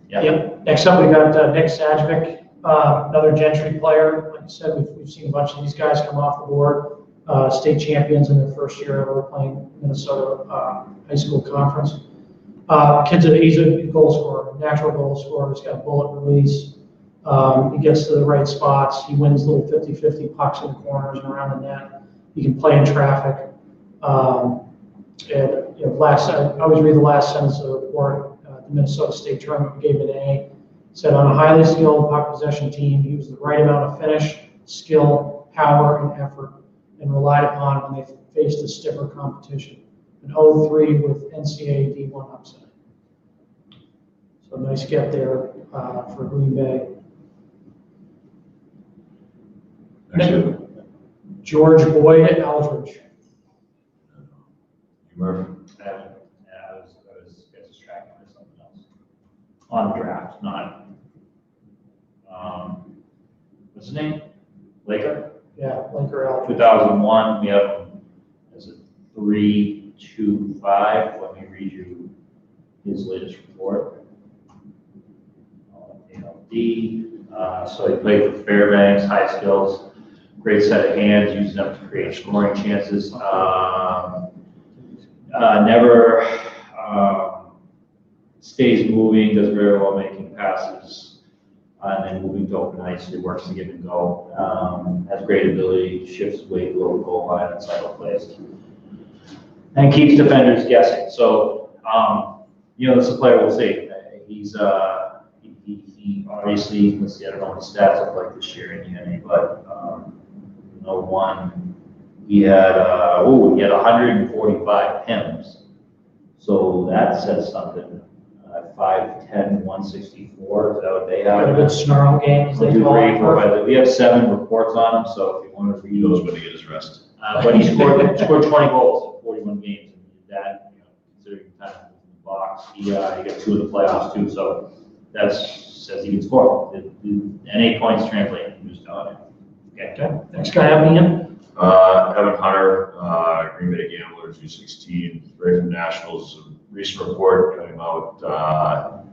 yeah. Yep. Next up, we got Nick Sajvik, another Gentry player. Like I said, we've seen a bunch of these guys come off the board, state champions in their first year ever playing Minnesota high school conference. He's a goal scorer, natural goal scorer. He's got a bullet release. He gets to the right spots. He wins little 50-50 pucks in the corners and around the net. He can play in traffic. And you know, I always read the last sentence of the report. The Minnesota State tournament gave an A. Said on a highly skilled puck possession team, he was the right amount of finish, skill, power, and effort, and relied upon when they faced a stiffer competition. An 0-3 with NCAA D1 upside. So nice get there for Green Bay. Actually, George Boyd at Eldridge. Murphy. I was distracted by something else. On draft, not what's his name? Laker? Yeah, Laker Eldridge. 2001, we have him as a 3.25. Let me read you his latest report. ALD. So he played for Fairbanks, high skills, great set of hands, using them to create scoring chances. Never stays moving, does very well making passes, and then moving to open ice. He works to give and go. Has great ability, shifts weight below the goal line and cycle plays, and keeps defenders guessing. So, you know, this is a player we'll see. He's he obviously, let's see, I don't know what his stats look like this year in the NA, but in 01, he had 145 PIMs. So that says something. 5'10", 164. Is that what they have? Got a good snarl game, as they call it. We have 7 reports on him, so if you want to read He knows those. when to get his rest. But he scored 20 goals in 41 games, and that, you know, considering the time in the box, he got 2 in the playoffs too. So that says he can score. The NA points translate. He was telling you. Okay. Next guy up, Ian. Evan Hunter, Green Bay Gamblers, U16, right from Nationals. Recent report came out,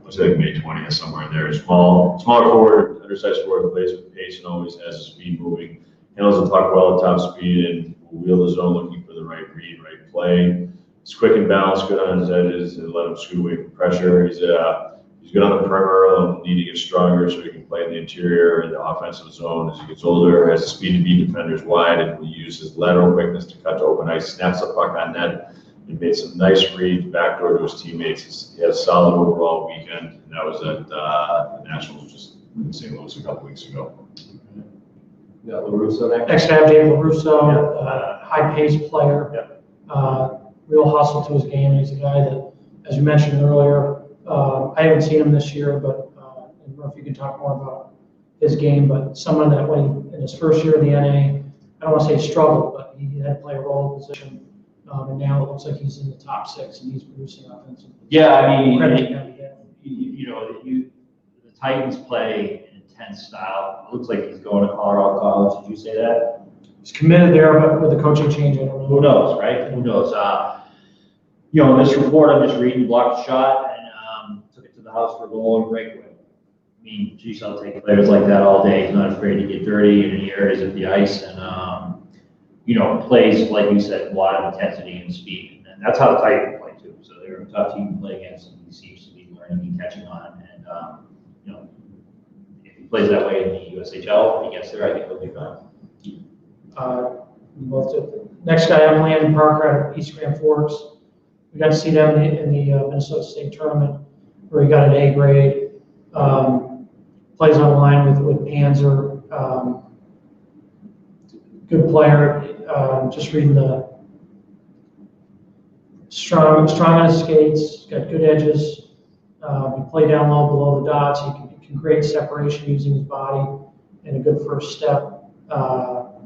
looks like May 20th, somewhere in there. Smaller forward, undersized forward, plays with pace and always has his speed moving. Handles the puck well at top speed and will wheel the zone looking for the right read, right play. He's quick and balanced, good on his edges, and let him scoot away from pressure. He's good on the perimeter and need to get stronger so he can play in the interior and the offensive zone as he gets older. Has the speed to beat defenders wide and will use his lateral quickness to cut to open ice, snaps the puck on net, and made some nice reads backdoor to his teammates. He had a solid overall weekend, and that was at the Nationals just in St. Louis a couple weeks ago. You got LaRusso next? Next guy up, Dave LaRusso, high-paced player. Real hustle to his game. He's a guy that, as you mentioned earlier, I haven't seen him this year, but I don't know if you can talk more about his game, but someone that in his first year in the NA, I don't want to say struggled, but he had to play a role position, and now it looks like he's in the top 6 and he's producing offensively. Yeah, I mean, You know, the Titans play an intense style. It looks like he's going to Colorado College. Did you say that? he's committed there, but with the coaching change, I don't know. Who knows, right? Who knows? You know, in this report I'm just reading, blocked a shot and took it to the house for a goal and breakaway. I mean, geez, I'll take players like that all day. He's not afraid to get dirty in any areas of the ice, and you know, plays, like you said, a lot of intensity and speed. And that's how the Titans play too. So they're a tough team to play against, and he seems to be learning and catching on. And you know, if he plays that way in the USHL, when he gets there, I think he'll be fine. Next guy, I'm Landon Parker out of East Grand Forks. we got to see them in the Minnesota State tournament where he got an A grade. Plays on line with Panzer. Good player. Just reading the strong on his skates. Got good edges. He play down low below the dots. He can create separation using his body and a good first step. So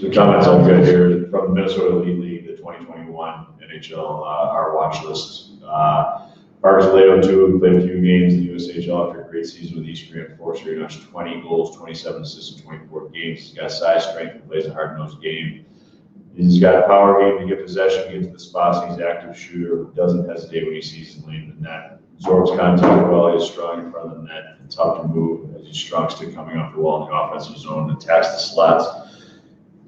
the comments I'm good here from the Minnesota Elite League, the 2021 NHL, our watch list. Marcus Bilotta, who played a few games in the USHL after a great season with East Grand Force. He notched 20 goals, 27 assists in 24 games. He's got size, strength, and plays a hard-nosed game. He's got a power game to get possession, get to the spots. He's an active shooter, doesn't hesitate when he sees his lane in the net. Absorbs contact well, he's strong in front of the net, and tough to move as he's strong stick coming off the wall in the offensive zone and attacks the slots.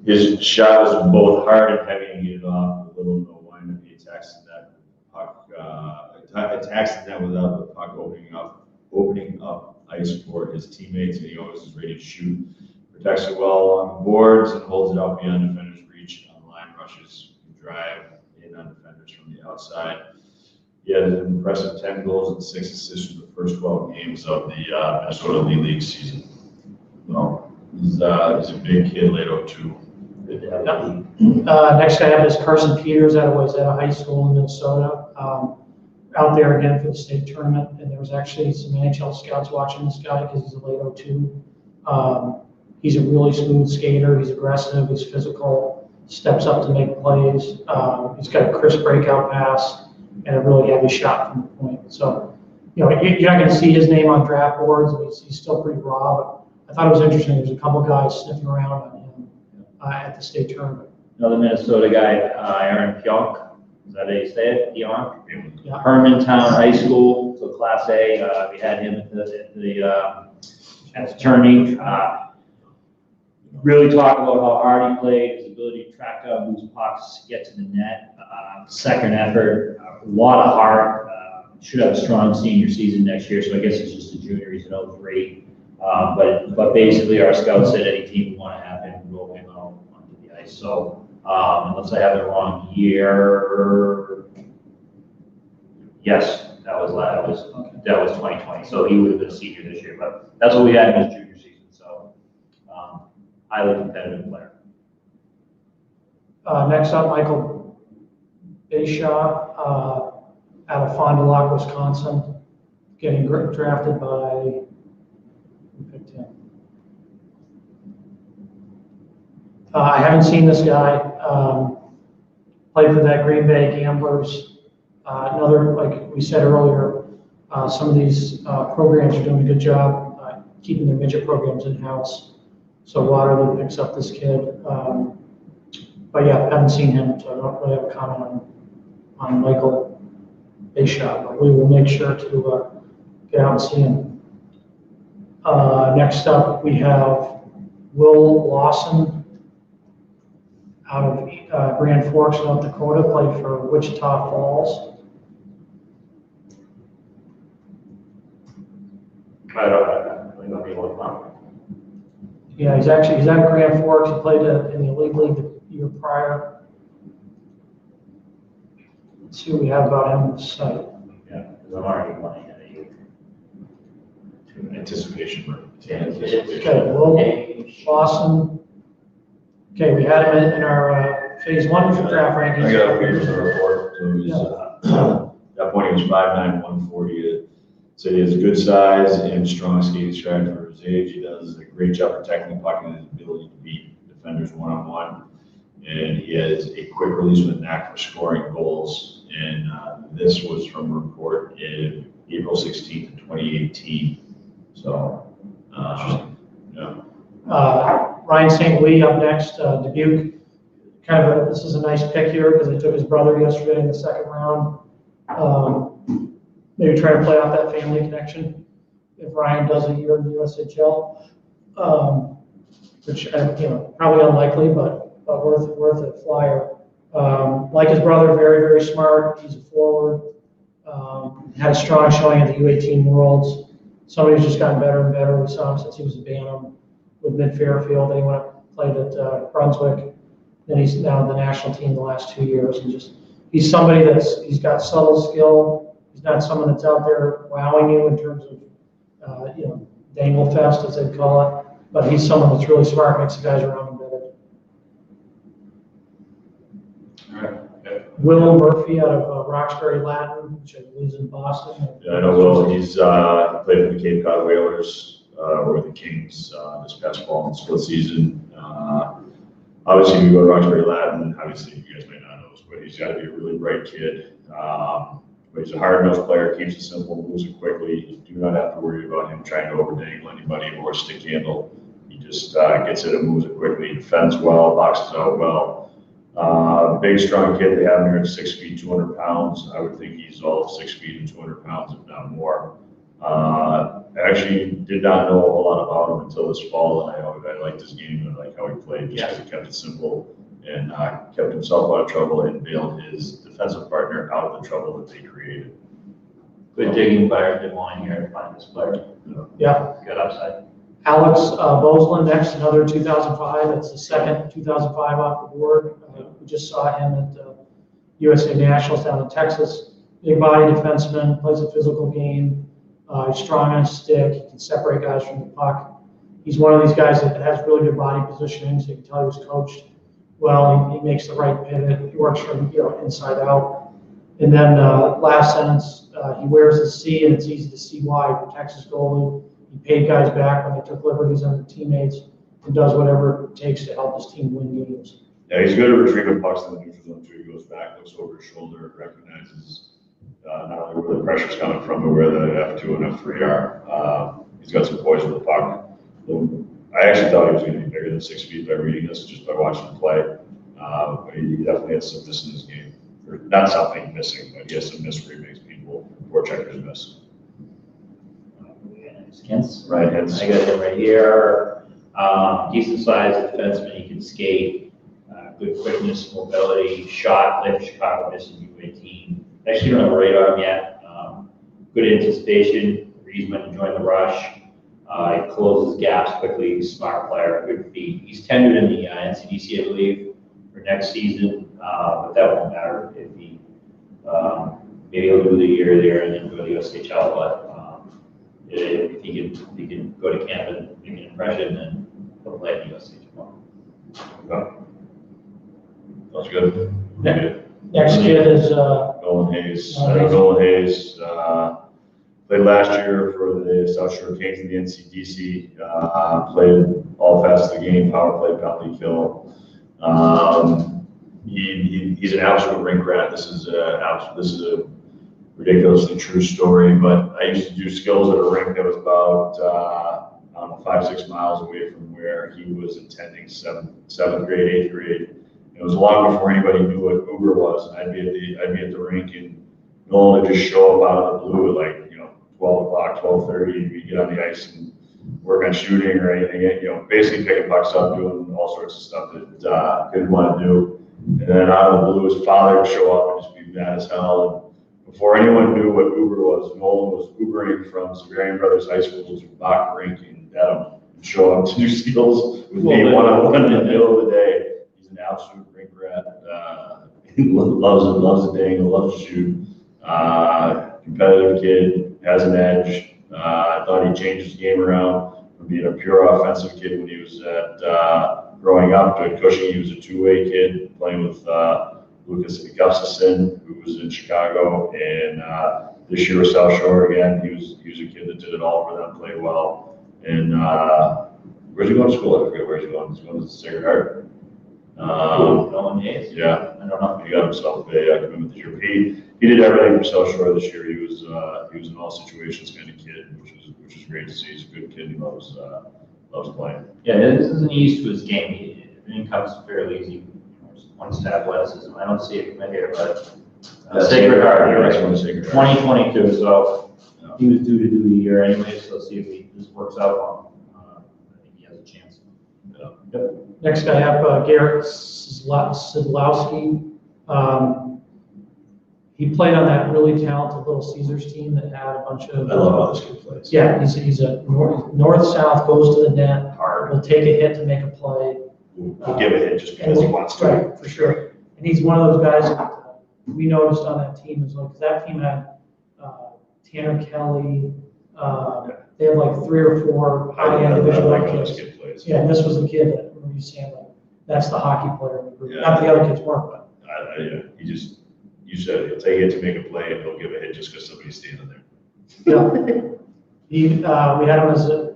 His shot is both hard and heavy and get it off with little no wind. He attacks the net. Attacks the net without the puck opening up ice for his teammates, and he always is ready to shoot. Protects it well along the boards and holds it out beyond defenders' reach on line rushes. He can drive in on defenders from the outside. He had an impressive 10 goals and 6 assists in the first 12 games of the Minnesota Elite League season. Well, he's a big kid, Lato, too. Next guy up is Carson Peters out of high school in Minnesota. Out there again for the state tournament, and there was actually some NHL scouts watching this guy because he's a Lato too. He's a really smooth skater. He's aggressive. He's physical. Steps up to make plays. He's got a crisp breakout pass and a really heavy shot from the point. So, you're not going to see his name on draft boards. He's still pretty raw. But I thought it was interesting. There's a couple guys sniffing around on him at the state tournament. Another Minnesota guy, Aaron Pionk. Is that how you say it? Pionk? Yeah. Hermantown High School, so Class A. We had him at the tourney. Really talk about how hard he played, his ability to track down loose pucks, get to the net, second effort, a lot of heart. Should have a strong senior season next year, so I guess he's just a junior. He's an 03. But basically, our scouts said any team would want to have him go in onto the ice. So unless I have the wrong year, yes, that was 2020. So he would have been a senior this year, but that's what we had in his junior season. So highly competitive player. Next up, Michael Besinger out of Fond du Lac, Wisconsin, getting drafted by, who picked him? I haven't seen this guy. Played for that Green Bay Gamblers. Another, like we said earlier, some of these programs are doing a good job keeping their midget programs in-house. So Waterloo picks up this kid. But yeah, I haven't seen him, so I don't really have a comment on Michael Besinger, but we will make sure to get out and see him. Next up, we have Will Lawson out of Grand Forks, North Dakota, played for Wichita Falls. I don't know if you want to. Yeah, he's out of Grand Forks. He played in the Elite League the year prior. Let's see what we have about him on the site. Yeah, because I'm already playing at Anticipation. Okay, Will Lawson. Okay, we had him in our phase 1 draft rankings. I got a picture of the report. So he's, at that point, he was 5'9", 140. So he has good size and strong skating stride for his age. He does a great job protecting the puck and his ability to beat defenders one-on-one. And he has a quick release with a knack for scoring goals. And this was from a report in April 16th, 2018. So, yeah. Ryan St. Louis up next, Dubuque. This is a nice pick here because they took his brother yesterday in the second round. Maybe try to play off that family connection if Ryan does a year in the USHL, which probably unlikely, but worth a flyer. Like his brother, very, very smart. He's a forward. Had a strong showing at the U18 Worlds. Somebody who's just gotten better and better. We saw him since he was a Bantam with Mid-Fairfield. Then he went up, played at Brunswick. Then he's now in the national team the last 2 years and just he's somebody he's got subtle skill. He's not someone that's out there wowing you in terms of, dangle fest, as they call it. But he's someone that's really smart, makes the guys around him better. All right. Okay. Will Murphy out of Roxbury Latin, which I believe is in Boston. Yeah, I know Will. He's played for the Cape Cod Whalers or the Kings this past fall in split season. Obviously, we go to Roxbury Latin. Obviously, you guys may not know this, but he's got to be a really bright kid. But he's a hard-nosed player, keeps it simple, moves it quickly. You do not have to worry about him trying to overdangle anybody or stick handle. He just gets it and moves it quickly, defends well, boxes out well. Big, strong kid they have here at 6 feet, 200 pounds. I would think he's all of 6 feet and 200 pounds, if not more. I actually did not know a whole lot about him until this fall, and I liked his game and I like how he played just because he kept it simple and kept himself out of trouble and bailed his defensive partner out of the trouble that they created. Good digging player, did one here to find this player. Yeah. Good upside. Alex Boslin next, another 2005. That's the second 2005 off the board. We just saw him at the USA Nationals down in Texas. Big body defenseman, plays a physical game. He's strong on his stick. He can separate guys from the puck. He's one of these guys that has really good body positioning, so you can tell he was coached well. He makes the right pivot. He works from inside out. And then last sentence, he wears the C, and it's easy to see why. He protects his goalie. He paid guys back when they took liberties on their teammates and does whatever it takes to help his team win games. Yeah, he's good at retrieving pucks in the neutral zone too. He goes back, looks over his shoulder, recognizes not only where the pressure's coming from, but where the F2 and F3 are. He's got some poise with the puck. I actually thought he was going to be bigger than 6 feet by reading this, just by watching him play. But he definitely has some miss in his game. Or not something missing, but he has some miss where he makes people, forecheckers miss. Hence, Right, hence. I got him right here. Decent sized defenseman, he can skate, good quickness, mobility, shot, played for Chicago, missing U18. Actually don't have a radar him yet. Good anticipation, reads when to join the rush. He closes gaps quickly, he's a smart player, good feet. He's tendered in the NCDC, I believe, for next season, but that won't matter if he, maybe he'll do the year there and then go to the USHL, but if he can go to camp and make an impression, then he'll play in the USHL. That's good. Next kid is Nolan Hayes. Nolan Hayes played last year for the South Shore Kings in the NCDC. Played all facets of the game, power play, penalty kill. He's an absolute rink rat. This is a ridiculously true story, but I used to do skills at a rink that was about 5-6 miles away from where he was attending seventh grade, 8th grade. It was long before anybody knew what Uber was, and I'd be at the rink, and Nolan would just show up out of the blue at 12 o'clock, 12:30, and we'd get on the ice and work on shooting or anything, basically picking pucks up, doing all sorts of stuff that didn't want to do. And then out of the blue, his father would show up and just be mad as hell. And before anyone knew what Uber was, Nolan was Ubering from Severian Brothers High School to Bach Rink in Dedham and show up to do skills with me one-on-one in the middle of the day. He's an absolute rink rat. He loves to dangle, loves to shoot. Competitive kid, has an edge. I thought he changed his game around from being a pure offensive kid when he was at growing up to Cushing. He was a two-way kid playing with Lucas Gustafson, who was in Chicago, and this year with South Shore again. He was a kid that did it all for them, played well. And where's he going to school? I forget where he's going. He's going to Sacred Heart. Nolan Hayes? Yeah, I don't know. he got himself a commitment this year. He did everything for South Shore this year. He was in all situations kind of kid, which is great to see. He's a good kid. He loves playing. Yeah, this isn't easy to his game. Everything comes fairly easy. Points to athleticism. I don't see it commit here, but Sacred Heart, you're right. 2022, so he was due to do the year anyway, so let's see if this works out well. I think he has a chance. Yep. next I have Garrett Sidlowski. He played on that really talented Little Caesars team that had a bunch of. I love how this kid plays. Yeah, he's a north-south, goes to the net, hard, will take a hit to make a play. We'll give a hit just because he wants to. Right, for sure. And he's one of those guys that we noticed on that team is like, that team had Tanner Kelly, they had like 3 or 4 high-end Division I kids. Yeah, and this was the kid that we were saying, like, that's the hockey player in the group. Not the other kids weren't, but. You said he'll take it to make a play and he'll give a hit just because somebody's standing there. Yeah. We had him as a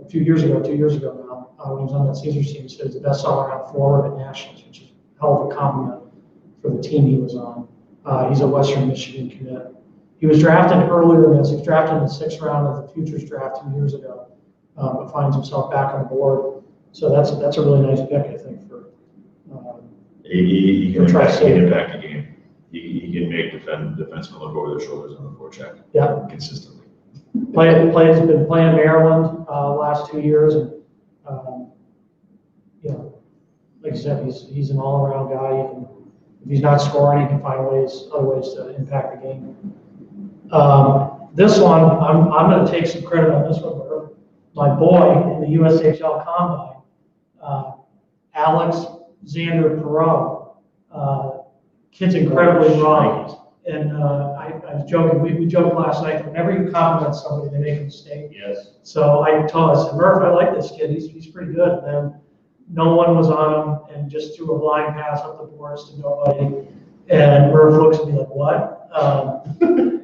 few years ago, 2 years ago now, when he was on that Caesars team, so he's the best all-around forward at Nationals, which is a hell of a compliment for the team he was on. He's a Western Michigan commit. He was drafted earlier than this. He was drafted in the 6th round of the Futures draft 2 years ago, but finds himself back on the board. So that's a really nice pick, I think, for. He can impact the game. He can make defensemen look over their shoulders on the forecheck. Yeah. Consistently. He's been playing Maryland last 2 years, and like I said, he's an all-around guy. If he's not scoring, he can find other ways to impact the game. This one, I'm going to take some credit on this one. My boy in the USHL Combine, Alex Xander Perot, kid's incredibly raw. And I was joking, we joked last night, whenever you compliment somebody, they make a mistake. Yes. So I told us, Murph, I like this kid, he's pretty good. And then no one was on him and just threw a blind pass up the boards to nobody. And Murph looks at me like, what?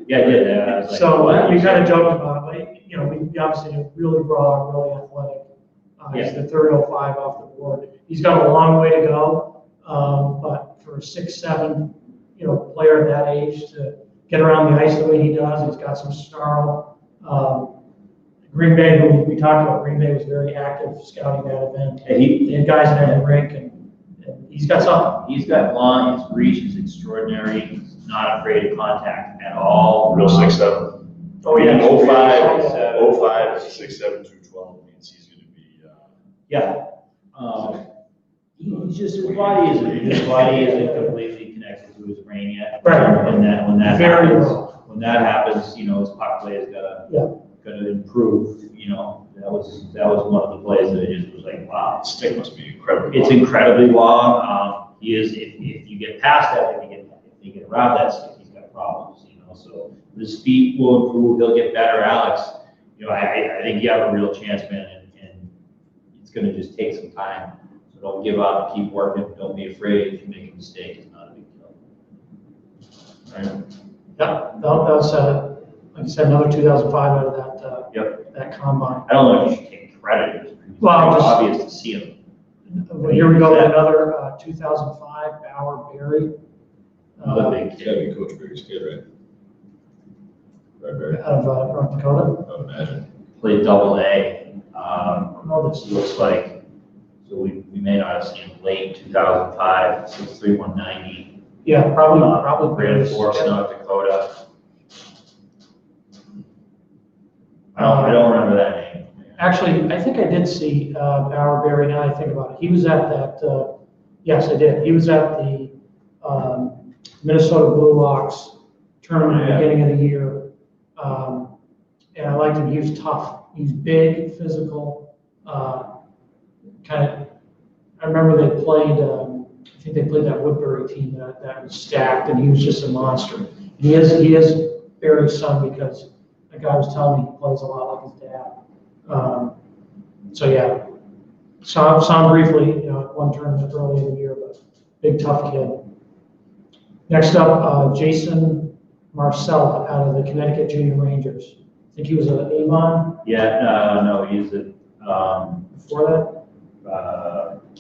Yeah, I did that. I was like, So what? we kind of joked about it, but we obviously are really broad, really athletic. He's the 305 off the board. He's got a long way to go, but for a 6'7", player at that age to get around the ice the way he does, he's got some snarl. Green Bay, we talked about, Green Bay was very active scouting that event. They had guys in every rink, and he's got something. He's got long, his reach is extraordinary. He's not afraid of contact at all. Real 6'7". Oh, yeah. 05 is 6'7", 212 means he's going to be. Yeah. He's just, his body isn't completely connected to his brain yet. Right. When that happens, his puck play is gonna improve. That was one of the plays that it just was like, wow. The stick must be incredibly. It's incredibly long. He is, if you get past that, if you get around that stick, he's got problems. So his feet will improve. He'll get better, Alex. I think you have a real chance, man, and it's gonna just take some time. So don't give up. Keep working. Don't be afraid. If you make a mistake, it's not a big deal. Right? Yeah, that was, like I said, another 2005 out of that that combine. I don't know if you should take credit. It's obvious to see him. Here we go with another 2005 Bauer Berry. Another big It's got to kid. be Coach Berry's kid, right? Right, Barry. Out of North Dakota. I would imagine. Played double A. know this. Looks like, so we may not have seen him late 2005, 6'3", 190. Yeah, probably. Ran force North Dakota. I don't remember that name. Actually, I think I did see Bauer Berry, now I think about it. He was at that, yes, I did. He was at the Minnesota Blue Ox tournament at the beginning of the year. And I liked him. He was tough. He's big, physical, I remember they played, I think they played that Woodbury team that was stacked, and he was just a monster. He is Barry's son, because the guy was telling me he plays a lot like his dad. So yeah, saw him briefly, at one tournament early in the year, but big tough kid. Next up, Jason Marcella out of the Connecticut Junior Rangers. I think he was an Avon. Yeah, no, he's a Before that.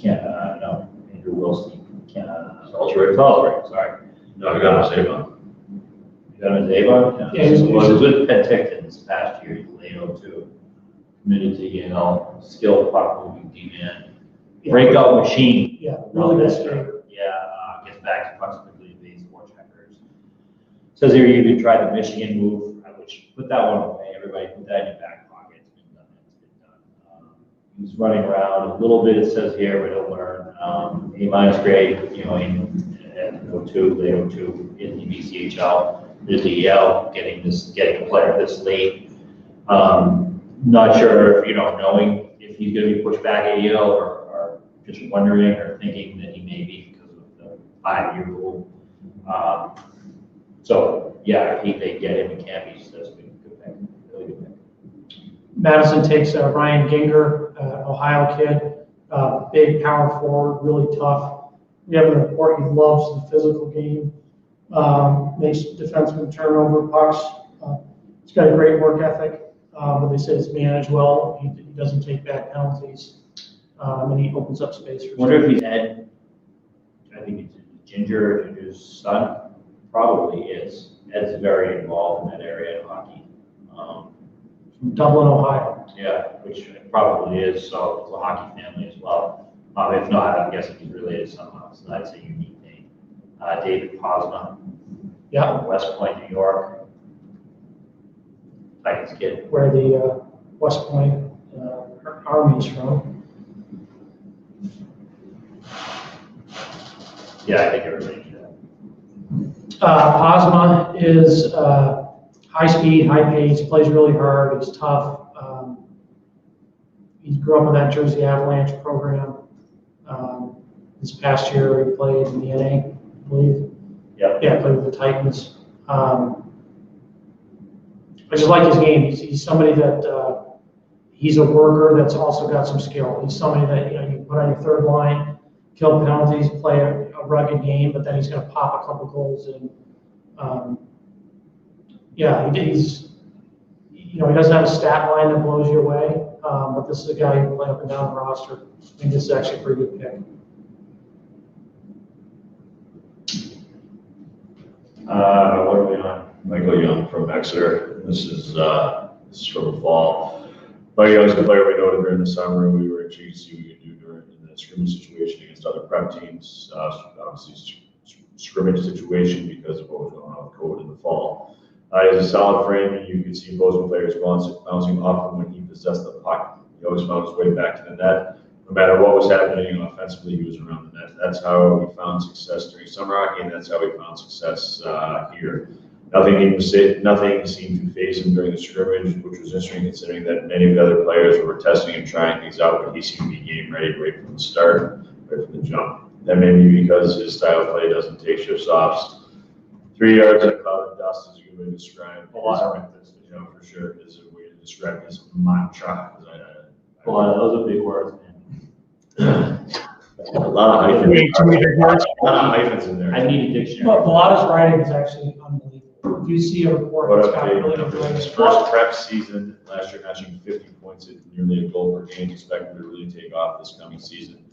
No, Andrew Wilson, Canada. Salisbury. Sorry. No, I got him Avon. You got him as Avon? Yeah, he was with Penticton this past year. He's Leo too. Committed to Yale, skilled puck moving D-man. Breakout machine. Yeah, really good skater. Yeah, gets back to pucks quickly, evades forecheckers. Says here you could try the Michigan move, which put that one away. Everybody put that in your back pocket. It's been done. He's running around a little bit, it says here, but he'll learn. A- grade, in 02, late 02 in the BCHL. There's the Yale getting a player this late. Not sure if, knowing if he's going to be pushed back at Yale or just wondering or thinking that he may be because of the 5-year rule. So, yeah, I think they get him in camp. That's a good pick, really good pick. Madison takes Ryan Ginger, Ohio kid, big power forward, really tough. We have a report, he loves the physical game, makes defensemen turn over pucks. He's got a great work ethic, but they say it's managed well. He doesn't take bad penalties, and he opens up space for. I wonder if he's Ed, I think it's Ginger's son, probably is. Ed's very involved in that area in hockey. From Dublin, Ohio. Yeah, which it probably is, so it's a hockey family as well. If not, I'm guessing he's related somehow, so that's a unique name. David Posma. Yeah. From West Point, New York. Titans kid. Where the West Point Army is from. Yeah, I think everybody knew that. Posma is high speed, high pace, plays really hard, he's tough. He grew up in that Jersey Avalanche program. This past year, he played in the NA, I believe. Yeah. Yeah, played with the Titans. I just like his game. He's somebody that he's a worker that's also got some skill. He's somebody that you put on your third line, kill penalties, play a rugged game, but then he's going to pop a couple goals and he doesn't have a stat line that blows you away, but this is a guy who can play up and down the roster. I think this is actually a pretty good pick. What are we on? Michael Young from Exeter. This is from the fall. Michael Young's a player we noted during the summer. We were intrigued to see what we could do in the scrimmage situation against other prep teams. Obviously, scrimmage situation because of what was going on with COVID in the fall. He has a solid frame, and you can see opposing players bouncing off him when he possessed the puck. He always found his way back to the net. No matter what was happening offensively, he was around the net. That's how he found success during summer hockey, and that's how he found success here. Nothing seemed to phase him during the scrimmage, which was interesting considering that many of the other players were testing and trying things out, but he seemed to be game ready right from the start, right from the jump. That may be because his style of play doesn't take shifts off. 3 yards in a cloud of dust is a good way to describe for sure, is a way to describe his mantra. A lot of those are big words, man. A lot of hyphens in there. I need a dictionary. But Bilotta's writing is actually unbelievable. If you see a report What that's a got big really number. good His ratings. first prep season last year, matching 50 points at nearly a goal per game. Expected to really take off this coming season.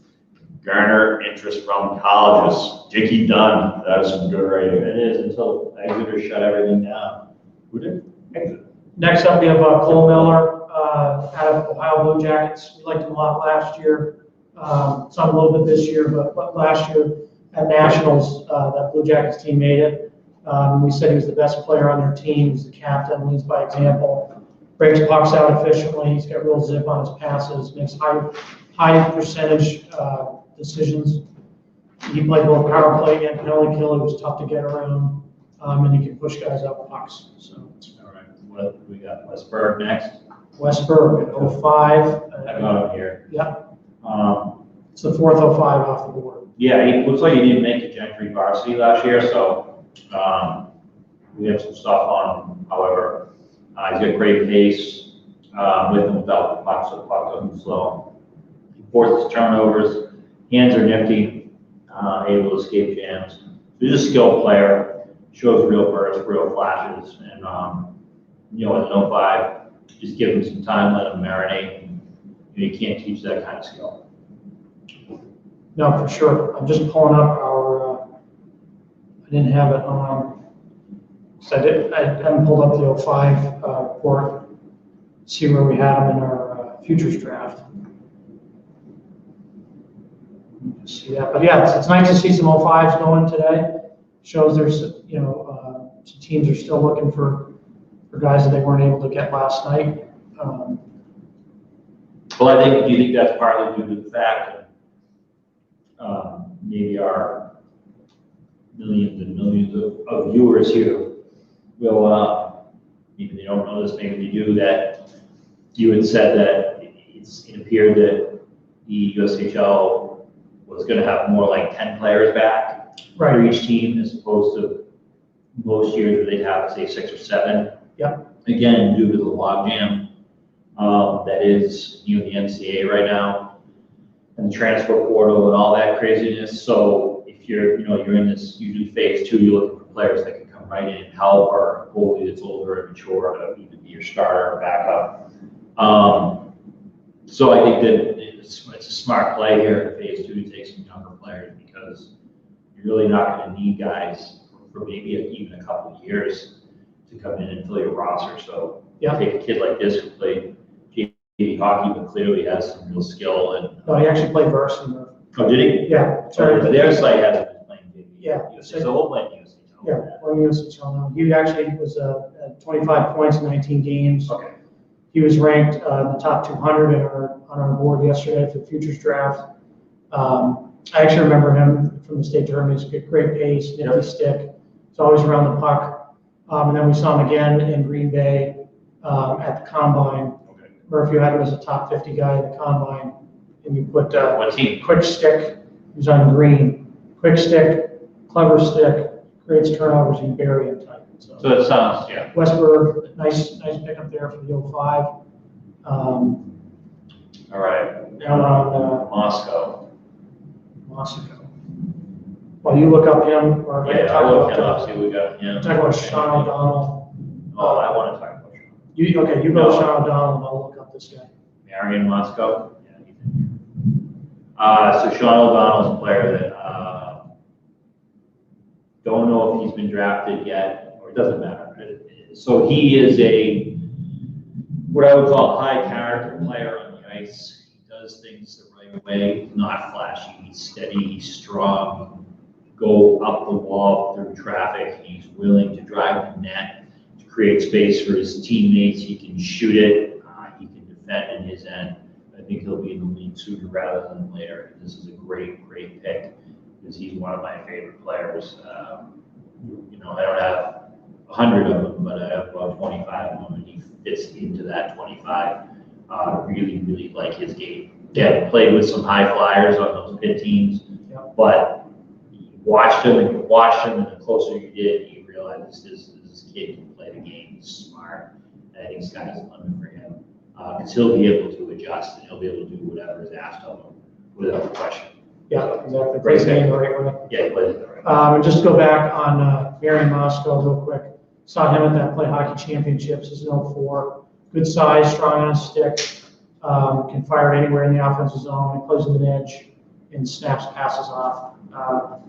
Garner interest from colleges. Dickie Dunn. That is some good writing. It is until Exeter shut everything down. Who did? Exeter. Next up, we have Cole Miller out of Ohio Blue Jackets. We liked him a lot last year. It's not a little bit this year, but last year at Nationals, that Blue Jackets team made it. We said he was the best player on their team. He's the captain, leads by example, breaks pucks out efficiently. He's got real zip on his passes, makes high percentage decisions. He played both power play and penalty kill. He was tough to get around, and he can push guys out pucks. So, All right, what we got? Westberg next. Westberg at 05. I got him here. Yeah. It's the fourth 05 off the board. Yeah, he looks like he didn't make the Gentry varsity last year, so we have some stuff on him. However, he's got great pace with and without the puck, so the puck doesn't slow. He forces turnovers, hands are nifty, able to escape jams. He's a skilled player, shows real burst, real flashes, and at an 05, just give him some time, let him marinate. You can't teach that kind of skill. No, for sure. I'm just pulling up our. I didn't have it on. So I haven't pulled up the 05 report. See where we had them in our futures draft. See that, but yeah, it's nice to see some 05s going today. Shows there's some teams are still looking for guys that they weren't able to get last night. Well, do you think that's partly due to the fact that maybe our millions and millions of viewers here will, even they don't know this, maybe they do, that you had said that it appeared that the USHL was going to have more like 10 players back. for each team, as opposed to most years where they'd have, say, 6 or 7. Yep. Again, due to the logjam that is the NCAA right now, and the transfer portal and all that craziness. So if you're in this usually phase 2, you're looking for players that can come right in and help, or a goalie that's older and mature to either be your starter or backup. So I think that it's a smart play here in phase 2 to take some younger players, because you're really not going to need guys for maybe even a couple of years to come in and fill your roster. So take a kid like this who played JV hockey but clearly has some real skill. And No, he actually played varsity. oh, did he? Yeah. Sorry, their site hasn't been playing JV. Yeah. So he'll play USHL. Yeah, playing USHL now. He actually was at 25 points in 19 games. Okay. He was ranked in the top 200 on our board yesterday for the Futures Draft. I actually remember him from the state tournament. He's got great pace, nifty stick. He's always around the puck. And then we saw him again in Green Bay at the Combine. Okay. Murphy had him as a top 50 guy at the Combine. And you put What team? quick stick. He was on green. Quick stick, clever stick, creates turnovers, and bury him tight. So it sounds, yeah. Westberg, nice pickup there for the 05. All right. Down on Moscow. Moscow. While you look up him, or Yeah, I'll look him up, see what we got. Yeah. talk about Sean O'Donnell. Oh, I want to talk about Sean. You go to Sean O'Donnell, and I'll look up this guy. Marion Moscow. Yeah, he's in here. So Sean O'Donnell's a player that don't know if he's been drafted yet, or it doesn't matter. So he is what I would call a high character player on the ice. He does things the right way, not flashy. He's steady, he's strong. Go up the wall through traffic. He's willing to drive the net to create space for his teammates. He can shoot it. He can defend in his end. I think he'll be in the league sooner rather than later. This is a great pick, because he's one of my favorite players. I don't have 100 of them, but I have about 25 of them, and he fits into that 25. Really like his game. Yeah, played with some high flyers on those pit teams, but you watched him, and the closer you did, you realized this kid can play the game. He's smart, and I think sky's the limit for him, because he'll be able to adjust, and he'll be able to do whatever is asked of him without question. Yeah, exactly. Plays the game the right way. Yeah, he plays it the right way. And just to go back on Marion Moscow real quick. Saw him at that Play Hockey Championships. He's an 04. Good size, strong on his stick. Can fire it anywhere in the offensive zone. He plays with an edge and snaps passes off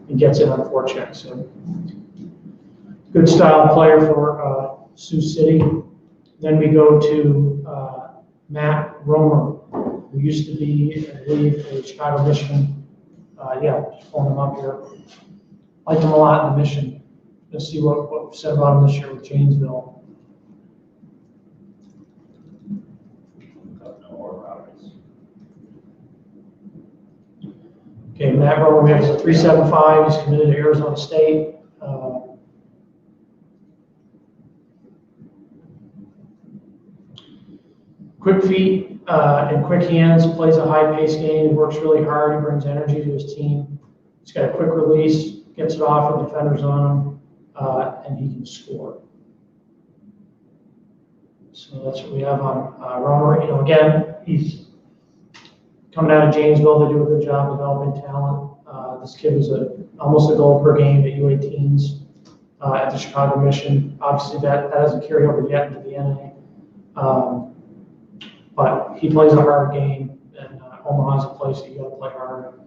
and gets it on forecheck. So good style player for Sioux City. Then we go to Matt Romer, who used to be, I believe, a Chicago Mission. Just pulling him up here. Liked him a lot in the Mission. Let's see what we said about him this year with Janesville. Okay, Matt Romer, we have a 3.75. He's committed to Arizona State. Quick feet and quick hands, plays a high-paced game, works really hard, he brings energy to his team. He's got a quick release, gets it off with defenders on him, and he can score. So that's what we have on Romer. Again, he's coming out of Janesville. They do a good job developing talent. This kid was almost a goal per game at U18s at the Chicago Mission. Obviously, that hasn't carried over yet into the NA. But he plays a hard game, and Omaha's a place that you got to play hard.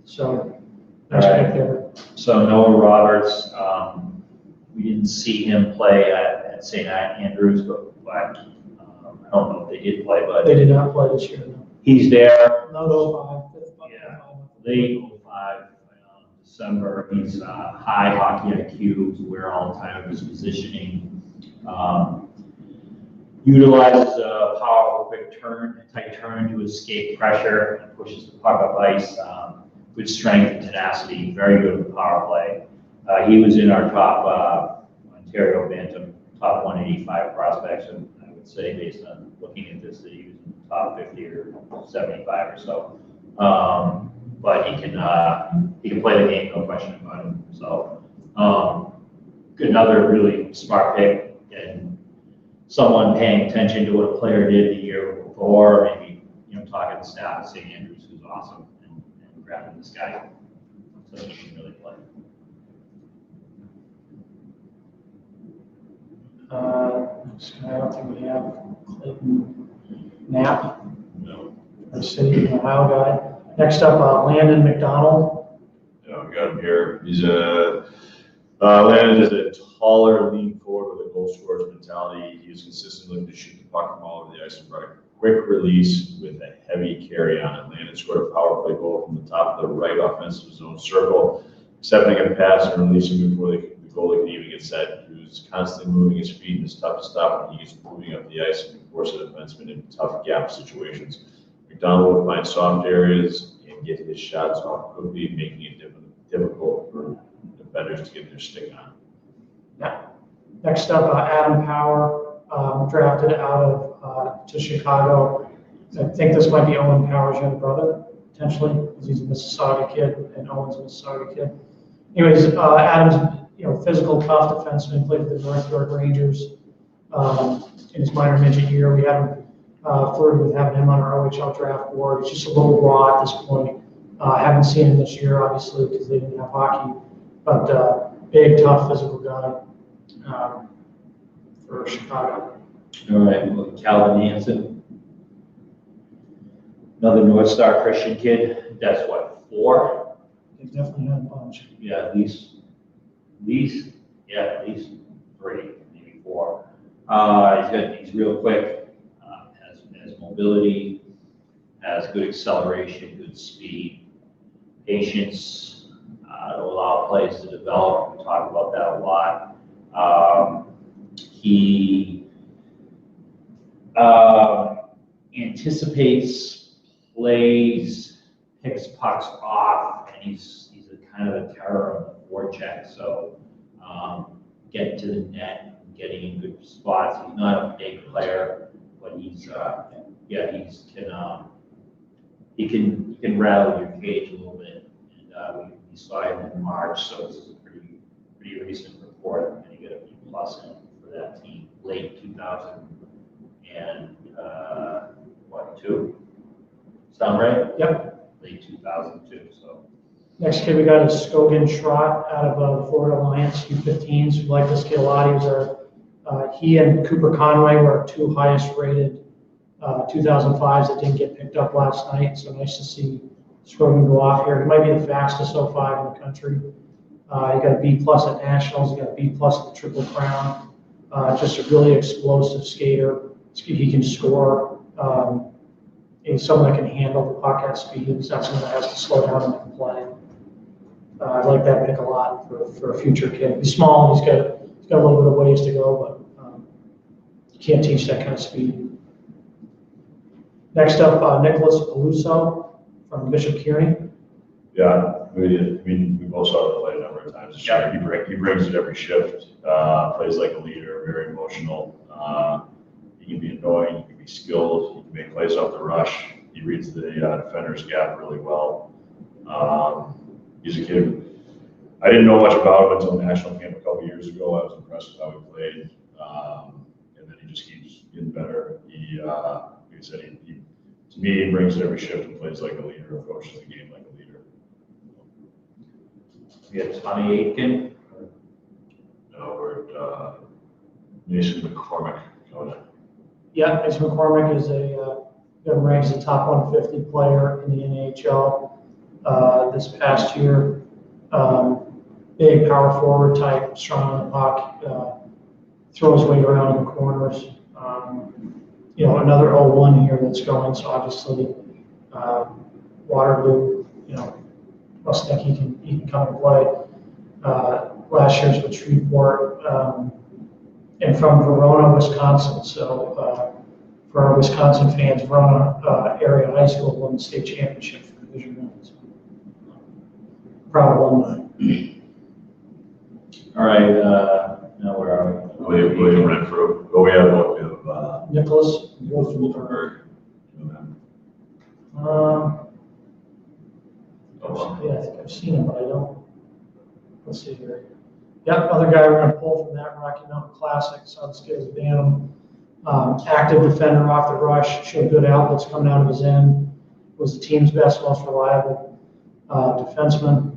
So, nice pick there. So Noah Roberts, we didn't see him play at St. Andrews, but I don't know if they did play, but They did not play this year. No. he's there. No, 05. Yeah, late 05, December. He's high hockey IQ, to where all the time of his positioning. Utilizes a powerful quick turn, a tight turn to escape pressure, and pushes the puck up ice. Good strength and tenacity, very good with the power play. He was in our top Ontario Bantam, top 185 prospects, and I would say, based on looking at this, that he was in the top 50 or 75 or so. but he can play the game, no question about it. So another really smart pick, and someone paying attention to what a player did the year before, maybe talking to staff at St. Andrews, who's awesome, and grabbing this guy so he can really play. I don't think we have Clayton Knapp, No. our City of Ohio guy. Next up, Landon McDonald. Yeah, we got him here. He's Landon is a taller, lean forward with a goal scorer's mentality. He was consistently looking to shoot the puck from all over the ice and brought a quick release with a heavy carry on it. Landon scored a power play goal from the top of the right offensive zone circle, accepting a pass and releasing before the goalie could even get set. He was constantly moving his feet and it's tough to stop when he gets moving up the ice and can force a defenseman in tough gap situations. McDonald would find soft areas and get his shots off quickly, making it difficult for defenders to get their stick on. Yeah. Next up, Adam Power, drafted out of to Chicago. I think this might be Owen Power's younger brother, potentially, because he's a Mississauga kid and Owen's a Mississauga kid. Anyways, Adam's physical, tough defenseman, played for the North York Rangers in his minor midget year. We had him flirted with having him on our OHL draft board. He's just a little raw at this point. Haven't seen him this year, obviously, because they didn't have hockey. But big, tough, physical guy for Chicago. All right, well, Calvin Hansen, another North Star Christian kid. That's what, 4? They definitely had a bunch. Yeah, at least 3, maybe 4. He's real quick, has mobility, has good acceleration, good speed, patience, to allow plays to develop. We talk about that a lot. He anticipates plays, picks pucks off, and he's a kind of a terror on the forecheck. So getting to the net, getting in good spots. He's not a big player, but he can rattle your cage a little bit. And we saw him in March, so this is a pretty recent report. I'm going to get a B+ in for that team. Late 2000 and 2? Sound right? Yep. Late 2002. So. Next kid we got is Scogan Trott out of the Florida Alliance U15s. We like this kid a lot. He and Cooper Conway were our 2 highest rated 2005s that didn't get picked up last night. So nice to see Scogan go off here. He might be the fastest 05 in the country. He got a B+ at Nationals. He got a B+ at the Triple Crown. Just a really explosive skater. He can score. He's someone that can handle the puck at speed. He's not someone that has to slow down and can play. I like that pick a lot for a future kid. He's small. He's got a little bit of ways to go, but you can't teach that kind of speed. Next up, Nicholas Peluso from Bishop Kearney. Yeah, we both saw him play a number of times this year. He brings it every shift. Plays like a leader, very emotional. He can be annoying. He can be skilled. He can make plays off the rush. He reads the defender's gap really well. He's a kid. I didn't know much about him until national camp a couple years ago. I was impressed with how he played, and then he just keeps getting better. Like I said, to me, he brings it every shift and plays like a leader, approaches the game like a leader. We have Tommy Aitken. No, we're at Mason McCormick. Yeah, Mason McCormick is ranks as a top 150 player in the NHL this past year. Big power forward type, strong on the puck, throws weight around in the corners. Another 0-1 here that's going, so obviously Waterloo, must think he can come and play. Last year's with Shreveport, and from Verona, Wisconsin. So for our Wisconsin fans, Verona area high school won the state championship for Division I. So, proud alumni. All right, now where are we? William Renfrew. Oh, we have Nicholas Wolfenberg. Yeah, I think I've seen him, but I don't. Let's see here. Yep, other guy we're gonna pull from that Rocky Mountain Classic, saw this kid as a Bantam. Active defender off the rush, showed good outlets coming out of his end. Was the team's best, most reliable defenseman.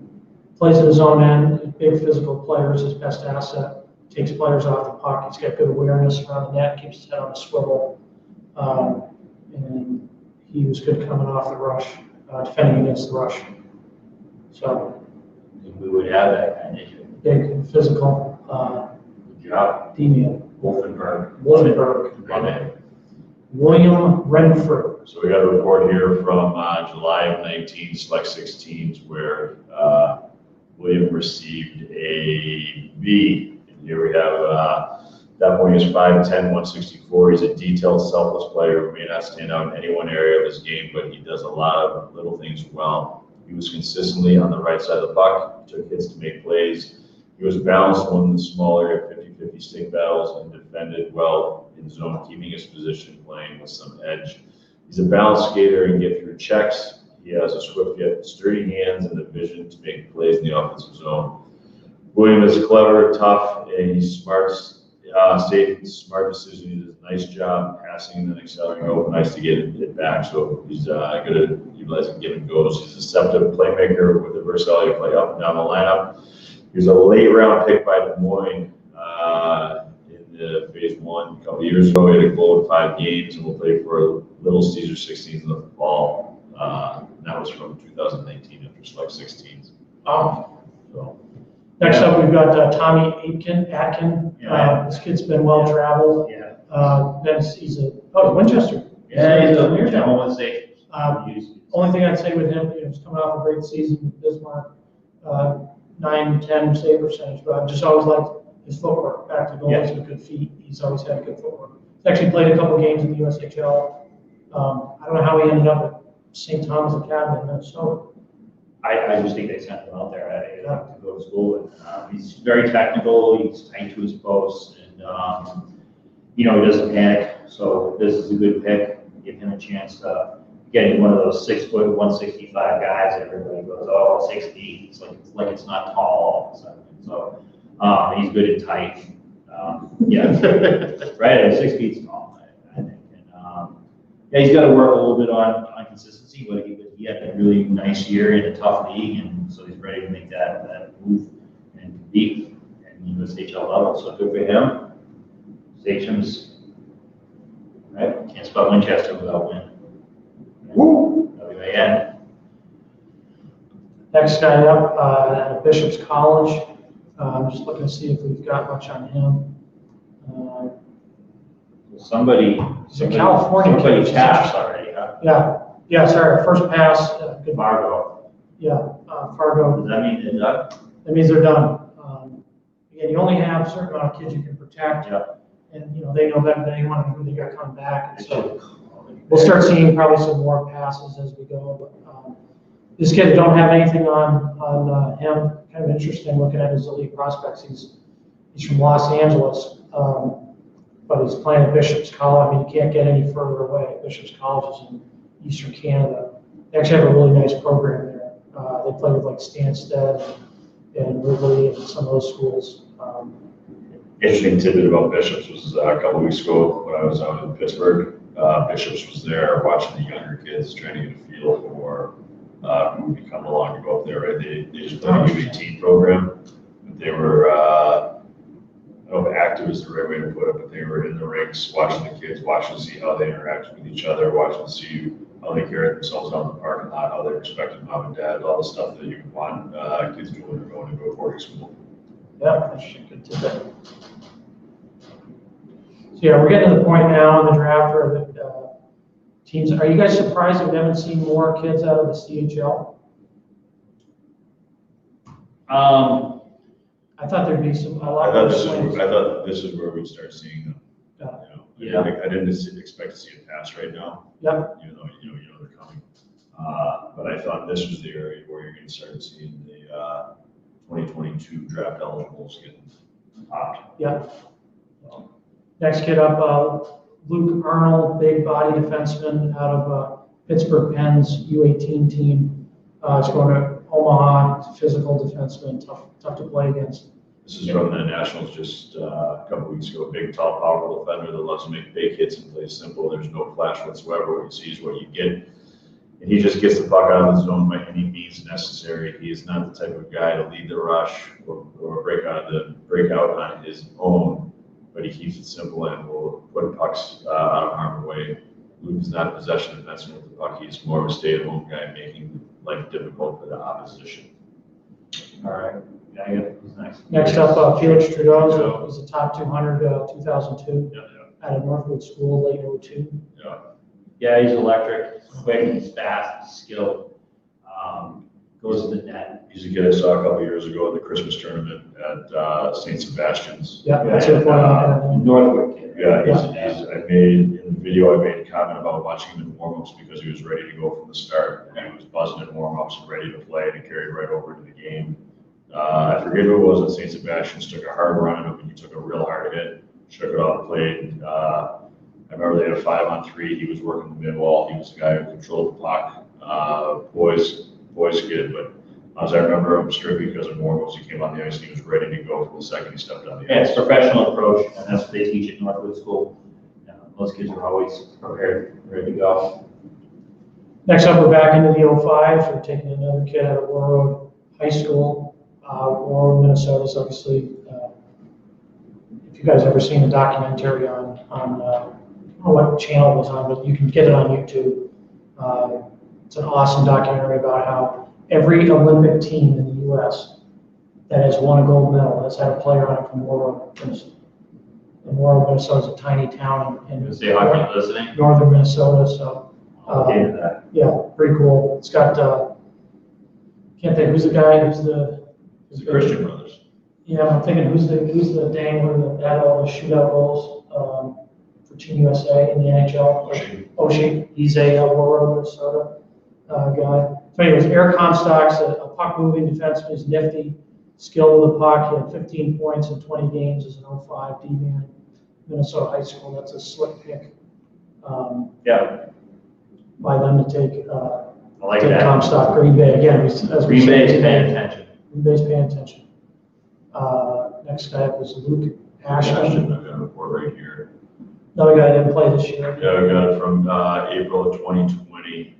Plays at his own end, big physical player is his best asset. Takes players off the puck. He's got good awareness around the net, keeps his head on a swivel. And he was good coming off the rush, defending against the rush. So We would have that kind of issue. big physical Good job. D-man. Wolfenberg. Love it. William Renfrew. So we got a report here from July of 19, select 16s, where William received a B. And here we have, that point is 5'10", 164. He's a detailed, selfless player who may not stand out in any one area of his game, but he does a lot of little things well. He was consistently on the right side of the puck, took hits to make plays. He was balanced, won the small area 50-50 stick battles, and defended well in zone, keeping his position, playing with some edge. He's a balanced skater and get through checks. He has a swift yet sturdy hands and the vision to make plays in the offensive zone. William is clever, tough, and he's smart, safe, smart decision. He does a nice job passing and then accelerating over. Nice to get it back. So he's good at utilizing give and goes. He's a deceptive playmaker with the versatility to play up and down the lineup. He was a late round pick by Des Moines in the phase 1 a couple of years ago. He had a goal in 5 games and will play for Little Caesar 16s in the fall. That was from 2019 after select 16s. So. Next up, we've got Tommy Atkin. This kid's been well traveled. He's Winchester. Yeah, he's a home state. Only thing I'd say with him, he's coming off a great season with Bismarck, 9-10 save percentage, but I've just always liked his footwork. Back to goal, he's got good feet. He's always had good footwork. He's actually played a couple games in the USHL. I don't know how he ended up at St. Thomas Academy in Minnesota. I just think they sent him out there to go to school with. He's very technical. He's tight to his post, and he doesn't panic. So this is a good pick. Give him a chance to get one of those 6 foot 165 guys that everybody goes, oh, 6 feet. It's like it's not tall all of a sudden. So he's good and tight. Right. And 6 feet tall, I think. And he's got to work a little bit on consistency, but he had a really nice year in a tough league, and so he's ready to make that move and compete at the USHL level. So good for him. Sachem's right. Can't spell Winchester without win. Woo! WAN. Next guy up at Bishop's College. I'm just looking to see if we've got much on him. Somebody California kid. passed already, huh? Yeah, sorry, first pass. Good. Fargo. Yeah, Fargo. Does that mean they're done? That means they're done. Again, you only have a certain amount of kids you can protect. Yeah. And, they know better than anyone who they got coming back. And so we'll start seeing probably some more passes as we go. But this kid, don't have anything on him. Kind of interesting looking at his elite prospects. He's from Los Angeles. But he's playing at Bishop's College. I mean, you can't get any further away. Bishop's College is in Eastern Canada. They actually have a really nice program there. They play with like Stansted and Ridley and some of those schools. Interesting tidbit about Bishops was a couple of weeks ago when I was out in Pittsburgh. Bishops was there watching the younger kids, trying to get a feel for who would come along to go up there. Right? They just played a U18 program, but they were. I don't know if active is the right way to put it, but they were in the rinks watching the kids, watching to see how they interact with each other, watching to see how they carry themselves out in the parking lot, how they respected mom and dad, all the stuff that you want kids doing when they're going to go to boarding school. Yeah, interesting. Good tidbit. So yeah, we're getting to the point now in the draft where the teams. Are you guys surprised that we haven't seen more kids out of the CHL? I thought there'd be a lot more swings. I thought this is where we'd start seeing them. I didn't expect to see it pass right now. Yep. Even though they're coming. But I thought this was the area where you're going to start seeing the 2022 draft eligibles getting popped. Yep. Next kid up, Luke Arnold, big body defenseman out of Pittsburgh Penn's U18 team. He's going to Omaha, physical defenseman, tough to play against. This is from the Nationals just a couple weeks ago. Big, tall, powerful defender that loves to make big hits and plays simple. There's no flash whatsoever. What you see is what you get. And he just gets the puck out of the zone by any means necessary. He is not the type of guy to lead the rush or break out on his own, but he keeps it simple and will put pucks out of harm's way. Luke is not a possession defenseman with the puck. He's more of a stay-at-home guy, making life difficult for the opposition. All right. Yeah, yeah. Who's next? Next up, Felix Trudeau was a top 200, 2002, out of Northwood School, late 02. Yeah. Yeah, he's electric, he's quick, he's fast, he's skilled. Goes to the net. He's a kid I saw a couple years ago at the Christmas tournament at St. Sebastian's. Yeah, that's it. Northwood kid. Yeah, I made, in the video, I made a comment about watching him in warm-ups because he was ready to go from the start. He was buzzing in warm-ups and ready to play, and he carried right over to the game. I forget who it was at St. Sebastian's, took a hard run at him, and he took a real hard hit, shook it off the plate. I remember they had a 5-on-3. He was working the mid wall. He was the guy who controlled the puck. Boys kid, but as I remember him strictly because of warm-ups, he came on the ice and he was ready to go from the second he stepped on the ice. Yeah, it's professional approach, and that's what they teach at Northwood School. Most kids are always prepared, ready to go. Next up, we're back into the 05. We're taking another kid out of Warroad High School. Warroad, Minnesota is obviously, if you guys ever seen a documentary on I don't know what channel it was on, but you can get it on YouTube. It's an awesome documentary about how every Olympic team in the U.S. that has won a gold medal has had a player on it from Warroad, Minnesota. And Warroad, Minnesota is a tiny town in northern Minnesota, so yeah, pretty cool. It's got can't think who's the guy who's the Christian brothers. Yeah, I'm thinking who's the dangler that had all the shootout goals for Team USA in the NHL. Oshie. He's a Warroad, Minnesota guy. So anyways, Eric Comstock's a puck-moving defenseman. He's nifty, skilled with the puck. He had 15 points in 20 games as an 05 D-man, Minnesota High School. That's a slick pick. By them to take I like take that. Comstock. Green Bay again. As we Green Bay's said, paying attention. Green Bay's paying attention. Next guy was Luke Ashton. I've got a report right here. Another guy that didn't play this year. Yeah, I got it from April of 2020.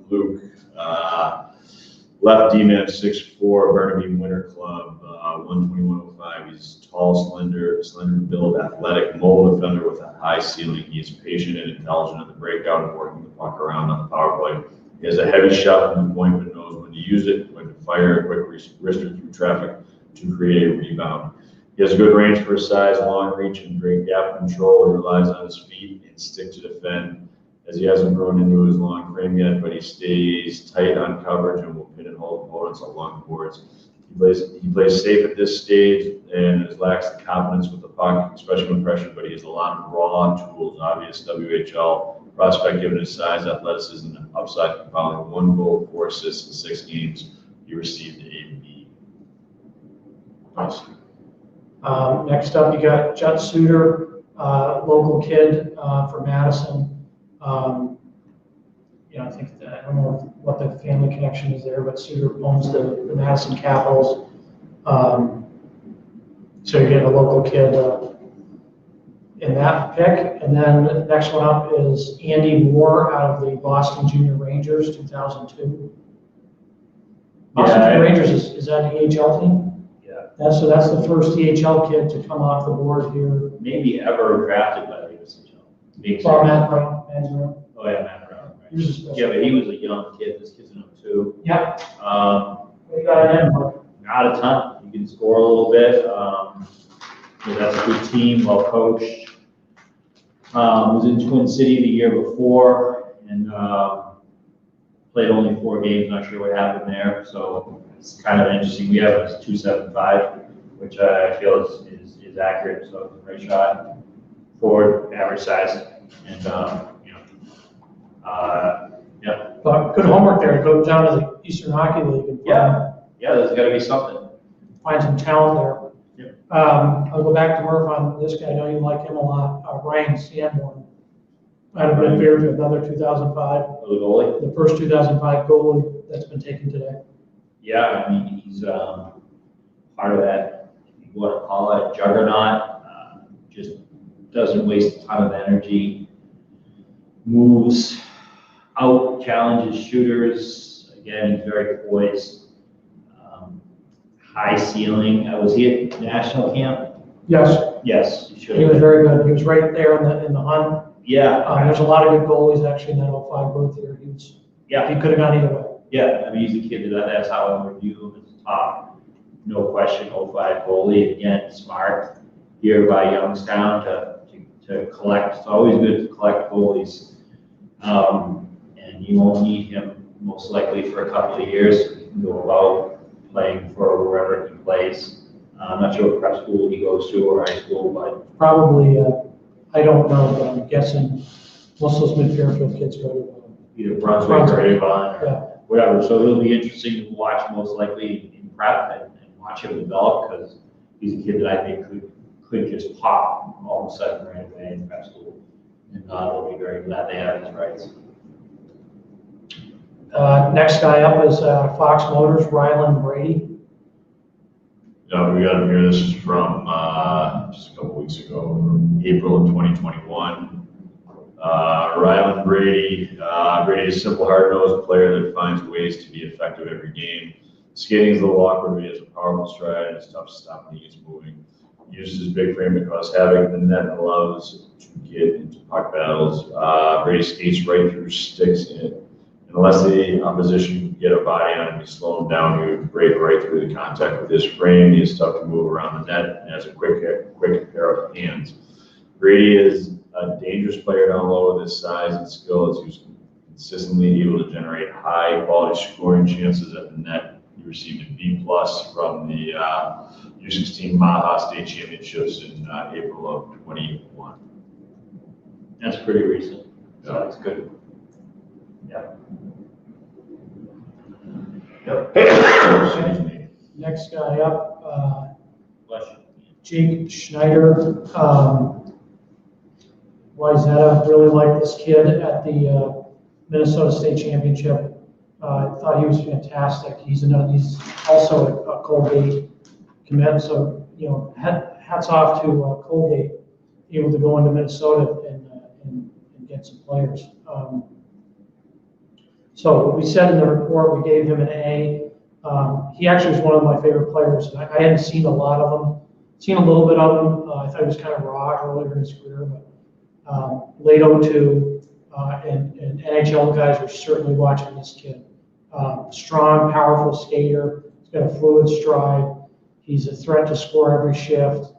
Luke, left D-man 6'4", Burnaby Winter Club, 121.05. He's tall, slender build, athletic, mobile defender with a high ceiling. He's patient and intelligent at the breakout and working the puck around on the power play. He has a heavy shot from the point, but knows when to use it, when to fire a quick wrister through traffic to create a rebound. He has good range for his size, long reach, and great gap control. He relies on his feet and stick to defend, as he hasn't grown into his long frame yet, but he stays tight on coverage and will pin and hold opponents along boards. He plays safe at this stage and lacks the confidence with the puck, especially when pressured, but he has a lot of raw tools. Obvious WHL prospect given his size, athleticism, and upside, compiling 1 goal, 4 assists in 6 games. He received a B. Nice. Next up, you got Judd Suter, local kid from Madison. I think I don't know what the family connection is there, but Suter owns the Madison Capitals. So you get a local kid in that pick. And then the next one up is Andy Moore out of the Boston Junior Rangers, 2002. Boston Junior Rangers, is that an EHL team? Yeah. That's the first EHL kid to come off the board here. Maybe ever drafted by the USHL. Well, Matt Brown. Oh yeah, Matt Brown. Right. He was a special. Yeah, but he was a young kid. This kid's in 02. Yeah. What you got in him? Not a ton. He can score a little bit. That's a good team, well coached. Was in Twin City the year before and played only 4 games. Not sure what happened there. So it's kind of interesting. We have him as 275, which I feel is accurate. So it's a great shot. Forward, average size, and yeah. But good homework there. Go down to the Eastern Hockey League and Yeah, there's got to be something. find some talent there. Yep. I'll go back to Murph on this guy. I know you like him a lot. Ryan Sanborn. Out of Red Beard, another 2005. The goalie. The first 2005 goalie that's been taken today? Yeah, I mean, he's part of that, if you want to call it, juggernaut. Just doesn't waste a ton of energy. Moves out, challenges shooters. Again, he's very poised. High ceiling. Was he at national camp? Yes. Yes, he should He have was been. very good. He was right there in the hunt. Yeah. There's a lot of good goalies actually in that 05 group here. Yeah. He could have gone either way. Yeah, I mean, he's a kid that's how I would view him as top, no question, 05 goalie. Again, smart here by Youngstown to collect. It's always good to collect goalies. And you won't need him most likely for a couple of years. He can go about playing for wherever he plays. I'm not sure what prep school he goes to or high school, but Probably, I don't know, but I'm guessing most of those mid-Fairfield kids go to either Brunswick or Avon or Yeah. whatever. So it'll be interesting to watch most likely in prep and watch him develop because he's a kid that I think could just pop all of a sudden right away in prep school. And they'll be very glad they have his rights. Next guy up is Fox Motors, Ryland Brady. Yeah, we got him here. This is from just a couple weeks ago, from April of 2021. Ryland Brady. Brady is a simple, hard-nosed player that finds ways to be effective every game. Skating is a little awkward, but he has a powerful stride and it's tough to stop when he gets moving. He uses his big frame to cause havoc, and the net allows to get into puck battles. Brady skates right through sticks, and unless the opposition can get a body on him, he slow him down. He would break right through the contact with his frame. He is tough to move around the net and has a quick pair of hands. Brady is a dangerous player down low with his size and skill. He's consistently able to generate high-quality scoring chances at the net. He received a B+ from the U16 Maha State Championships in April of 2021. That's pretty recent, so that's good. Yeah. Excuse me. Next guy up, Bless you. Jake Schneider. Wayzata really liked this kid at the Minnesota State Championship. I thought he was fantastic. He's also a Colgate commit, so hats off to Colgate, able to go into Minnesota and get some players. So we said in the report we gave him an A. He actually was one of my favorite players. I hadn't seen a lot of them. Seen a little bit of him. I thought he was kind of raw earlier in his career, but late 02 and NHL guys are certainly watching this kid. Strong, powerful skater. He's got a fluid stride. He's a threat to score every shift.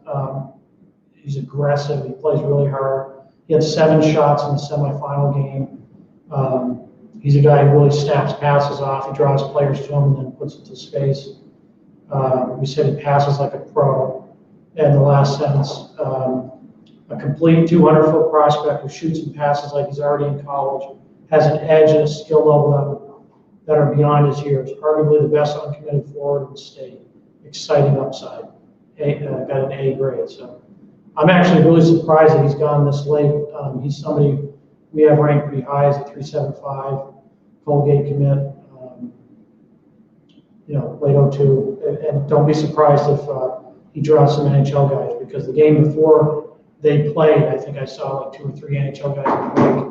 He's aggressive. He plays really hard. He had 7 shots in the semifinal game. He's a guy who really snaps passes off. He draws players to him and then puts it to space. We said he passes like a pro. And the last sentence, a complete 200-foot prospect who shoots and passes like he's already in college, has an edge and a skill level that are beyond his years. Arguably the best uncommitted forward in the state. Exciting upside. Got an A grade. So I'm actually really surprised that he's gone this late. He's somebody we have ranked pretty high as a 375 Colgate commit. Late 02. And don't be surprised if he draws some NHL guys, because the game before they played, I think I saw like 2 or 3 NHL guys in the break,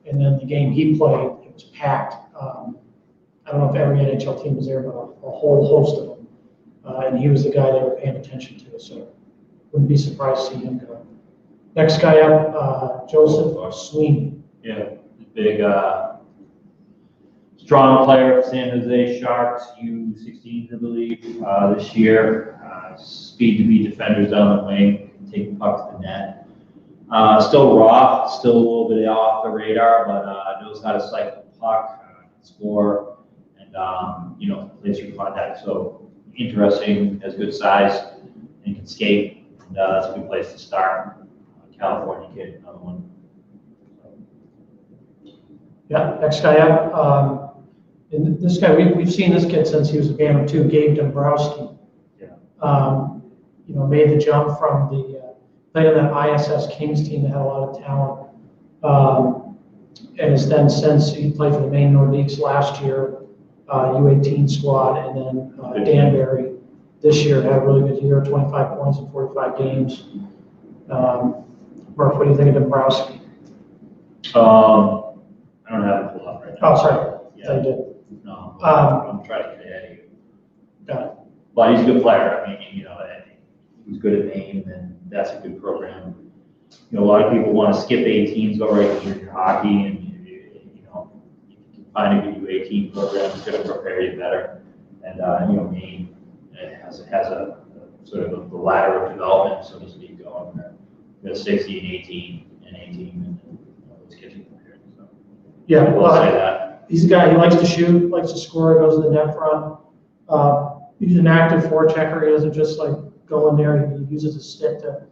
and then the game he played, it was packed. I don't know if every NHL team was there, but a whole host of them. And he was the guy they were paying attention to, so wouldn't be surprised to see him go. Next guy up, Joseph Sweeney. Yeah, big, strong player for San Jose Sharks, U16s, I believe, this year. Speed to beat defenders down the wing, take the puck to the net. Still raw, still a little bit off the radar, but knows how to cycle the puck, score, and plays through contact. So interesting, has good size, and can skate. And that's a good place to start. California kid, another one. Yeah, next guy up. And this guy, we've seen this kid since he was a Bantam 2, Gabe Dombrowski. Yeah. Made the jump from played on that ISS Kings team that had a lot of talent. And has then since he played for the Maine Nordiques last year, U18 squad, and then Danbury this year had a really good year, 25 points in 45 games. Murph, what do you think of Dombrowski? I don't have it pulled up right now. Oh, sorry. Yeah. You did. No, I'm trying to get ahead of you. Got it. But he's a good player. I mean, he's good at Maine, and that's a good program. A lot of people want to skip 18s go right to junior hockey, and you can find a good U18 program that's going to prepare you better. And Maine has a sort of the ladder of development, so to speak, going there. We got 16, 18, and 18, and let's get you prepared. So Yeah, we'll say that. He's a guy, he likes to shoot, likes to score, goes to the net front. He's an active forechecker. He doesn't just like go in there. He uses his stick to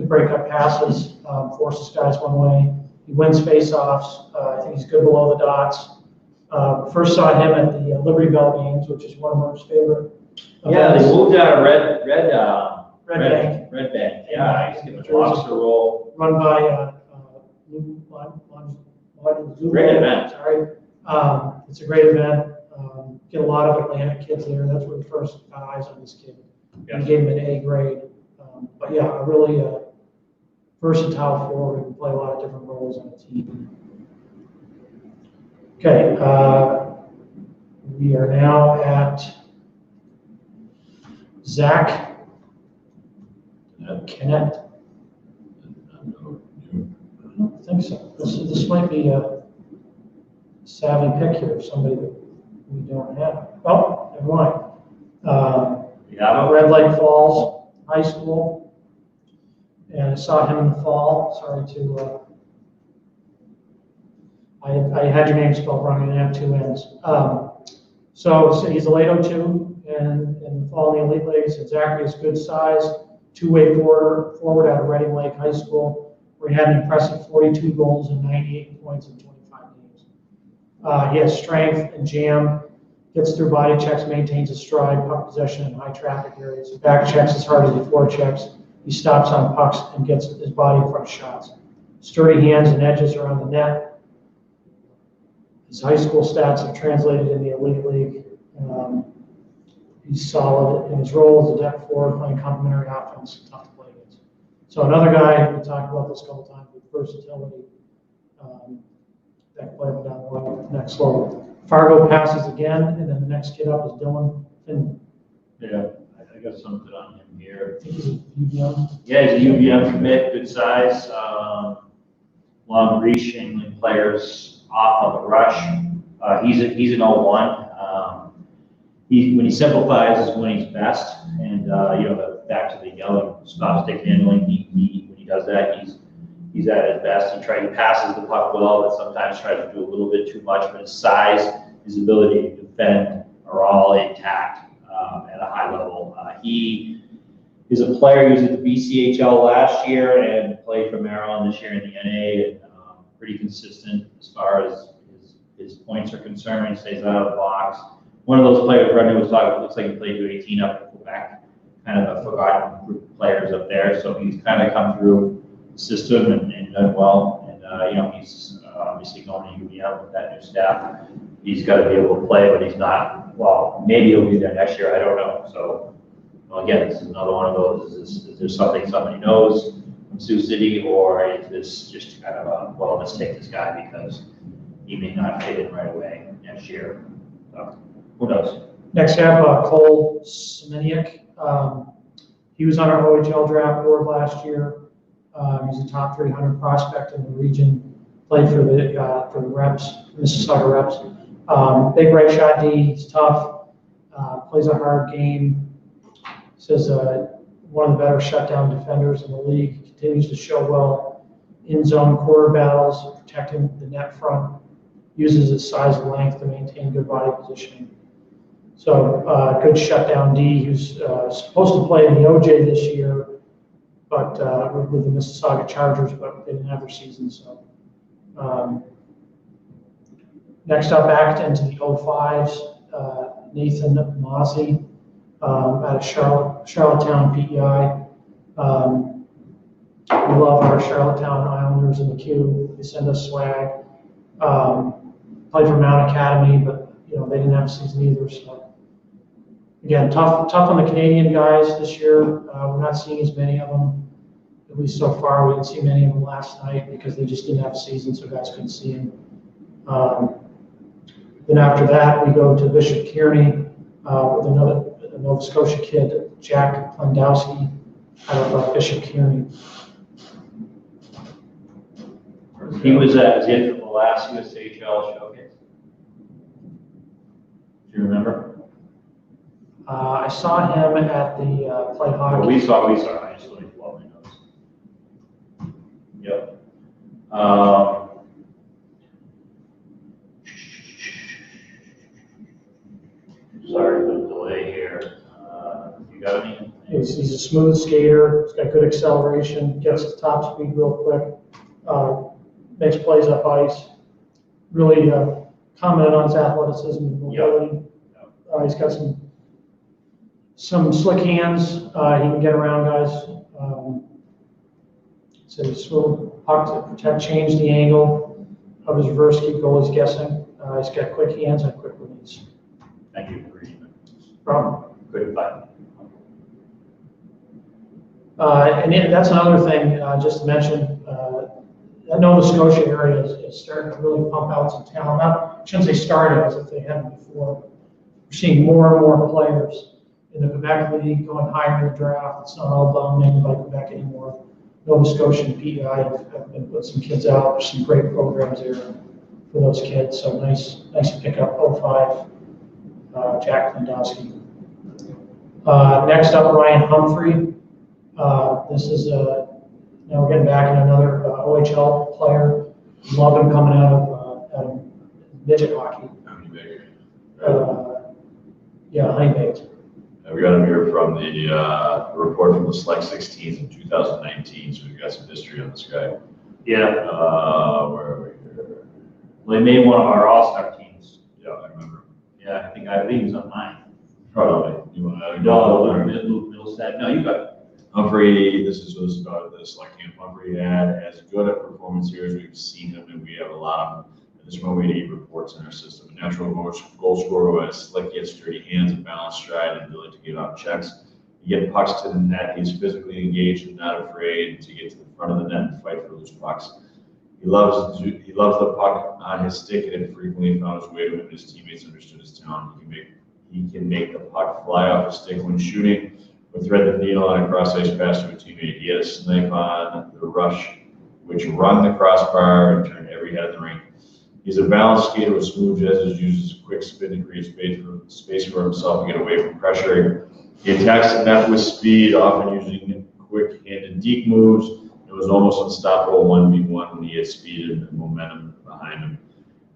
break up passes, forces guys one way. He wins face-offs. I think he's good below the dots. First saw him at the Liberty Bell games, which is one of Mark's favorite Yeah, they events. moved out of Red Bank. Red Bank. Yeah, he's getting a lobster roll. Run by Great event. Sorry. It's a great event. Get a lot of Atlantic kids there. That's where we first got eyes on this kid. Yeah. We gave him an A grade. But yeah, a really versatile forward who can play a lot of different roles on the team. Okay, we are now at Zach Kennett. I don't think so. This might be a savvy pick here, somebody that we don't have. Oh, never mind. Yeah. Red Lake Falls High School, and I saw him in the fall. Sorry to, I had your name spelled wrong. I didn't have two N's. So he's a late 02, and in the fall in the Elite Leagues, and Zachary is good size, two-way forward out of Reading Lake High School, where he had an impressive 42 goals and 98 points in 25 games. He has strength and jam. Gets through body checks, maintains his stride, puck possession in high traffic areas. Back checks as hard as he forward checks. He stops on pucks and gets his body in front of shots. Sturdy hands and edges around the net. His high school stats have translated in the Elite League. He's solid in his role as a depth forward, playing complementary offense, tough to play against. So another guy, we talked about this a couple times, with versatility. That player down the next level. Fargo passes again, and then the next kid up is Dylan Finley. Yeah, I got something on him here. I think he's a UVM. Yeah, he's a UVM commit, good size, long reach, angling players off of a rush. He's an 01. When he simplifies is when he's best, and back to the yelling stop stick handling. When he does that, he's at his best. He passes the puck well, but sometimes tries to do a little bit too much. But his size, his ability to defend are all intact at a high level. He is a player who was at the BCHL last year and played for Maryland this year in the NA, and pretty consistent as far as his points are concerned. He stays out of the box. One of those players Brendan was talking about, looks like he played U18 up in Quebec, kind of a forgotten group of players up there. So he's kind of come through the system and done well. And he's obviously going to UVM with that new staff. He's got to be able to play, but he's not. Well, maybe he'll be there next year. I don't know. So again, this is another one of those. Is there something somebody knows from Sioux City, or is this just kind of well, let's take this guy because he may not fit in right away next year. So, who knows? Next we have Cole Semeniuk. He was on our OHL draft board last year. He's a top 300 prospect in the region. Played for the Reps, Mississauga Reps. Big right shot D. He's tough. Plays a hard game. Says one of the better shutdown defenders in the league. Continues to show well in zone quarter battles, protecting the net front. Uses his size and length to maintain good body positioning. So good shutdown D. He was supposed to play in the OJ this year, but with the Mississauga Chargers, but they didn't have their season. So next up, back into the 05s, Nathan Mozzie out of Charlottetown, PEI. We love our Charlottetown Islanders in the queue. They send us swag. Played for Mount Academy, but they didn't have a season either. So again, tough on the Canadian guys this year. We're not seeing as many of them, at least so far. We didn't see many of them last night because they just didn't have a season, so guys couldn't see them. Then after that, we go to Bishop Kearney with a Nova Scotia kid, Jack Plendowski, out of Bishop Kearney. He was at the end of the last USHL showcase. Do you remember? I saw him at the play hockey. We saw. I just let me pull out my notes. Yep. Sorry for the delay here. You got any? He's a smooth skater. He's got good acceleration. Gets to top speed real quick. Makes plays up ice. Really commented on his athleticism and mobility. Yep. He's got some slick hands. He can get around guys. So he's smooth puck to protect, change the angle of his reverse, keep goalies guessing. He's got quick hands and quick release. Thank you for reading it. Problem. Good fight. And that's another thing, just to mention, that Nova Scotia area is starting to really pump out some talent. I shouldn't say started as if they hadn't before. We're seeing more and more players in the Quebec League going higher in the draft. It's not all dominated by Quebec anymore. Nova Scotia and PEI have been putting some kids out. There's some great programs there for those kids. So nice to pick up 05, Jack Plendowski. Next up, Ryan Humphrey. This is now we're getting back in another OHL player. Love him coming out of midget hockey. Honeybaked. We got him here from the report from the Select 16th in 2019, so we've got some history on this guy. Yeah. Where are we here? Well, he made one of our all-star teams. Yeah, I remember. Yeah, I think he was on mine. Probably. You want to No, Middlestead. No, you got it. Humphrey, this was about the select camp. Humphrey had as good a performance here as we've seen him, and we have a lot of them. At this moment, we need reports in our system. A natural goal scorer who has slick yet sturdy hands, and balanced stride, and ability to get off checks. You get pucks to the net. He's physically engaged and not afraid to get to the front of the net and fight for loose pucks. He loves the puck on his stick, and it frequently found his way to him. His teammates understood his talent. He can make the puck fly off his stick when shooting, or thread the needle on a cross-ice pass to a teammate. He had a snipe on the rush, which run the crossbar and turn every head in the rink. He's a balanced skater with smooth gestures, uses quick spin to create space for himself to get away from pressure. He attacks the net with speed, often using quick-handed deke moves. It was almost unstoppable 1v1 when he had speed and momentum behind him.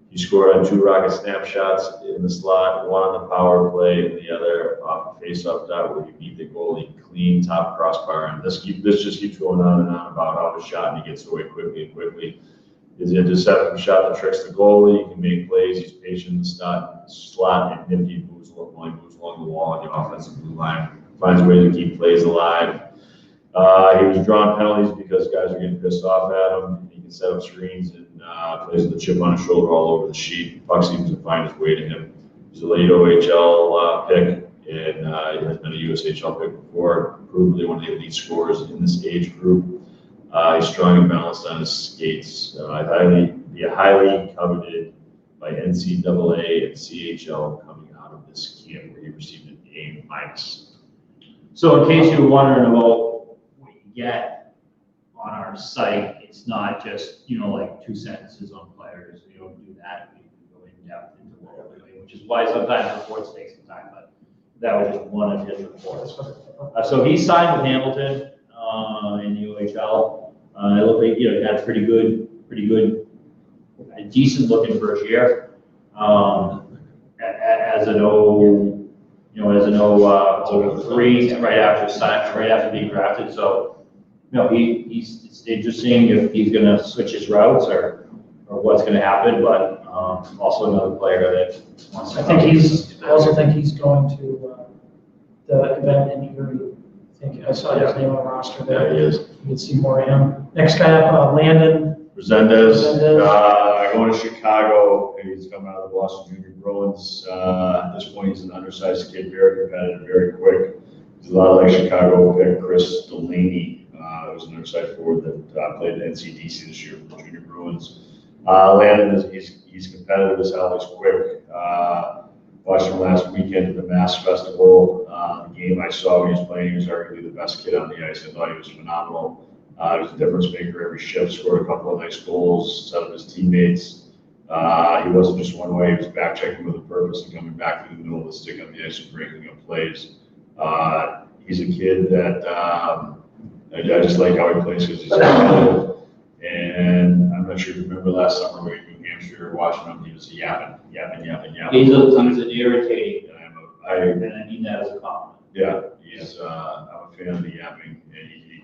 He scored on 2 rocket snapshots in the slot, one on the power play, and the other off a face-off dot where he beat the goalie clean top crossbar. And this just keeps going on and on about how the shot, and he gets away quickly and quickly. His interception shot that tricks the goalie. He can make plays. He's patient in the slot and nifty moves along the wall on the offensive blue line. Finds ways to keep plays alive. He was drawing penalties because guys are getting pissed off at him. He can set up screens and plays with the chip on his shoulder all over the sheet. Puck seems to find his way to him. He's a late OHL pick, and he has been a USHL pick before. Provably one of the elite scorers in this age group. He's strong and balanced on his skates. Be highly coveted by NCAA and CHL coming out of this camp where he received an A-. So in case you were wondering about what you get on our site, it's not just, like 2 sentences on players. We don't do that. We go in depth into what we're doing, which is why sometimes reports take some time, but that was just one of his reports. So he signed with Hamilton in the OHL. It looked like, he had pretty good, decent looking first year. As an 03 right after being drafted. So, it's interesting if he's going to switch his routes or what's going to happen. But also another player that wants to. I also think he's going to the event in Erie. I saw his name on the roster there. Yeah, he is. You can see more of him. Next guy up, Landon Resendez, going to Chicago. He's coming out of the Boston Junior Bruins. At this point, he's an undersized kid, very competitive, very quick. He's a lot like Chicago pick Chris Delaney. Was an undersized forward that played in NCDC this year for the Junior Bruins. Landon he's competitive as hell. He's quick. Watched him last weekend at the Mass Festival. The game I saw when he was playing, he was arguably the best kid on the ice. I thought he was phenomenal. He was a difference maker every shift, scored a couple of nice goals, set up his teammates. He wasn't just one way, he was back checking with a purpose and coming back through the middle of the stick on the ice and breaking up plays. He's a kid that I just like how he plays because he's competitive. And I'm not sure if you remember last summer when we were in New Hampshire watching him, he was yapping. He's an irritating, and I mean that as a compliment. Yeah, I'm a fan of the yapping.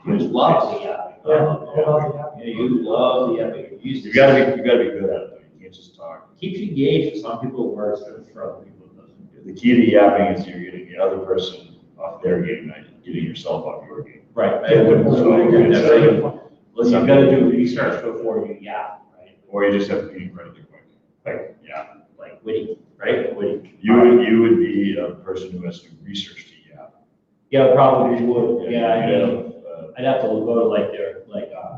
And You love the yapping. Yeah, you love the yapping. You gotta be good at it though. You can't just talk. Keeps you engaged. For some people it works, but for other people it doesn't. The key to yapping is you're getting the other person off their game, not getting yourself off your game. Right. Well, you've got to do research before you yap, right? Or you just have to be incredibly quick. Right. Yeah. Like witty, right? Witty. You would be a person who has to do research to yap. Yeah, probably would. Yeah, I mean, I'd have to go to like their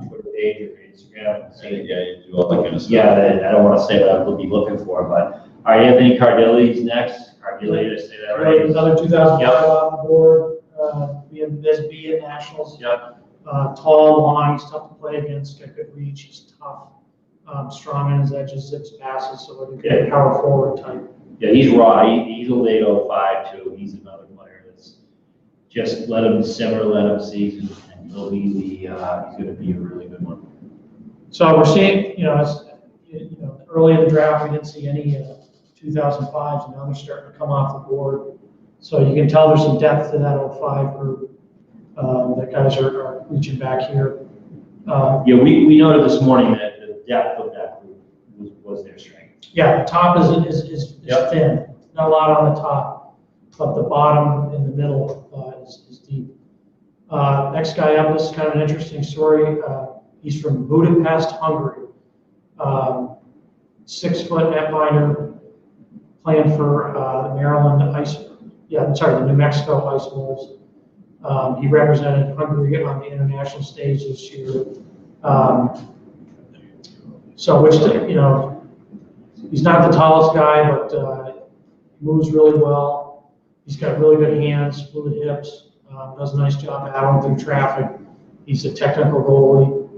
Twitter page or Instagram and see. Yeah, you do all that kind of stuff. Yeah, I don't want to say what I would be looking for, but all right, Anthony Cardilli's next. Cardilli, did I say that right? Another 2005 on the board. We have Bisbee at Nationals. Yep. Tall, long, he's tough to play against, got good reach, he's tough, strong on his edges, zips passes, so like a good power forward type. Yeah, he's raw. He's a late 05 too. He's another player that's just let him simmer, let him season, and he'll be he's going to be a really good one. So we're seeing, early in the draft, we didn't see any 2005s, and now they're starting to come off the board. So you can tell there's some depth to that 05 group. That guys are reaching back here. Yeah, we noted this morning that the depth of that group was their strength. Yeah, the top is thin. Not a lot on the top, but the bottom and the middle is deep. Next guy up, this is kind of an interesting story. He's from Budapest, Hungary. 6 foot netminder, playing for the the New Mexico Ice Wolves. He represented Hungary on the international stage this year. He's not the tallest guy, but he moves really well. He's got really good hands, fluid hips, does a nice job battling through traffic. He's a technical goalie.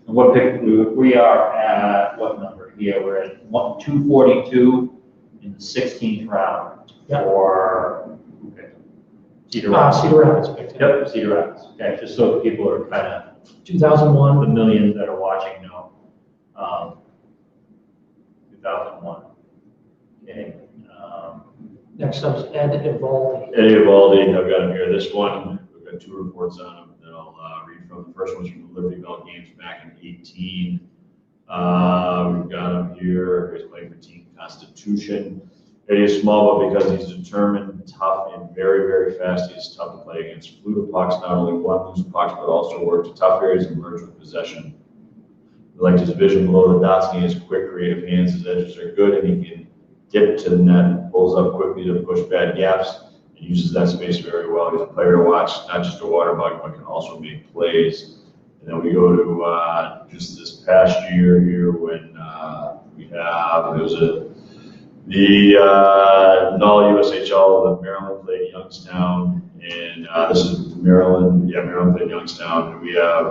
And what pick? We are at what number here? We're at 242 in the 16th round for Cedar Rapids. Cedar Rapids picked him. Yep, Cedar Rapids. Okay, just so people are kind of 2001. the millions that are watching know. 2001. Okay. Next up is Ed Evaldi. Ed Evaldi, I've got him here. This one, we've got 2 reports on him that I'll read from. The first one's from the Liberty Bell games back in 18. We've got him here. He's playing for Team Constitution. He is small, but because he's determined, tough, and very, very fast, he's tough to play against. Flew to pucks, not only won loose pucks, but also worked tough areas and merged with possession. He liked his vision below the dots, and he has quick, creative hands. His edges are good, and he can dip to the net and pulls up quickly to push bad gaps and uses that space very well. He's a player to watch, not just a water bug, but can also make plays. And then we go to just this past year here when the NOL USHL, the Maryland played Youngstown, and this is Maryland played Youngstown, and we have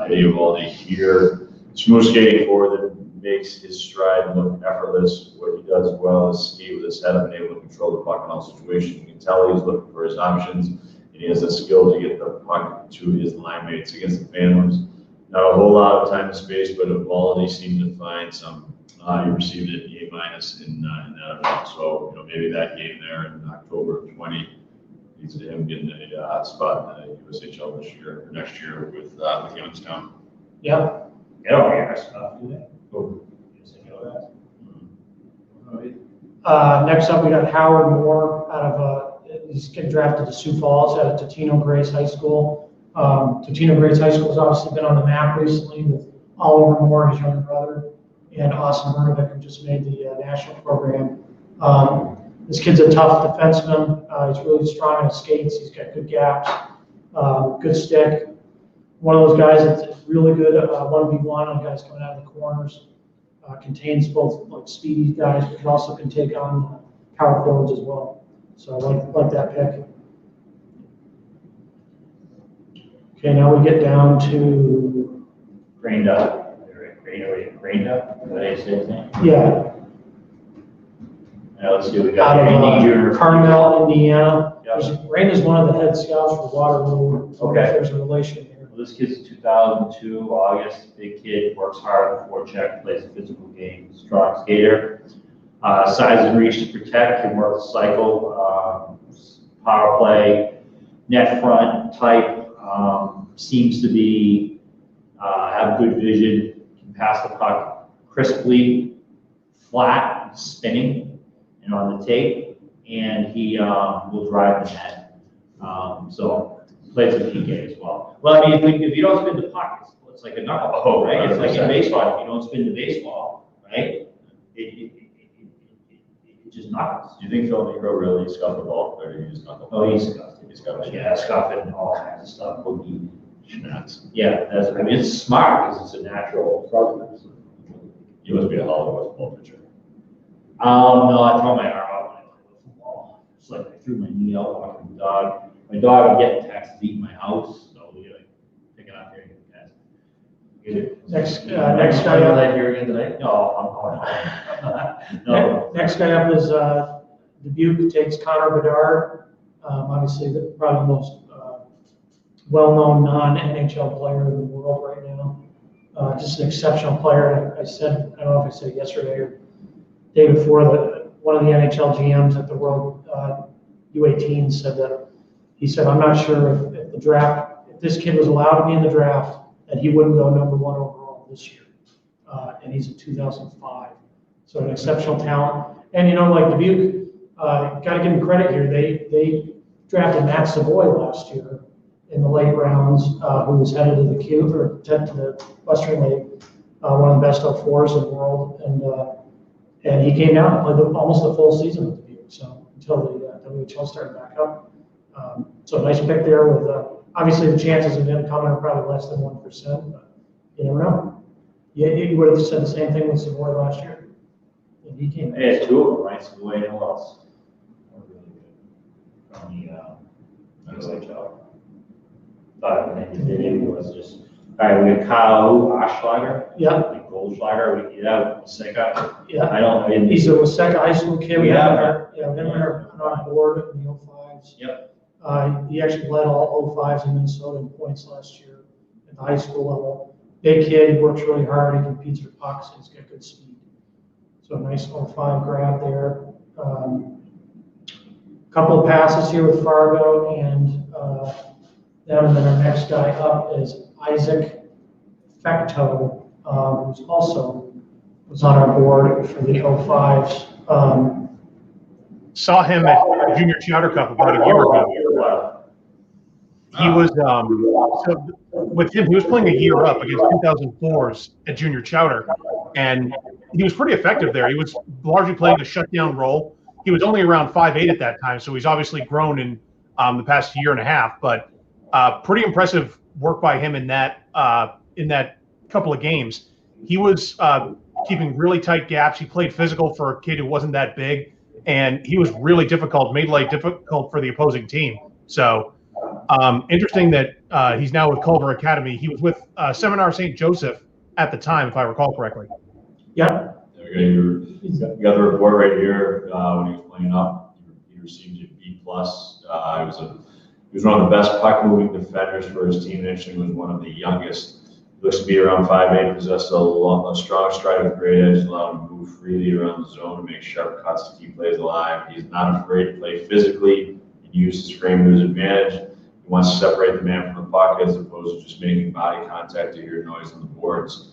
Eddie Evaldi here. Smooth skating forward that makes his stride look effortless. What he does well is skate with his head up and able to control the puck in all situations. You can tell he's looking for his options, and he has the skill to get the puck to his line mates against the Phantoms. Not a whole lot of time and space, but Evaldi seemed to find some. He received an A- in that event, so maybe that game there in October of 20 leads to him getting a spot in the USHL this year or next year with Youngstown. Yeah. They don't hear our stuff, do they? Oh. Yes, I know that. Next up, we got Howard Moore out of he's getting drafted to Sioux Falls out of Totino Grace High School. Totino Grace High School has obviously been on the map recently with Oliver Moore, his younger brother, and Austin Bernovic, who just made the national program. This kid's a tough defenseman. He's really strong on his skates. He's got good gaps, good stick. One of those guys that's really good 1v1 on guys coming out of the corners. Contains both like speedy guys, but also can take on power forwards as well. So I like that pick. Okay, now we get down to Grainda. Grainda? Did I say his name? yeah, Now let's see, we got out Andy Junior. of Carmel, Indiana. Yep. Rain is one of the head scouts for Waterloo. So Okay. there's a relation here. Well, this kid's 2002, August, big kid, works hard, forecheck, plays a physical game, strong skater. Size and reach to protect, can work the cycle, power play, net front type, seems to be, have good vision, can pass the puck crisply, flat, spinning, and on the tape, and he will drive the net. So plays the PK as well. Well, I mean, if you don't spin the puck, it's like a knuckle, right? It's like in baseball, if you don't spin the baseball, right? It just knuckles. Do you think Phil Negro really scuffed the ball, or did he just knuckle? Oh, he's scuffed it. He's got it. Yeah, scuffing and all kinds of stuff. Boogie. Schnatz. Yeah, that's, I mean, it's smart because it's a natural process. He must be a Hollywood ball pitcher. No, I throw my arm out when I play football. It's like I threw my knee out walking the dog. My dog would get taxes eating my house, so we gotta pick it up here, guys. Next guy up. Here again tonight? No, I'm going. No. Next guy up is Dubuque takes Connor Bedard. Obviously, probably the most well-known non-NHL player in the world right now. Just an exceptional player. I said, I don't know if I said it yesterday or day before, that one of the NHL GMs at the World U18 said that he said, I'm not sure if the draft, if this kid was allowed to be in the draft, that he wouldn't go number 1 overall this year. And he's a 2005. So an exceptional talent. And, you know, like Dubuque, got to give him credit here. They drafted Matt Savoy last year in the late rounds, who was headed to the Cube, or to the Western League, one of the best 04s in the world. And he came down and played almost the full season with Dubuque. So until the WHL started back up. So nice pick there with, obviously the chances of him coming are probably less than 1%, but you never know. You would have said the same thing with Savoy last year. And he came. Yeah, 2 of them, right? Savoy and who else? Really good. From the USHL. Thought when they did it was just, all right, we got Kyle Aschlager. Yeah. Like Goldschlager, Secca. Yeah. I don't know. He's a Waseka High School kid. We Yeah. have him on board in the 05s. Yep. He actually led all 05s in Minnesota in points last year at the high school level. Big kid, he works really hard, he competes for pucks, he's got good speed. So a nice 05 grab there. Couple of passes here with Fargo and then our next guy up is Isaac Fecto, who's also was on our board for the 05s. Saw him at Junior Chowder Cup about a year ago. He was, so with him, he was playing a year up against 2004s at Junior Chowder, and he was pretty effective there. He was largely playing a shutdown role. He was only around 5'8" at that time, so he's obviously grown in the past year and a half, but pretty impressive work by him in that couple of games. He was keeping really tight gaps. He played physical for a kid who wasn't that big, and he was really difficult, made life difficult for the opposing team. So interesting that he's now with Culver Academy. He was with Seminar St. Joseph at the time, if I recall correctly. Yeah. You got the report right here when he was playing up. He received a B+. He was one of the best puck moving defenders for his team. Actually, was one of the youngest. Looks to be around 5'8", possessed a strong stride with great edge, allowed him to move freely around the zone and make sharp cuts to keep plays alive. He's not afraid to play physically and use his frame to his advantage. He wants to separate the man from the puck as opposed to just making body contact to hear noise on the boards.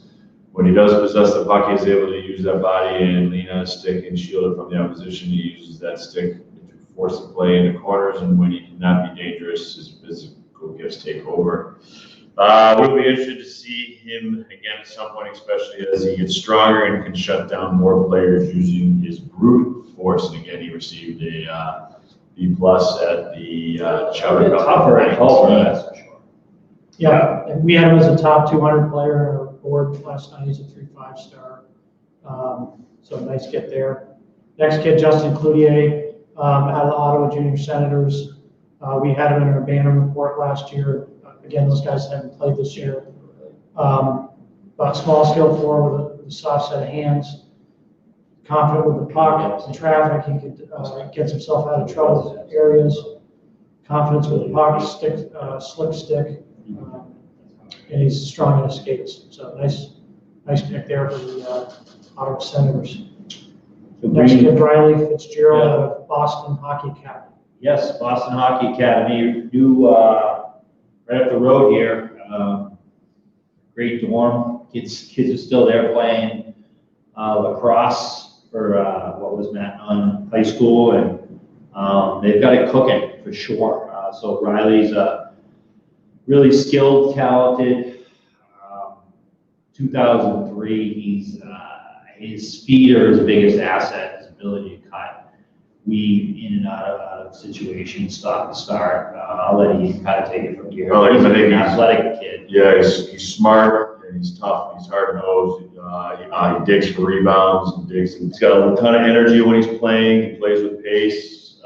When he does possess the puck, he's able to use that body and lean on his stick and shield it from the opposition. He uses that stick to force the play into corners, and when he cannot be dangerous, his physical gifts take over. We'll be interested to see him again at some point, especially as he gets stronger and can shut down more players using his brute force. And again, he received a B+ at the Chowder Cup. Tougher at Tulsa, that's for sure. Yeah, and we had him as a top 200 player on our board last night. He's a 3-5 star. So nice get there. Next kid, Justin Cloutier, out of the Ottawa Junior Senators. We had him in our banner report last year. Again, those guys haven't played this year. But small skill forward with a soft set of hands, confident with the puck in traffic. He could gets himself out of trouble areas. Confidence with the puck, slick stick, and he's strong in his skates. So nice pick there for the Ottawa Senators. Next kid, Riley Fitzgerald out of Boston Hockey Academy. Yes, Boston Hockey Academy, new right up the road here. Great dorm. Kids are still there playing lacrosse for what was Matt on high school, and they've got it cooking for sure. So Riley's a really skilled, talented. 2003. His speed are his biggest asset. His ability to cut, weave in and out of situations, stop and start. I'll let you kind of take it from here. He's an athletic kid. Yeah, he's smart and he's tough. He's hard nosed. He digs for rebounds and digs. He's got a ton of energy when he's playing. He plays with pace.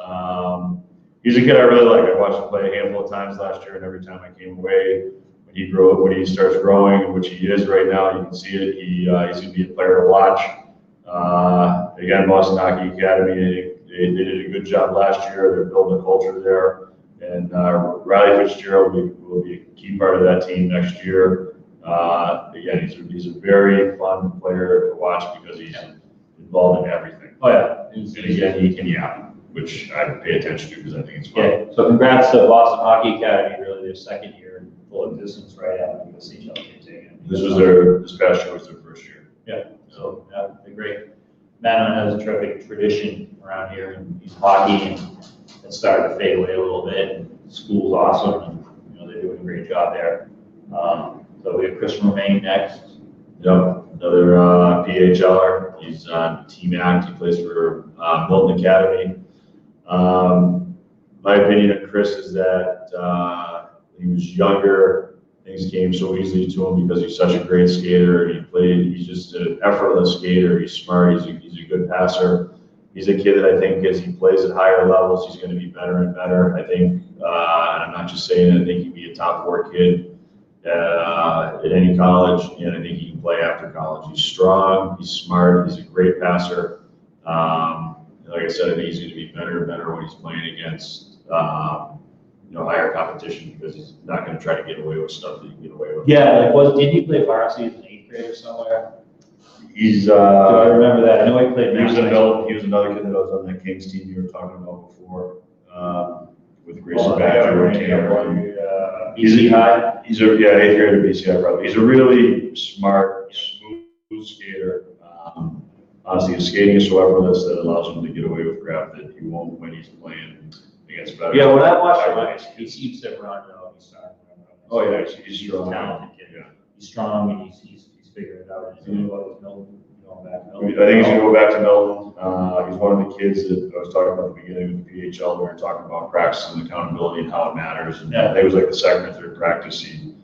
He's a kid I really like. I watched him play a handful of times last year, and every time I came away, when he starts growing, which he is right now, you can see it. He's going to be a player to watch. Again, Boston Hockey Academy, they did a good job last year. They're building a culture there. And Riley Fitzgerald will be a key part of that team next year. Again, he's a very fun player to watch because he's involved in everything. Oh, yeah. And again, he can yap, which I pay attention to because I think it's fun. Yeah. So congrats to Boston Hockey Academy, really their second year in full existence right after the USHL came taken. This past year was their first year. Yeah. So yeah, they're great. Madeline has a terrific tradition around here in hockey, and it's started to fade away a little bit. And school's awesome, and they're doing a great job there. So we have Chris Romaine next. Yep, another PHLer. He's on Team Act. He plays for Milton Academy. My opinion of Chris is that he was younger. Things came so easily to him because he's such a great skater. He's just an effortless skater. He's smart. He's a good passer. He's a kid that I think as he plays at higher levels, he's going to be better and better. I think, and I'm not just saying it, I think he'd be a top 4 kid at any college, and I think he can play after college. He's strong. He's smart. He's a great passer. Like I said, I think he's going to be better and better when he's playing against higher competition because he's not going to try to get away with stuff that you can get away with. Yeah, did he play varsity as an 8th grader somewhere? He's. Do I remember that? I know he played. He was another kid that was on that Kings team you were talking about before, with Grayson Badger and Cameron. BC High. He's 8th grader BC High probably. He's a really smart, smooth skater. Honestly, his skating is so effortless that allows him to get away with crap that he won't when he's playing against better. Yeah, when I watched him, he seems to run. He's starting to run. Oh yeah, he's strong. A talented kid. Yeah. He's strong and he's figuring it out. He's going to go with Milton, going back to Milton. I think he's going to go back to Milton. He's one of the kids that I was talking about at the beginning with the PHL. We were talking about practice and accountability and how it matters. And I think it was like the second or third practice, he'd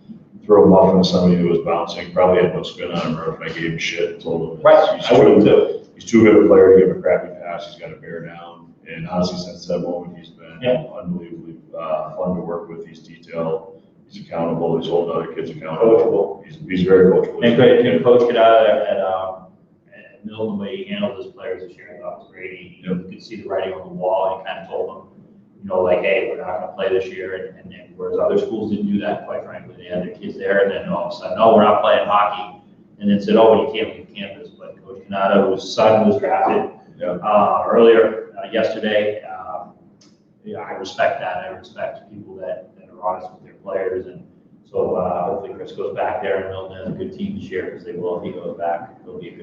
throw a muffin to somebody who was bouncing, probably had no spin on him, or if I gave him shit, told him. Right, I would have too. He's too good a player to give a crappy pass. He's got to bear down. And honestly, since that moment, he's been unbelievably fun to work with. He's detailed. He's accountable. He's holding other kids accountable. Coachable. He's very coachable. And great. And Coach Bilotta at Milton, the way he handled his players this year, I thought was great. You could see the writing on the wall, and he kind of told them, hey, we're not going to play this year. And whereas other schools didn't do that, quite frankly, they had their kids there, and then all of a sudden, no, we're not playing hockey. And then said, oh, well, you can't leave campus. But Coach Bilotta, whose son was drafted earlier yesterday, I respect that. I respect people that are honest with their players. And so hopefully Chris goes back there and Milton has a good team this year because they will if he goes back. It'll be a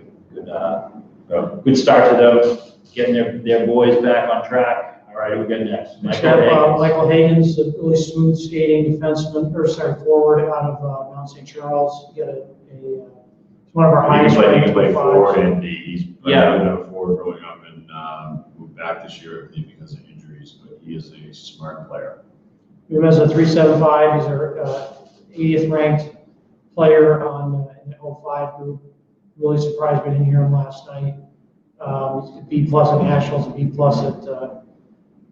good start to them, getting their boys back on track. All right. right, we got next. Next Michael up, Higgins. Michael Higgins, a really smooth skating defenseman, forward out of Mount St. Charles. He got one of our highest He ranked can play 25s. forward, and he's Yeah. been a forward growing up and moved back this year, I believe, because of injuries. But he is a smart player. We have him as a 375. He's our 80th ranked player in the 05 group. Really surprised we didn't hear him last night. He's a B+ at Nationals, a B+ at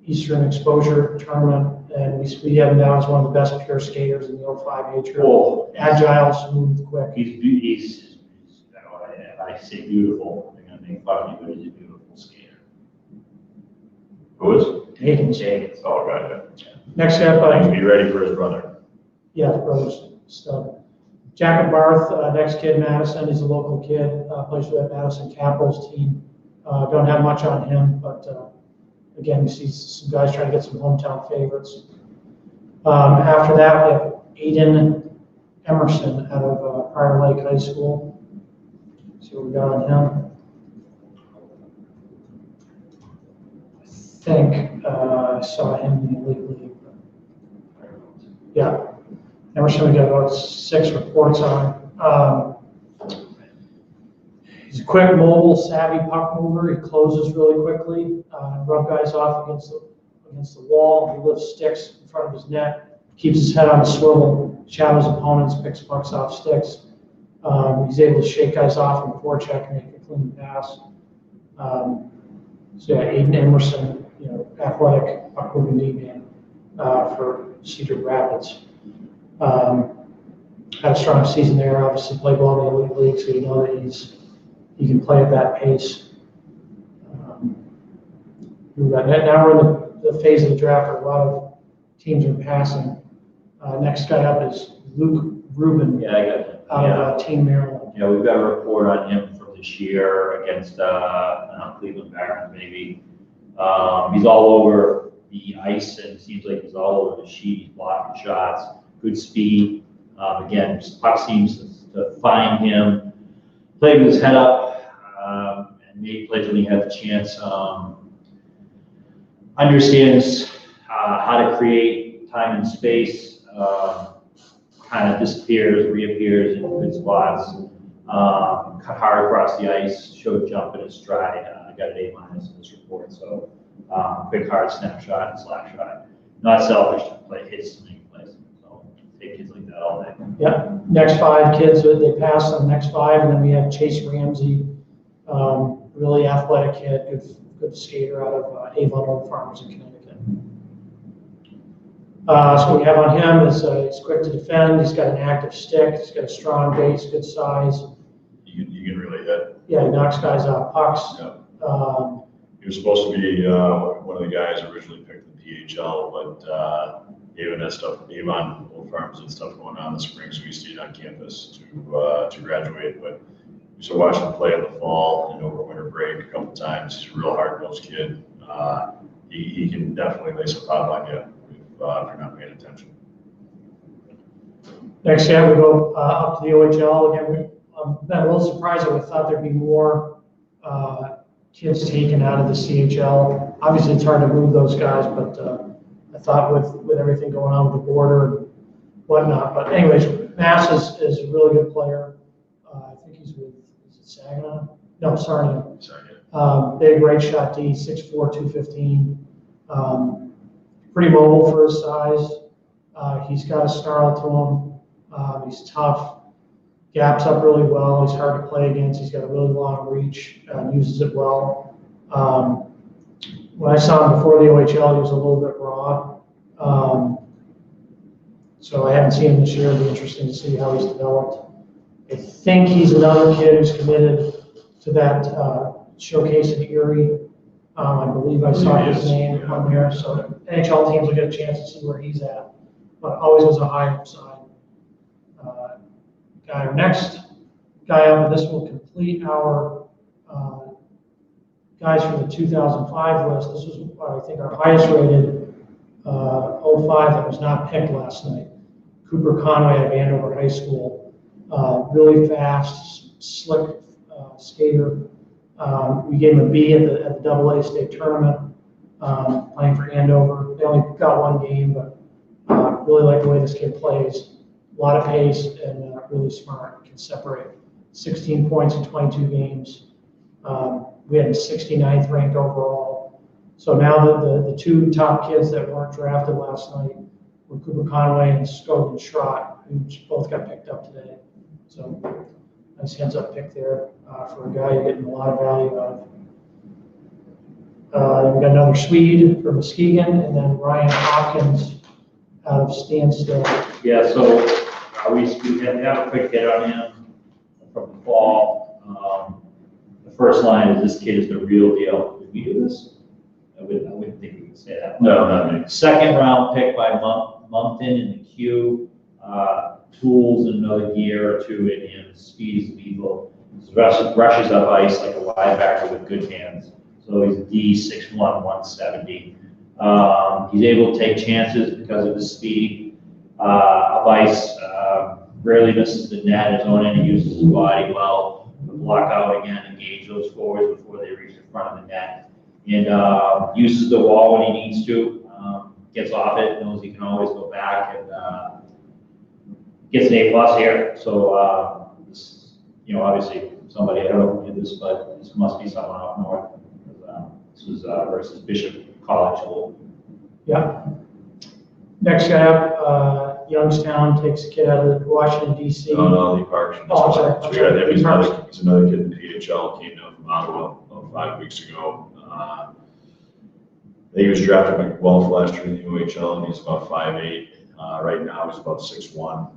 Eastern Exposure Tournament, and we have him down as one of the best pure skaters in the 05 age group. Oh, Agile, smooth, quick. he's I say beautiful. They're gonna make fun of me, but he's a beautiful skater. Who is? Higgins. Higgins. Oh, right, yeah. Next up, Be ready for his brother. yeah, his brother's stud. Jack Barth, next kid, Madison. He's a local kid, plays for that Madison Capitals team. Don't have much on him, but again, we see some guys trying to get some hometown favorites. After that, we have Aiden Emerson out of Prior Lake High School. See what we got on him. I think I saw him in the league. Yeah. Emerson, we got about 6 reports on. He's a quick, mobile, savvy puck mover. He closes really quickly, rub guys off against the wall. He lifts sticks in front of his net, keeps his head on a swivel, shadows opponents, picks pucks off sticks. He's able to shake guys off and forecheck and make a clean pass. So yeah, Aiden Emerson, athletic puck moving D-man for Cedar Rapids. Had a strong season there. Obviously, played well in the elite league, so you know that he can play at that pace. Now we're in the phase of the draft where a lot of teams are passing. Next guy up is Luke Rubin. Yeah, I got it. Out of Team Maryland. Yeah, we've got a report on him from this year against Cleveland Barons, maybe. He's all over the ice and seems like he's all over the sheet. He's blocking shots, good speed. Again, puck seems to find him. Played with his head up, and made plays when he had the chance. Understands how to create time and space. Kind of disappears, reappears in good spots. Cut hard across the ice. Showed jump in his stride. I got an A- in this report. So quick, hard snapshot and slap shot. Not selfish to play hits to make plays. So take kids like that all day. Yeah. Next 5 kids, they passed on the next 5, and then we have Chase Ramsey, really athletic kid, good skater out of Avon Old Farms in Connecticut. So what we have on him is he's quick to defend. He's got an active stick. He's got a strong base, good size. You can really hit. Yeah, he knocks guys off pucks. Yeah. He was supposed to be one of the guys originally picked in the PHL, but Avon had stuff, Avon Old Farms and stuff going on this spring, so he stayed on campus to graduate. But we still watched him play in the fall and over winter break a couple times. He's a real hard-nosed kid. He can definitely lay some pop on you if you're not paying attention. Next year, we go up to the OHL. Again, I'm a little surprised. I would have thought there'd be more kids taken out of the CHL. Obviously, it's hard to move those guys, but I thought with everything going on with the border and whatnot. But anyways, Mass is a really good player. I think he's with, is it Saginaw? No, Sarnia. They have a great shot D, 6'4", 215. Pretty mobile for his size. He's got a snarl to him. He's tough. Gaps up really well. He's hard to play against. He's got a really long reach. Uses it well. When I saw him before the OHL, he was a little bit raw. So I haven't seen him this year. It'll be interesting to see how he's developed. I think he's another kid who's committed to that showcase in Erie. I believe I saw his name on there. So NHL teams will get a chance to see where he's at. But always was a high upside guy. Our next guy up, and this will complete our guys from the 2005 list. This was, I think, our highest rated 05 that was not picked last night. Cooper Conway at Andover High School. Really fast, slick skater. We gave him a B at the AA state tournament. playing for Andover. They only got one game, but really like the way this kid plays. A lot of pace and really smart. Can separate. 16 points in 22 games. We had him 69th ranked overall. So now the two top kids that weren't drafted last night were Cooper Conway and Scogan Schrott, who both got picked up today. So nice heads-up pick there for a guy you're getting a lot of value out of. We got another Swede from Muskegon, and then Ryan Hopkins out of Stansted. Yeah, so we have a quick hit on him from the fall. The first line is this kid is the real deal. Did we do this? I wouldn't think we could say that. No, not me. Second round pick by Moncton in the queue. Tools in another year or two in him. Speed is lethal. He rushes up ice like a linebacker with good hands. So he's a D, 6'1", 170. He's able to take chances because of his speed. Up ice, rarely misses the net. His own end, he uses his body well to block out again, engage those forwards before they reach the front of the net. And uses the wall when he needs to. Gets off it, knows he can always go back, and gets an A+ here. So, this, obviously somebody, I don't know who did this, but this must be someone up north. This was versus Bishop College. Yeah. Next guy up, Youngstown takes a kid out of Washington, D.C. No, Lee Parks. Oh, I'm sorry. So we got him. He's another kid in the PHL, came down from Ottawa about 5 weeks ago. He was drafted by Guelph last year in the USHL, and he's about 5'8". Right now, he's about 6'1".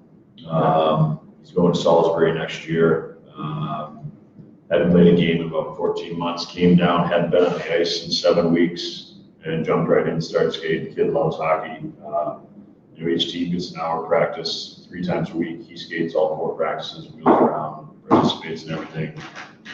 He's going to Salisbury next year. Hadn't played a game in about 14 months. Came down, hadn't been on the ice in 7 weeks, and jumped right in and started skating. The kid loves hockey. Each team gets an hour practice 3 times a week. He skates all 4 practices, wheels around, participates in everything.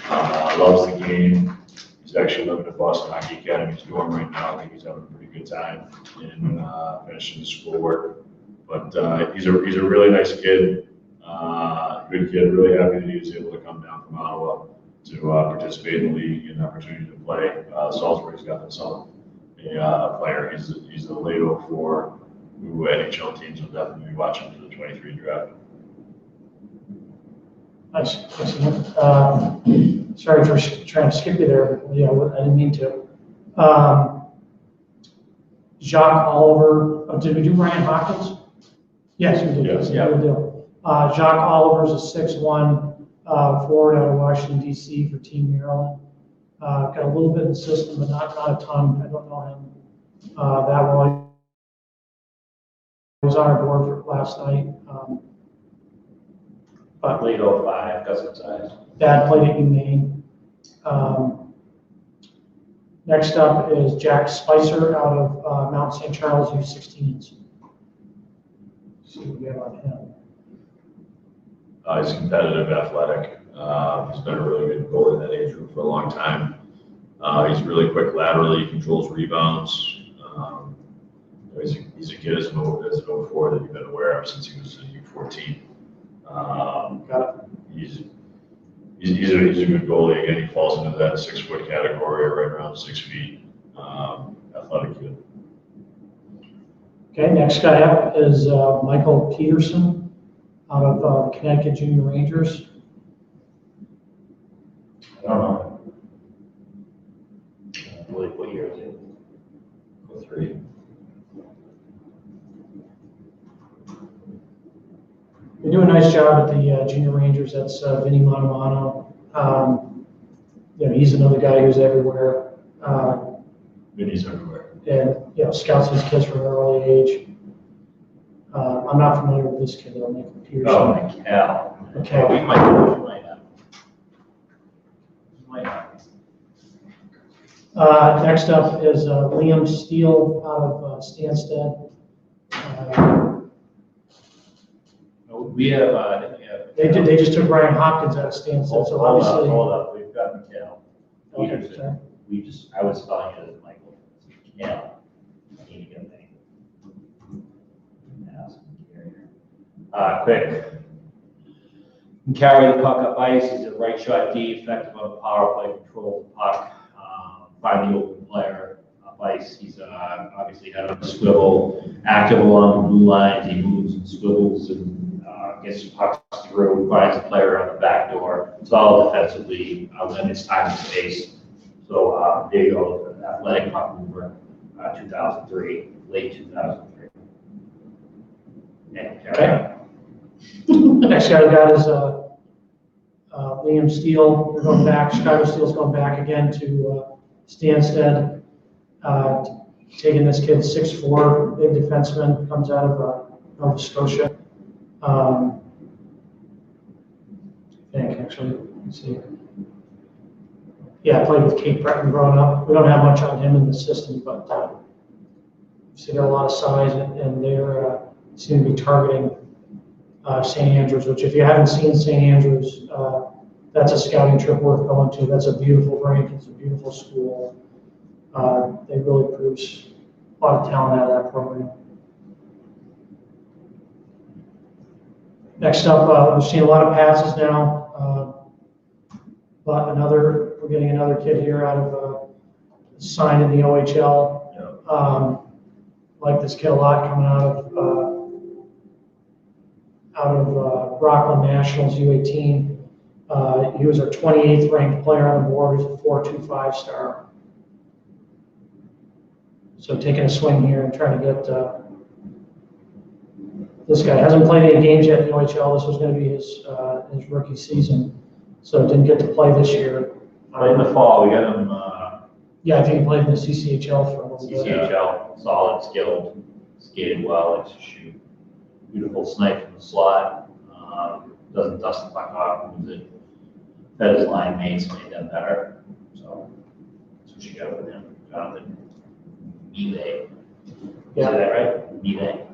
Loves the game. He's actually living at Boston Hockey Academy's dorm right now. I think he's having a pretty good time in finishing his schoolwork. But he's a really nice kid, good kid. Really happy that he was able to come down from Ottawa to participate in the league and opportunity to play. Salisbury's got themselves a player. He's the Lato for who NHL teams will definitely be watching for the 23 draft. Nice. Sorry for trying to skip you there. I didn't mean to. Jacques Oliver. Oh, did we do Ryan Hopkins? Yes, we did. Yes, yeah. Good deal. Jacques Oliver's a 6'1" forward out of Washington, D.C. for Team Maryland. Got a little bit in the system, but not a ton. I don't know him that well. He was on our board for last night. But Late 05, got some size. Dad played at UMaine. Next up is Jack Spicer out of Mount St. Charles, U16s. See what we have on him. He's competitive, athletic. He's been a really good goalie in that age group for a long time. He's really quick laterally. He controls rebounds. He's a kid as an 04 that you've been aware of since he was in U14. He's a good goalie. Again, he falls into that 6-foot category, right around 6 feet. Athletic kid. Okay, next guy up is Michael Peterson out of the Connecticut Junior Rangers. I don't know. What year is it? 03. They do a nice job at the Junior Rangers. That's Vinny Montemano. He's another guy who's everywhere. Vinny's everywhere. And scouts these kids from an early age. I'm not familiar with this kid though, Michael Peterson. Oh, McHale. Okay. We might have. Next up is Liam Steele out of Stansted. We have, I think we have. They just took Ryan Hopkins out of Stansted, so obviously. Hold up, we've got McHale. Okay, sorry. I was spelling it as Michael. McHale. I need to get a name. Quick. Can carry the puck up ice. He's a right shot D, effective on the power play, control the puck, find the open player twice. He's obviously had a swivel, active along the blue lines. He moves and swivels and gets pucks through, finds a player on the back door. It's all defensively, limits time and space. So there you go, athletic puck mover, 2003, late 2003. Yeah, Okay. Next guy we got is Liam Steele. We're going back. Chicago Steele's going back again to Stansted. Taking this kid, 6'4", big defenseman, comes out of Nova Scotia. I think actually, let's see. Yeah, I played with Kate Breton growing up. We don't have much on him in the system, but he's got a lot of size, and they're seem to be targeting St. Andrews, which if you haven't seen St. Andrews, that's a scouting trip worth going to. That's a beautiful rink. It's a beautiful school. They really produce a lot of talent out of that program. Next up, we've seen a lot of passes now, but we're getting another kid here out of signed in the OHL. Yeah. Like this kid a lot, coming out of Rockland Nationals U18. He was our 28th ranked player on the board. He's a 4.25 star. So taking a swing here and trying to get this guy. Hasn't played any games yet in the OHL. This was going to be his rookie season, so didn't get to play this year. Right in the fall, we got him. Yeah, I think he played in the CCHL for a little bit. CCHL, solid, skilled, skated well, likes to shoot. Beautiful snipe from the slot. Doesn't dust the puck off, moves it. Fed his line mates, made them better. So that's what you got with him. Jonathan Miele. Yeah. Is that right? Miele.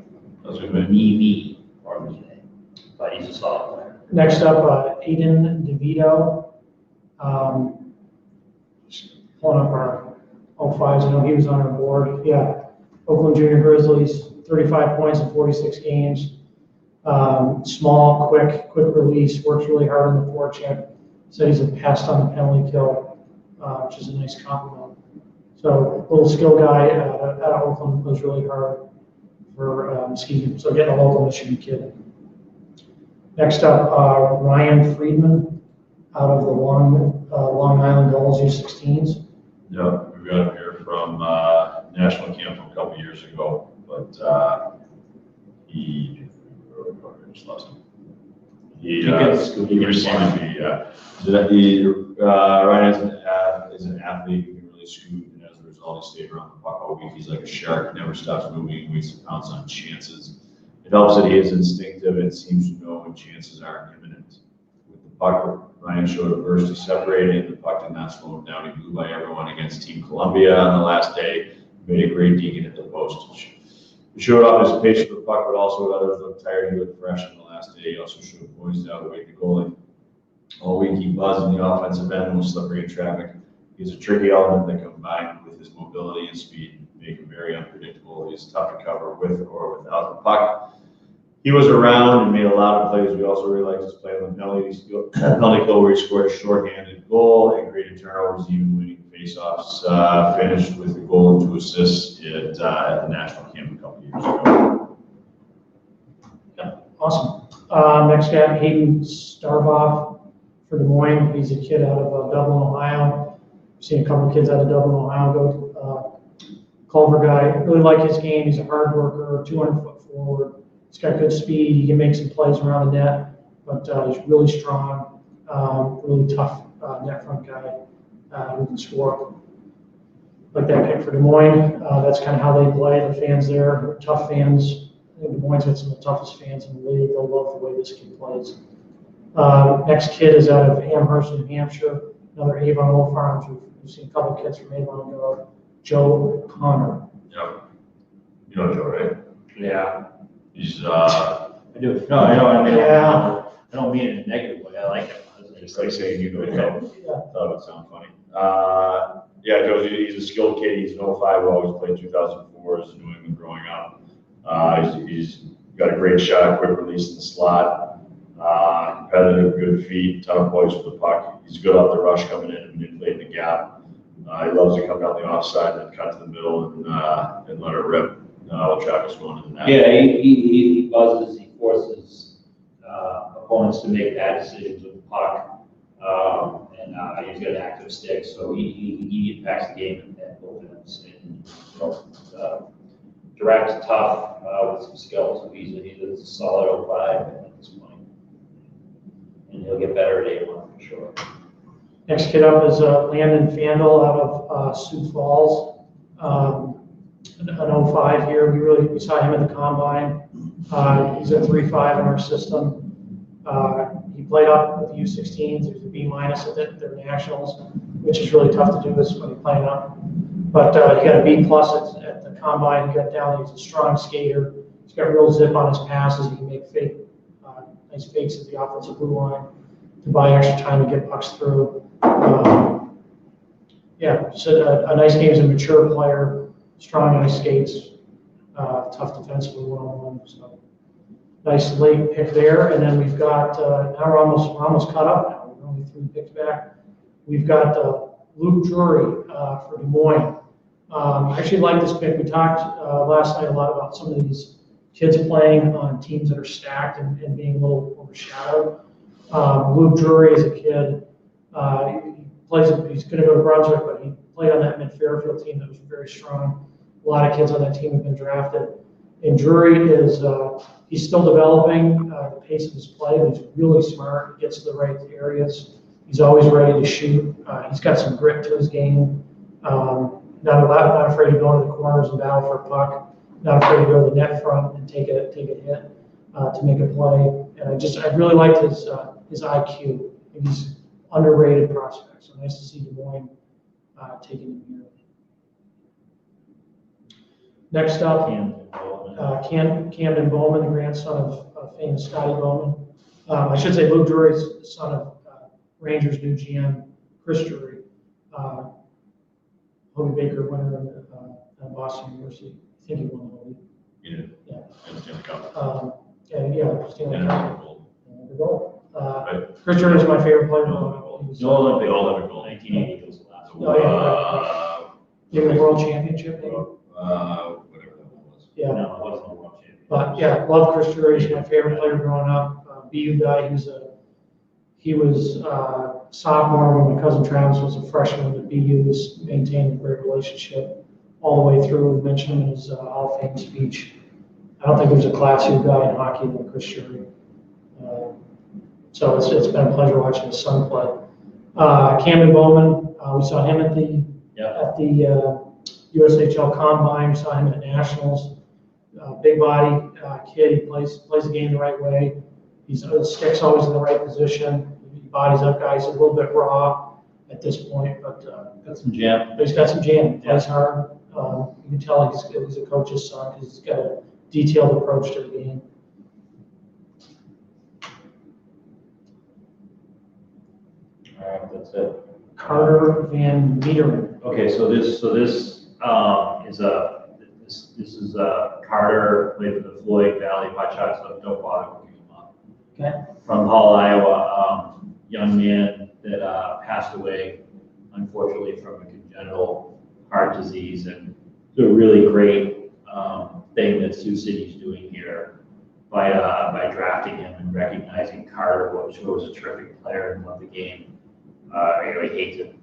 That's a good. Miele or Miele. But he's a solid player. Next up, Aiden DeVito. Pulling up our 05s. I know he was on our board. Yeah. Oakland Junior Grizzlies, 35 points in 46 games. Small, quick release, works really hard on the forecheck. Said he's a pest on the penalty kill, which is a nice compliment. So, little skill guy out of Oakland, plays really hard for Muskegon. So, getting a local Michigan kid. Next up, Ryan Friedman out of the Long Island Gulls U16s. Yeah, we got him here from national camp a couple years ago, but he just lost him. He received me. Yeah, so that Ryan is an athlete who can really scoot, and as a result, he stayed around the puck all week. He's like a shark, never stops moving, waits to pounce on chances. It helps that he is instinctive and seems to know when chances are imminent. With the puck, Ryan showed a burst. He separated. The puck did not slow him down. He blew by everyone against Team Columbia on the last day. Made a great deacon at the post. He showed off his patience with the puck, but also when others looked tired, he looked fresh on the last day. He also showed poised out away the goalie. All week he buzzed in the offensive end and was slippery in traffic. He's a tricky element that combined with his mobility and speed make him very unpredictable. He's tough to cover with or without the puck. He was around and made a lot of plays. We also really liked his play on the penalty kill where he scored a shorthanded goal and created turnovers, even winning faceoffs. Finished with a goal and 2 assists at the national camp a couple years ago. Yeah, awesome. Next guy, Hayden Starboff for Des Moines. He's a kid out of Dublin, Ohio. I've seen a couple of kids out of Dublin, Ohio go Culver guy. Really like his game. He's a hard worker, 200-foot forward. He's got good speed. He can make some plays around the net, but he's really strong, really tough net front guy who can score. Like that pick for Des Moines. That's kind of how they play. The fans there, they're tough fans. I think Des Moines got some of the toughest fans in the league. They'll love the way this kid plays. Next kid is out of Amherst, New Hampshire. Another Avon Old Farms. We've seen a couple kids from Avon go. Joe Connor. Yeah. You know Joe, right? Yeah. He's I do. No, I know. I mean, Yeah. I don't mean it in a negative way. I like him. just like saying you know Joe. Yeah. Thought it would sound funny. Yeah, Joe, he's a skilled kid. He's an 05 who always played 2004 as a New England growing up. He's got a great shot, quick release in the slot, competitive, good feet, ton of poise for the puck. He's good off the rush coming in and manipulating the gap. He loves to come down the offside and then cut to the middle and let it rip while Chaco's going in the net. Yeah, he buzzes, he forces opponents to make bad decisions with the puck. And he's got an active stick, so he impacts the game at both ends. And, direct, tough, with some skill. So he's a solid 05 at this point. And he'll get better at A1 for sure. Next kid up is Landon Fandel out of Sioux Falls. An 05 here. We saw him at the combine. He's a 3.5 in our system. He played up with the U16s. He was a B- at their nationals, which is really tough to do this when you're playing up. But he got a B+ at the combine. He got down. He's a strong skater. He's got real zip on his passes. He can make nice fakes at the offensive blue line to buy extra time to get pucks through. So a nice game. He's a mature player, strong ice skates, tough defensively, one-on-one. So nice late pick there. And then we've got now we're almost caught up now. We're only 3 picks back. We've got Luke Drury for Des Moines. I actually like this pick. We talked last night a lot about some of these kids playing on teams that are stacked and being a little overshadowed. Luke Drury is a kid. He's going to go to Brunswick, but he played on that mid-Fairfield team that was very strong. A lot of kids on that team have been drafted. And Drury he's still developing the pace of his play, but he's really smart. He gets to the right areas. He's always ready to shoot. He's got some grit to his game. Not afraid to go into the corners and battle for a puck. Not afraid to go to the net front and take a hit to make a play. And I really liked his IQ. I think he's underrated prospect. So nice to see Des Moines taking him here. Next up, Camden Bowman, the grandson of famous Scotty Bowman. I should say Luke Drury's the son of Rangers new GM Chris Drury. Hobie Baker winner at Boston University. I think he won the Hobie. Yeah. And Stanley Cup. Stanley Cup. The goal. Right. Chris Drury is my favorite player. No Olympic gold. 1980 was the last one. In the World Championship, maybe? Whatever that one was. Yeah. No, it wasn't a world champion. But yeah, love Chris Drury. He's my favorite player growing up. BU guy. He was sophomore when my cousin Travis was a freshman at BU. He's maintained a great relationship all the way through. We mentioned him in his Hall of Fame speech. I don't think there's a classier guy in hockey than Chris Drury. So it's been a pleasure watching his son play. Camden Bowman, we saw him at the USHL Combine. We saw him at Nationals. Big body kid. He plays the game the right way. His stick's always in the right position. He bodies up guys. A little bit raw at this point, but got some jam. But he's got some jam. He plays hard. You can tell he's a coach's son because he's got a detailed approach to the game. All right, that's it. Carter Van Meeteren. Okay, so this is Carter played for the Floyd Valley Hotshots, so don't bother looking him up. Okay. From Hull, Iowa, young man that passed away, unfortunately, from a congenital heart disease, and it's a really great thing that Sioux City's doing here by drafting him and recognizing Carter, which was a terrific player and loved the game. I hate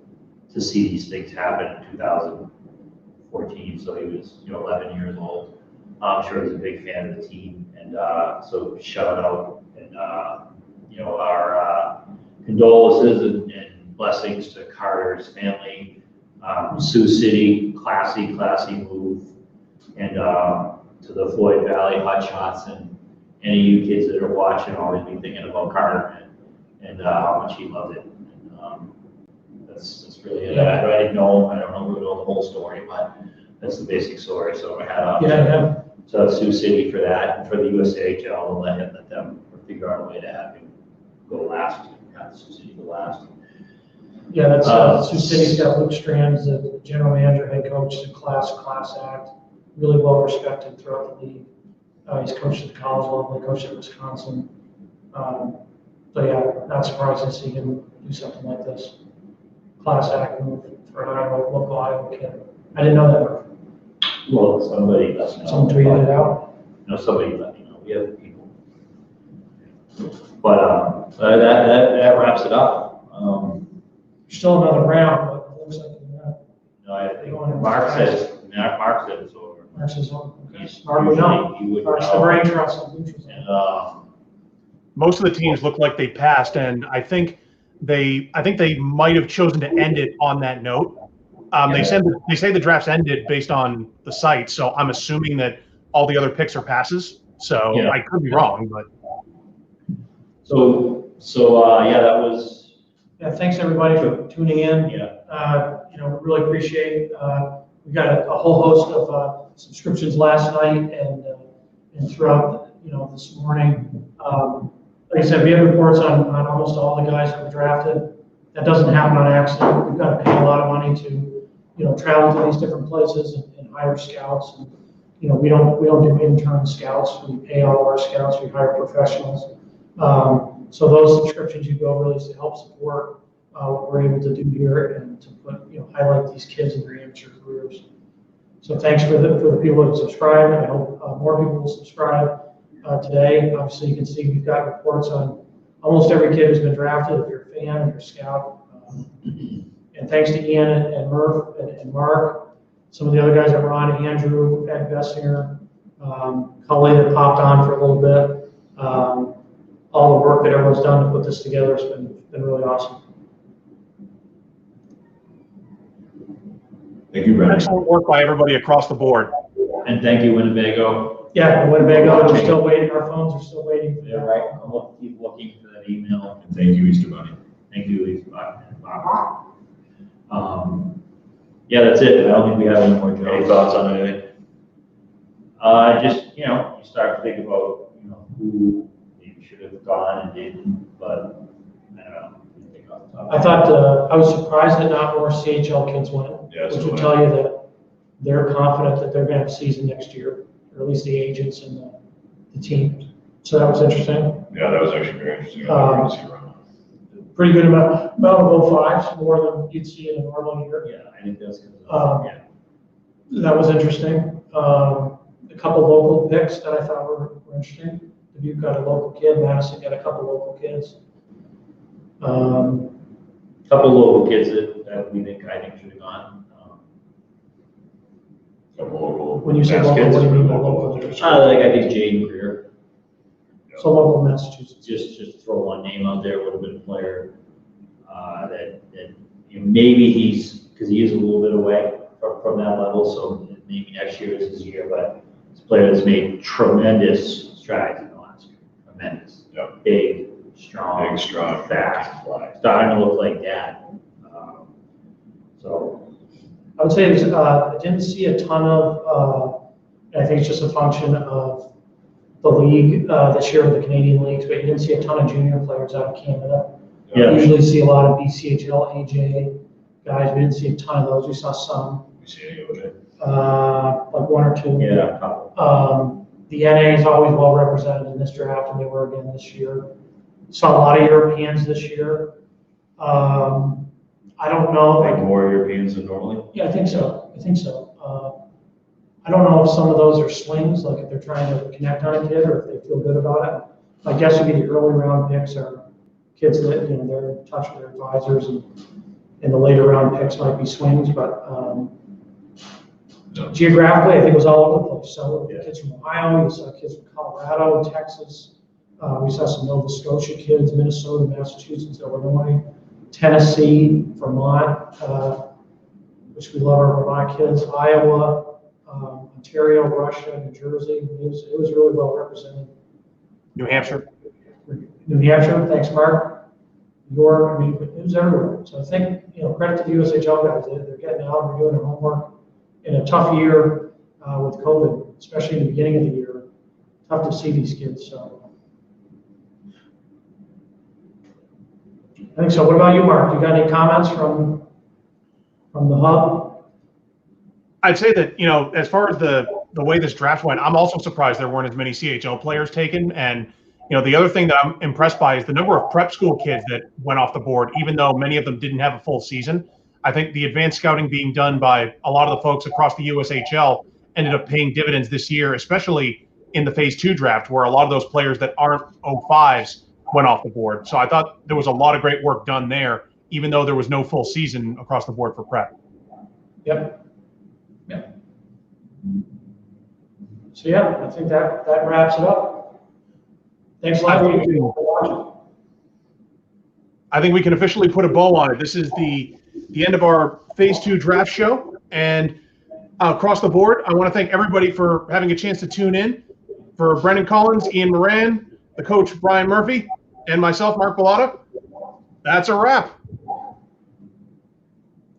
to see these things happen in 2014. So he was 11 years old. I'm sure he's a big fan of the team, and so shout out and our condolences and blessings to Carter's family. Sioux City, classy move, and to the Floyd Valley Hotshots and any of you kids that are watching, always be thinking about Carter and how much he loved it. That's really it. I didn't know him. I don't know the whole story, but that's the basic story. So I had to Sioux City for that, and for the USHL, let them figure out a way to have him go last. Have Sioux City go last. Yeah, that's Sioux City's got Luke Strands, the general manager, head coach, a class act, really well respected throughout the league. He's coached at the college level, he coached at Wisconsin. So yeah, not surprised to see him do something like this. class act move for an Iowa, local Iowa kid. I didn't know that. Well, somebody let me know. Someone tweeted it out. No, somebody let me know. We have people. But that wraps it up. Still another round, but it looks like we're not. No, I think Mark said it's over. Mark's is on. Okay. He's Mark would know. usually- he would Mark's know. the brain trust on Lucius. And, Most of the teams look like they passed, and I think they might have chosen to end it on that note. They say the draft's ended based on the site, so I'm assuming that all the other picks are passes. So Yeah. I could be wrong, but yeah, that was, Yeah, thanks everybody for tuning in. yeah. Really appreciate, we got a whole host of subscriptions last night and throughout, this morning. Like I said, we have reports on almost all the guys that were drafted. That doesn't happen on accident. We've got to pay a lot of money to, travel to these different places and hire scouts. And, we don't do intern scouts. We pay all of our scouts. We hire professionals. So those subscriptions you go really to help support what we're able to do here and to put, highlight these kids in their amateur careers. So thanks for the people that subscribed. I hope more people will subscribe today. Obviously, you can see we've got reports on almost every kid who's been drafted. If you're a fan, if you're a scout. And thanks to Ian and Murph and Mark, some of the other guys that were on, Andrew, Ed Besinger, Cully that popped on for a little bit. All the work that everyone's done to put this together has been really awesome. Thank you, Brandon. excellent work by everybody across the board. And thank you, Winnebago. Yeah, Winnebago, we're still waiting. Our phones are still waiting. Yeah, right. I'll keep looking for that email. And thank you, Easter Bunny. Thank you, Lisa. Yeah, that's it. I don't think we have any more. Any thoughts on anything? Just, you start to think about, who maybe should have gone and didn't, but I don't know. I thought, I was surprised that not more CHL kids went, Yeah, which so would what- tell you that they're confident that they're gonna have a season next year, or at least the agents and the team. So that was interesting. Yeah, that was actually very interesting. I thought we were gonna see around. Pretty good amount of 05s, more than you'd see in a normal year. Yeah, I think that's because Yeah. That was interesting. A couple local picks that I thought were interesting. Dubuque got a local kid, Madison got a couple local kids. couple local kids that I think should have gone. Couple local. When you say Mass local, kids what do you or mean by local? local? I think Jaden Greer, So local Massachusetts. just throw one name out there, would have been a player that maybe because he is a little bit away from that level, so maybe next year is his year, but it's a player that's made tremendous strides in the last year. Tremendous. Yep. Big, strong, fast, starting to look like that. So I would say I didn't see a ton of, I think it's just a function of the league this year with the Canadian leagues, but you didn't see a ton of junior players out of Canada. Yeah. We usually see a lot of BCHL, AJ guys. We didn't see a ton of those. We saw some, We see any OJ? like one or two. yeah, a couple. The NA is always well represented in this draft, and they were again this year. Saw a lot of Europeans this year. I don't know. Like more Europeans than normally? Yeah, I think so. I don't know if some of those are slings, like if they're trying to connect on a kid or if they feel good about it. My guess would be the early round picks are kids that, they're in touch with their advisors, and the later round picks might be swings, but No. geographically, I think it was all over the place. So Yeah. kids from Ohio, we saw kids from Colorado, Texas. We saw some Nova Scotia kids, Minnesota, Massachusetts, Illinois, Tennessee, Vermont, which we love our Vermont kids, Iowa, Ontario, Russia, New Jersey. It was really well represented. New Hampshire. New Hampshire, thanks, Mark. New York, it was everywhere. So I think, credit to the USHL guys. They're getting out, they're doing their homework. In a tough year with COVID, especially in the beginning of the year, tough to see these kids. So I think so. What about you, Mark? You got any comments from the hub? I'd say that, as far as the way this draft went, I'm also surprised there weren't as many CHL players taken. And, The other thing that I'm impressed by is the number of prep school kids that went off the board, even though many of them didn't have a full season. I think the advanced scouting being done by a lot of the folks across the USHL ended up paying dividends this year, especially in the Phase 2 draft, where a lot of those players that aren't 05s went off the board. So I thought there was a lot of great work done there, even though there was no full season across the board for prep. Yep. So yeah, I think that wraps it up. Thanks a lot for watching. I think we can officially put a bow on it. This is the end of our Phase 2 draft show. And across the board, I want to thank everybody for having a chance to tune in. For Brendan Collins, Ian Moran, the coach Brian Murphy, and myself, Mark Bilotta, that's a wrap.